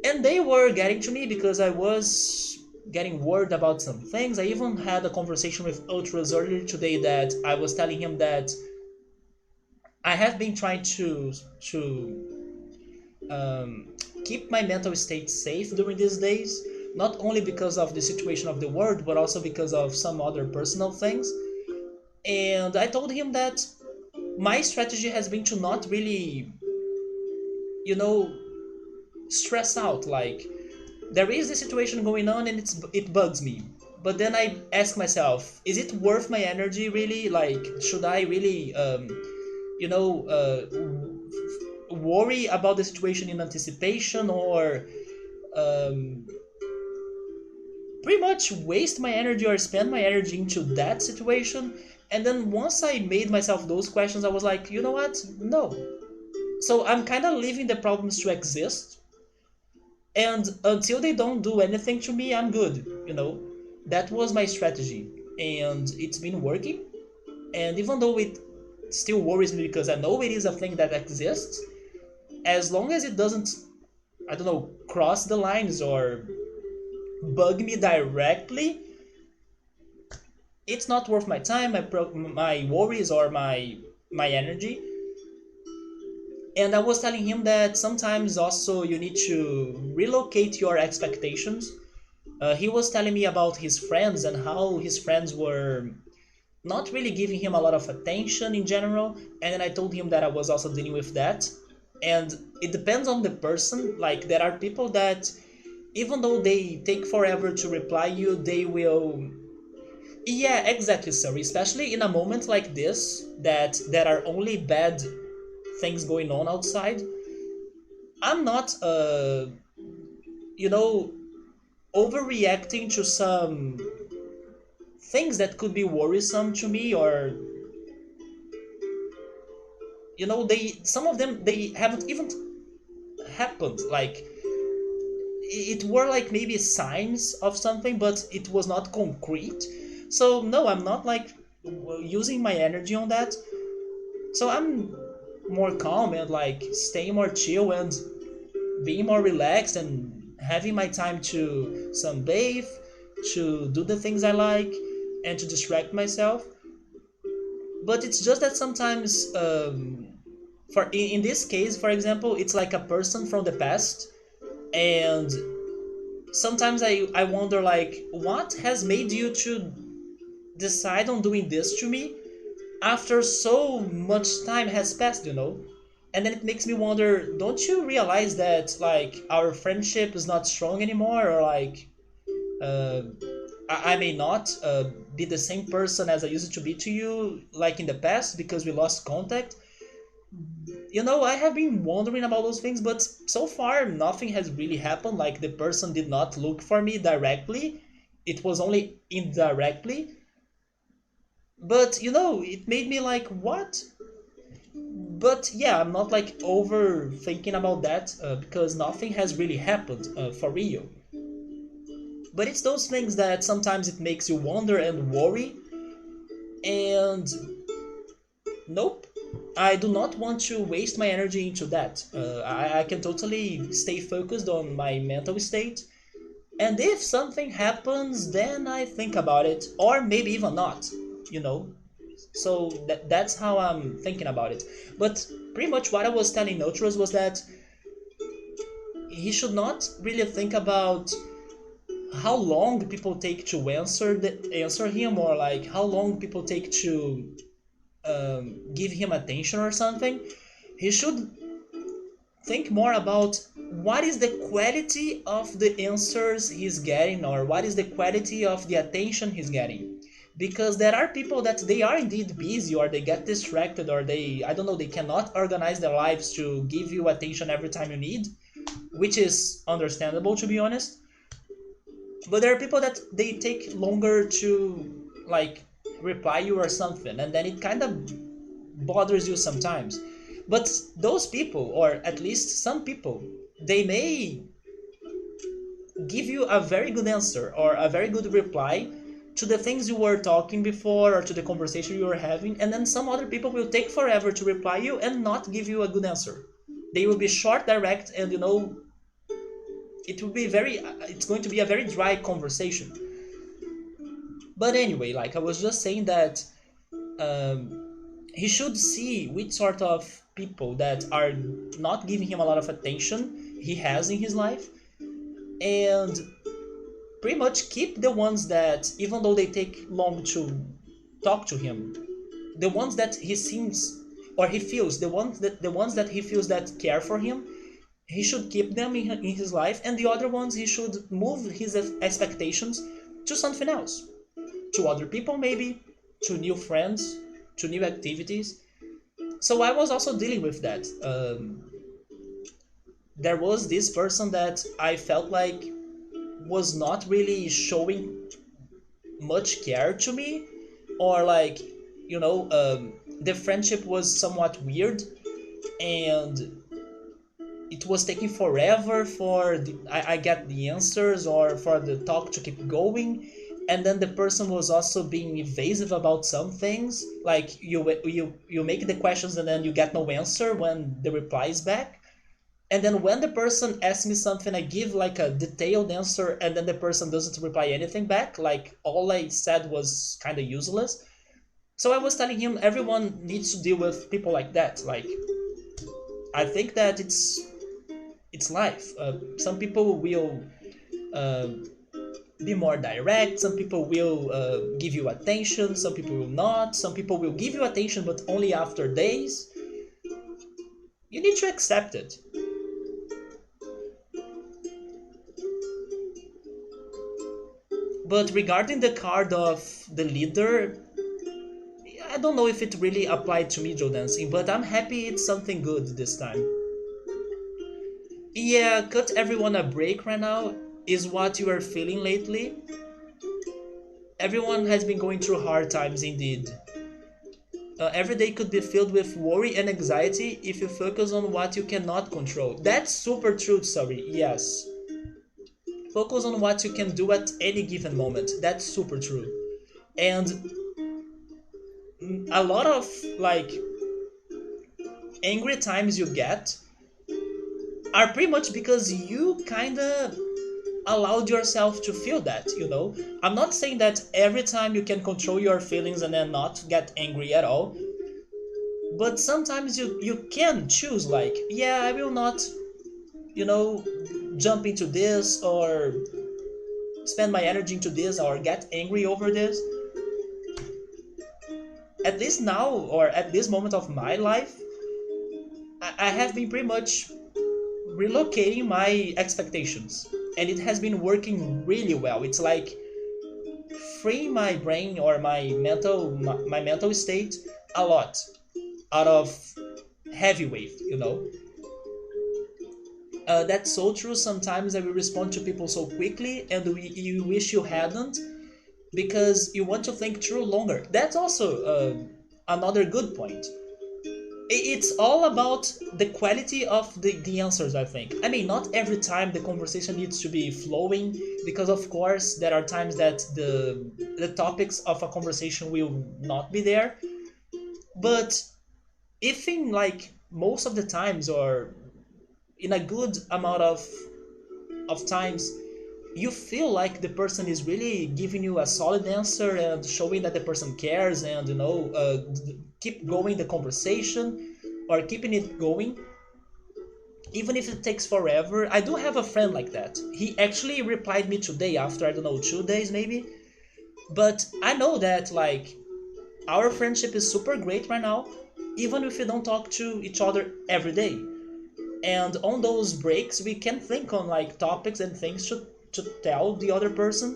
And they were getting to me because I was getting worried about some things. I even had a conversation with Ultras earlier today that I was telling him that I have been trying to keep my mental state safe during these days, not only because of the situation of the world, but also because of some other personal things. And I told him that my strategy has been to not really, you know, stress out. Like, there is this situation going on and it bugs me. But then I ask myself, is it worth my energy really? Like, should I really, you know, worry about the situation in anticipation, or um, pretty much waste my energy or spend my energy into that situation? And then once I made myself those questions, I was like, you know what? No. So I'm kind of leaving the problems to exist, and until they don't do anything to me, I'm good. That was my strategy, and it's been working. And even though it still worries me because I know it is a thing that exists, as long as it doesn't, I don't know, cross the lines or bug me directly, it's not worth my time, my worries, or my energy. And I was telling him that sometimes also you need to relocate your expectations. He was telling me about his friends and how his friends were not really giving him a lot of attention in general. And then I told him that I was also dealing with that. And it depends on the person. Like, there are people that, even though they take forever to reply you, they will. Yeah, exactly, sir. Especially in a moment like this, that there are only bad things going on outside. I'm not, you know, overreacting to some things that could be worrisome to me, or they, some of them, they haven't even happened. Like, it were like maybe signs of something, but it was not concrete. So no, I'm not like using my energy on that. So I'm more calm and like staying more chill and being more relaxed and having my time to sunbathe, to do the things I like, and to distract myself. But it's just that sometimes, in this case, for example, it's like a person from the past, and sometimes I wonder, like, what has made you to decide on doing this to me after so much time has passed. And then it makes me wonder, don't you realize that, like, our friendship is not strong anymore, or like, uh, I may not be the same person as I used to be to you, like in the past, because we lost contact. I have been wondering about those things, but so far nothing has really happened. Like, the person did not look for me directly, it was only indirectly. But it made me like, what? But yeah, I'm not like overthinking about that, because nothing has really happened for real. But it's those things that sometimes it makes you wonder and worry. And nope, I do not want to waste my energy into that. I can totally stay focused on my mental state. And if something happens, then I think about it, or maybe even not, you know. So that's how I'm thinking about it. But pretty much what I was telling Notros was that he should not really think about how long people take to answer him, or like how long people take to give him attention or something. He should think more about what is the quality of the answers he's getting, or what is the quality of the attention he's getting. Because there are people that they are indeed busy, or they get distracted, or they, I don't know, they cannot organize their lives to give you attention every time you need, which is understandable, to be honest. But there are people that they take longer to, like, reply you or something, and then it kind of bothers you sometimes. But those people, or at least some people, they may give you a very good answer or a very good reply to the things you were talking before, or to the conversation you were having, and then some other people will take forever to reply you and not give you a good answer. They will be short, direct, and it's going to be a very dry conversation. But anyway, like I was just saying that, he should see which sort of people that are not giving him a lot of attention he has in his life, and pretty much keep the ones that, even though they take long to talk to him, the ones that he seems, or he feels, the ones that he feels that care for him, he should keep them in his life, and the other ones he should move his expectations to something else, to other people maybe, to new friends, to new activities. So I was also dealing with that. There was this person that I felt like was not really showing much care to me, or like, the friendship was somewhat weird. and it was taking forever for I get the answers or for the talk to keep going, and then the person was also being evasive about some things, like you make the questions and then you get no answer when the reply is back, and then when the person asks me something I give like a detailed answer, and then the person doesn't reply anything back, like all I said was kind of useless. So I was telling him everyone needs to deal with people like that. Like, I think that it's life. Some people will uh, be more direct. Some people will give you attention. Some people will not. Some people will give you attention, but only after days. You need to accept it. But regarding the card of the leader, I don't know if it really applied to me, Joe Dancing, but I'm happy it's something good this time. Yeah, cut everyone a break right now is what you are feeling lately. Everyone has been going through hard times indeed. Every day could be filled with worry and anxiety if you focus on what you cannot control. That's super true, sorry, yes. Focus on what you can do at any given moment. That's super true. And a lot of like angry times you get are pretty much because you kinda allowed yourself to feel that, you know? I'm not saying that every time you can control your feelings and then not get angry at all, but sometimes you can choose, like, yeah, I will not, you know, jump into this or spend my energy into this or get angry over this. At least now, or at this moment of my life, I have been pretty much relocating my expectations, and it has been working really well. It's like freeing my brain or my mental state a lot out of heavy weight, you know. That's so true. Sometimes I will respond to people so quickly, and you wish you hadn't, because you want to think through longer. That's also another good point. It's all about the quality of the answers, I think. I mean, not every time the conversation needs to be flowing, because of course there are times that the topics of a conversation will not be there. But if in like most of the times, or in a good amount of times, you feel like the person is really giving you a solid answer and showing that the person cares, and you know, keep going the conversation or keeping it going even if it takes forever. I do have a friend like that. He actually replied me today after, I don't know, 2 days maybe. But I know that like our friendship is super great right now, even if we don't talk to each other every day. And on those breaks we can think on like topics and things to tell the other person,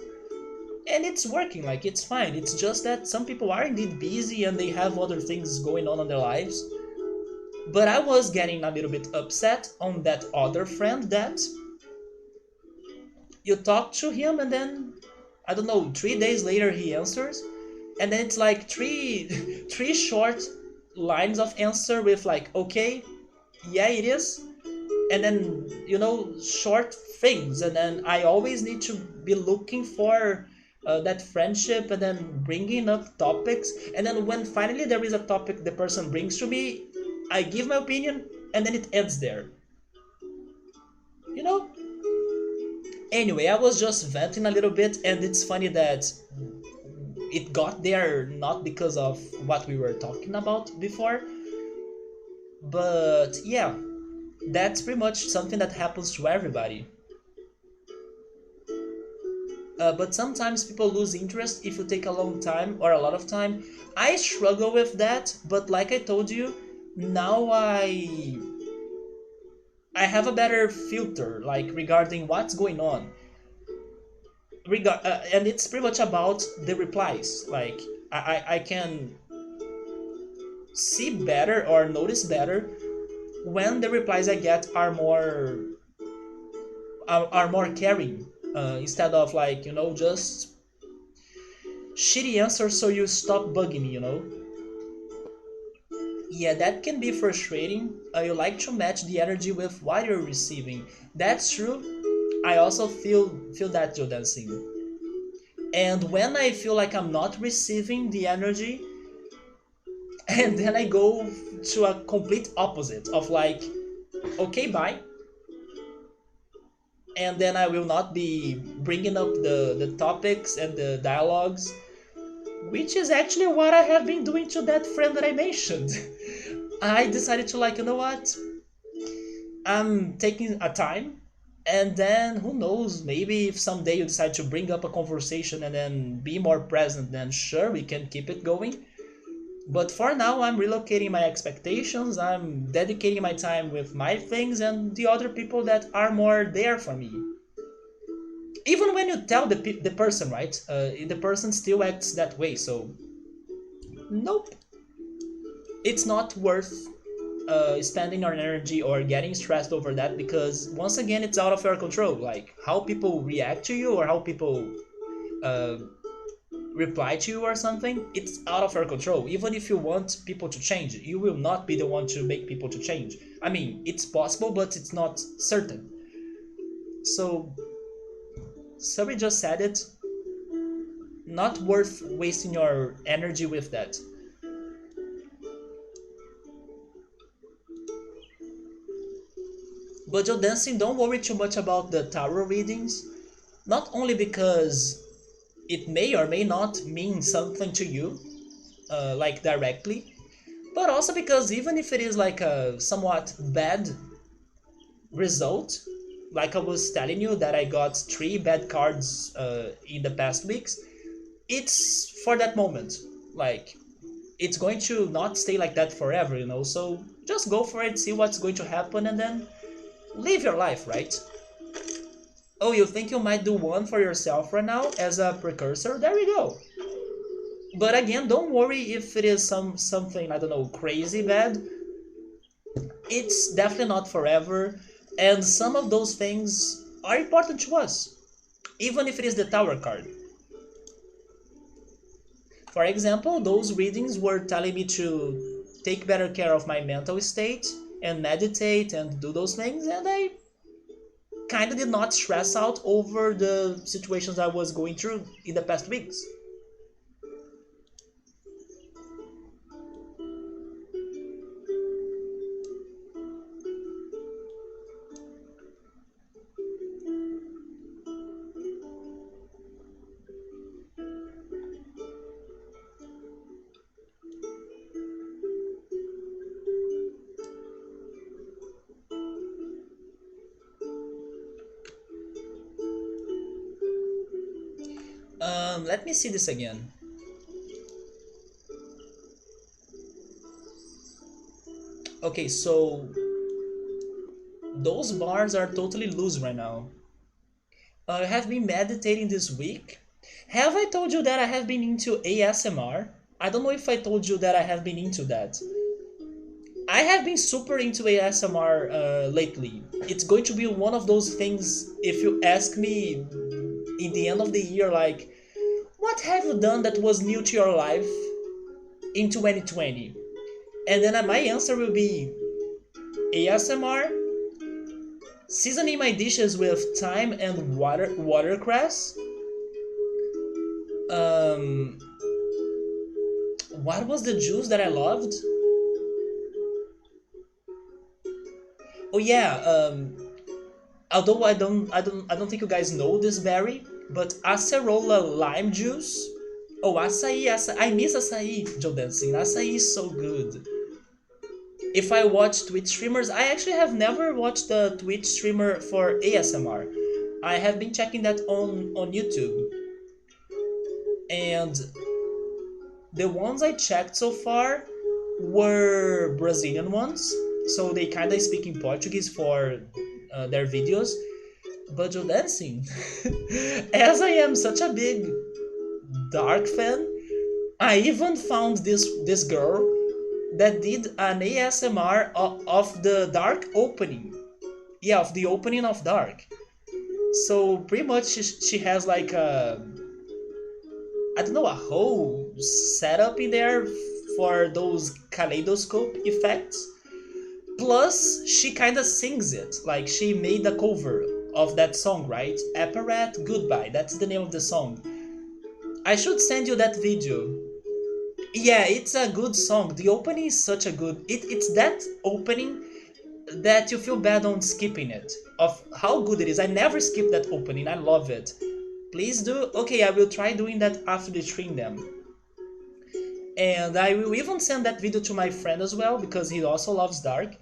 and it's working. Like, it's fine. It's just that some people are indeed busy and they have other things going on in their lives. But I was getting a little bit upset on that other friend that you talk to him and then, I don't know, 3 days later he answers, and then it's like three three short lines of answer with like, okay, yeah, it is, and then, you know, short things, and then I always need to be looking for that friendship and then bringing up topics, and then when finally there is a topic the person brings to me, I give my opinion, and then it ends there, you know. Anyway, I was just venting a little bit, and it's funny that it got there not because of what we were talking about before, but yeah, that's pretty much something that happens to everybody. But sometimes people lose interest if you take a long time or a lot of time. I struggle with that, but like I told you, now I have a better filter, like, regarding what's going on. And it's pretty much about the replies. Like, I can see better or notice better when the replies I get are more caring, instead of, like, you know, just shitty answers so you stop bugging me, you know. Yeah, that can be frustrating. You like to match the energy with what you're receiving. That's true. I also feel that, Joe Dancing. And when I feel like I'm not receiving the energy, and then I go to a complete opposite of like, okay, bye, and then I will not be bringing up the topics and the dialogues, which is actually what I have been doing to that friend that I mentioned. I decided to like, you know what? I'm taking a time, and then who knows? Maybe if someday you decide to bring up a conversation and then be more present, then sure we can keep it going. But for now, I'm relocating my expectations. I'm dedicating my time with my things and the other people that are more there for me. Even when you tell the person, right? The person still acts that way. So nope, it's not worth spending our energy or getting stressed over that, because once again it's out of your control, like how people react to you or how people uh, reply to you or something. It's out of your control. Even if you want people to change, you will not be the one to make people to change. I mean, it's possible, but it's not certain. So somebody just said it, not worth wasting your energy with that. But Joe Dancing, don't worry too much about the tarot readings, not only because it may or may not mean something to you, like directly, but also because even if it is like a somewhat bad result, like I was telling you that I got three bad cards in the past weeks, it's for that moment. Like, it's going to not stay like that forever, you know? So just go for it, see what's going to happen, and then live your life, right? Oh, you think you might do one for yourself right now as a precursor? There we go. But again, don't worry if it is something, I don't know, crazy bad. It's definitely not forever, and some of those things are important to us, even if it is the Tower card. For example, those readings were telling me to take better care of my mental state and meditate and do those things, and I kind of did not stress out over the situations I was going through in the past weeks. Let me see this again. Okay, so those bars are totally loose right now. I have been meditating this week. Have I told you that I have been into ASMR? I don't know if I told you that I have been into that. I have been super into ASMR lately. It's going to be one of those things, if you ask me in the end of the year, like, what have you done that was new to your life in 2020? And then my answer will be ASMR, seasoning my dishes with thyme and watercress. Um, what was the juice that I loved? Oh yeah, although I don't think you guys know this berry, but acerola lime juice. Oh, açaí, I miss açaí, Joe Dancing. Açaí is so good. If I watch Twitch streamers, I actually have never watched a Twitch streamer for ASMR. I have been checking that on YouTube, and the ones I checked so far were Brazilian ones, so they kind of speak in Portuguese for their videos. But Joe Dancing, as I am such a big Dark fan, I even found this girl that did an ASMR of the Dark opening. Yeah, of the opening of Dark. So pretty much she has like a, I don't know, a whole setup in there for those kaleidoscope effects. Plus, she kind of sings it, like she made a cover of that song, right? Apparat Goodbye, that's the name of the song. I should send you that video. Yeah, it's a good song. The opening is such a good. It's that opening that you feel bad on skipping it. Of how good it is. I never skip that opening. I love it. Please do. Okay, I will try doing that after the stream then. And I will even send that video to my friend as well because he also loves Dark.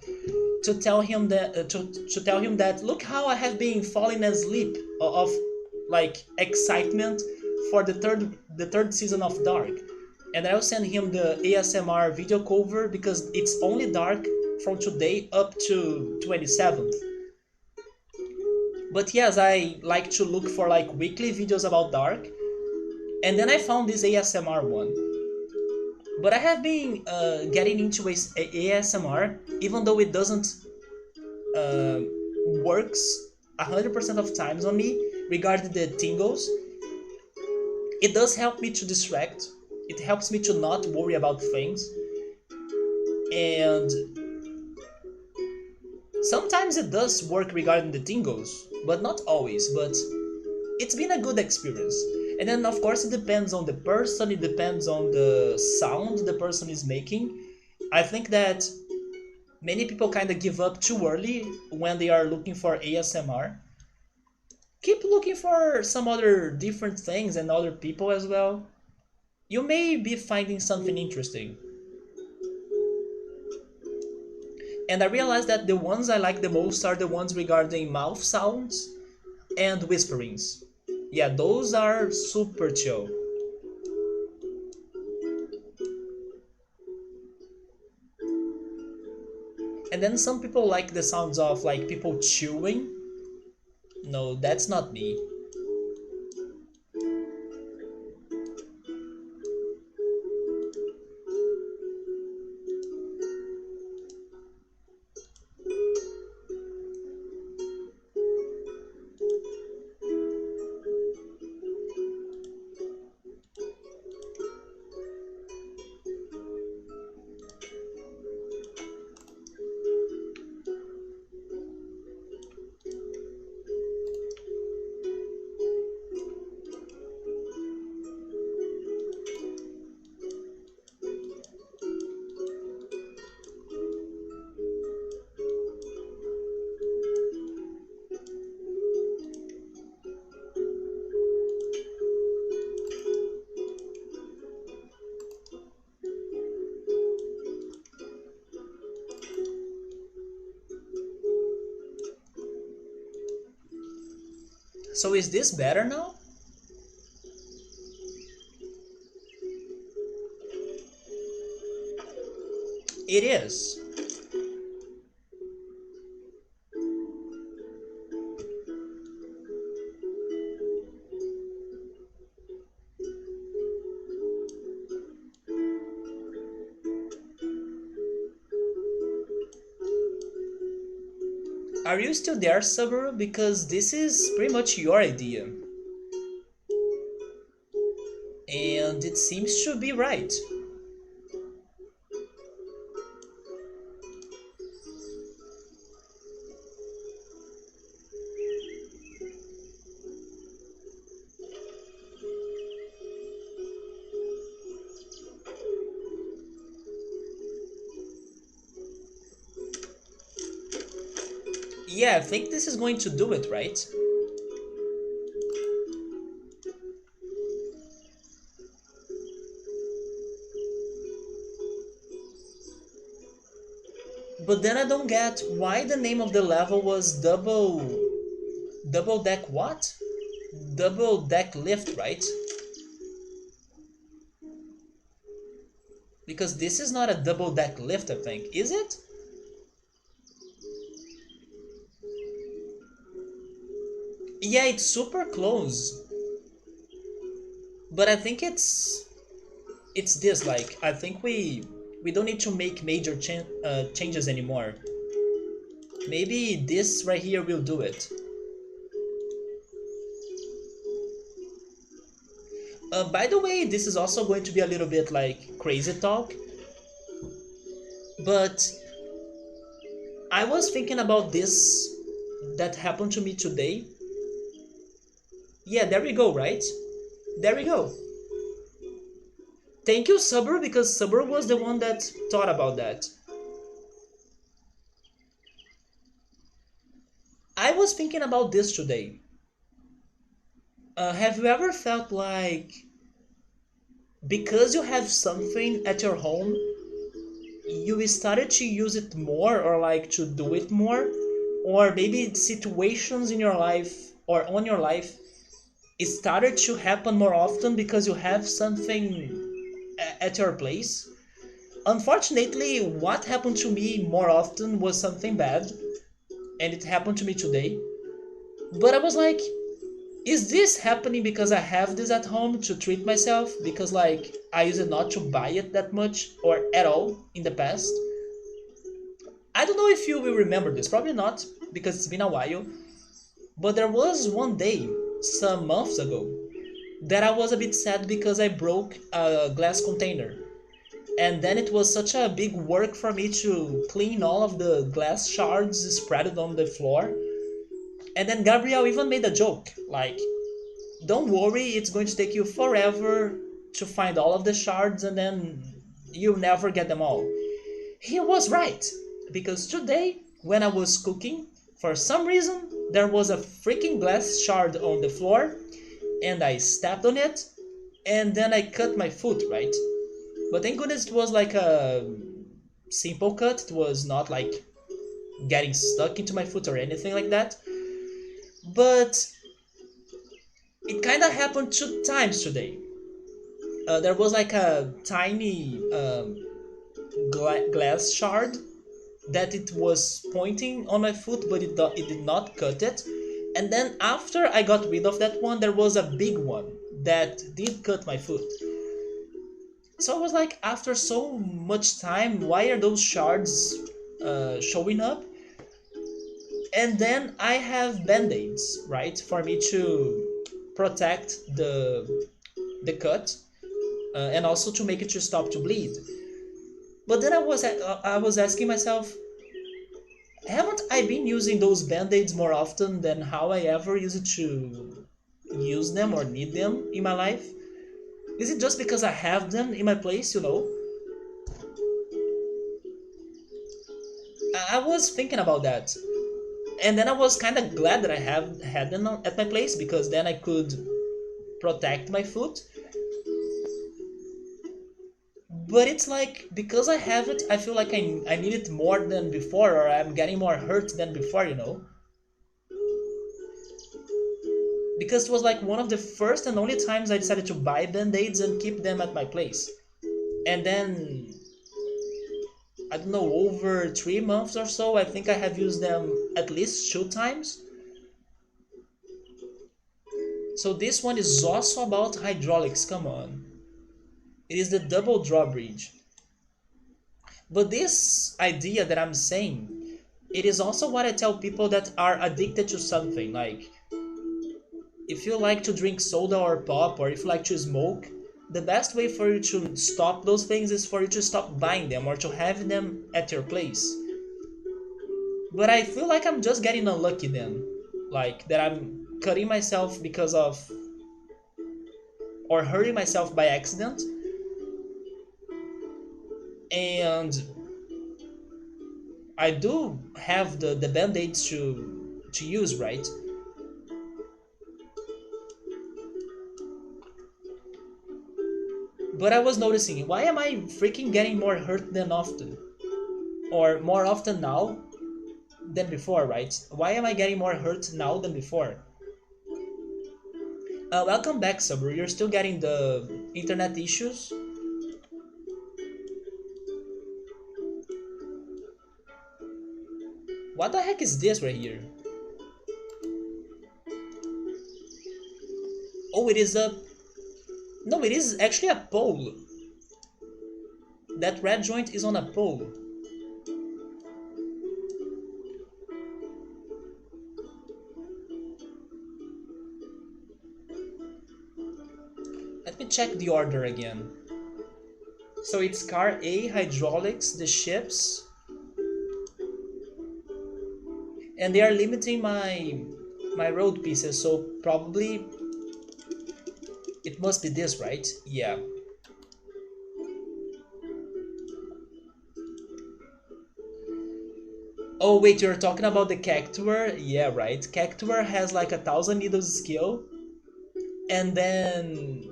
To tell him that to tell him that look how I have been falling asleep of like excitement for the third season of Dark. And I'll send him the ASMR video cover because it's only Dark from today up to 27th. But yes, I like to look for like weekly videos about Dark, and then I found this ASMR one. But I have been getting into ASMR, even though it doesn't uh, works 100% of times on me regarding the tingles. It does help me to distract. It helps me to not worry about things. And sometimes it does work regarding the tingles, but not always. But it's been a good experience. And then, of course, it depends on the person, it depends on the sound the person is making. I think that many people kind of give up too early when they are looking for ASMR. Keep looking for some other different things and other people as well. You may be finding something interesting. And I realized that the ones I like the most are the ones regarding mouth sounds and whisperings. Yeah, those are super chill. And then some people like the sounds of like people chewing. No, that's not me. So is this better now? It is. Are you still there, Subaru? Because this is pretty much your idea. And it seems to be right. Yeah, I think this is going to do it, right? But then I don't get why the name of the level was double deck what? Double deck lift, right? Because this is not a double deck lift, I think, is it? Yeah, it's super close. But I think it's this, like I think we don't need to make major changes anymore. Maybe this right here will do it. By the way, this is also going to be a little bit like crazy talk, But I was thinking about this that happened to me today. Yeah, there we go, right? There we go. Thank you, Subber, because Subber was the one that thought about that. I was thinking about this today. Have you ever felt like because you have something at your home, you started to use it more or like to do it more? Or maybe situations in your life or on your life it started to happen more often because you have something at your place. Unfortunately, what happened to me more often was something bad, and it happened to me today. But I was like, is this happening because I have this at home to treat myself? Because like I used not to buy it that much or at all in the past. I don't know if you will remember this, probably not, because it's been a while. But there was one day, some months ago, that I was a bit sad because I broke a glass container. And then it was such a big work for me to clean all of the glass shards spread on the floor. And then Gabriel even made a joke like, don't worry, it's going to take you forever to find all of the shards and then you'll never get them all. He was right, because today, when I was cooking, for some reason, there was a freaking glass shard on the floor and I stepped on it and then I cut my foot, right? But thank goodness it was like a simple cut. It was not like getting stuck into my foot or anything like that. But it kind of happened two times today. There was like a tiny glass shard that it was pointing on my foot, but it did not cut it. And then after I got rid of that one, there was a big one that did cut my foot. So I was like, after so much time, why are those shards showing up? And then I have band-aids, right, for me to protect the cut and also to make it to stop to bleed. But then I was asking myself, haven't I been using those band-aids more often than how I ever used to use them or need them in my life? Is it just because I have them in my place, you know? I was thinking about that. And then I was kind of glad that I have had them at my place because then I could protect my foot. But it's like because I have it, I feel like I need it more than before, or I'm getting more hurt than before, you know? Because it was like one of the first and only times I decided to buy band-aids and keep them at my place. And then I don't know, over 3 months or so, I think I have used them at least two times. So this one is also about hydraulics, come on. It is the double drawbridge. But this idea that I'm saying, it is also what I tell people that are addicted to something. Like, if you like to drink soda or pop, or if you like to smoke, the best way for you to stop those things is for you to stop buying them or to have them at your place. But I feel like I'm just getting unlucky then. Like, that I'm cutting myself because of, or hurting myself by accident. And I do have the band-aids to use, right? But I was noticing, why am I freaking getting more hurt than often? Or more often now than before, right? Why am I getting more hurt now than before? Welcome back, Sabru. You're still getting the internet issues? What the heck is this right here? Oh, it is a... No, it is actually a pole. That red joint is on a pole. Let me check the order again. So it's car A, hydraulics, the ships, and they are limiting my road pieces. So probably it must be this, right? Yeah. Oh wait, you're talking about the cactuar? Yeah, right. Cactuar has like 1,000 needles skill, and then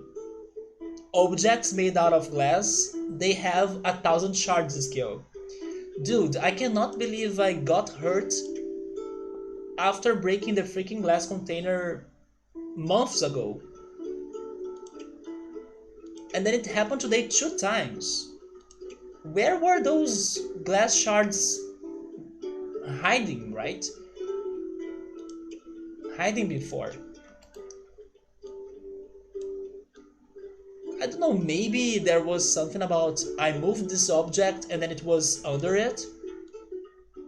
objects made out of glass, they have 1,000 shards skill. Dude, I cannot believe I got hurt after breaking the freaking glass container months ago. And then it happened today 2 times. Where were those glass shards hiding, right? Hiding before. I don't know, maybe there was something about I moved this object and then it was under it,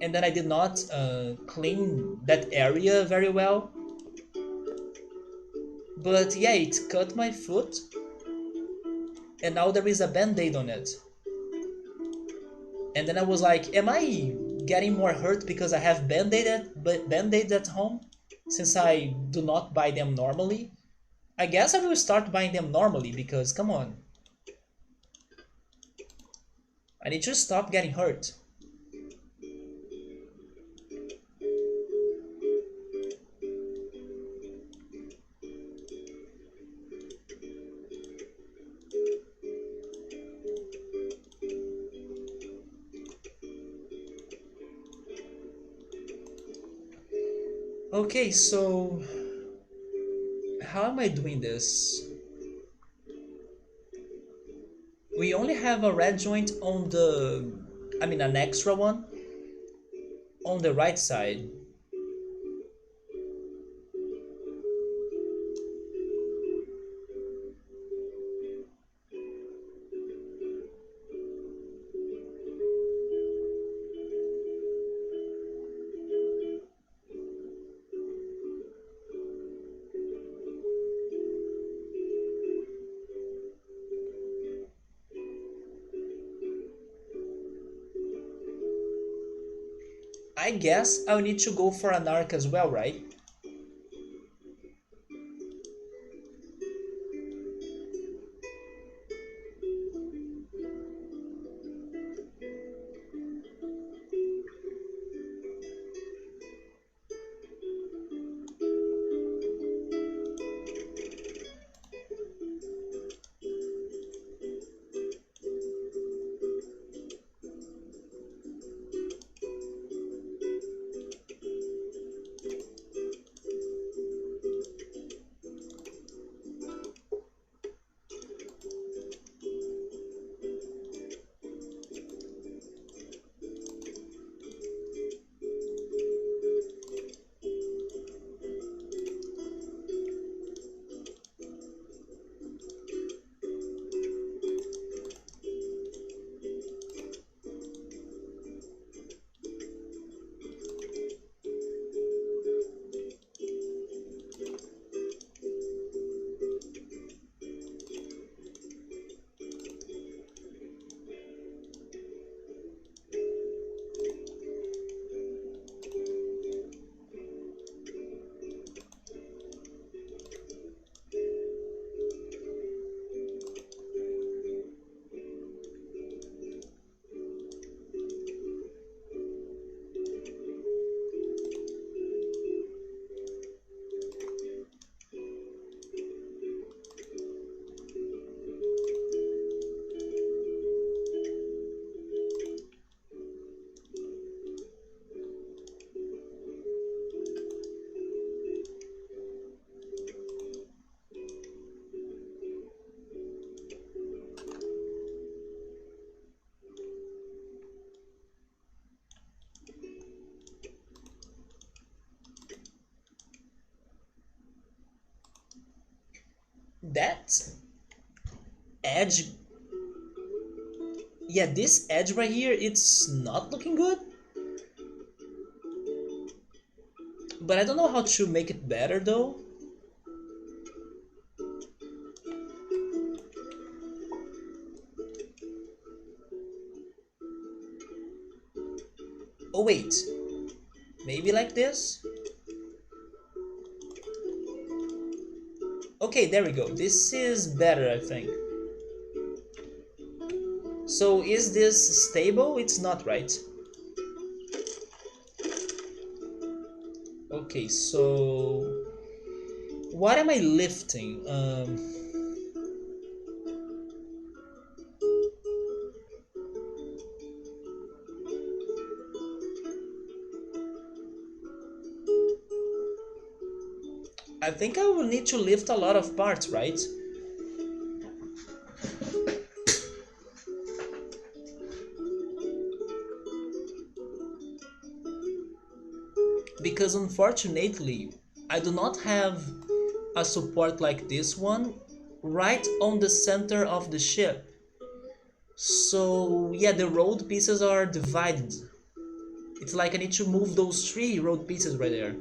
and then I did not clean that area very well. But yeah, it cut my foot, and now there is a band-aid on it. And then I was like, am I getting more hurt because I have band-aids at home since I do not buy them normally? I guess I will start buying them normally because come on, I need to stop getting hurt. Okay, so how am I doing this? We only have a red joint on I mean an extra one on the right side. I guess I'll need to go for an arc as well, right? That edge, yeah, this edge right here, it's not looking good. But I don't know how to make it better though. Oh wait, maybe like this? Okay, there we go. This is better, I think. So is this stable? It's not, right? Okay, so what am I lifting? I think I will need to lift a lot of parts, right? Because unfortunately, I do not have a support like this one right on the center of the ship. So yeah, the road pieces are divided. It's like I need to move those three road pieces right there.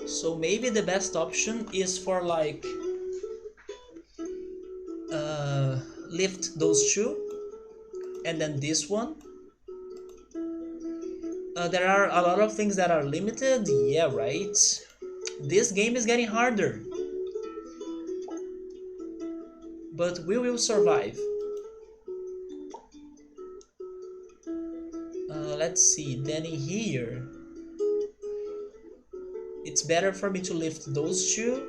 So maybe the best option is for like lift those two and then this one. There are a lot of things that are limited, yeah, right? This game is getting harder, but we will survive. Let's see, then here it's better for me to lift those two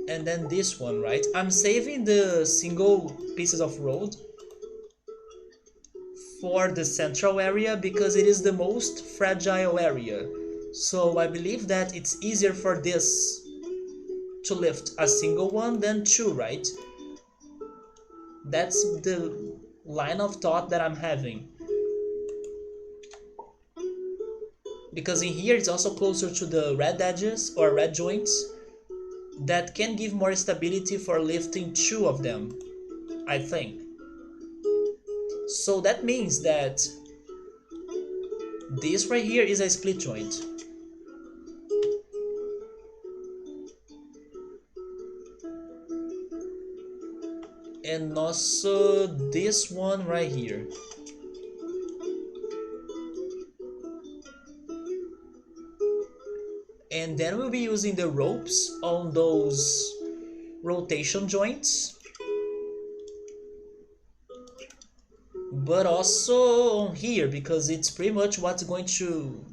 and then this one, right? I'm saving the single pieces of road for the central area because it is the most fragile area. So I believe that it's easier for this to lift a single one than two, right? That's the line of thought that I'm having. Because in here it's also closer to the red edges or red joints that can give more stability for lifting two of them, I think. So that means that this right here is a split joint. And also this one right here. And then we'll be using the ropes on those rotation joints, but also on here because it's pretty much what's going to...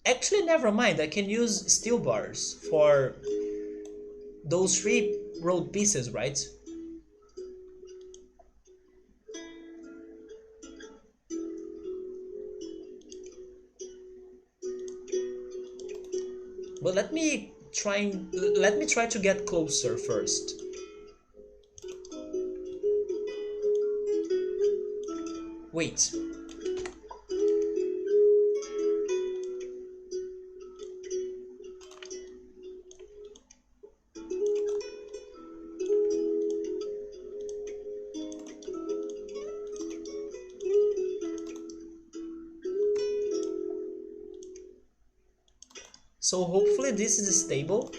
Actually, never mind, I can use steel bars for those three road pieces, right? But let me try to get closer first. Wait. So hopefully this is stable.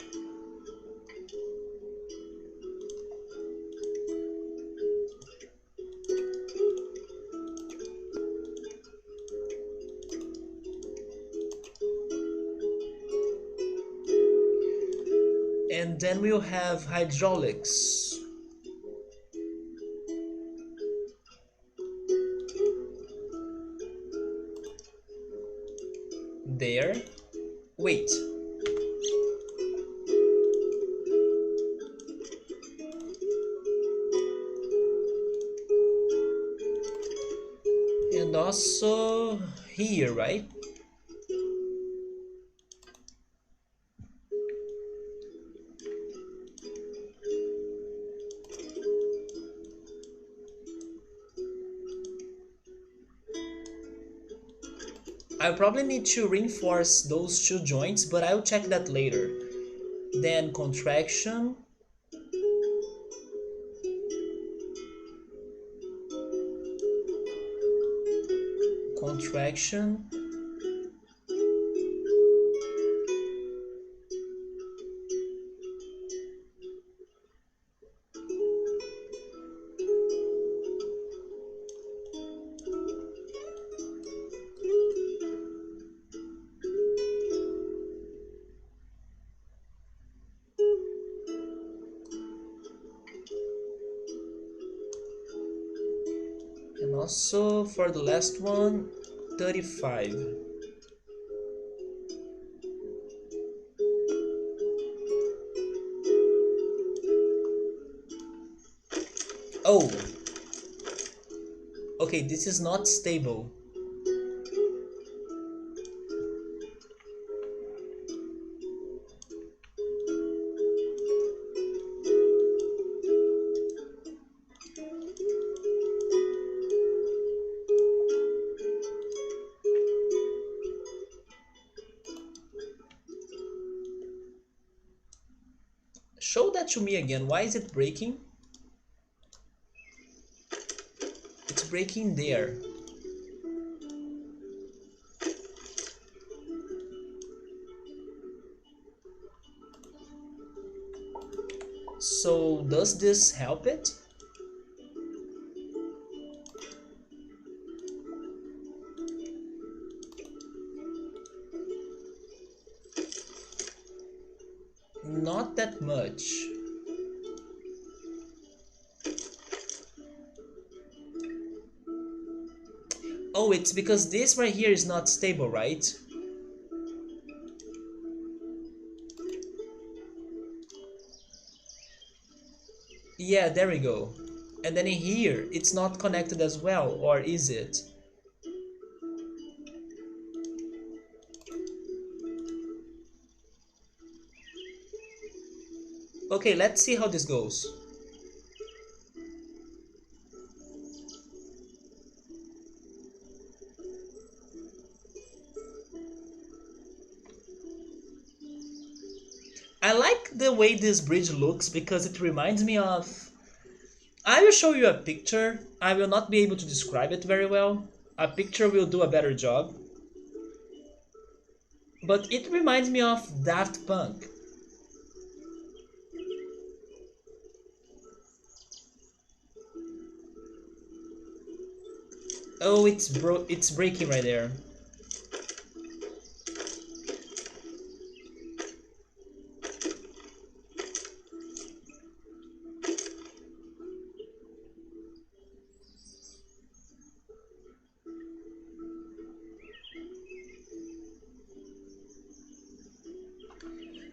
And then we'll have hydraulics. There. Wait. And also here, right? I probably need to reinforce those two joints, but I'll check that later. then contraction, contraction, and also for the last one, 35. Oh, okay, this is not stable. Show that to me again. Why is it breaking? It's breaking there. So does this help it? Not that much. Oh, it's because this right here is not stable, right? Yeah, there we go. And then in here, it's not connected as well, or is it? Okay, let's see how this goes. I like the way this bridge looks because it reminds me of... I will show you a picture. I will not be able to describe it very well. A picture will do a better job. But it reminds me of Daft Punk. Oh, it's breaking right there.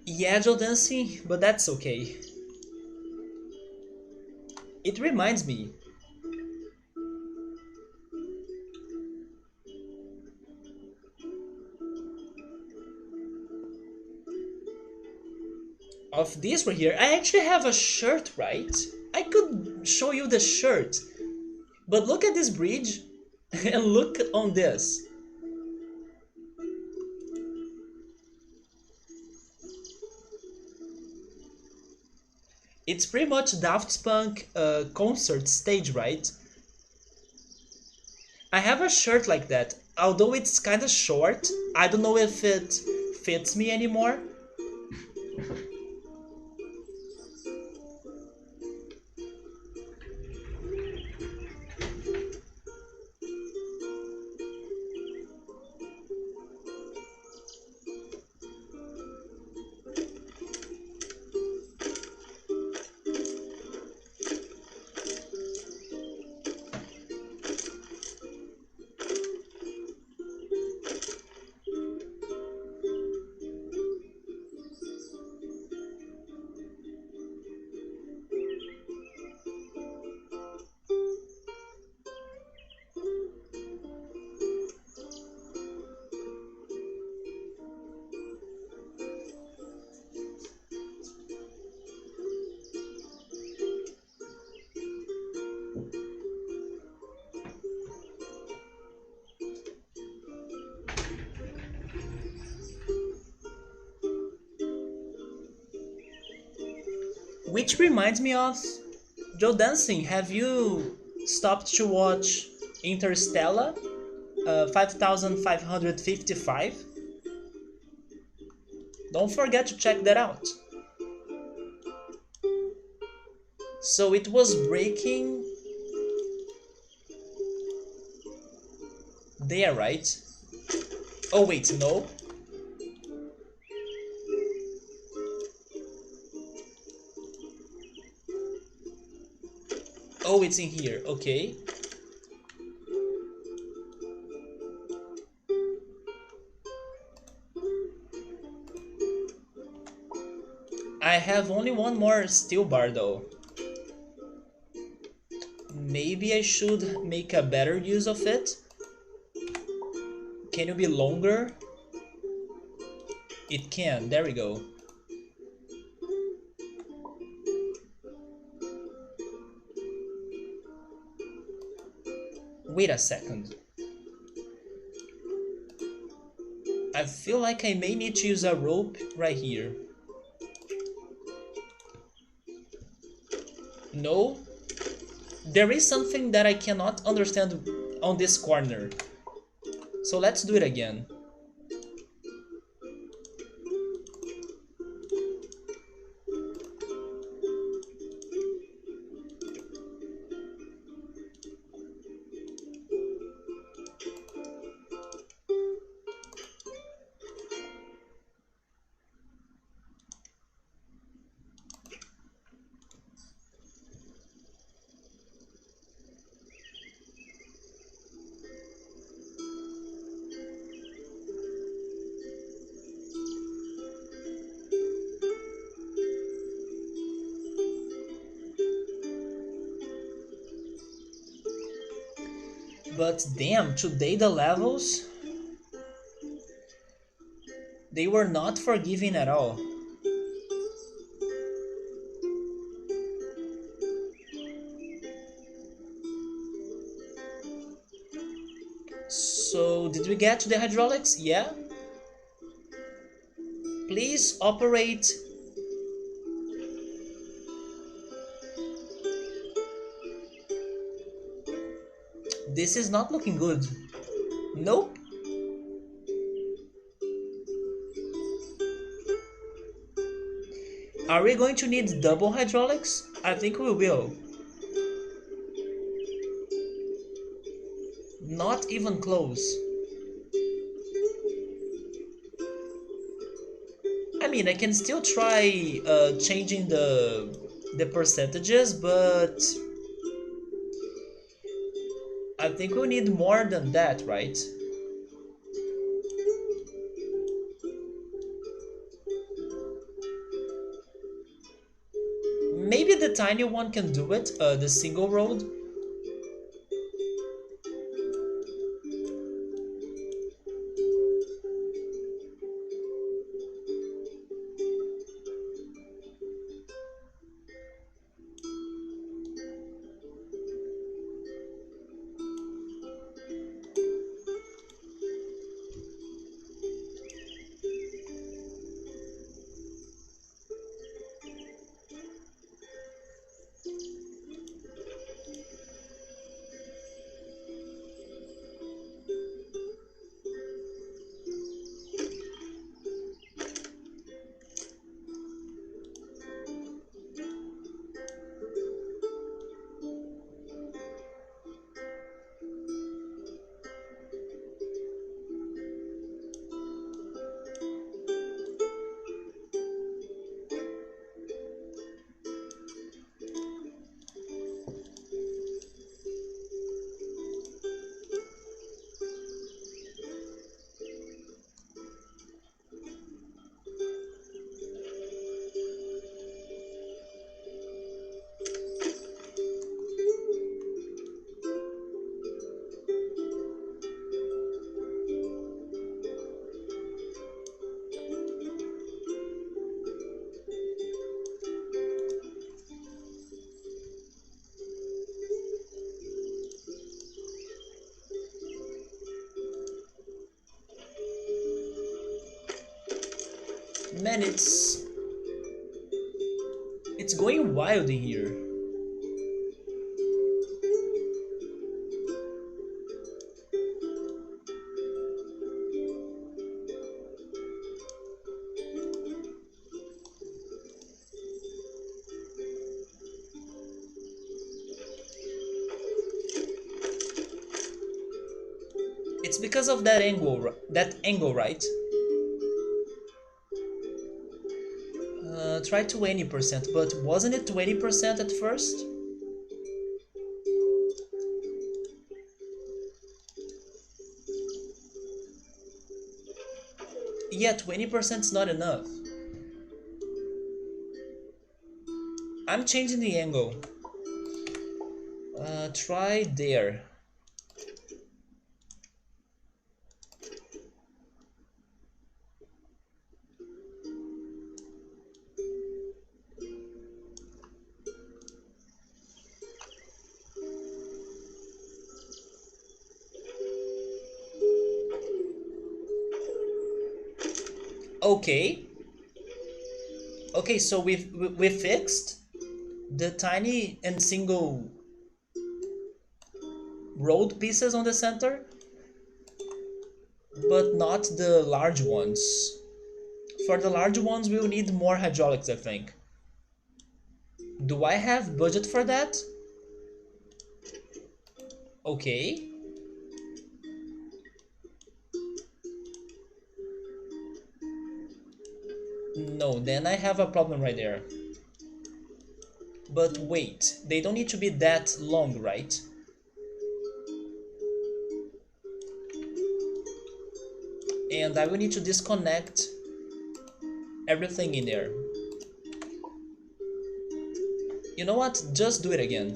Yeah, Joe dancing, but that's okay. It reminds me of this right here. I actually have a shirt, right? I could show you the shirt. But look at this bridge and look on this. It's pretty much Daft Punk concert stage, right? I have a shirt like that. Although it's kind of short, I don't know if it fits me anymore. Which reminds me of Joe Dancing. Have you stopped to watch Interstellar 5555? Don't forget to check that out. So it was breaking there, right? Oh wait, no. Oh, it's in here. Okay. I have only one more steel bar though. Maybe I should make a better use of it. Can it be longer? It can. There we go. Wait a second. I feel like I may need to use a rope right here. No? There is something that I cannot understand on this corner. So let's do it again. But damn, today the levels, they were not forgiving at all. So did we get to the hydraulics? Yeah? Please operate. This is not looking good. Nope. Are we going to need double hydraulics? I think we will. Not even close. I mean, I can still try changing the percentages, but I think we need more than that, right? Maybe the tiny one can do it, the single road. Man, it's It's going wild in here. It's because of that angle, right? Try 20%, but wasn't it 20% at first? Yeah, 20% is not enough. I'm changing the angle. Try there. Okay. Okay, so we fixed the tiny and single rolled pieces on the center, but not the large ones. For the large ones, we'll need more hydraulics, I think. Do I have budget for that? Okay. No, then I have a problem right there. But wait, they don't need to be that long, right? And I will need to disconnect everything in there. You know what? Just do it again.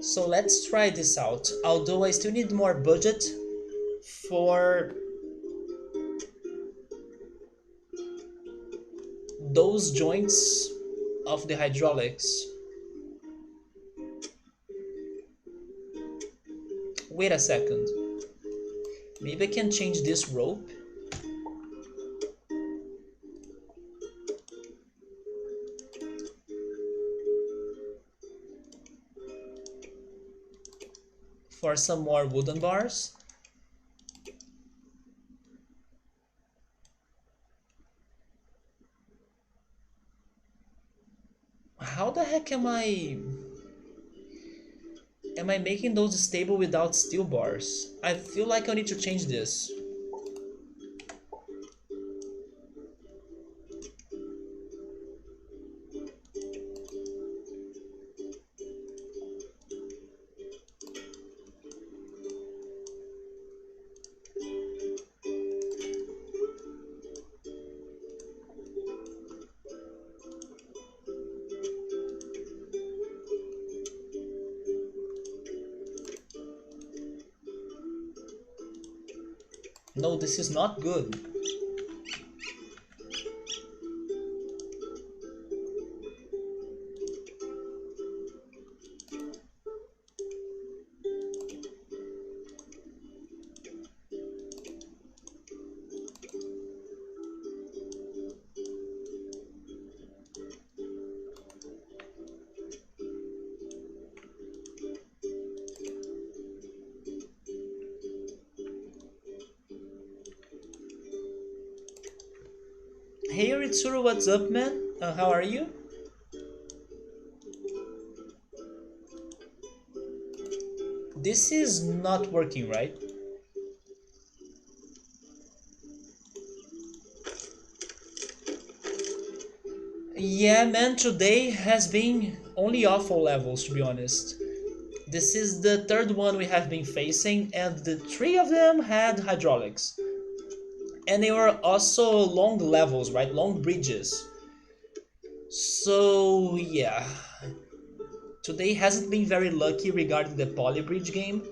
So let's try this out. Although I still need more budget for those joints of the hydraulics. Wait a second. Maybe I can change this rope. For some more wooden bars. How the heck am I making those stable without steel bars? I feel like I need to change this. No, this is not good. Hey Ritsuru, what's up, man? How are you? This is not working, right? Yeah, man, today has been only awful levels, to be honest. This is the third one we have been facing, and the three of them had hydraulics. And they were also long levels, right? Long bridges. So, yeah. Today hasn't been very lucky regarding the poly bridge game,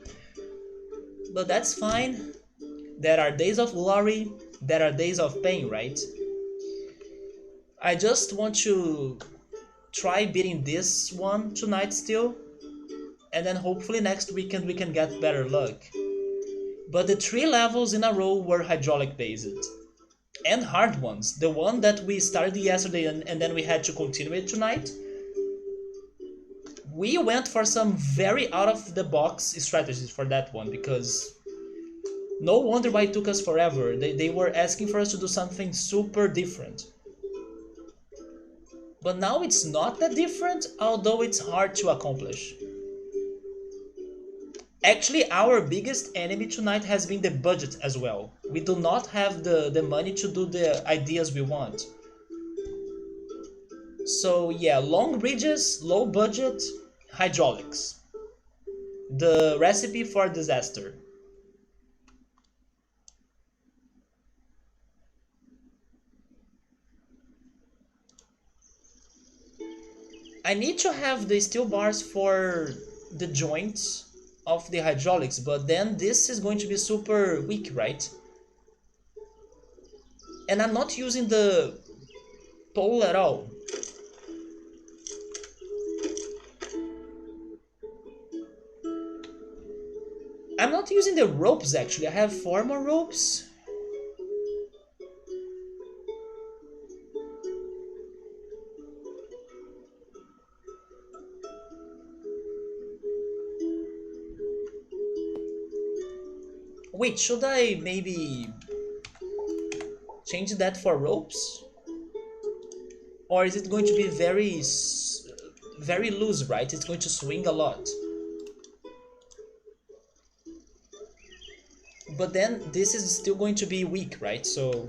but that's fine. There are days of glory, there are days of pain, right? I just want to try beating this one tonight still, and then hopefully next weekend we can get better luck. But the three levels in a row were hydraulic based. And hard ones. The one that we started yesterday and then we had to continue it tonight. We went for some very out of the box strategies for that one because no wonder why it took us forever. They were asking for us to do something super different. But now it's not that different, although it's hard to accomplish. Actually, our biggest enemy tonight has been the budget as well. We do not have the money to do the ideas we want. So yeah, long bridges, low budget, hydraulics. The recipe for disaster. I need to have the steel bars for the joints of the hydraulics, but then this is going to be super weak, right? And I'm not using the pole at all. I'm not using the ropes actually. I have four more ropes. Wait, should I maybe change that for ropes? Or is it going to be very loose, right? It's going to swing a lot. But then this is still going to be weak, right? So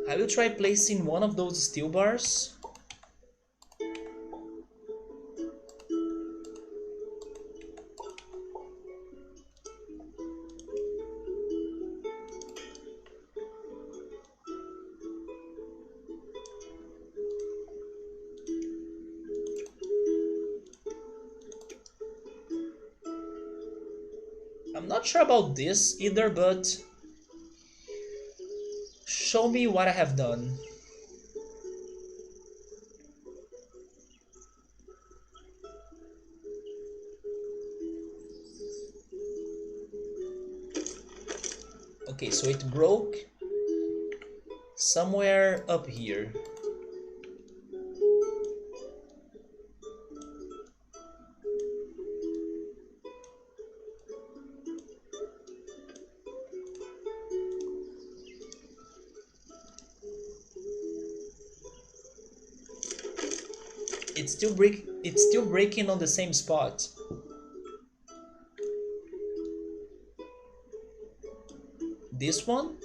I will try placing one of those steel bars. I'm not sure about this either, but show me what I have done. Okay, so it broke somewhere up here. It's still breaking on the same spot. This one?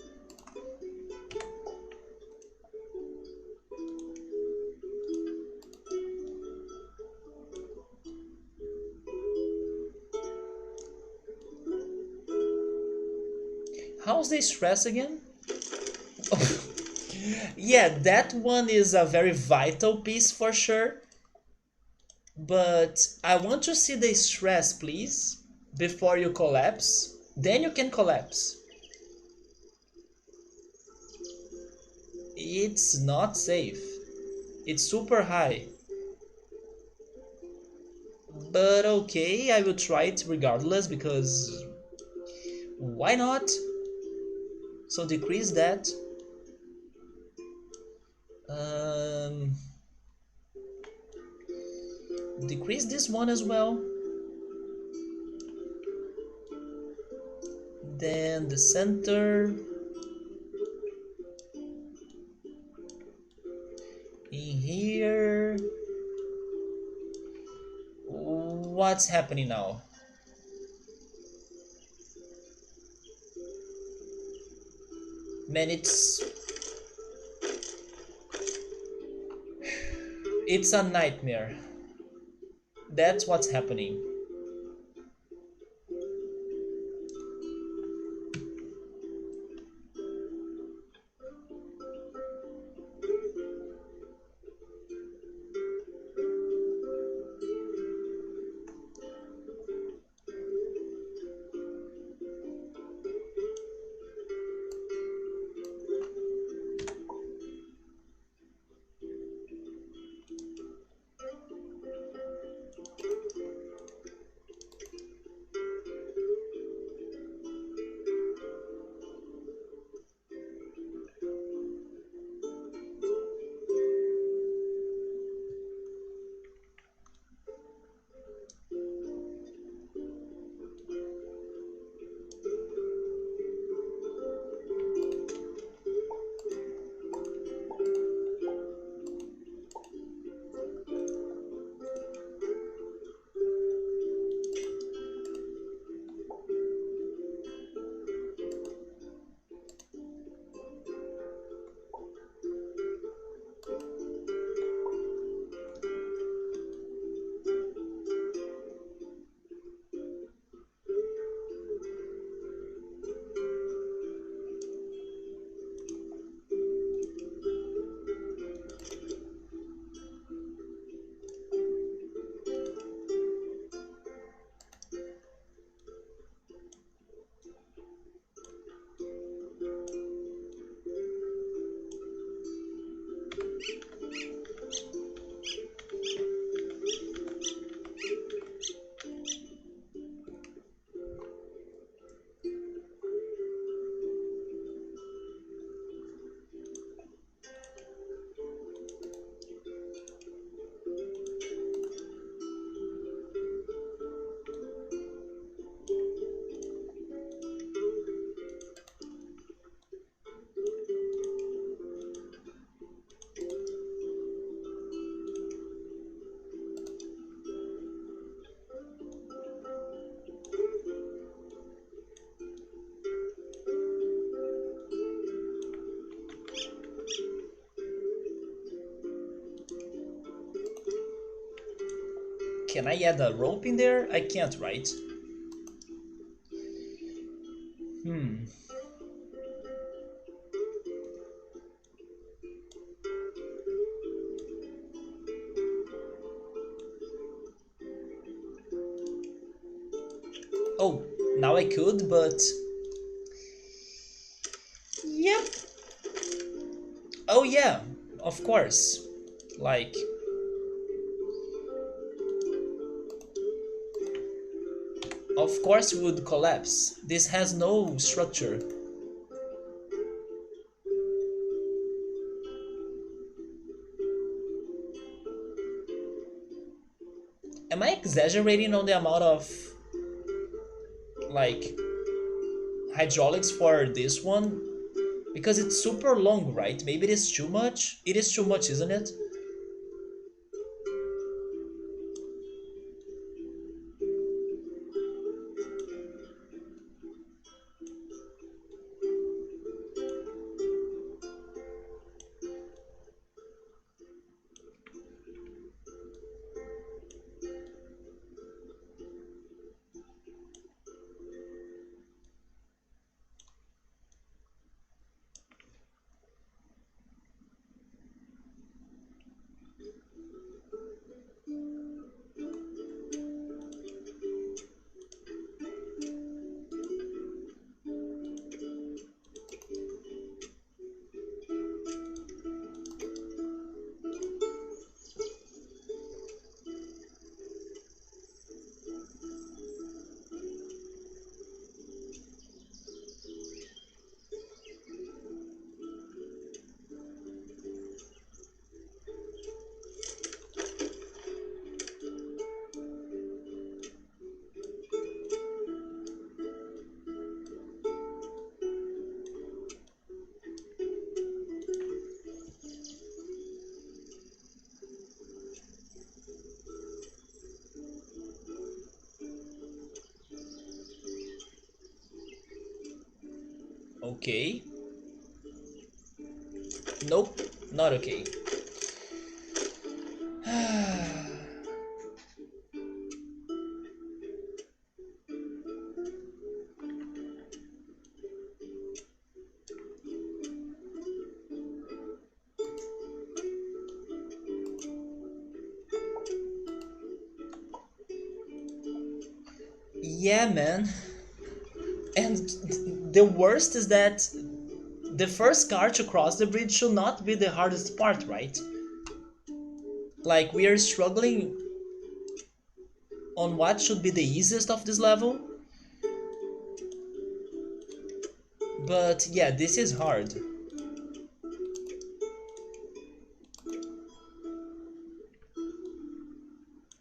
How's the stress again? Yeah, that one is a very vital piece for sure. But I want to see the stress, please, before you collapse. Then you can collapse. It's not safe. It's super high. But okay, I will try it regardless because why not? So decrease that. Um, Decrease this one as well. Then the center. In here. What's happening now? Man, it's a nightmare. That's what's happening. Can I add a rope in there? I can't, right? Hmm. Oh, now I could, but... Yep. Oh yeah, of course. Like, of course it would collapse. This has no structure. Am I exaggerating on the amount of, like, hydraulics for this one? Because it's super long, right? Maybe it is too much? It is too much, isn't it? Okay. Nope, not okay. Yeah, man. And the worst is that the first car to cross the bridge should not be the hardest part, right? Like, we are struggling on what should be the easiest of this level, but yeah, this is hard.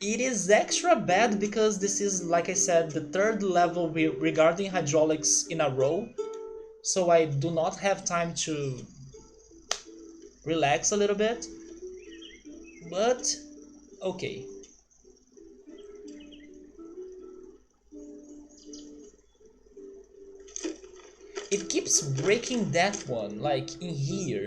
It is extra bad because this is, like I said, the third level regarding hydraulics in a row, so I do not have time to relax a little bit, but okay. It keeps breaking that one, like in here.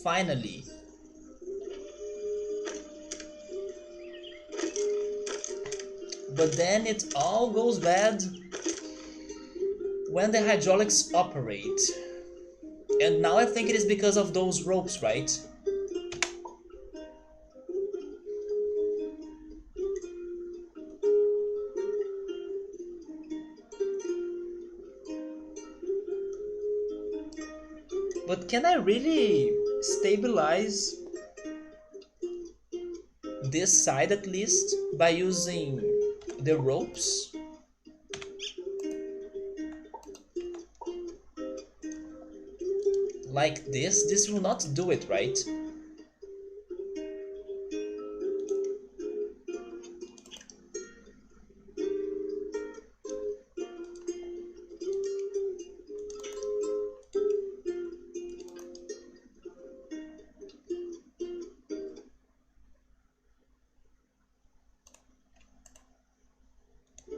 Finally. But then it all goes bad when the hydraulics operate. And now I think it is because of those ropes, right? But can I really stabilize this side at least by using the ropes? Like this? This will not do it, right?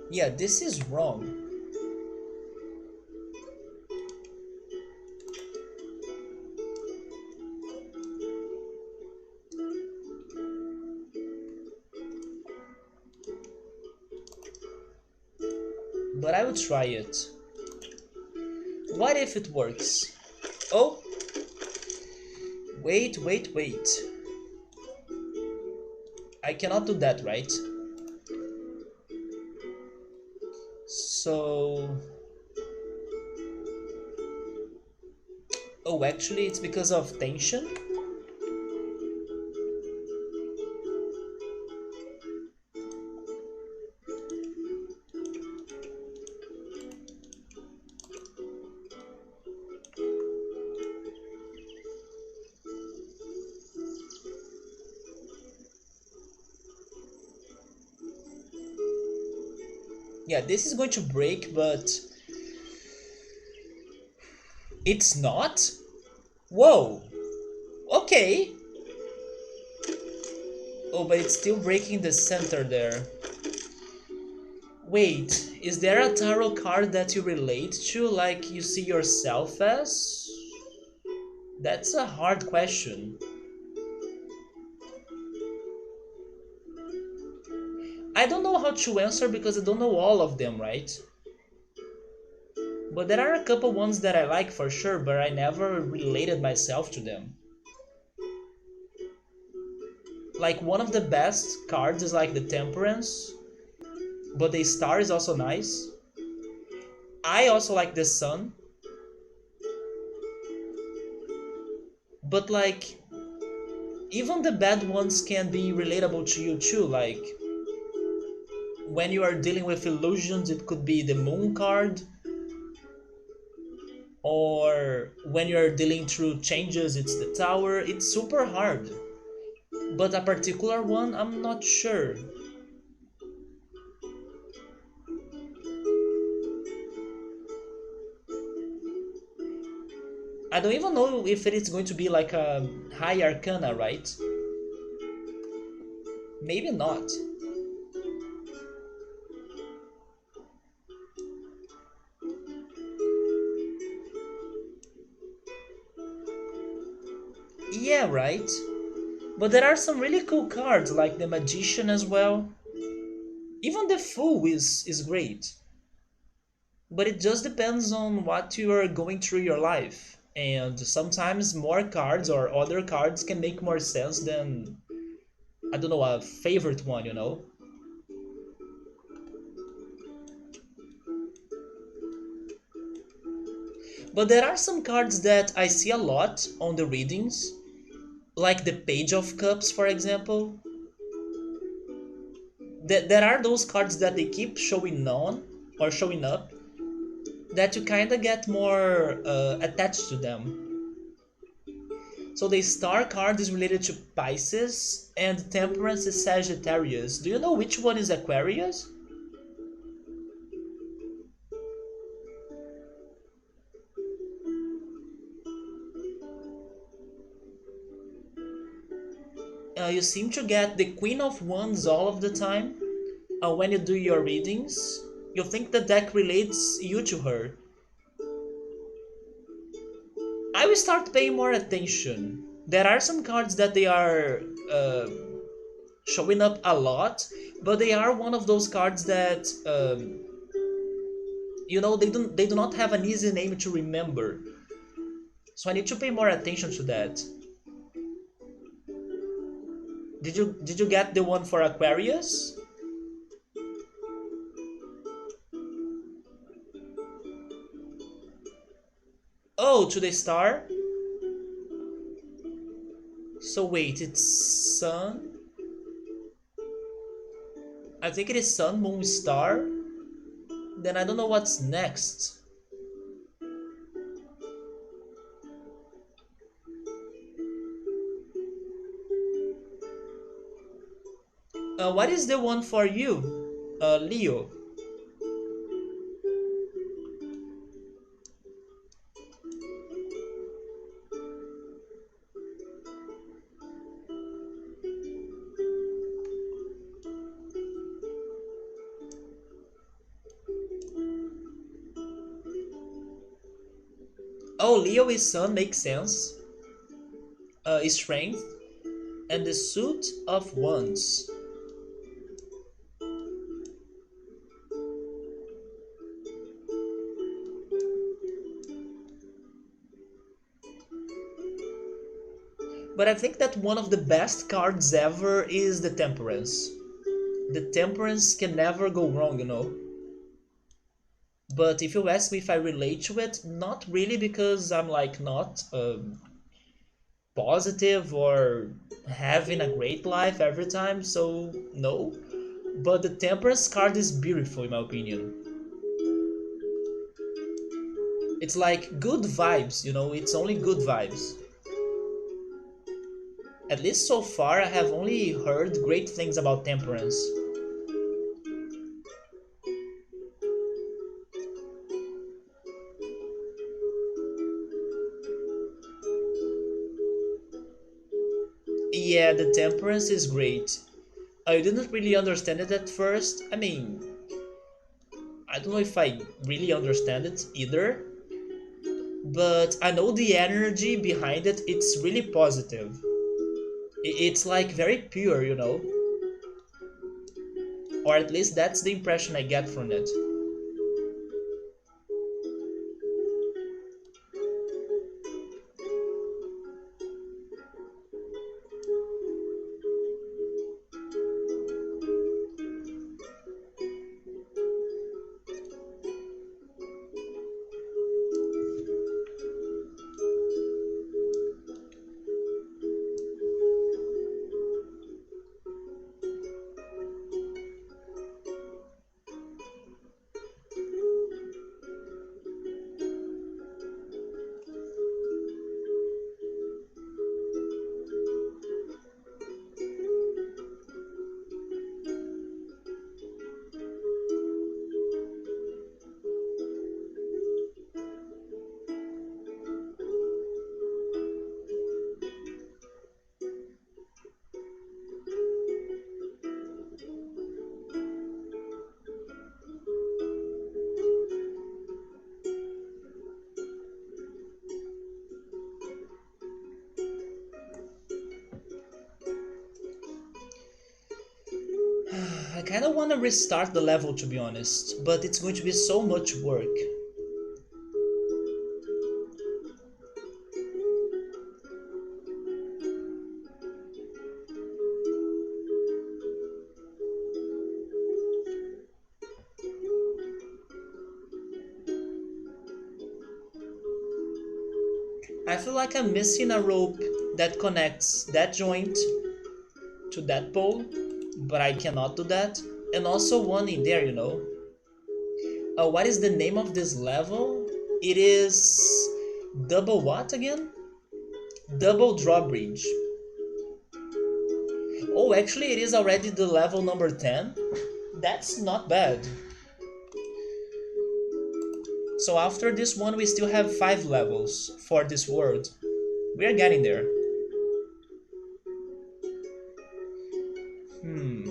Yeah, this is wrong. But I will try it. What if it works? Oh, wait, wait, wait. I cannot do that, right? So Oh, actually, it's because of tension? Yeah, this is going to break, but it's not? Whoa! Okay! Oh, but it's still breaking the center there. Wait, is there a tarot card that you relate to, like you see yourself as? That's a hard question. I don't know how to answer because I don't know all of them, right? But there are a couple ones that I like for sure, but I never related myself to them. Like one of the best cards is like the Temperance, but the Star is also nice. I also like the Sun, but like even the bad ones can be relatable to you too. Like when you are dealing with illusions, it could be the Moon card, or when you are dealing through changes, it's the Tower. It's super hard, but a particular one, I'm not sure. I don't even know if it is going to be like a high arcana, right? Maybe not. Yeah, right. But there are some really cool cards like the Magician as well. Even the Fool is great. But it just depends on what you are going through your life. And sometimes more cards or other cards can make more sense than, I don't know, a favorite one. But there are some cards that I see a lot on the readings, like the Page of Cups, for example. There are those cards that they keep showing on or showing up that you kind of get more attached to them. So the Star card is related to Pisces and Temperance is Sagittarius. Do you know which one is Aquarius? You seem to get the Queen of Wands all of the time. When you do your readings, you think the deck relates you to her. I will start paying more attention. There are some cards that they are showing up a lot, but they are one of those cards that they do not have an easy name to remember. So I need to pay more attention to that. Did you get the one for Aquarius? Oh, to the star. So wait, it's Sun. I think it is Sun, Moon, Star. Then I don't know what's next. What is the one for you, Leo? Oh, Leo is Sun, makes sense. Strength and the Suit of Wands. But I think that one of the best cards ever is the Temperance. The Temperance can never go wrong. But if you ask me if I relate to it, not really, because I'm like not positive or having a great life every time, so no. But the Temperance card is beautiful in my opinion. It's like good vibes, it's only good vibes. At least so far, I have only heard great things about Temperance. Yeah, the Temperance is great. I didn't really understand it at first. I mean, I don't know if I really understand it either, but I know the energy behind it, it's really positive. It's like very pure, or at least that's the impression I get from it. I kind of want to restart the level, to be honest, but it's going to be so much work. I feel like I'm missing a rope that connects that joint to that pole, but I cannot do that. And also one in there, what is the name of this level? It is double what again? Double drawbridge. Oh, actually, it is already the level number 10. That's not bad. So after this one, we still have 5 levels for this world. We are getting there. Hmm.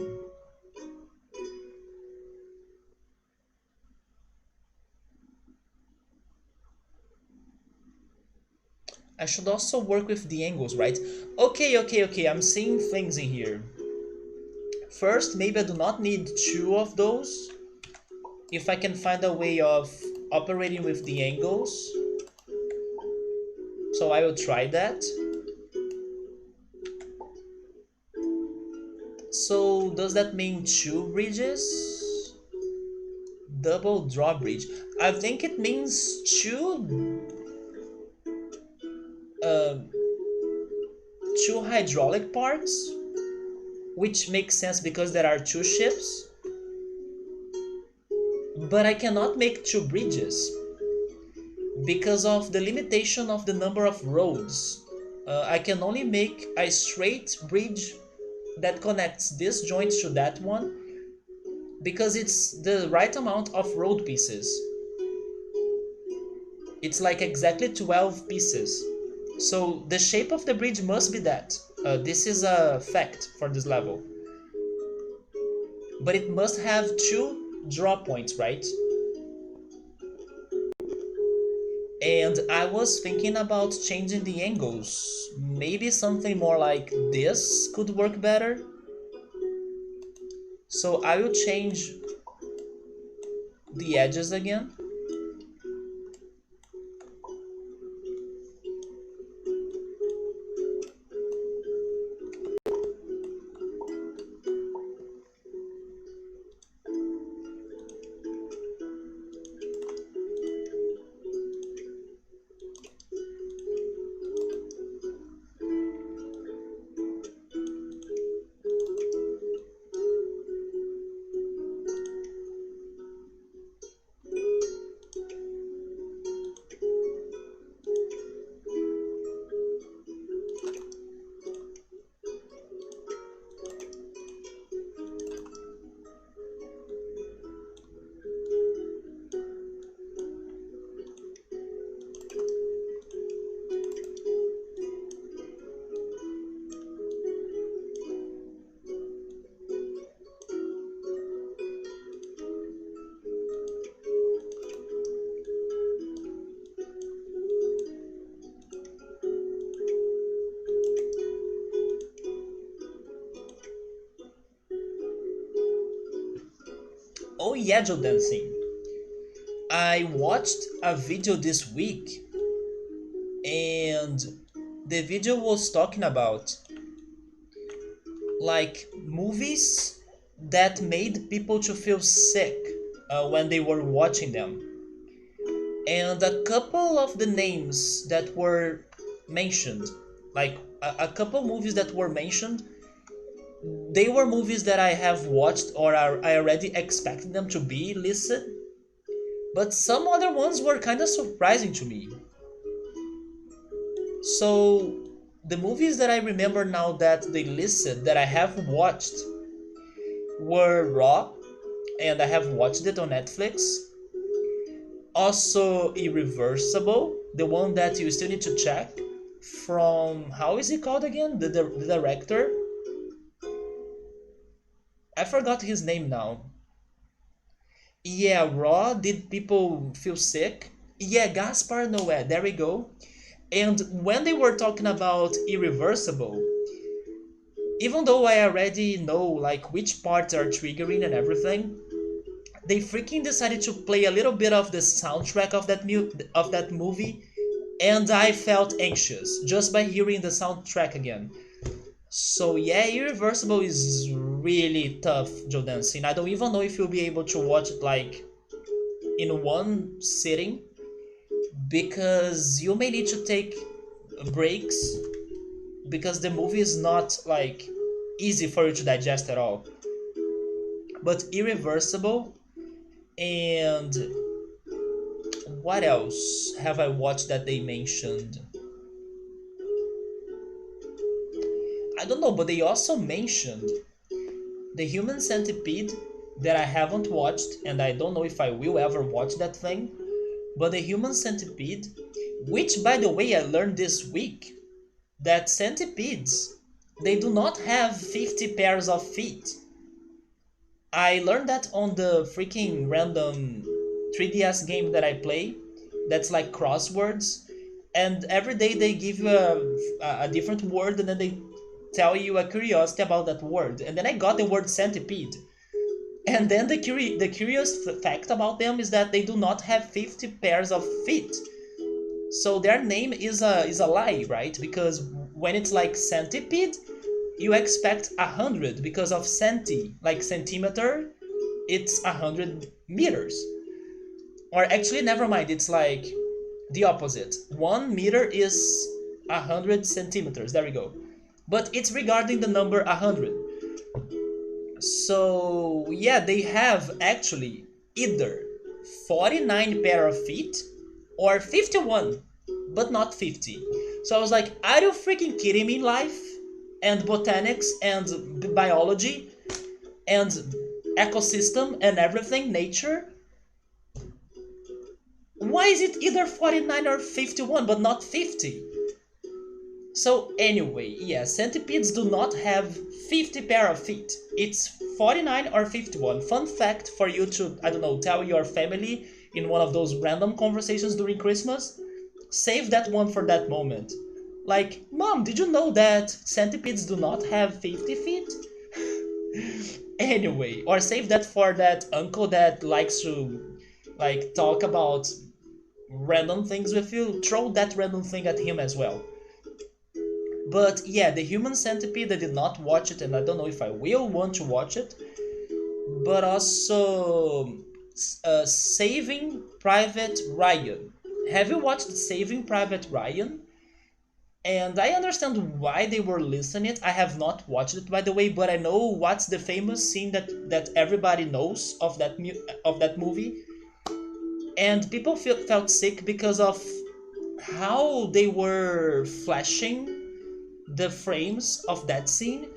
I should also work with the angles, right? Okay, okay, okay. I'm seeing things in here. First, maybe I do not need 2 of those. If I can find a way of operating with the angles. So I will try that. So does that mean 2 bridges? Double drawbridge. I think it means uh, 2 hydraulic parts, which makes sense because there are 2 ships. But I cannot make 2 bridges because of the limitation of the number of roads. I can only make a straight bridge that connects this joint to that one because it's the right amount of road pieces. It's like exactly 12 pieces. So the shape of the bridge must be that. This is a fact for this level. But it must have 2 draw points, right? And I was thinking about changing the angles. Maybe something more like this could work better. So I will change the edges again. yeah, Joe dancing. I watched a video this week, and the video was talking about like movies that made people to feel sick when they were watching them. And a couple of the names that were mentioned, like a couple movies that were mentioned, they were movies that I have watched or I already expected them to be listed, but some other ones were kind of surprising to me. So the movies that I remember now that they listed that I have watched were Raw, and I have watched it on Netflix. Also, Irreversible, the one that you still need to check. From how is he called again? The director. I forgot his name now. Yeah, Raw. Did people feel sick? Yeah, Gaspar Noé. There we go. And when they were talking about Irreversible, even though I already know like which parts are triggering and everything, they freaking decided to play a little bit of the soundtrack of that movie, and I felt anxious just by hearing the soundtrack again. So yeah, Irreversible is really tough, Joe Dancing. I don't even know if you'll be able to watch it like in one sitting, because you may need to take breaks, because the movie is not like easy for you to digest at all. But Irreversible, and what else have I watched that they mentioned? I don't know, but they also mentioned The Human Centipede, that I haven't watched, and I don't know if I will ever watch that thing. But The Human Centipede, which by the way I learned this week, that centipedes, they do not have 50 pairs of feet. I learned that on the freaking random 3DS game that I play, that's like crosswords, and every day they give you a different word, and then they tell you a curiosity about that word. And then I got the word centipede. And then the curious fact about them is that they do not have 50 pairs of feet. So their name is a lie, right? Because when it's like centipede, you expect 100 because of centi, like centimeter, it's 100 meters. Or actually, never mind, it's like the opposite. 1 meter is 100 centimeters. There we go. But it's regarding the number 100. So yeah, they have actually either 49 pair of feet or 51, but not 50. So I was like, are you freaking kidding me? Life and botanics and biology and ecosystem and everything, nature. Why is it either 49 or 51 but not 50? So anyway, yeah, centipedes do not have 50 pair of feet. It's 49 or 51. Fun fact for you to, I don't know, tell your family in one of those random conversations during Christmas. Save that one for that moment. Like, Mom, did you know that centipedes do not have 50 feet? Anyway, or save that for that uncle that likes to like talk about random things with you. Throw that random thing at him as well. But yeah, The Human Centipede, I did not watch it, and I don't know if I will want to watch it. But also, Saving Private Ryan. Have you watched Saving Private Ryan? And I understand why they were listing it. I have not watched it, by the way, but I know what's the famous scene that everybody knows of of that movie. And people felt sick because of how they were flashing the frames of that scene,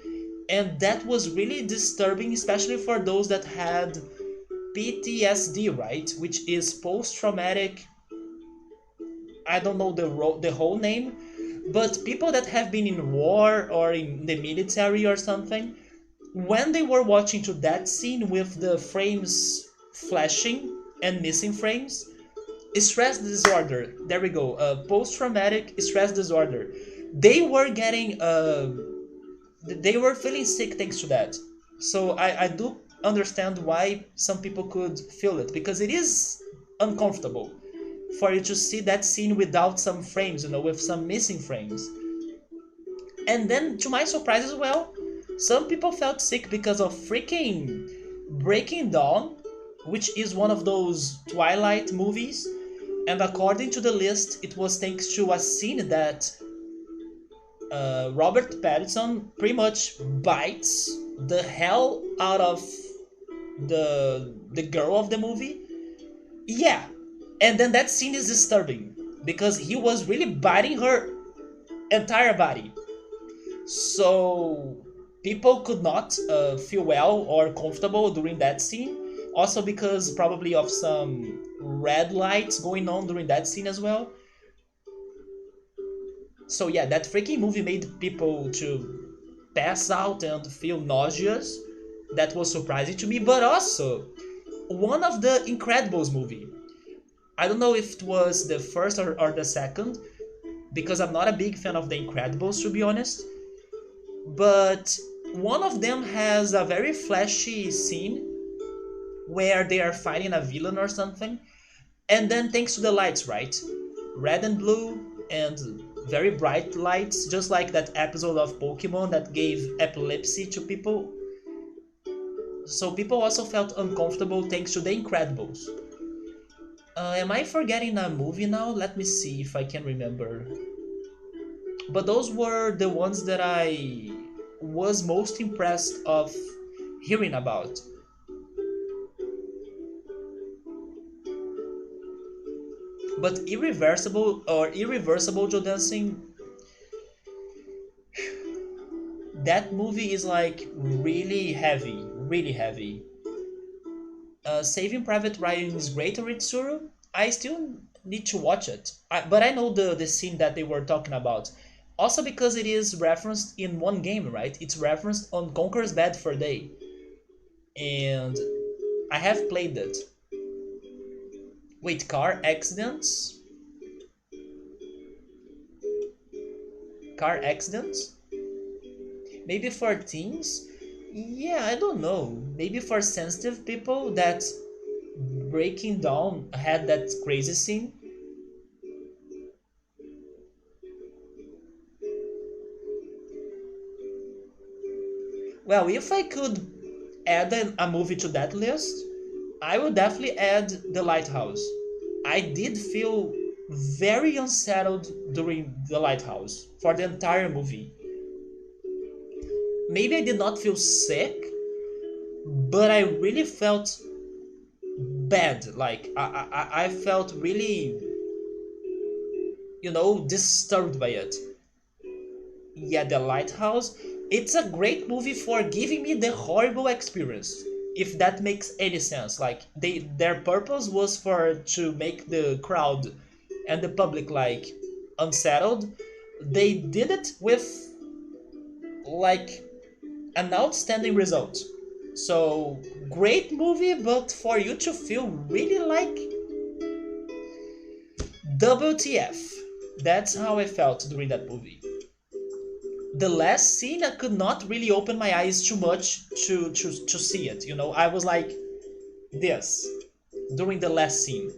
and that was really disturbing, especially for those that had PTSD, right, which is post-traumatic, I don't know the whole name, but people that have been in war or in the military or something, when they were watching to that scene with the frames flashing and missing frames, stress disorder, there we go, post-traumatic stress disorder, they were getting they were feeling sick thanks to that. So I do understand why some people could feel it, because it is uncomfortable for you to see that scene without some frames, with some missing frames. And then, to my surprise as well, some people felt sick because of freaking Breaking Dawn, which is one of those Twilight movies. And according to the list, it was thanks to a scene that Robert Pattinson pretty much bites the hell out of the girl of the movie. Yeah, and then that scene is disturbing because he was really biting her entire body. So people could not feel well or comfortable during that scene. Also because probably of some red lights going on during that scene as well. So yeah, that freaking movie made people to pass out and feel nauseous. That was surprising to me, but also one of the Incredibles movie. I don't know if it was the first or the second, because I'm not a big fan of the Incredibles to be honest. But one of them has a very flashy scene where they are fighting a villain or something, and then thanks to the lights, right? Red and blue and very bright lights, just like that episode of Pokemon that gave epilepsy to people. So people also felt uncomfortable thanks to the Incredibles. Am I forgetting a movie now? Let me see if I can remember. But those were the ones that I was most impressed of hearing about. But irreversible Joe dancing, that movie is like really heavy, really heavy. Saving Private Ryan is great, Ritsuru. I still need to watch it, but I know the scene that they were talking about. Also because it is referenced in one game, right? It's referenced on Conker's Bad Fur Day, and I have played it. Wait, car accidents? Car accidents? Maybe for teens? Yeah, I don't know. Maybe for sensitive people that Breaking Dawn had that crazy scene. Well, if I could add a movie to that list, I would definitely add The Lighthouse. I did feel very unsettled during The Lighthouse for the entire movie. Maybe I did not feel sick, but I really felt bad. Like I felt really, disturbed by it. Yeah, The Lighthouse. It's a great movie for giving me the horrible experience. If that makes any sense. Like their purpose was for to make the crowd and the public like unsettled. They did it with like an outstanding result. So great movie, but for you to feel really like double TF. That's how I felt during that movie. The last scene I could not really open my eyes too much to see it. I was like this during the last scene.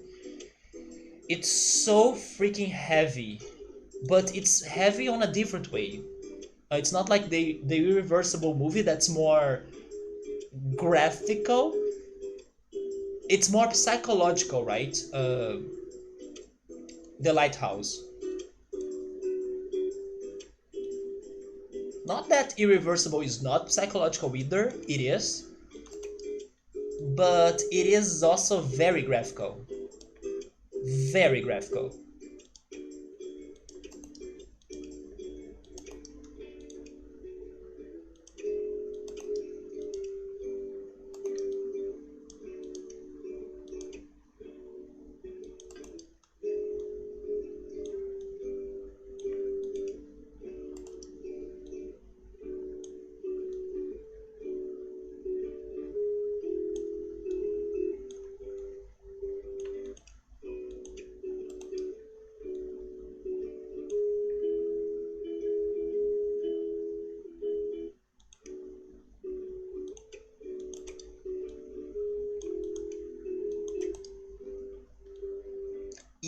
It's so freaking heavy, but it's heavy on a different way. It's not like the irreversible movie that's more graphical. It's more psychological, right? The Lighthouse. Not that irreversible is not psychological either, it is, but it is also very graphical. Very graphical.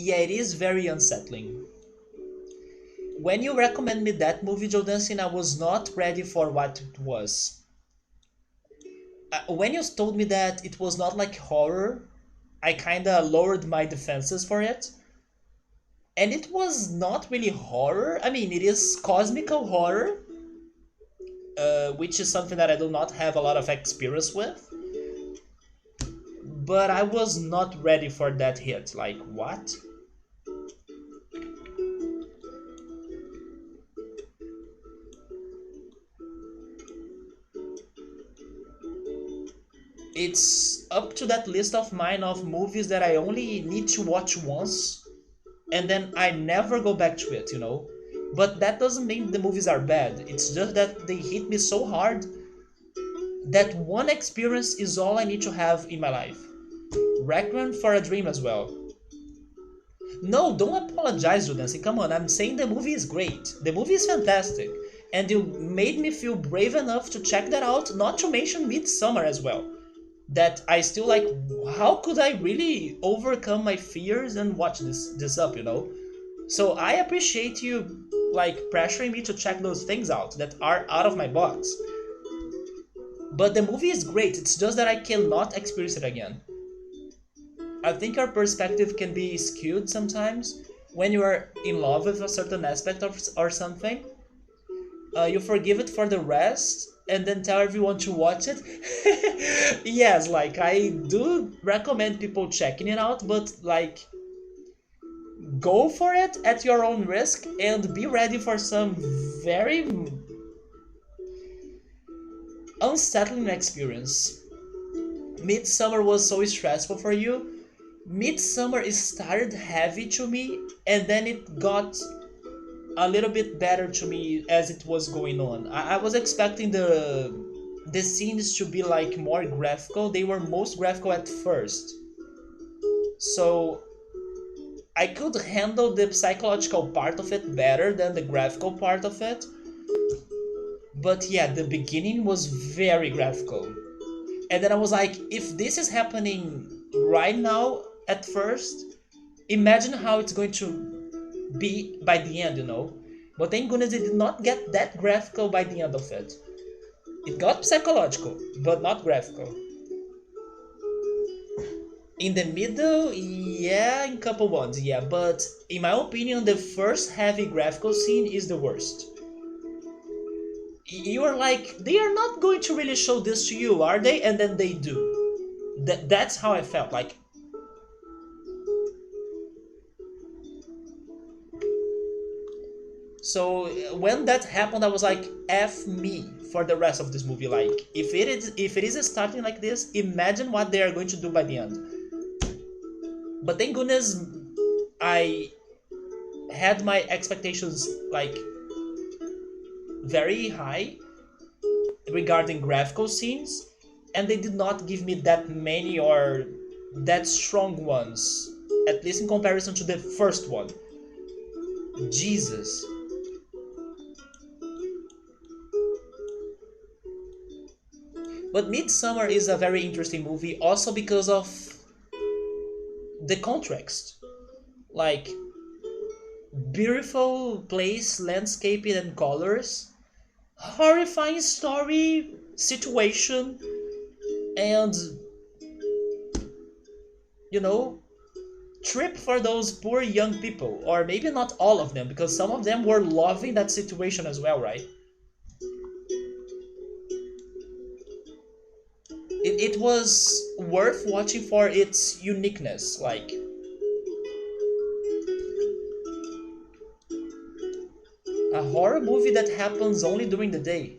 Yeah, it is very unsettling. When you recommend me that movie, Joe Dancing, I was not ready for what it was. When you told me that it was not like horror, I kinda lowered my defenses for it. And it was not really horror. I mean, it is cosmical horror, which is something that I do not have a lot of experience with. But I was not ready for that hit. Like, what? It's up to that list of mine of movies that I only need to watch once and then I never go back to it, you know? But that doesn't mean the movies are bad. It's just that they hit me so hard that one experience is all I need to have in my life. Requiem for a Dream as well. No, don't apologize, Judancy. Come on, I'm saying the movie is great. The movie is fantastic. And you made me feel brave enough to check that out, not to mention Midsummer as well. That I still like, how could I really overcome my fears and watch this up, you know? So I appreciate you like pressuring me to check those things out that are out of my box. But the movie is great, it's just that I cannot experience it again. I think our perspective can be skewed sometimes when you are in love with a certain aspect of or something. You forgive it for the rest and then tell everyone to watch it. Yes, like I do recommend people checking it out, but like go for it at your own risk and be ready for some very unsettling experience. Midsummer was so stressful for you. Midsummer started heavy to me and then it got a little bit better to me as it was going on. I was expecting the scenes to be like more graphical. They were most graphical at first. So I could handle the psychological part of it better than the graphical part of it. But yeah, the beginning was very graphical. And then I was like, if this is happening right now at first, imagine how it's going to be by the end, you know? But thank goodness it did not get that graphical by the end of it. It got psychological, but not graphical. In the middle, yeah, in couple ones, yeah, but in my opinion, the first heavy graphical scene is the worst. You are like, they are not going to really show this to you, are they? And then they do. That's how I felt. Like, so when that happened, I was like, "F me" for the rest of this movie. Like, if it is starting like this, imagine what they are going to do by the end. But thank goodness, I had my expectations like very high regarding graphical scenes, and they did not give me that many or that strong ones. At least in comparison to the first one. Jesus. But Midsummer is a very interesting movie also because of the context. Like beautiful place, landscape and colors, horrifying story, situation, and you know, trip for those poor young people. Or maybe not all of them, because some of them were loving that situation as well, right? It was worth watching for its uniqueness. Like a horror movie that happens only during the day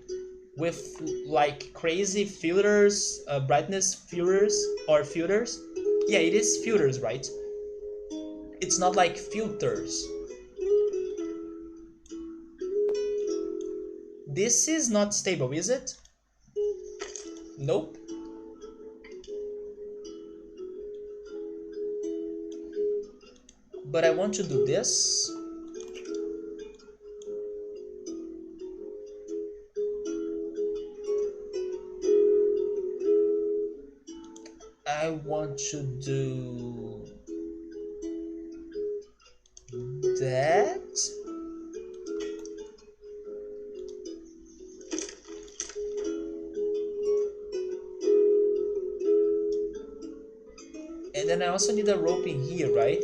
with like crazy filters, brightness filters or filters. Yeah, it is filters, right? It's not like filters. This is not stable, is it? Nope. But I want to do this. I want to do that. And then I also need a rope in here, right?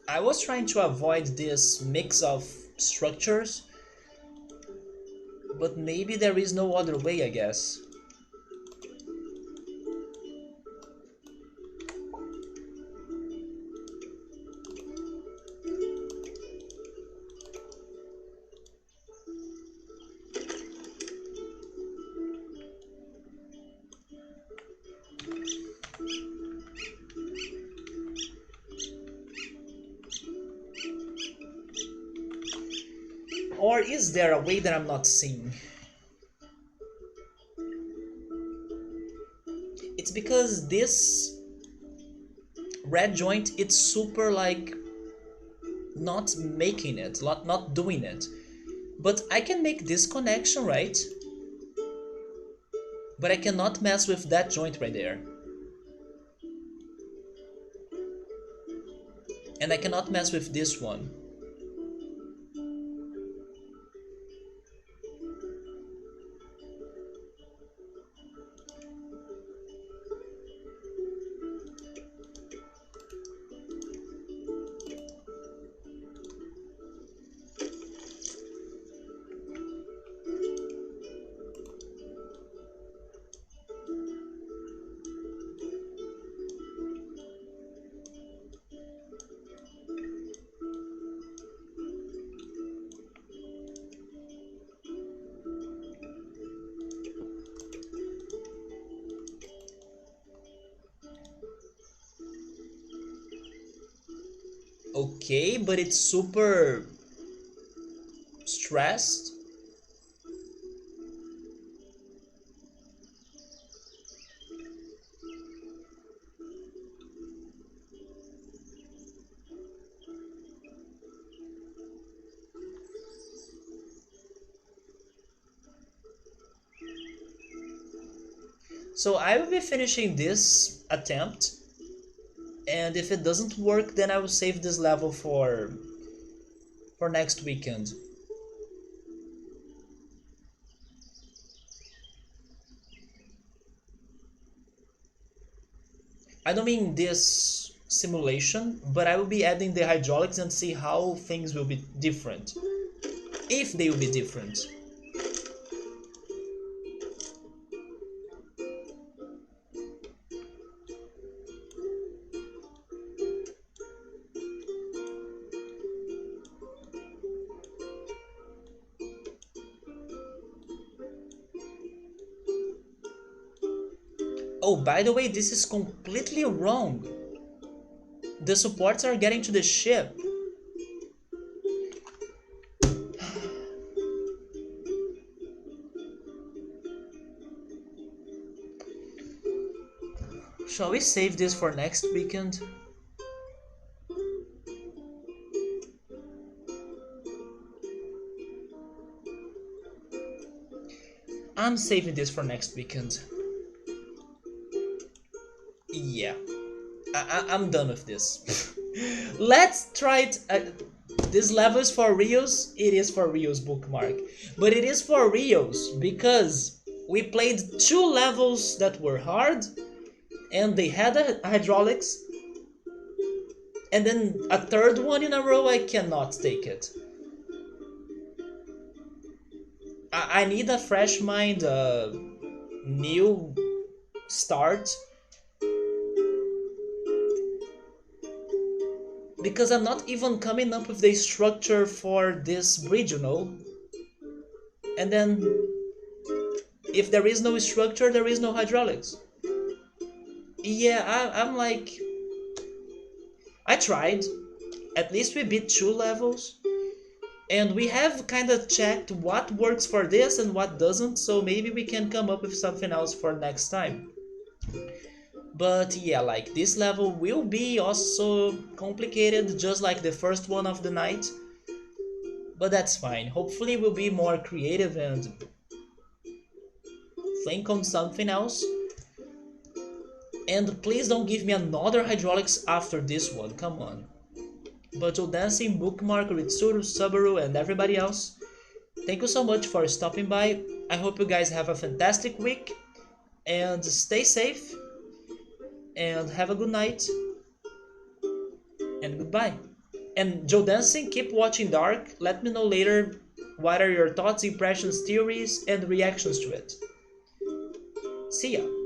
I was trying to avoid this mix of structures, but maybe there is no other way, I guess. Or is there a way that I'm not seeing? It's because this red joint, it's super like not making it, not doing it. But I can make this connection, right? But I cannot mess with that joint right there. And I cannot mess with this one. Okay, but it's super stressed. So I will be finishing this attempt, and if it doesn't work, then I will save this level for next weekend. I don't mean this simulation, but I will be adding the hydraulics and see how things will be different. If they will be different. Oh, by the way, this is completely wrong. The supports are getting to the ship. Shall we save this for next weekend? I'm saving this for next weekend. Yeah, I'm done with this. Let's try it. This level is for reals. It is for reals, bookmark. But it is for reals because we played two levels that were hard and they had a hydraulics, and then a third one in a row. I cannot take it. I need a fresh mind, new start, because I'm not even coming up with the structure for this bridge. And then if there is no structure, there is no hydraulics. Yeah, I'm like, I tried. At least we beat two levels. And we have kind of checked what works for this and what doesn't, so maybe we can come up with something else for next time. But yeah, like this level will be also complicated, just like the first one of the night. But that's fine. Hopefully we'll be more creative and think on something else. And please don't give me another hydraulics after this one, come on. But Dancing, Bookmark, Ritsuru, Subaru, and everybody else, thank you so much for stopping by. I hope you guys have a fantastic week, and stay safe, and have a good night, and goodbye. And Joe Dancing, keep watching Dark. Let me know later what are your thoughts, impressions, theories, and reactions to it. See ya!